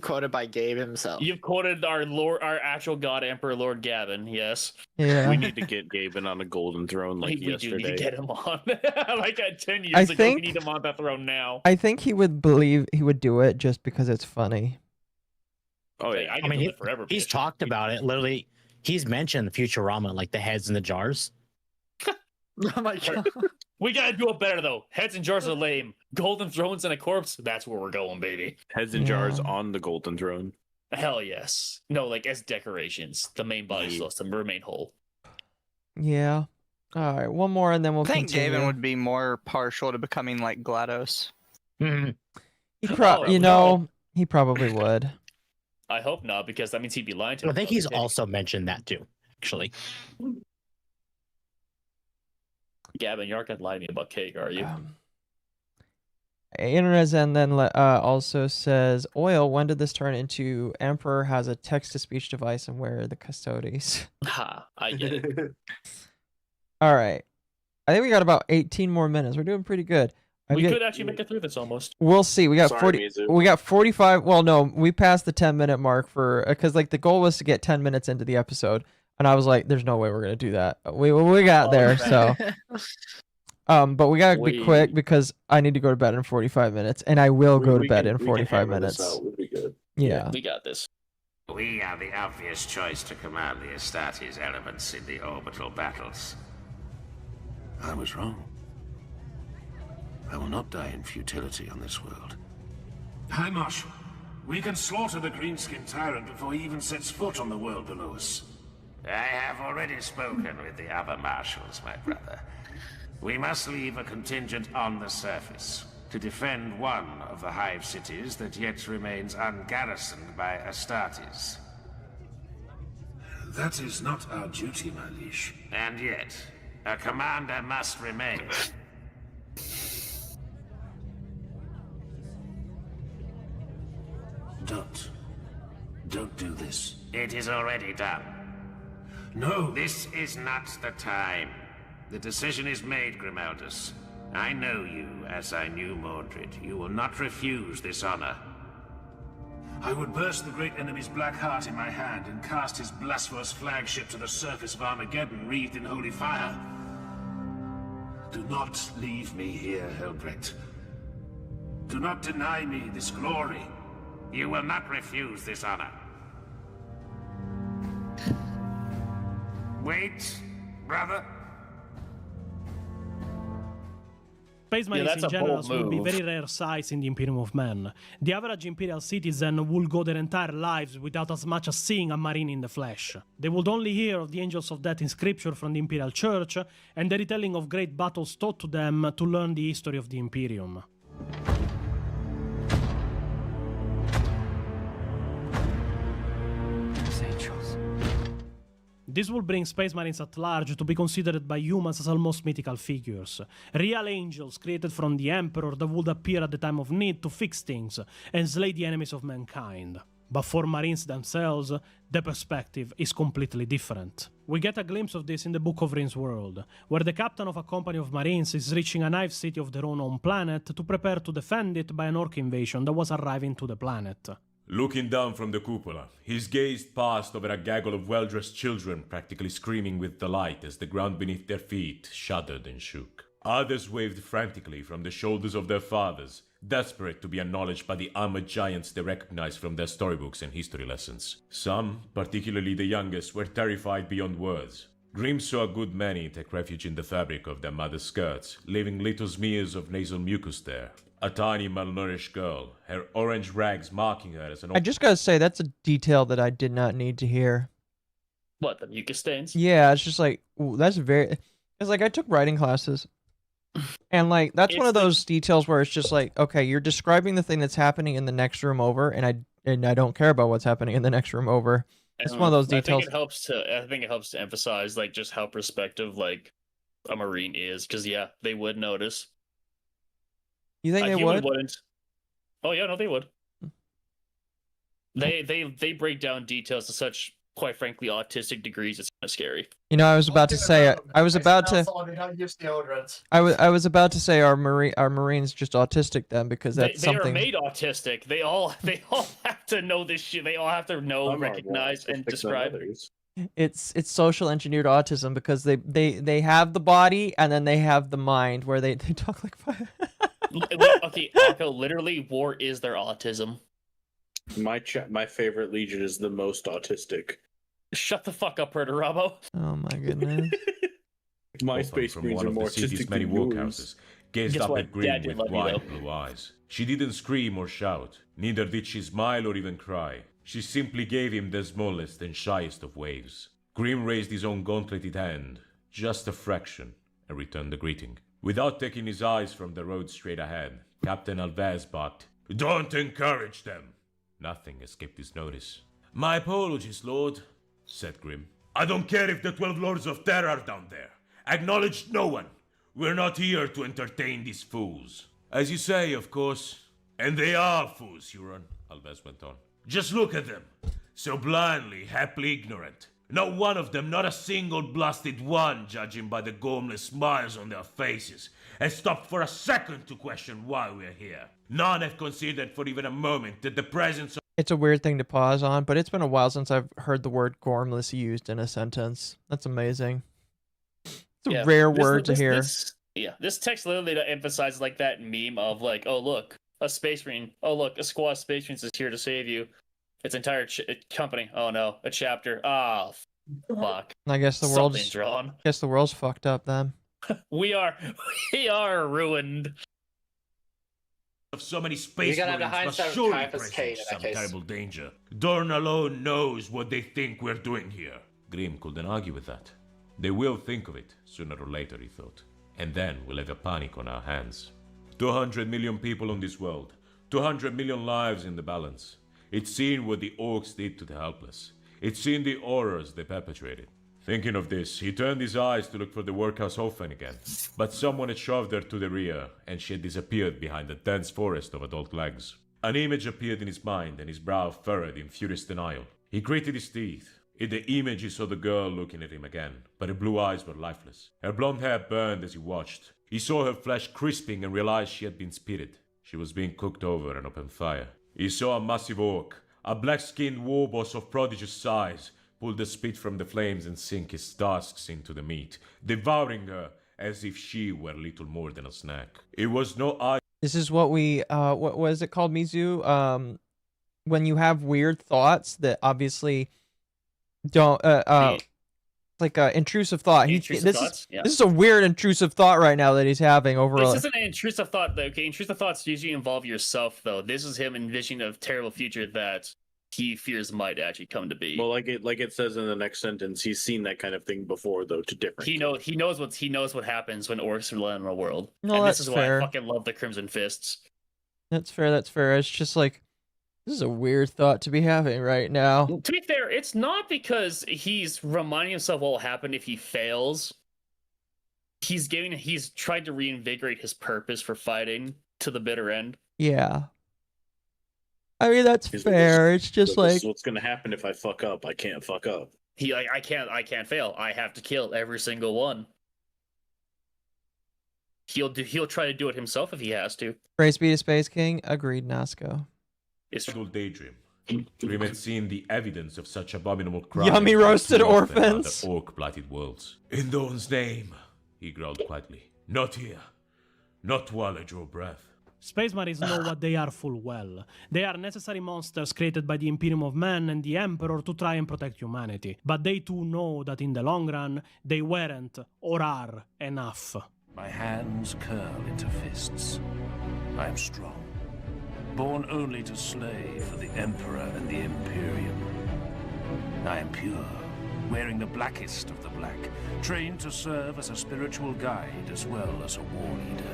O: Quoted by Gabe himself.
P: You've quoted our actual God Emperor Lord Gavin. Yes.
L: Yeah.
R: We need to get Gaben on a golden throne like
P: we
R: yesterday.
P: do need to get him on. Like 10 years
L: I
P: ago,
L: think-
P: we need him on that throne now.
L: I think he would do it just because it's funny.
R: Oh yeah,
P: I
Q: I mean,
P: live forever.
Q: he's talked about it. Literally, he's mentioned the Futurama, like the heads in the jars.
O: Oh my god.
P: We gotta do it better though. Heads and jars are lame. Golden thrones and a corpse. That's where we're going, baby.
R: Heads and jars on the golden throne.
P: Hell yes. No, like as decorations. The main body still has to remain whole.
L: Yeah. All right, one more and then we'll
S: I think
L: continue.
S: Gavin would be more partial to becoming like GLaDOS.
L: He
P: no.
L: he probably would.
P: I hope not, because that means he'd be lying to me.
Q: I think he's also mentioned that too, actually.
P: Gavin, you're not gonna lie to me about cake, are you?
L: Inrezen then also says, Oil, when did this turn into Emperor has a text-to-speech device and where are the custodies?
P: Ha, I get it.
L: All right. I think we got about 18 more minutes. We're doing pretty good.
P: We could actually make it through this almost.
L: We'll see. We got
P: Sorry,
L: 40.
P: Mizu.
L: We got 45. Well, no, we passed the 10-minute mark for because like the goal was to get 10 minutes into the episode, and I was like, "There's no way we're gonna do that." We got there, so. But we gotta be quick because I need to go to bed in 45 minutes, and I will go to bed in 45 minutes. Yeah.
P: We got this.
C: We are the obvious choice to command the Astartes elements in the orbital battles. I was wrong. I will not die in futility on this world.
G: High Marshal, we can slaughter the Greenskin Tyrant before he even sets foot on the world below us.
C: I have already spoken with the other marshals, my brother. We must leave a contingent on the surface to defend one of the hive cities that yet remains ungarrisoned by Astartes.
G: That is not our duty, my liege.
C: And yet, a commander must remain.
G: Don't do this.
C: It is already done.
G: No.
C: This is not the time. The decision is made, Grimeldus. I know you as I knew Mordred. You will not refuse this honor.
G: I would burst the great enemy's black heart in my hand and cast his blasphemous flagship to the surface of Armageddon, wreathed in holy fire. Do not leave me here, Helbrecht. Do not deny me this glory.
C: You will not refuse this honor. Wait, brother.
U: Space Marines
P: that's
U: in
P: a
U: general
P: bold
U: will be
P: move.
U: very rare size in the Imperium of Men. The average Imperial citizen would go their entire lives without as much as seeing a Marine in the flesh. They would only hear of the Angels of Death in scripture from the Imperial Church and the retelling of great battles taught to them to learn the history of the Imperium. This will bring Space Marines at large to be considered by humans as almost mythical figures. Real angels created from the Emperor that would appear at the time of need to fix things and slay the enemies of mankind. But for Marines themselves, the perspective is completely different. We get a glimpse of this in the Book of Rings world, where the captain of a company of Marines is reaching a hive city of their own home planet to prepare to defend it by an orc invasion that was arriving to the planet.
H: Looking down from the cupola, his gaze passed over a gaggle of well-dressed children practically screaming with delight as the ground beneath their feet shuddered and shook. Others waved frantically from the shoulders of their fathers, desperate to be acknowledged by the armored giants they recognized from their storybooks and history lessons. Some, particularly the youngest, were terrified beyond words. Grimm saw a good many take refuge in the fabric of their mother's skirts, leaving little smears of nasal mucus there. A tiny malnourished girl, her orange rags marking her as an...
L: I just gotta say, that's a detail that I did not need to hear.
P: What, the mucus stains?
L: Yeah, it's just like, ooh, that's very... It's like, I took writing classes. And like, that's one of those details where it's just like, okay, you're describing the thing that's happening in the next room over, and I don't care about what's happening in the next room over. It's one of those details.
P: I think it helps to emphasize like just how perspective like a Marine is, because yeah, they would notice.
L: You think
P: A
L: they
P: human
L: would?
P: wouldn't. Oh yeah, no, they would. They break down details to such quite frankly, autistic degrees, it's kind of scary.
L: You know, I was about to say I was about to I was about to say our Marines just autistic then, because that's
P: They
L: something.
P: are made autistic. They all have to know this shit. They all have to know, recognize, and describe.
L: It's social engineered autism, because they have the body and then they have the mind where they talk like fire.
P: Okay, Akko, literally, war is their autism.
R: My favorite legion is the most autistic.
P: Shut the fuck up, Perturabo.
L: Oh my goodness.
R: My
H: Open
R: space
H: from
R: marines
H: one
R: are
H: of
R: more
H: the city's
R: autistic
H: many
R: than yours.
H: workhouses, gazed
P: Guess
H: up
P: what?
H: at Grim
P: Dad didn't
H: with
P: love you,
H: wide blue eyes. She didn't scream or shout, neither did she smile or even cry. She simply gave him the smallest and shyest of waves. Grim raised his own gauntleted hand, just a fraction, and returned the greeting. Without taking his eyes from the road straight ahead, Captain Alves barked, "Don't encourage them!" Nothing escaped his notice. "My apologies, Lord," said Grim. "I don't care if the 12 Lords of Terror are down there. Acknowledge no one. We're not here to entertain these fools." "As you say, of course. And they are fools, Huron," Alves went on. "Just look at them. So blindly, happily ignorant. Not one of them, not a single blasted one, judging by the gormless smiles on their faces, has stopped for a second to question why we're here. None have considered for even a moment that the presence of..."
L: It's a weird thing to pause on, but it's been a while since I've heard the word gormless used in a sentence. That's amazing. It's a rare word to hear.
P: This text literally emphasizes like that meme of like, oh look, a space marine. Oh look, a squad of space marines is here to save you. Its entire company. Oh no, a chapter. Ah, fuck.
L: I guess the
P: Something's drawn.
L: Guess the world's fucked up then.
P: We are ruined.
H: Of so many space
O: You're gonna
H: marines
O: have to
H: must
O: hide
H: surely
O: Caiaphas K
H: present
O: in that
H: some
O: case.
H: terrible danger. Dorn alone knows what they think we're doing here. Grim couldn't argue with that. They will think of it, sooner or later, he thought. And then we'll have a panic on our hands. 200 million people on this world. 200 million lives in the balance. It's seen what the orcs did to the helpless. It's seen the horrors they perpetrated. Thinking of this, he turned his eyes to look for the workhouse Hofen again. But someone had shoved her to the rear, and she had disappeared behind a dense forest of adult legs. An image appeared in his mind, and his brow furrowed in furious denial. He gritted his teeth. In the image, he saw the girl looking at him again, but her blue eyes were lifeless. Her blonde hair burned as he watched. He saw her flesh crisping and realized she had been spitted. She was being cooked over an open fire. He saw a massive orc, a black-skinned warboss of prodigious size, pull the spit from the flames and sink his tusks into the meat, devouring her as if she were little more than a snack. It was no eye.
L: This is what we what was it called, Mizu? When you have weird thoughts that obviously don't like intrusive thought. This is a weird intrusive thought right now that he's having over.
P: This isn't an intrusive thought, though. Okay, intrusive thoughts usually involve yourself, though. This is him envisioning a terrible future that he fears might actually come to be.
R: Well, like it says in the next sentence, he's seen that kind of thing before, though, to different.
P: He knows what happens when orcs are in the world.
L: No,
P: and
L: that's
P: this is
L: fair.
P: why I fucking love the Crimson Fists.
L: That's fair. That's fair. It's just like, this is a weird thought to be having right now.
P: To be fair, it's not because he's reminding himself what will happen if he fails. He's tried to reinvigorate his purpose for fighting to the bitter end.
L: Yeah. I mean, that's fair. It's just like,
R: this is what's gonna happen if I fuck up. I can't fuck up.
P: I can't fail. I have to kill every single one. He'll try to do it himself if he has to.
L: Praise be to Space King. Agreed, Nasco.
H: It's a daydream. Grim had seen the evidence of such abominable crimes.
L: Yummy roasted orphans.
H: Other orc-blighted worlds. In Dawn's name, he growled quietly. Not here. Not while I draw breath.
U: Space Marines know what they are full well. They are necessary monsters created by the Imperium of Man and the Emperor to try and protect humanity. But they too know that in the long run, they weren't or are enough.
W: My hands curl into fists. I am strong, born only to slay for the Emperor and the Imperium. I am pure, wearing the blackest of the black, trained to serve as a spiritual guide as well as a war leader.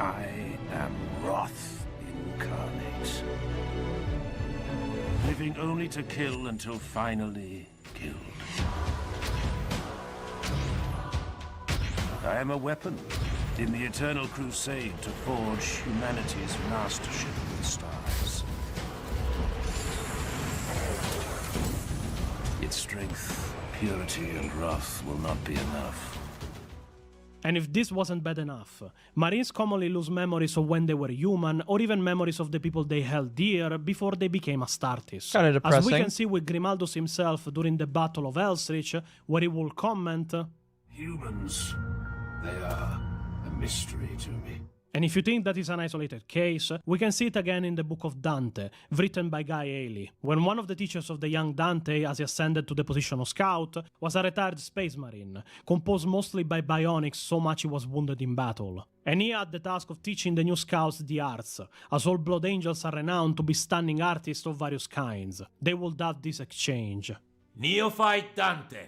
W: I am wrath incarnate, living only to kill until finally killed. I am a weapon in the eternal crusade to forge humanity's mastership of the stars. great strength, purity and wrath will not be enough.
U: And if this wasn't bad enough, Marines commonly lose memories of when they were human, or even memories of the people they held dear before they became Astartes.
L: Kinda depressing.
U: As we can see with Grimaldus himself during the Battle of Elsrich, where he will comment,
W: Humans, they are a mystery to me.
U: and if you think that is an isolated case, we can see it again in the Book of Dante, written by Guy Haley, when one of the teachers of the young Dante, as he ascended to the position of scout, was a retired space marine, composed mostly by bionics so much he was wounded in battle. And he had the task of teaching the new scouts the arts, as all Blood Angels are renowned to be stunning artists of various kinds. They would have this exchange.
H: Neophyte Dante!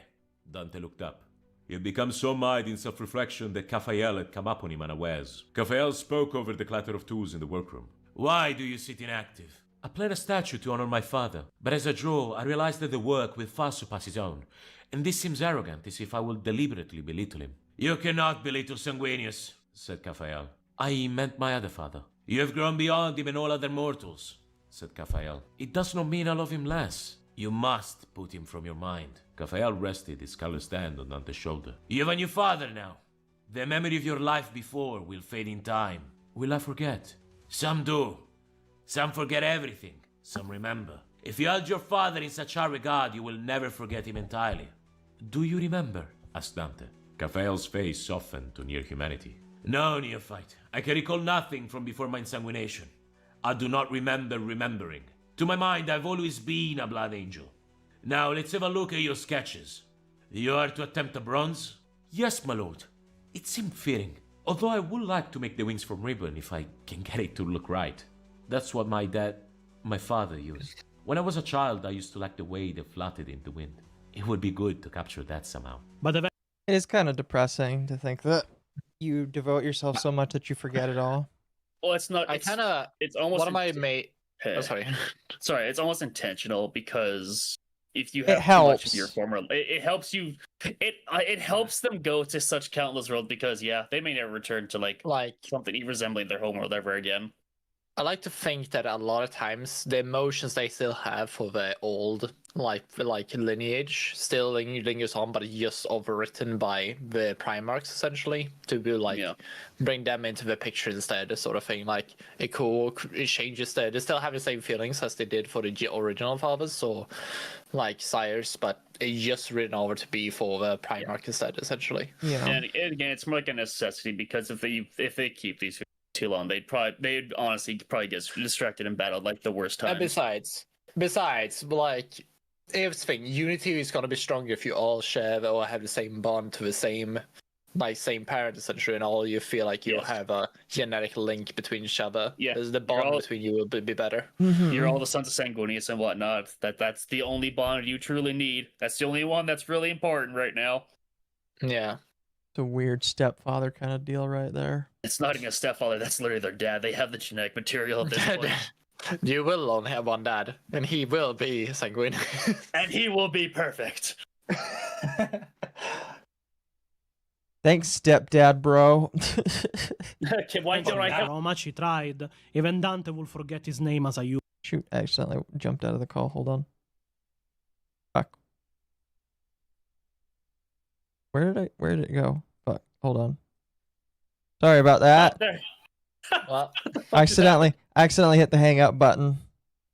H: Dante looked up. He had become so mired in self-reflection that Caphael had come upon him unawares. Caphael spoke over the clatter of tools in the workroom. Why do you sit inactive? I played a statue to honor my father, but as I draw, I realized that the work will far surpass his own, and this seems arrogant, as if I will deliberately belittle him. You cannot belittle Sanguinius, said Caphael. I meant my other father. You have grown beyond him and all other mortals, said Caphael. It does not mean I love him less. You must put him from your mind. Caphael rested his calloused hand on Dante's shoulder. You have a new father now. The memory of your life before will fade in time. Will I forget? Some do. Some forget everything. Some remember. If you held your father in such high regard, you will never forget him entirely. Do you remember? Asked Dante. Caphael's face softened to near humanity. No, neophyte. I can recall nothing from before my insanguination. I do not remember remembering. To my mind, I've always been a blood angel. Now, let's have a look at your sketches. You are to attempt a bronze? Yes, my lord. It seemed fitting. Although I would like to make the wings from ribbon if I can get it to look right. That's what my father used. When I was a child, I used to like the way they fluttered in the wind. It would be good to capture that somehow.
U: But
L: it is kind of depressing to think that you devote yourself so much that you forget it all.
P: Well, it's not. It's almost.
O: One of my mate.
P: Oh, sorry. Sorry, it's almost intentional because if you
L: It
P: have too much
L: helps.
P: of your former, it helps you. It helps them go to such countless worlds because they may never return to like something resembling their home world ever again.
O: I like to think that a lot of times the emotions they still have for the old like lineage still lingers on, but just overwritten by the Primarchs essentially to be bring them into the picture instead, this sort of thing. Like it changes they still have the same feelings as they did for the original fathers or like sires, but it's just written over to be for the Primarch instead, essentially.
L: Yeah.
P: And again, it's more like a necessity because if they keep these too long, they'd honestly probably get distracted in battle like the worst times.
O: And besides, like here's the thing, unity is gonna be stronger if you all share or have the same bond to the same parent essentially, and all you feel like you have a genetic link between each other.
P: Yeah,
O: the bond between you will be better.
P: You're all the sons of Sanguinius and whatnot. That's the only bond you truly need. That's the only one that's really important right now.
O: Yeah.
L: It's a weird stepfather kind of deal right there.
P: It's not even a stepfather, that's literally their dad. They have the genetic material at this point.
O: You will only have one dad, and he will be sanguine.
P: And he will be perfect.
L: Thanks, stepdad, bro.
P: Okay, why don't I have...
U: How much he tried, even Dante will forget his name as a youth.
L: Shoot, I accidentally jumped out of the call. Hold on. Fuck. Where did it go? Fuck. Hold on. Sorry about that.
O: Well,
L: I accidentally hit the hang up button.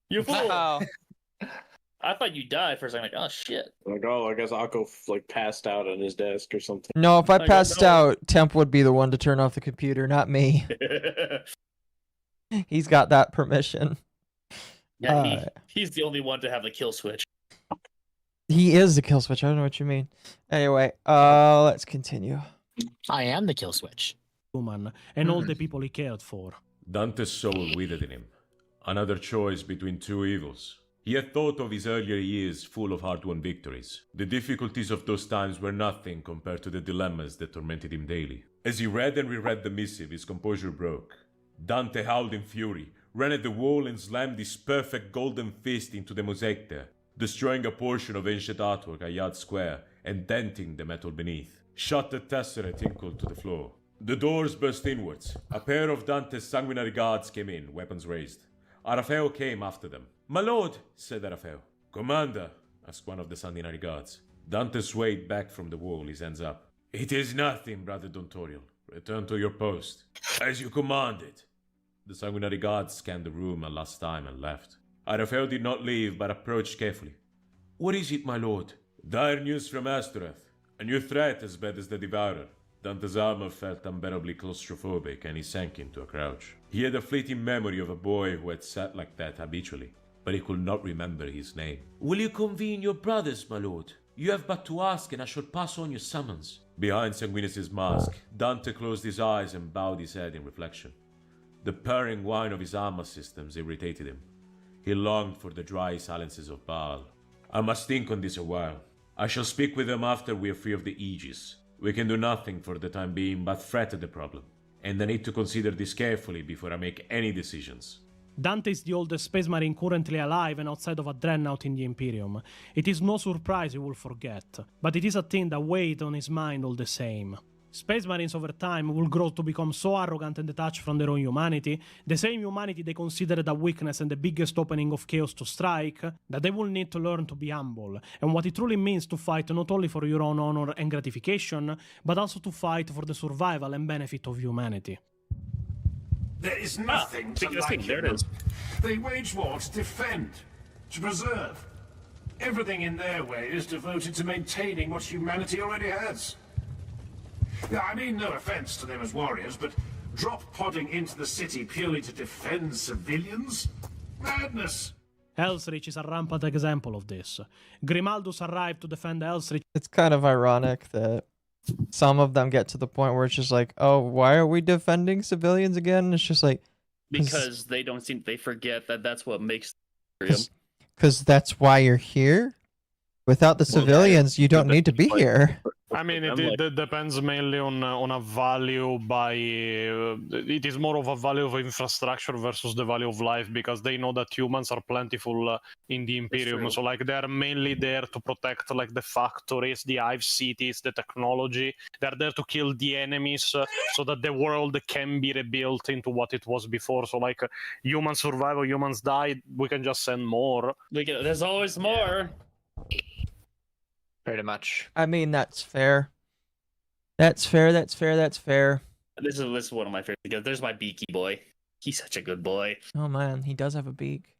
P: You fool! I thought you died for a second. Like, oh shit.
R: Like, I guess Akko passed out on his desk or something.
L: No, if I passed out, Temp would be the one to turn off the computer, not me. He's got that permission.
P: Yeah, he's the only one to have the kill switch.
L: He is the kill switch. I don't know what you mean. Anyway, let's continue.
Q: I am the kill switch.
U: Woman and all the people he cared for.
H: Dante's soul withered in him. Another choice between two evils. He had thought of his earlier years full of hard-won victories. The difficulties of those times were nothing compared to the dilemmas that tormented him daily. As he read and reread the missive, his composure broke. Dante howled in fury, ran at the wall and slammed his perfect golden fist into the mosaic there, destroying a portion of ancient artwork a yard square and denting the metal beneath. Shot the tesserae tinkled to the floor. The doors burst inwards. A pair of Dante's sanguinary guards came in, weapons raised. Arafeo came after them. "My lord," said Arafeo. "Commander, asked one of the sanguinary gods. Dante swayed back from the wall, his hands up. It is nothing, brother Dontorial. Return to your post. As you commanded. The sanguinary gods scanned the room a last time and left. Raphael did not leave, but approached carefully. What is it, my lord? Dire news from Astorath. A new threat as bad as the Devourer. Dante's armor felt unbearably claustrophobic, and he sank into a crouch. He had a fleeting memory of a boy who had sat like that habitually, but he could not remember his name. Will you convene your brothers, my lord? You have but to ask, and I shall pass on your summons. Behind Sanguinus' mask, Dante closed his eyes and bowed his head in reflection. The purring whine of his armor systems irritated him. He longed for the dry silences of Baal. I must think on this a while. I shall speak with them after we are free of the Aegis. We can do nothing for the time being but fret at the problem, and I need to consider this carefully before I make any decisions.
U: Dante is the oldest space marine currently alive and outside of a dreadnought in the Imperium. It is no surprise he will forget, but it is a thing that weighed on his mind all the same. Space Marines over time will grow to become so arrogant and detached from their own humanity, the same humanity they considered a weakness and the biggest opening of chaos to strike, that they will need to learn to be humble, and what it truly means to fight not only for your own honor and gratification, but also to fight for the survival and benefit of humanity.
G: There is nothing to like
P: there it is.
G: They wage war to defend, to preserve. Everything in their way is devoted to maintaining what humanity already has. I mean no offense to them as warriors, but drop-podding into the city purely to defend civilians? Madness!
U: Elsrich is a rampant example of this. Grimaldus arrived to defend Elsrich.
L: It's kind of ironic that some of them get to the point where it's just like, oh, why are we defending civilians again? It's just like...
P: Because they forget that that's what makes the Imperium.
L: Because that's why you're here? Without the civilians, you don't need to be here.
T: I mean, it depends mainly on a value by... it is more of a value of infrastructure versus the value of life, because they know that humans are plentiful in the Imperium. So, like, they're mainly there to protect, like, the factories, the hive cities, the technology. They're there to kill the enemies so that the world can be rebuilt into what it was before. So, like, humans survive or humans die, we can just send more.
P: There's always more.
O: Pretty much.
L: I mean, that's fair. That's fair. This
P: is one of my favorites, because there's my beaky boy. He's such a good boy.
L: Oh man, he does have a beak.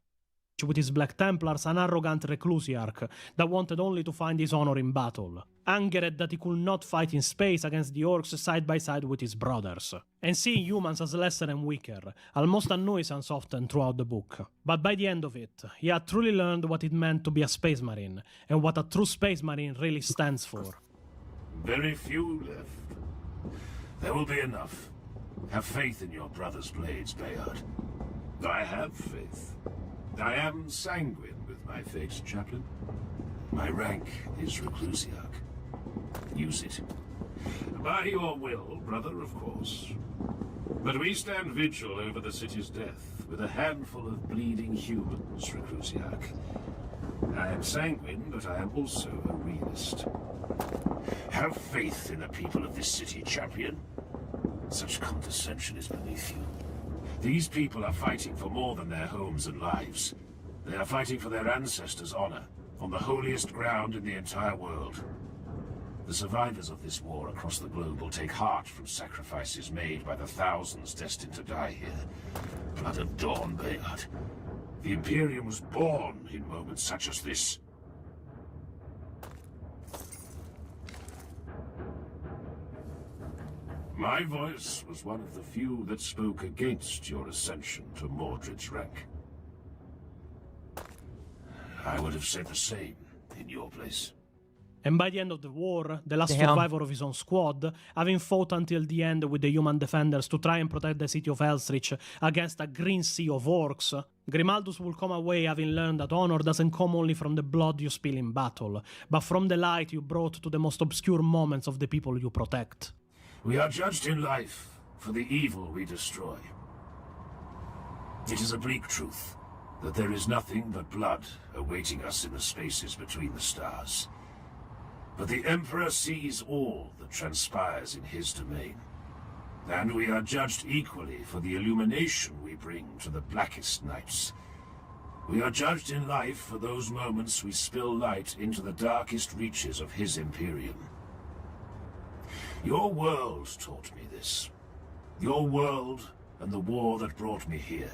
U: With his Black Templars, an arrogant reclusiarch that wanted only to find his honor in battle. Angered that he could not fight in space against the orcs side by side with his brothers. And seeing humans as lesser and weaker, almost a nuisance often throughout the book. But by the end of it, he had truly learned what it meant to be a space marine, and what a true space marine really stands for.
G: Very few left. There will be enough. Have faith in your brother's blades, Bayard. I have faith. I am sanguine with my fate, Chaplain. My rank is Reclusiarch. Use it. By your will, brother, of course. But we stand vigil over the city's death, with a handful of bleeding humans, Reclusiarch. I am sanguine, but I am also a realist. Have faith in the people of this city, Champion. Such condescension is beneath you. These people are fighting for more than their homes and lives. They are fighting for their ancestors' honor, on the holiest ground in the entire world. The survivors of this war across the globe will take heart from sacrifices made by the thousands destined to die here. Blood of Dawn, Bayard. The Imperium was born in moments such as this. My voice was one of the few that spoke against your ascension to Mordred's rank. I would have said the same in your place.
U: And by the end of the war, the last
L: Damn.
U: survivor of his own squad, having fought until the end with the human defenders to try and protect the city of Elsrich against a green sea of orcs, Grimaldus will come away having learned that honor doesn't come only from the blood you spill in battle, but from the light you brought to the most obscure moments of the people you protect.
G: We are judged in life for the evil we destroy. It is a bleak truth that there is nothing but blood awaiting us in the spaces between the stars. But the Emperor sees all that transpires in his domain, and we are judged equally for the illumination we bring to the blackest nights. We are judged in life for those moments we spill light into the darkest reaches of his Imperium. Your world taught me this. Your world and the war that brought me here.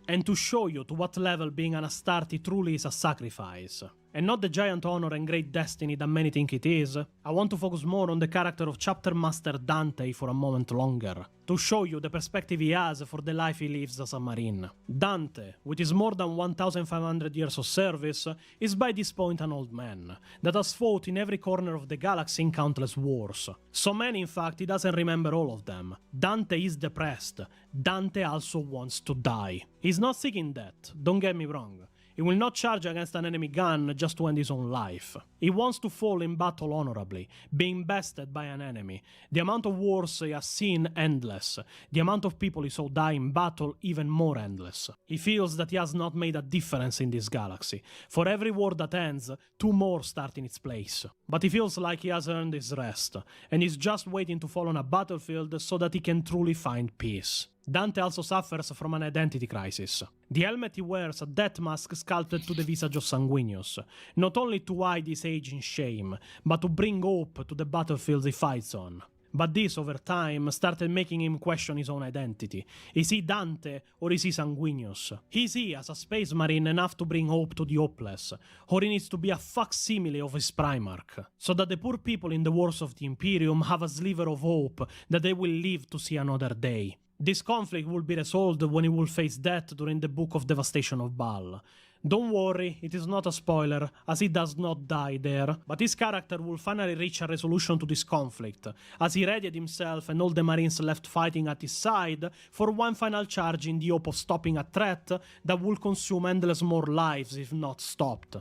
U: And to show you to what level being an Astarte truly is a sacrifice, and not the giant honor and great destiny that many think it is, I want to focus more on the character of Chapter Master Dante for a moment longer, to show you the perspective he has for the life he lives as a Marine. Dante, with his more than 1,500 years of service, is by this point an old man, that has fought in every corner of the galaxy in countless wars. So many, in fact, he doesn't remember all of them. Dante is depressed. Dante also wants to die. He's not seeking death, don't get me wrong. He will not charge against an enemy gun just to end his own life. He wants to fall in battle honorably, being bested by an enemy. The amount of wars he has seen endless. The amount of people he saw die in battle even more endless. He feels that he has not made a difference in this galaxy. For every war that ends, 2 more start in its place. But he feels like he has earned his rest, and is just waiting to fall on a battlefield so that he can truly find peace. Dante also suffers from an identity crisis. The helmet he wears a death mask sculpted to the visage of Sanguinius, not only to hide his age in shame, but to bring hope to the battlefields he fights on. But this, over time, started making him question his own identity. Is he Dante, or is he Sanguinius? Is he, as a space marine, enough to bring hope to the hopeless, or he needs to be a facsimile of his Primarch, so that the poor people in the wars of the Imperium have a sliver of hope that they will live to see another day? This conflict will be resolved when he will face death during the Book of Devastation of Baal. Don't worry, it is not a spoiler, as he does not die there, but his character will finally reach a resolution to this conflict, as he readied himself and all the Marines left fighting at his side for one final charge in the hope of stopping a threat that will consume endless more lives if not stopped.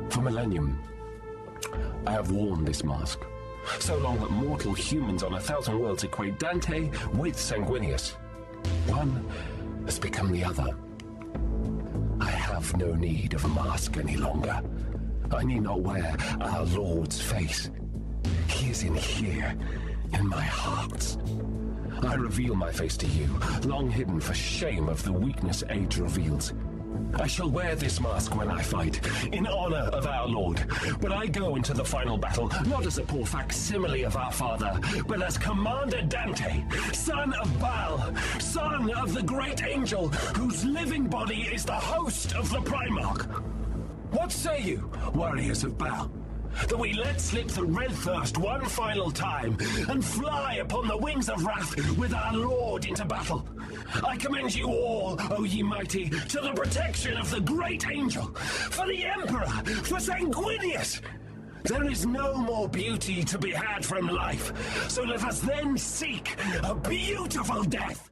C: For millennium, I have worn this mask. So long that mortal humans on 1,000 worlds equate Dante with Sanguinius. One has become the other. I have no need of a mask any longer. I need not wear our Lord's face. He is in here, in my heart. I reveal my face to you, long hidden for shame of the weakness age reveals. I shall wear this mask when I fight, in honor of our Lord. But I go into the final battle, not as a poor facsimile of our father, but as Commander Dante, son of Baal, son of the great angel, whose living body is the host of the Primarch. What say you, warriors of Baal? That we let slip the red thirst one final time and fly upon the wings of wrath with our Lord into battle. I commend you all, O ye mighty, to the protection of the great angel, for the Emperor, for Sanguinius. There is no more beauty to be had from life, so let us then seek a beautiful death.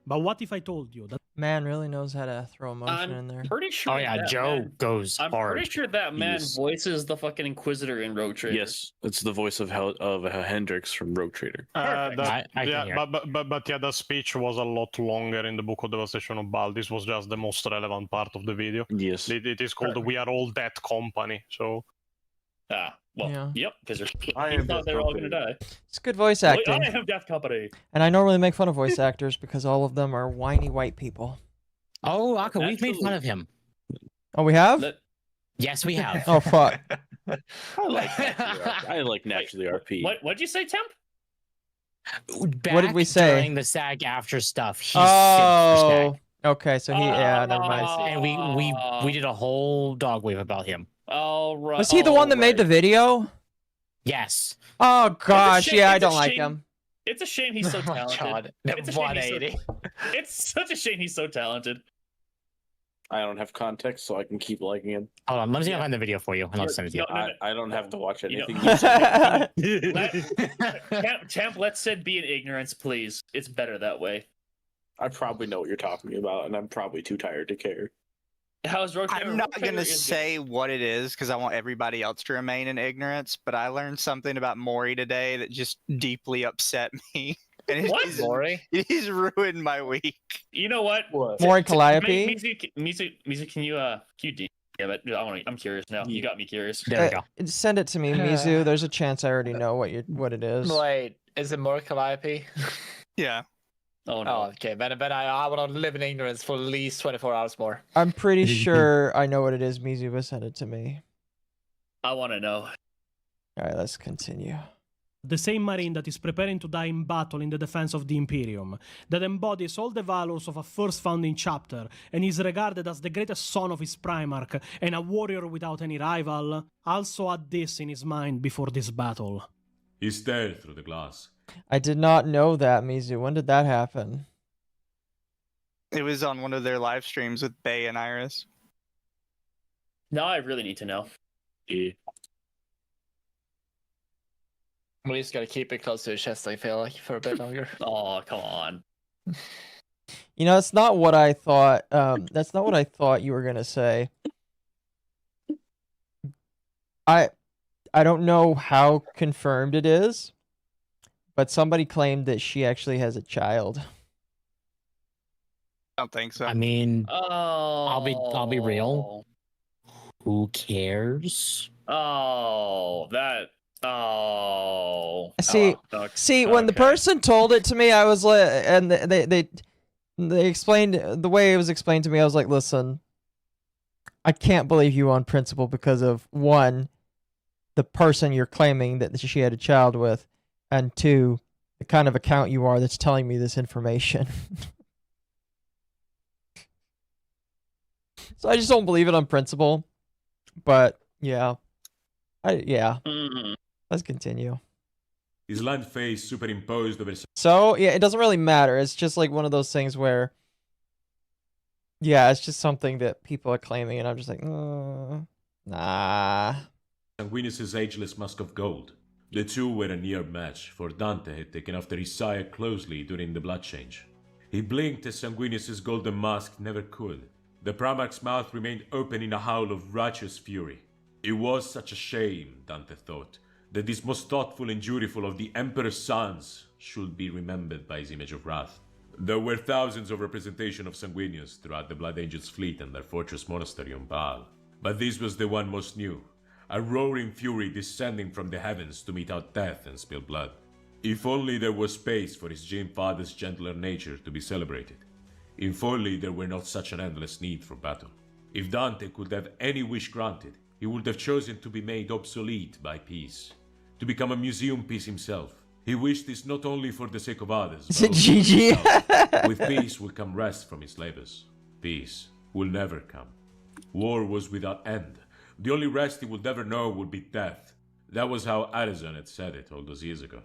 U: But what if I told you that
L: man really knows how to throw emotion in there?
P: Pretty sure.
Q: Oh yeah, Joe goes
P: I'm
Q: hard.
P: pretty sure that man voices the fucking Inquisitor in Rogue Trader.
R: Yes, it's the voice of Hendrix from Rogue Trader.
T: Yeah, but yeah, the speech was a lot longer in the Book of Devastation of Baal. This was just the most relevant part of the video.
R: Yes.
T: It is called We Are All Dead Company, so...
U: Yeah.
P: Yep, because he thought they were all gonna die.
L: It's good voice acting.
P: I am Death Company.
L: And I normally make fun of voice actors because all of them are whiny white people.
Q: Oh, Akko, we've made fun of him.
L: Oh, we have?
Q: Yes, we have.
L: Oh, fuck.
R: I like Naturally RP.
P: What'd you say, Temp?
L: What did we say?
Q: During the SAG after stuff, he
L: oh, okay, so he, yeah, never mind.
Q: And we did a whole dog wave about him.
P: All right.
L: Was he the one that made the video?
Q: Yes.
L: Oh gosh, yeah, I don't like him.
P: It's a shame he's so talented.
Q: God,
P: it's a shame it's such a shame he's so talented.
R: I don't have context, so I can keep liking him.
Q: Hold on, let me see if I find the video for you, and I'll send it to you.
R: I don't have to watch anything.
P: Temp, let Sid be in ignorance, please. It's better that way.
R: I probably know what you're talking about, and I'm probably too tired to care.
P: How's Rogue Trader?
S: I'm not going to say what it is because I want everybody else to remain in ignorance, but I learned something about Mori today that just deeply upset me. And
P: What?
S: Mori? He's ruined my week.
P: You know what?
L: Mori Calliope?
P: Mizu, can you DM it? I'm curious now. You got me curious.
Q: There we go.
L: Send it to me, Mizu. There's a chance I already know what it is.
O: Wait, is it Mori Calliope?
S: Yeah.
P: Oh no.
O: okay. But I want to live in ignorance for at least 24 hours more.
L: I'm pretty sure I know what it is. Mizu sent it to me.
P: I want to know.
L: All right, let's continue.
U: The same Marine that is preparing to die in battle in the defense of the Imperium, that embodies all the valors of a first founding chapter, and is regarded as the greatest son of his Primarch, and a warrior without any rival, also had this in his mind before this battle.
H: He stared through the glass.
L: I did not know that, Mizu. When did that happen?
S: It was on one of their live streams with Bay and Iris.
P: Now I really need to know.
R: Yeah.
O: We just gotta keep it close to his chest, I feel like, for a bit longer.
P: Oh, come on.
L: You know, that's not what I thought. That's not what I thought you were gonna say. I don't know how confirmed it is, but somebody claimed that she actually has a child.
S: I don't think so.
Q: I mean,
P: Oh.
Q: I'll be real. Who cares?
P: Oh, that. Oh.
L: See, when the person told it to me, I was like, and they explained the way it was explained to me. I was like, listen, I can't believe you on principle because of one, the person you're claiming that she had a child with, and two, the kind of account you are that's telling me this information. So I just don't believe it on principle. But yeah, Let's continue.
H: His lined face superimposed over.
L: So yeah, it doesn't really matter. It's just like one of those things where, yeah, it's just something that people are claiming, and I'm just like, nah.
H: Sanguinius's ageless mask of gold. The two were a near match, for Dante had taken after his sire closely during the blood change. He blinked as Sanguinius's golden mask never could. The Primarch's mouth remained open in a howl of righteous fury. It was such a shame, Dante thought, that this most thoughtful and dutiful of the Emperor's sons should be remembered by his image of wrath. There were thousands of representations of Sanguinius throughout the Blood Angels' fleet and their fortress monastery on Baal. But this was the one most new, a roaring fury descending from the heavens to mete out death and spill blood. If only there was space for his Jane father's gentler nature to be celebrated. If only there were not such an endless need for battle. If Dante could have any wish granted, he would have chosen to be made obsolete by peace, to become a museum piece himself. He wished this not only for the sake of others, but also for himself. With peace will come rest from his labors. Peace will never come. War was without end. The only rest he would ever know would be death. That was how Arizon had said it all those years ago.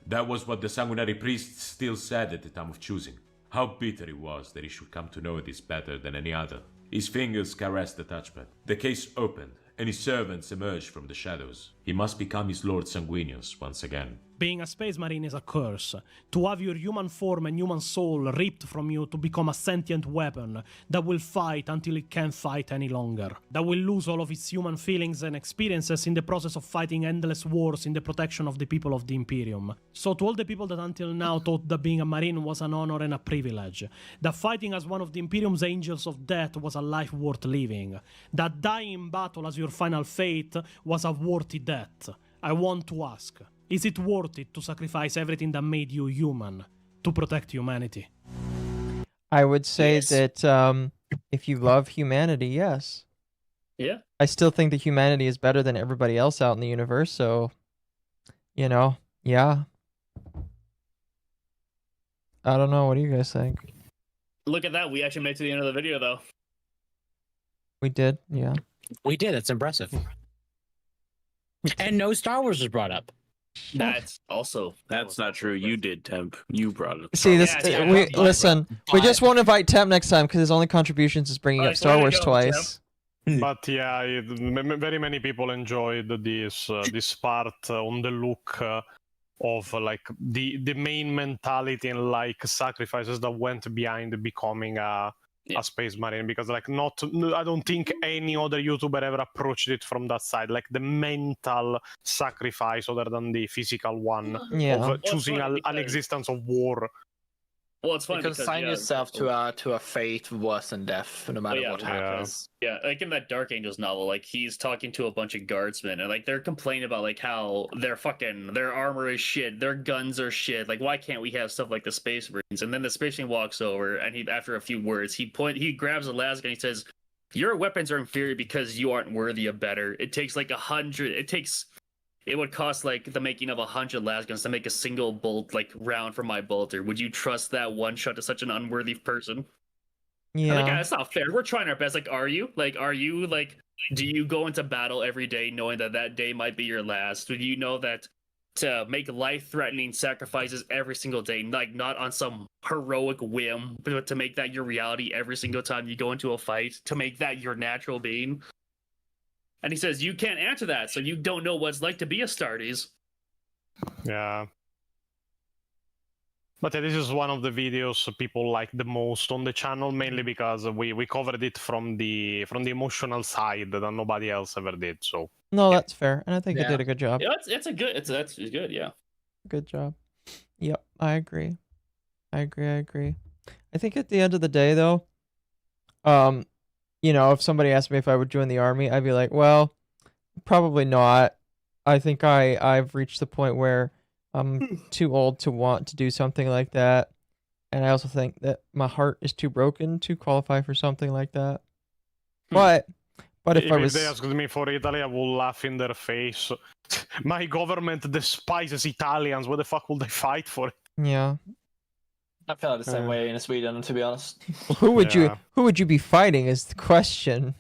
H: That was what the sanguinary priests still said at the time of choosing. How bitter it was that he should come to know this better than any other. His fingers caressed the touchpad. The case opened, and his servants emerged from the shadows. He must become his Lord Sanguinius once again.
U: Being a space marine is a curse. To have your human form and human soul ripped from you to become a sentient weapon that will fight until it can't fight any longer. That will lose all of its human feelings and experiences in the process of fighting endless wars in the protection of the people of the Imperium. So to all the people that until now thought that being a marine was an honor and a privilege, that fighting as one of the Imperium's angels of death was a life worth living, that dying in battle as your final fate was a worthy death, I want to ask, is it worth it to sacrifice everything that made you human to protect humanity?
L: I would say that if you love humanity, yes.
P: Yeah.
L: I still think that humanity is better than everybody else out in the universe, so, you know, yeah. I don't know. What do you guys think?
P: Look at that. We actually made it to the end of the video, though.
L: We did, yeah.
Q: We did. It's impressive. And no Star Wars was brought up.
P: That's also...
R: That's not true. You did, Temp. You brought it up.
L: See, this. Listen, we just won't invite Temp next time because his only contributions is bringing up Star Wars twice.
T: But yeah, very many people enjoyed this part on the look of like the main mentality and like sacrifices that went behind becoming a space marine, because like I don't think any other YouTuber ever approached it from that side, like the mental sacrifice other than the physical one of choosing an existence of war.
P: Well, it's funny
O: you can
P: because
O: sign yourself to a fate worse than death, no matter what happens.
P: Yeah, like in that Dark Angels novel, like he's talking to a bunch of guardsmen, and like they're complaining about like how their armor is shit, their guns are shit. Like, why can't we have stuff like the Space Marines? And then the Space Marine walks over, and after a few words, he grabs a las gun, and he says, "Your weapons are inferior because you aren't worthy of better. It takes like 100. It would cost like the making of 100 lasguns to make a single bolt like round from my bolter. Would you trust that one shot to such an unworthy person?"
L: Yeah.
P: Like, that's not fair. We're trying our best. Like, are you? Do you go into battle every day knowing that day might be your last? Do you know that to make life-threatening sacrifices every single day, like not on some heroic whim, but to make that your reality every single time you go into a fight, to make that your natural being? And he says, you can't answer that, so you don't know what it's like to be Astartes.
T: Yeah. But this is one of the videos people like the most on the channel, mainly because we covered it from the emotional side that nobody else ever did. So
L: No, that's fair, and I think it did a good job.
P: Yeah, that's good. Yeah.
L: Good job. Yep, I agree. I think at the end of the day, though, you know, if somebody asked me if I would join the army, I'd be like, well, probably not. I think I've reached the point where I'm too old to want to do something like that. And I also think that my heart is too broken to qualify for something like that. But if
T: they asked me for Italy, I will laugh in their face. My government despises Italians. What the fuck will they fight for?
L: Yeah.
O: I feel the same way in Sweden, to be honest.
L: Who would you be fighting is the question.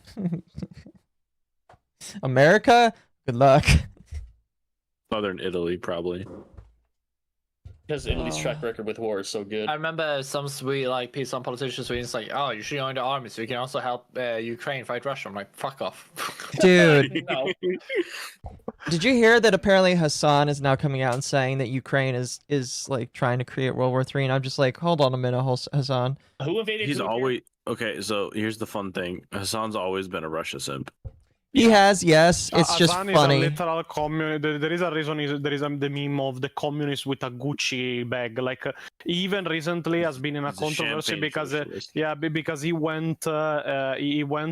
L: America? Good luck.
R: Southern Italy, probably.
P: Because Italy's track record with war is so good.
O: I remember some some politicians in Sweden like, oh, you should join the army so you can also help Ukraine fight Russia. I'm like, fuck off.
L: Dude. Did you hear that apparently Hassan is now coming out and saying that Ukraine is like trying to create World War III? And I'm just like, hold on a minute, Hassan.
P: Who invaded?
R: He's always okay. So here's the fun thing: Hassan's always been a Russia simp.
L: He has, yes. It's just
T: Hassan
L: funny.
T: Is a literal there is a reason. There is the meme of the communist with a Gucci bag. Like even recently has been in a controversy because because he went to Cuba.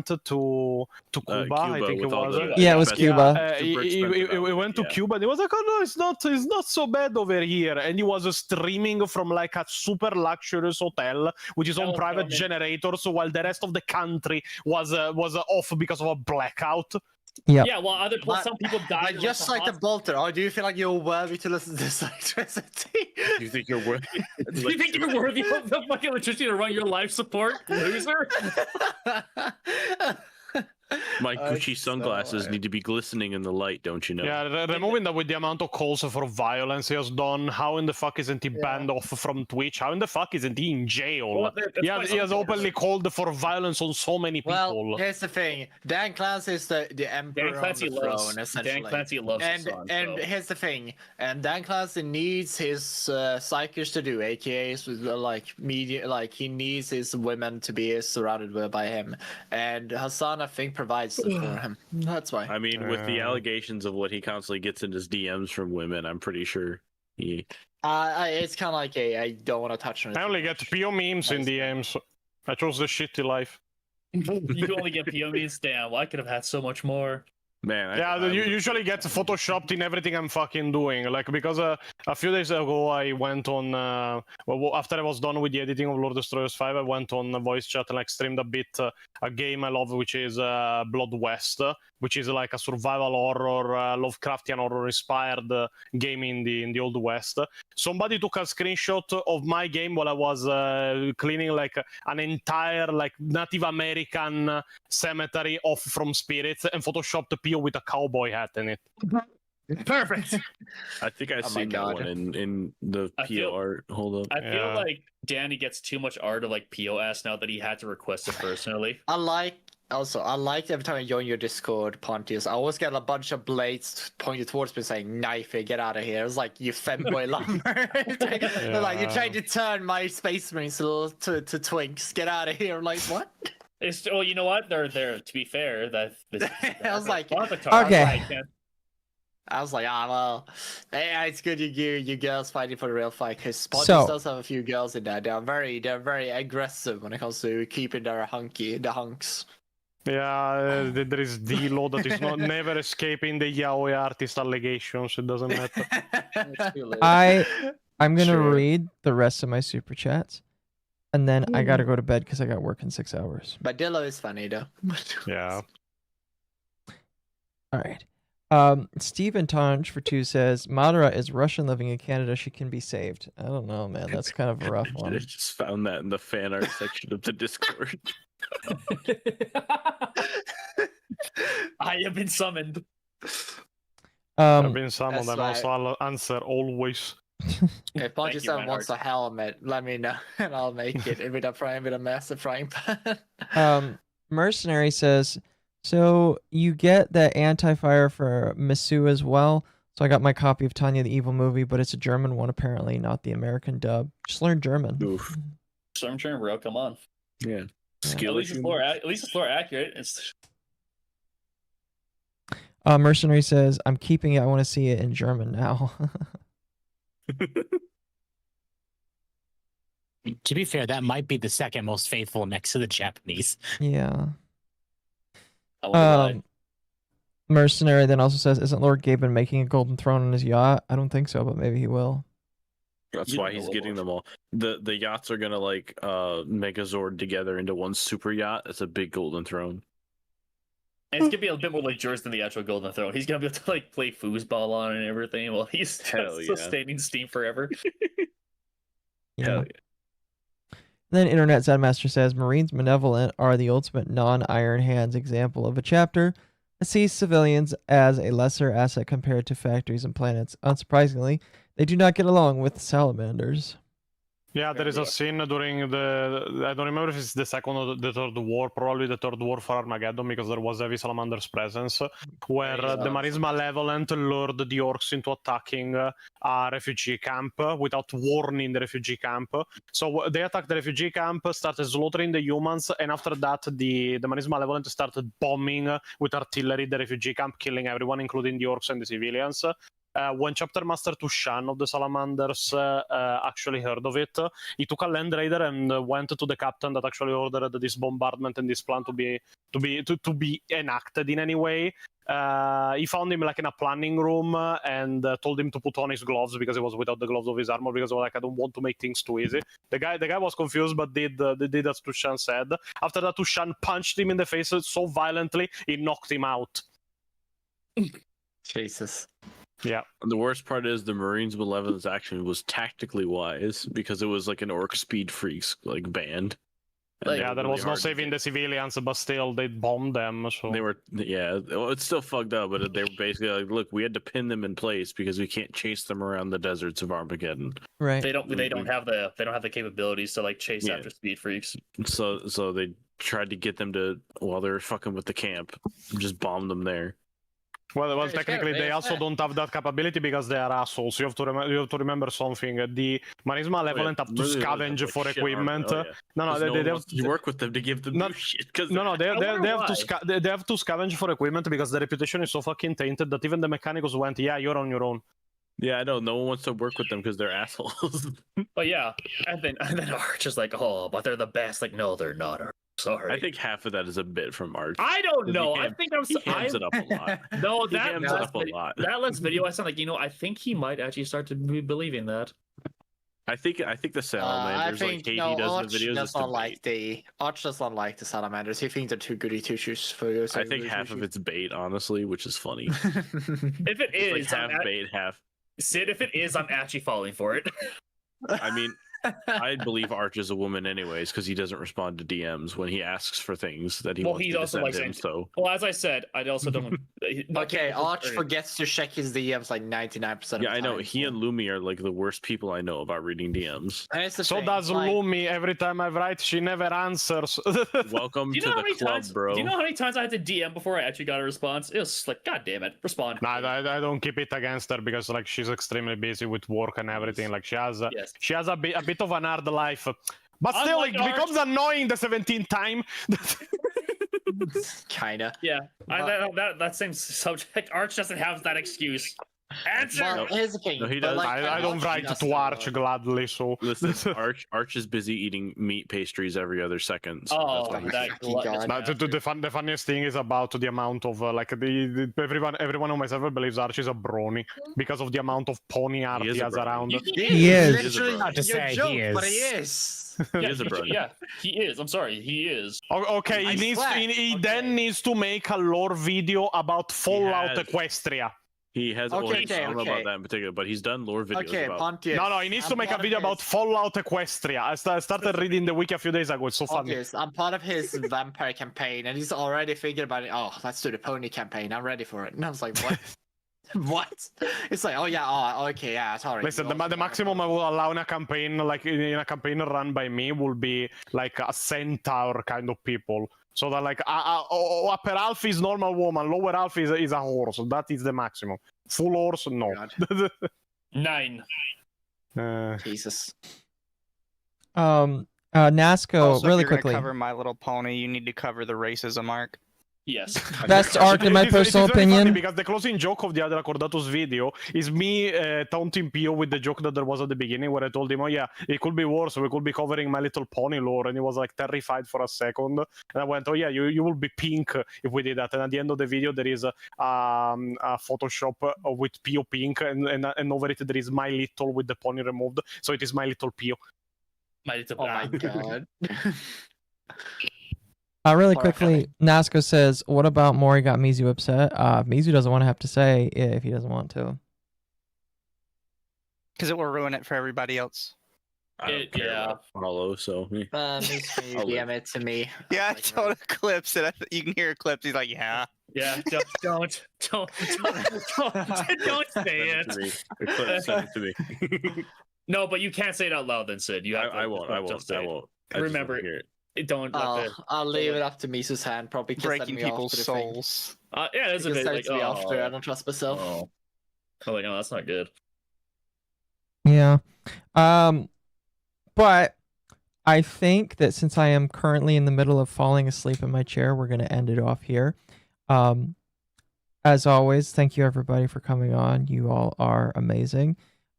T: I think it was.
L: Yeah, it was Cuba.
T: He went to Cuba. And he was like, oh no, it's not so bad over here. And he was streaming from like a super luxurious hotel, which is on private generators, while the rest of the country was off because of a blackout.
L: Yeah.
P: Yeah, well, some people died.
O: Just like the bolter. Oh, do you feel like you're worthy to listen to this electricity?
R: Do you think you're worthy?
P: Do you think you're worthy of the fucking electricity to run your life support, loser?
R: My Gucci sunglasses need to be glistening in the light, don't you know?
T: Yeah, removing that with the amount of calls for violence he has done, how in the fuck isn't he banned off from Twitch? How in the fuck isn't he in jail?
O: Well,
T: he has openly called for violence on so many people.
O: Well, here's the thing. Dan Clancy is the emperor on the throne, essentially.
P: Dan Clancy loves Hassan,
O: and here's the thing. And Dan Clancy needs his psychers to do, AKAs like media, like he needs his women to be surrounded by him. And Hassan, I think, provides it for him. That's why.
R: I mean, with the allegations of what he constantly gets in his DMs from women, I'm pretty sure he.
O: It's kind of like I don't want to touch on it.
T: I only get PO memes in DMs. I chose the shitty life.
P: You only get PO memes? Damn, well, I could have had so much more.
R: Man,
T: you usually get photoshopped in everything I'm fucking doing. Like, because a few days ago I went on, after I was done with the editing of Lord Destroyers 5, I went on a voice chat and like streamed a bit a game I love, which is Blood West, which is like a survival horror, Lovecraftian horror inspired game in the Old West. Somebody took a screenshot of my game while I was cleaning like an entire like Native American cemetery off from spirits and photoshopped the PO with a cowboy hat in it.
P: Perfect.
R: I think I've seen that one in the PO art. Hold up.
P: I feel like Danny gets too much art of like POS now that he had to request it personally.
O: I like every time I join your Discord, Pontius, I always get a bunch of blades pointed towards me saying, knife it, get out of here. It's like, you femboy lumber. Like, you're trying to turn my Space Marines to twinks. Get out of here. I'm like, what?
P: Well, you know what? They're to be fair, that
O: I was like,
L: okay.
O: I was like, well, yeah, it's good you girls fighting for the real fight, because Pontus
L: So-
O: does have a few girls in there. They're very aggressive when it comes to keeping their hunks.
T: Yeah, there is D-Lo that is never escaping the yaoi artist allegations. It doesn't matter.
L: I'm gonna
T: Sure.
L: read the rest of my super chats, and then I gotta go to bed because I got work in 6 hours.
O: But Dillo is funny though.
T: Yeah.
L: All right. Steven Tanj for 2 says Madara is Russian living in Canada. She can be saved. I don't know, man. That's kind of a rough
R: I
L: one.
R: just found that in the fan art section of the Discord.
P: I have been summoned.
T: I've been summoned, and
O: that's
T: also I'll answer always.
O: If Pontus
P: you, my
O: wants a helmet, let me know and I'll make it with a massive frying pan.
L: Mercenary says, so you get that anti-fire for Mizu as well. So I got my copy of Tanya the Evil movie, but it's a German one apparently, not the American dub. Just learn German.
R: Oof.
P: Storm Train, bro, come on.
R: Yeah.
P: At
R: Skill
P: least
R: issue.
P: it's more accurate. It's
L: Mercenary says, I'm keeping it. I want to see it in German now.
Q: To be fair, that might be the second most faithful next to the Japanese.
L: Yeah.
P: I wonder why.
L: Mercenary then also says, isn't Lord Gaben making a golden throne on his yacht? I don't think so, but maybe he will.
R: That's
P: You
R: why
P: don't know
R: he's
P: what
R: getting
P: more.
R: them all. The yachts are gonna like Megazord together into one super yacht. It's a big golden throne.
P: And it's gonna be a bit more like George than the actual Golden Throne. He's gonna be able to like play foosball on it and everything while he's
R: Hell yeah.
P: sustaining steam forever.
L: Yeah. Then Internet Zedmaster says, Marines Malevolent are the ultimate non-Iron Hands example of a chapter that sees civilians as a lesser asset compared to factories and planets. Unsurprisingly, they do not get along with salamanders.
T: Yeah, there is a scene during the... I don't remember if it's the second or the third war, probably the third war for Armageddon, because there was heavy salamander's presence, where the Marines Malevolent lured the orcs into attacking a refugee camp without warning the refugee camp. So they attacked the refugee camp, started slaughtering the humans, and after that the Marines Malevolent started bombing with artillery the refugee camp, killing everyone, including the orcs and the civilians. When Chapter Master Tushan of the Salamanders actually heard of it, he took a Land Raider and went to the captain that actually ordered this bombardment and this plan to be enacted in any way. He found him like in a planning room and told him to put on his gloves because he was without the gloves of his armor because he was like, I don't want to make things too easy. The guy was confused but did as Tushan said. After that, Tushan punched him in the face so violently he knocked him out.
O: Jesus.
T: Yeah.
R: The worst part is the Marines Malevolence action was tactically wise because it was like an orc speed freaks like band. And
T: Yeah,
R: they were
T: there
R: really
T: was no
R: hard to
T: saving the civilians, but still they bombed them. So
R: They were, yeah. Well, it's still fucked up, but they were basically like, look, we had to pin them in place because we can't chase them around the deserts of Armageddon.
L: Right.
P: They don't have the capabilities to like chase
R: Yeah.
P: after speed freaks.
R: So they tried to get them to while they were fucking with the camp, just bomb them there.
T: Well, technically, they also don't have that capability because they are assholes. You have to remember something. The Marines Malevolent have to scavenge for equipment. No, they have
R: to work with them to give them shit.
T: They have to scavenge for equipment because the reputation is so fucking tainted that even the mechanicals went, yeah, you're on your own.
R: Yeah, I know. No one wants to work with them because they're assholes.
P: But yeah, and then Arch is like, oh, but they're the best. Like, no, they're not. Arch. Sorry.
R: I think half of that is a bit from Arch.
P: I don't know. I think
R: he hams it up a lot.
P: No,
R: He hams it up a lot.
P: That last video, I sound like, I think he might actually start to be believing that.
R: I think the salamanders like Katie does in the videos.
O: Does not like Arch does not like the salamanders. He thinks they're too goody two shoes for you.
R: I think half of it's bait, honestly, which is funny.
P: If it is,
R: it's like half bait, half.
P: Sid, if it is, I'm actually falling for it.
R: I mean, I believe Arch is a woman anyways because he doesn't respond to DMs when he asks for things that he wants
P: he's
R: to
P: also
R: send
P: like
R: him.
P: saying,
R: So
P: well, as I said, I also don't.
O: Okay, Arch forgets to check his DMs like 99% of the time.
R: yeah, I know he and Lumi are like the worst people I know about reading DMs.
T: So does Lumi. Every time I write, she never answers.
R: Welcome to the club, bro.
P: Do you know how many times I had to DM before I actually got a response? It was like, God damn it, respond.
T: Nah, I don't keep it against her because like she's extremely busy with work and everything. Like she has a bit of an hard life. But still, it becomes annoying the 17th time.
O: Kinda.
P: Yeah, that same subject. Arch doesn't have that excuse. Answer.
O: Well, here's the thing.
R: No, he
O: but,
R: does.
O: like,
R: I don't write to Arch gladly, so
T: Listen, Arch is busy eating meat pastries every other second. So
P: Oh,
T: that's why
P: that
T: he's-
P: gluttonous
R: But the funniest thing is about the amount of everyone on my server believes Arch is a brony because of the amount of pony art he has around.
L: He is.
O: Literally
Q: Not to say
O: joke,
Q: he
O: but
Q: is.
O: he is.
P: Yeah,
T: is a brony.
P: Yeah, he is. I'm sorry, he is.
R: Okay, he then needs to make a lore video about Fallout Equestria.
T: He has
O: Okay,
T: already
O: okay,
T: known
O: okay.
T: about that in particular, but he's done lore videos
O: Okay,
T: about.
O: Pontius.
R: No, he needs to make a video about Fallout Equestria. I started reading the wiki a few days ago. It's so funny.
O: Pontius, I'm part of his vampire campaign, and he's already thinking about it. Oh, let's do the pony campaign. I'm ready for it. And I was like, what? What? It's like, oh yeah, oh okay, yeah, sorry.
R: Listen, the maximum I will allow in a campaign, like in a campaign run by me, will be like a centaur kind of people. So that like upper half is normal woman, lower half is a horse. That is the maximum. Full horse, no.
P: 9.
O: Jesus.
L: Nasco,
S: Also,
L: really
S: if you're
L: quickly.
S: gonna cover My Little Pony, you need to cover the racism arc.
P: Yes.
L: Best arc in my personal
R: It is very funny
L: opinion.
R: because the closing joke of the other Accordatus video is me taunting Pio with the joke that there was at the beginning where I told him, oh yeah, it could be worse, we could be covering My Little Pony lore, and he was like terrified for a second. And I went, oh yeah, you will be pink if we did that. And at the end of the video there is a Photoshop with Pio pink, and over it there is My Little with the pony removed, so it is My Little Pio.
P: My Little
O: Oh my god.
L: Really quickly, Nasco says, what about Mori got Mizu upset? Mizu doesn't want to have to say if he doesn't want to.
S: Because it will ruin it for everybody else.
T: I don't care about follow, so.
O: DM it to me.
S: Yeah, I told him clips, and you can hear clips. He's like, yeah.
P: Yeah, don't say it.
T: Send it to me.
P: No, but you can't say it out loud then, Sid. You have to,
T: I won't. I
P: just
T: won't.
P: say
T: I
P: it.
T: won't. I just
P: Remember,
T: won't hear it.
P: don't.
O: I'll leave it up to Mizu's hand, probably just
S: Breaking
O: let me
S: people's
O: off to the thing.
S: souls.
P: Yeah, that's a
O: Because
P: bit like,
O: sends me after. I don't trust myself.
P: Oh, like, no, that's not good.
L: Yeah. But I think that since I am currently in the middle of falling asleep in my chair, we're going to end it off here. As always, thank you everybody for coming on. You all are amazing.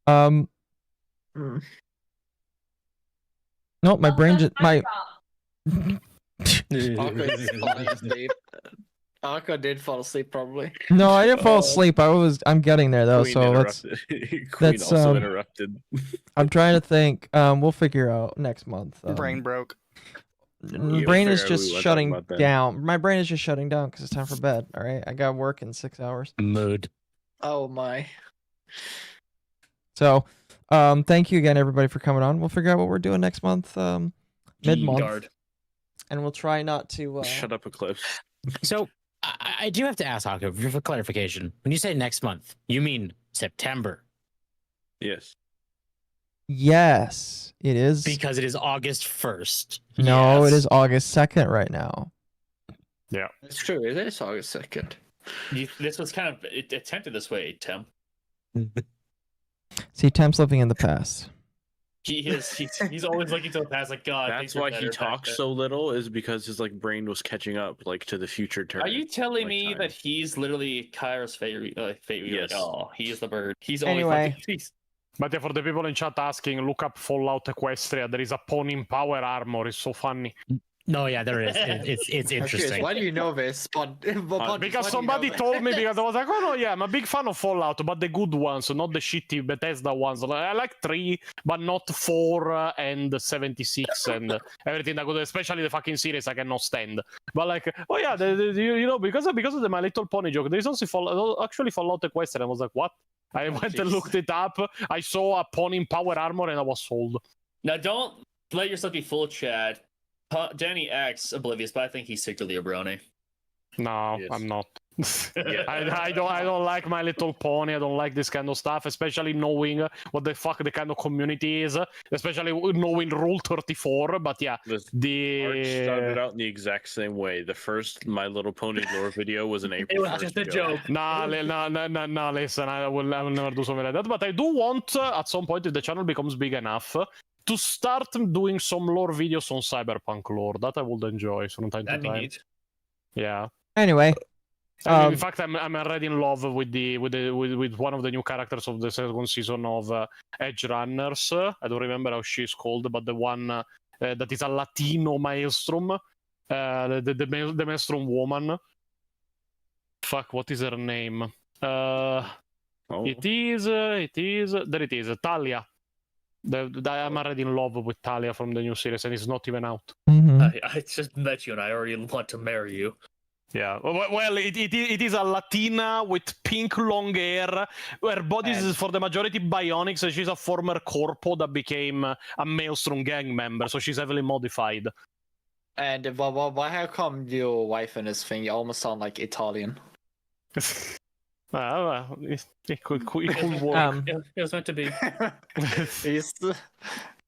L: No, my brain just
O: Arco did fall asleep probably.
L: No, I didn't fall asleep. I'm getting there though.
T: Queen
L: so
T: interrupted. Queen also interrupted.
L: I'm trying to think. We'll figure out next month.
S: Brain broke.
L: Brain is just shutting down. My brain is just shutting down because it's time for bed. All right, I got work in 6 hours.
Q: Mood.
O: Oh my.
L: So, thank you again, everybody, for coming on. We'll figure out what we're doing next month, mid-month, and we'll try not to.
T: Shut up, Eclipse.
Q: So I do have to ask, Hako, for clarification. When you say next month, you mean September?
T: Yes.
L: Yes, it is.
Q: Because it is August 1st.
L: No,
Q: Yes.
L: it is August 2nd right now.
R: Yeah.
O: It's true. It is August 2nd.
P: This was kind of attempted this way, Tim.
L: See, Temp's living in the past.
P: He is. He's always looking to the past. Like God.
T: That's why he talks so little. Is because his brain was catching up to the future turn.
P: Are you telling me that he's literally Kyra's fate?
T: Yes.
P: Like, oh, he's the bird. He's
L: Anyway.
P: always.
R: But yeah, for the people in chat asking, look up Fallout Equestria. There is a pony in power armor. It's so funny.
Q: No, yeah, there is. It's interesting.
O: Why do you know this?
R: Because somebody told me, because I was like, oh no, yeah, I'm a big fan of Fallout, but the good ones, not the shitty Bethesda ones. I like 3, but not 4 and 76 and everything that good, especially the fucking series I cannot stand. But like, oh yeah, because of the My Little Pony joke, there is also Fallout Equestria. I was like, what? I went and looked it up. I saw a pony in power armor and I was sold.
P: Now don't let yourself be fooled, Chad. Danny X oblivious, but I think he's secretly a brony.
R: No, I'm not. I don't like My Little Pony. I don't like this kind of stuff, especially knowing what the fuck the kind of community is, especially knowing Rule 34. But yeah,
T: Arch started out in the exact same way. The first My Little Pony lore video was an April.
P: It was just a joke.
R: Nah, listen, I will never do something like that. But I do want, at some point, if the channel becomes big enough, to start doing some lore videos on Cyberpunk lore. That I would enjoy from time to time.
P: That'd be neat.
T: Yeah.
L: Anyway.
T: In fact, I'm already in love with one of the new characters of the second season of Edge Runners. I don't remember how she's called, but the one that is a Latino maelstrom, the maelstrom woman. Fuck, what is her name? It is. There it is. Talia. I'm already in love with Talia from the new series, and it's not even out.
P: I just met you, and I already want to marry you.
T: Yeah, well, it is a Latina with pink long hair. Her body is for the majority bionics, and she's a former corpo that became a Maelstrom gang member, so she's heavily modified.
O: And why how come your wife and this thing you almost sound like Italian?
T: It could work.
P: It was meant to be.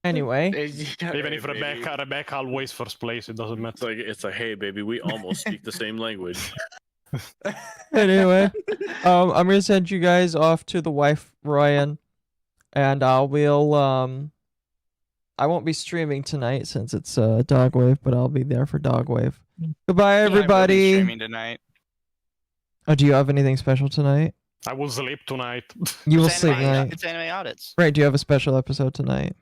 L: Anyway,
T: even if Rebecca always first place, it doesn't matter.
R: It's like, hey, baby, we almost speak the same language.
L: Anyway, I'm gonna send you guys off to the wife, Ryan, and I won't be streaming tonight since it's Dogwave, but I'll be there for Dogwave. Goodbye, everybody.
S: I will be streaming tonight.
L: Oh, do you have anything special tonight?
T: I will sleep tonight.
L: You will sleep tonight.
S: It's anime audits.
L: Right? Do you have a special episode tonight?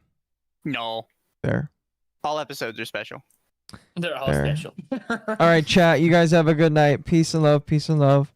S: No.
L: Fair.
S: All episodes are special.
P: They're all
L: Fair.
P: special.
L: All right, chat. You guys have a good night. Peace and love. Peace and love.